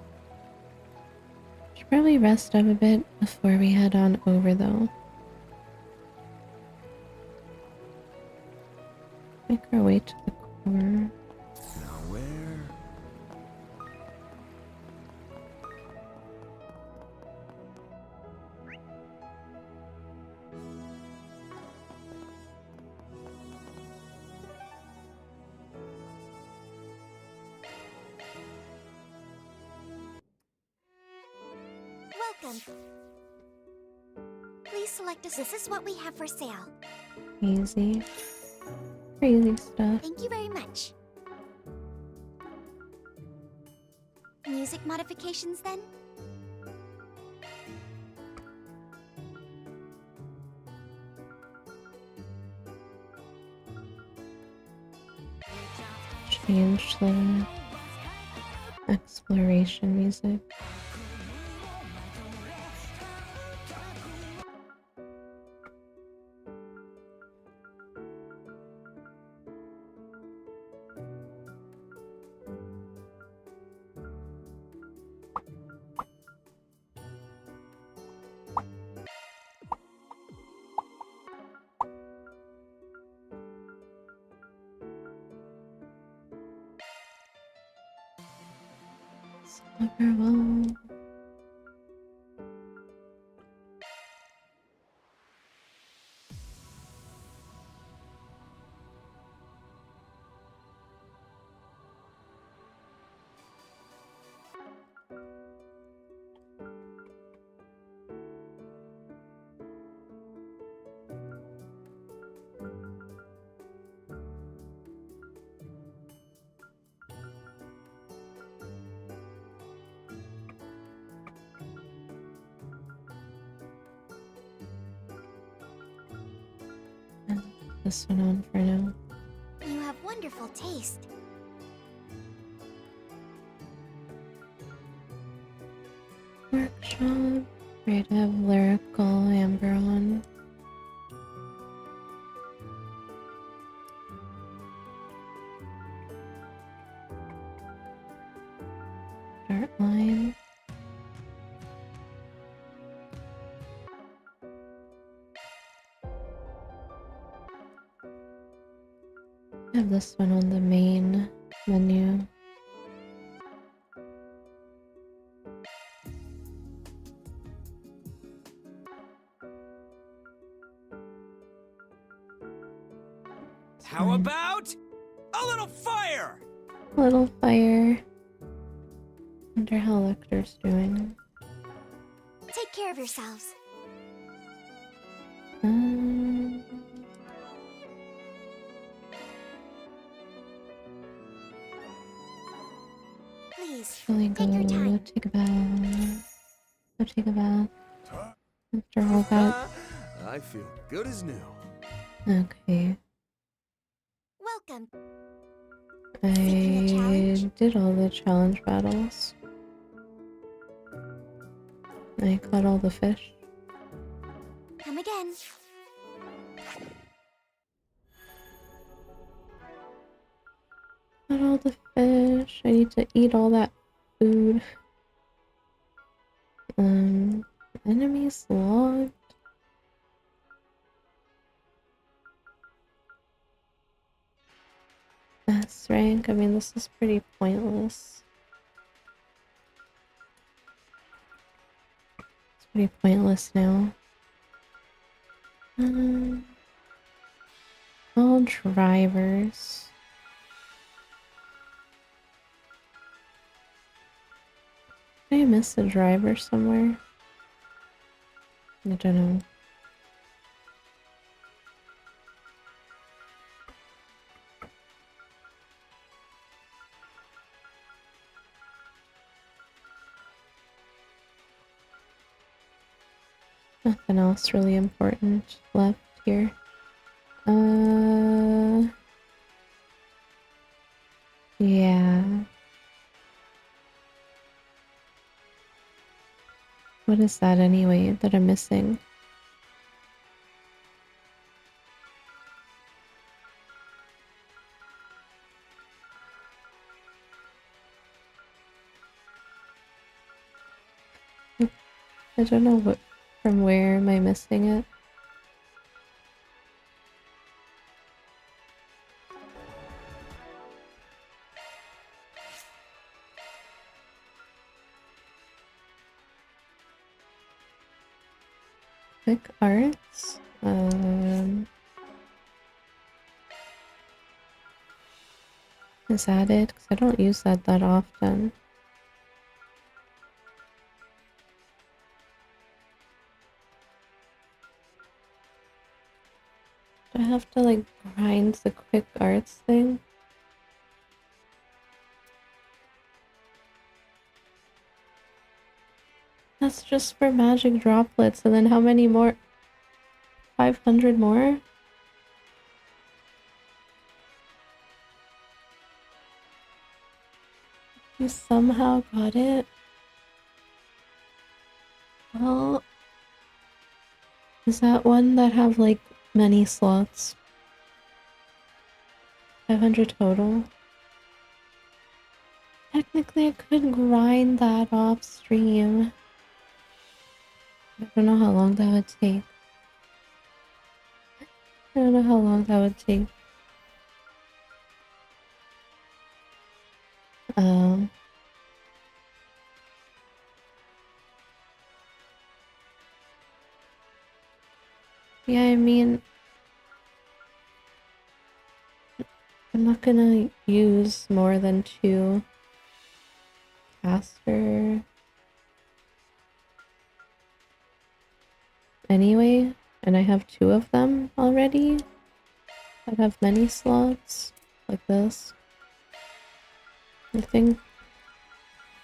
Should probably rest up a bit before we head on over though. Make our way to the core. Now where? Welcome. Please select us. This is what we have for sale. Easy. Crazy stuff. Thank you very much. Music modifications then? Change the exploration music. Farewell. This one on for now. You have wonderful taste. Workshop. Right, I have lyrical amber on. Start line. I have this one on the main menu. How about a little fire? Little fire. Wonder how Lecter's doing. Take care of yourselves. Please, Really take your time. go take a bath. Go take a bath. After all that. I feel good as new. Okay. Welcome. I did all the challenge battles. I caught all the fish. Come again. Caught all the fish. I need to eat all that food. Enemies logged. S rank. I mean, this is pretty pointless. It's pretty pointless now. All drivers. Did I miss a driver somewhere? I don't know. Nothing else really important left here. Yeah. What is that anyway that I'm missing? I don't know what from where am I missing it. Quick arts. Is that it? Because I don't use that often. Do I have to like grind the quick arts thing? That's just for magic droplets, and then how many more? 500 more? You somehow got it? Well, is that one that have like many slots? 500 total? Technically, I could grind that off stream. I don't know how long that would take. I don't know how long that would take. Yeah, I mean, I'm not gonna use more than 2 caster anyway, and I have 2 of them already that have many slots like this. I think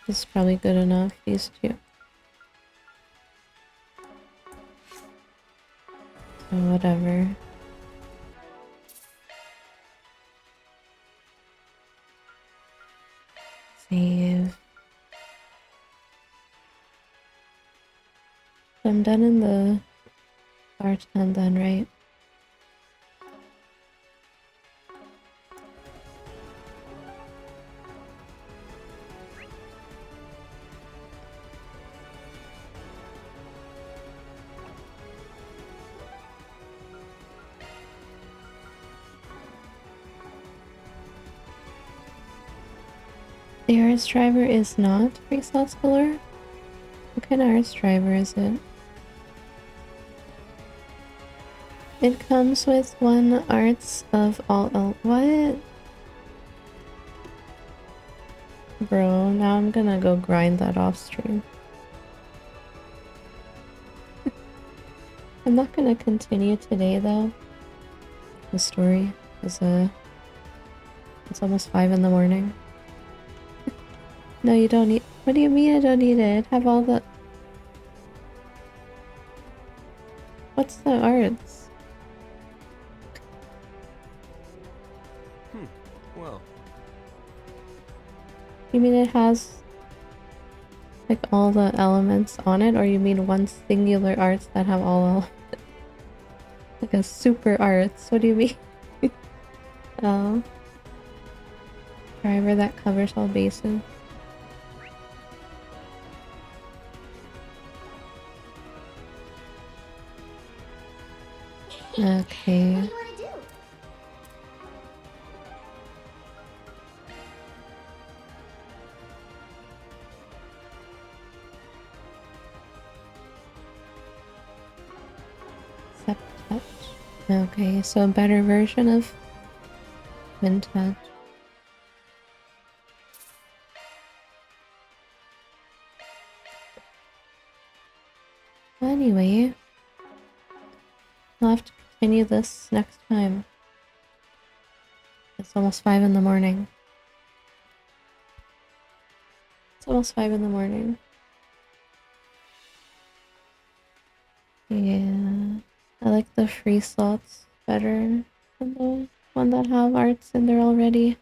this is probably good enough, these 2. So whatever. Save. I'm done in the bartend then, right? The arts driver is not free slots galore? What kind of arts driver is it? It comes with 1 arts of all what? Bro, now I'm gonna go grind that off stream. I'm not gonna continue today though. The story is it's almost 5 in the morning. No, you don't need. What do you mean I don't need it? Have all the. What's the arts? Well. You mean it has like all the elements on it, or you mean one singular arts that have all elements? Like a super arts? What do you mean? Oh. Driver that covers all bases. Okay. What do you want to do? Septouch. Okay, so a better version of Quintouch. Anyway, I'll have to continue this next time. It's almost 5 in the morning. It's almost 5 in the morning. Yeah, I like the free slots better than the one that have arts in there already.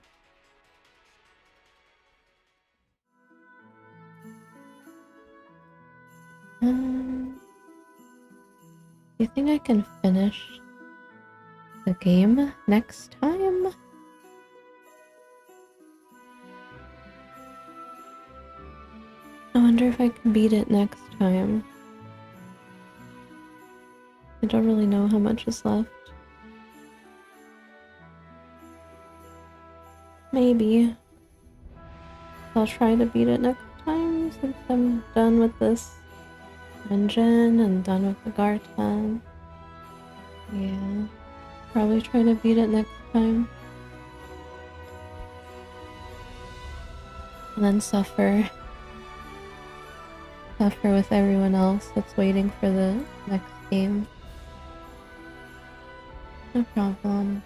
Do you think I can finish the game next time? I wonder if I can beat it next time. I don't really know how much is left. Maybe. I'll try to beat it next time since I'm done with this engine and done with the Garten. Yeah. Probably try to beat it next time. And then suffer with everyone else that's waiting for the next game. No problem.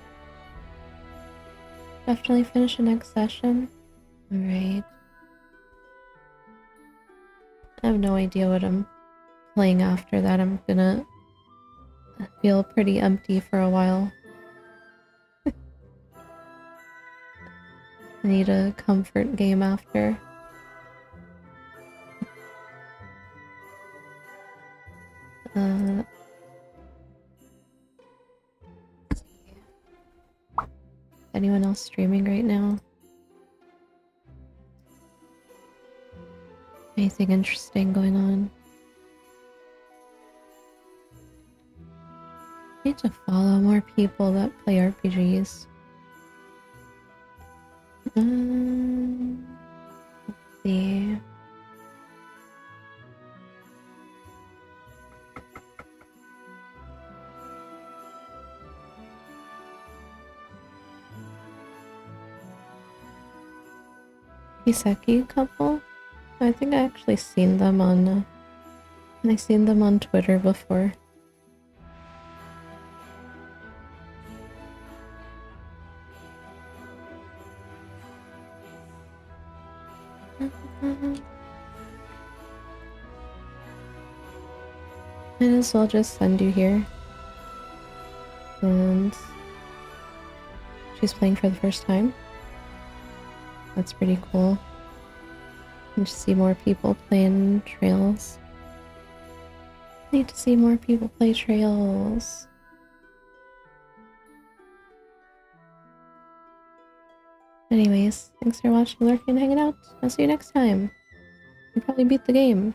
Definitely finish the next session. Alright. I have no idea what I'm playing after that. I'm gonna feel pretty empty for a while. I need a comfort game after. Anyone else streaming right now? Anything interesting going on? I need to follow more people that play RPGs. Let's see. Kiseki couple? I think I actually seen them on Twitter before. Might as well just send you here. And she's playing for the first time. That's pretty cool. And to see more people playing Trails. Need to see more people play Trails. Anyways, thanks for watching, lurking, and hanging out. I'll see you next time. I'll probably beat the game.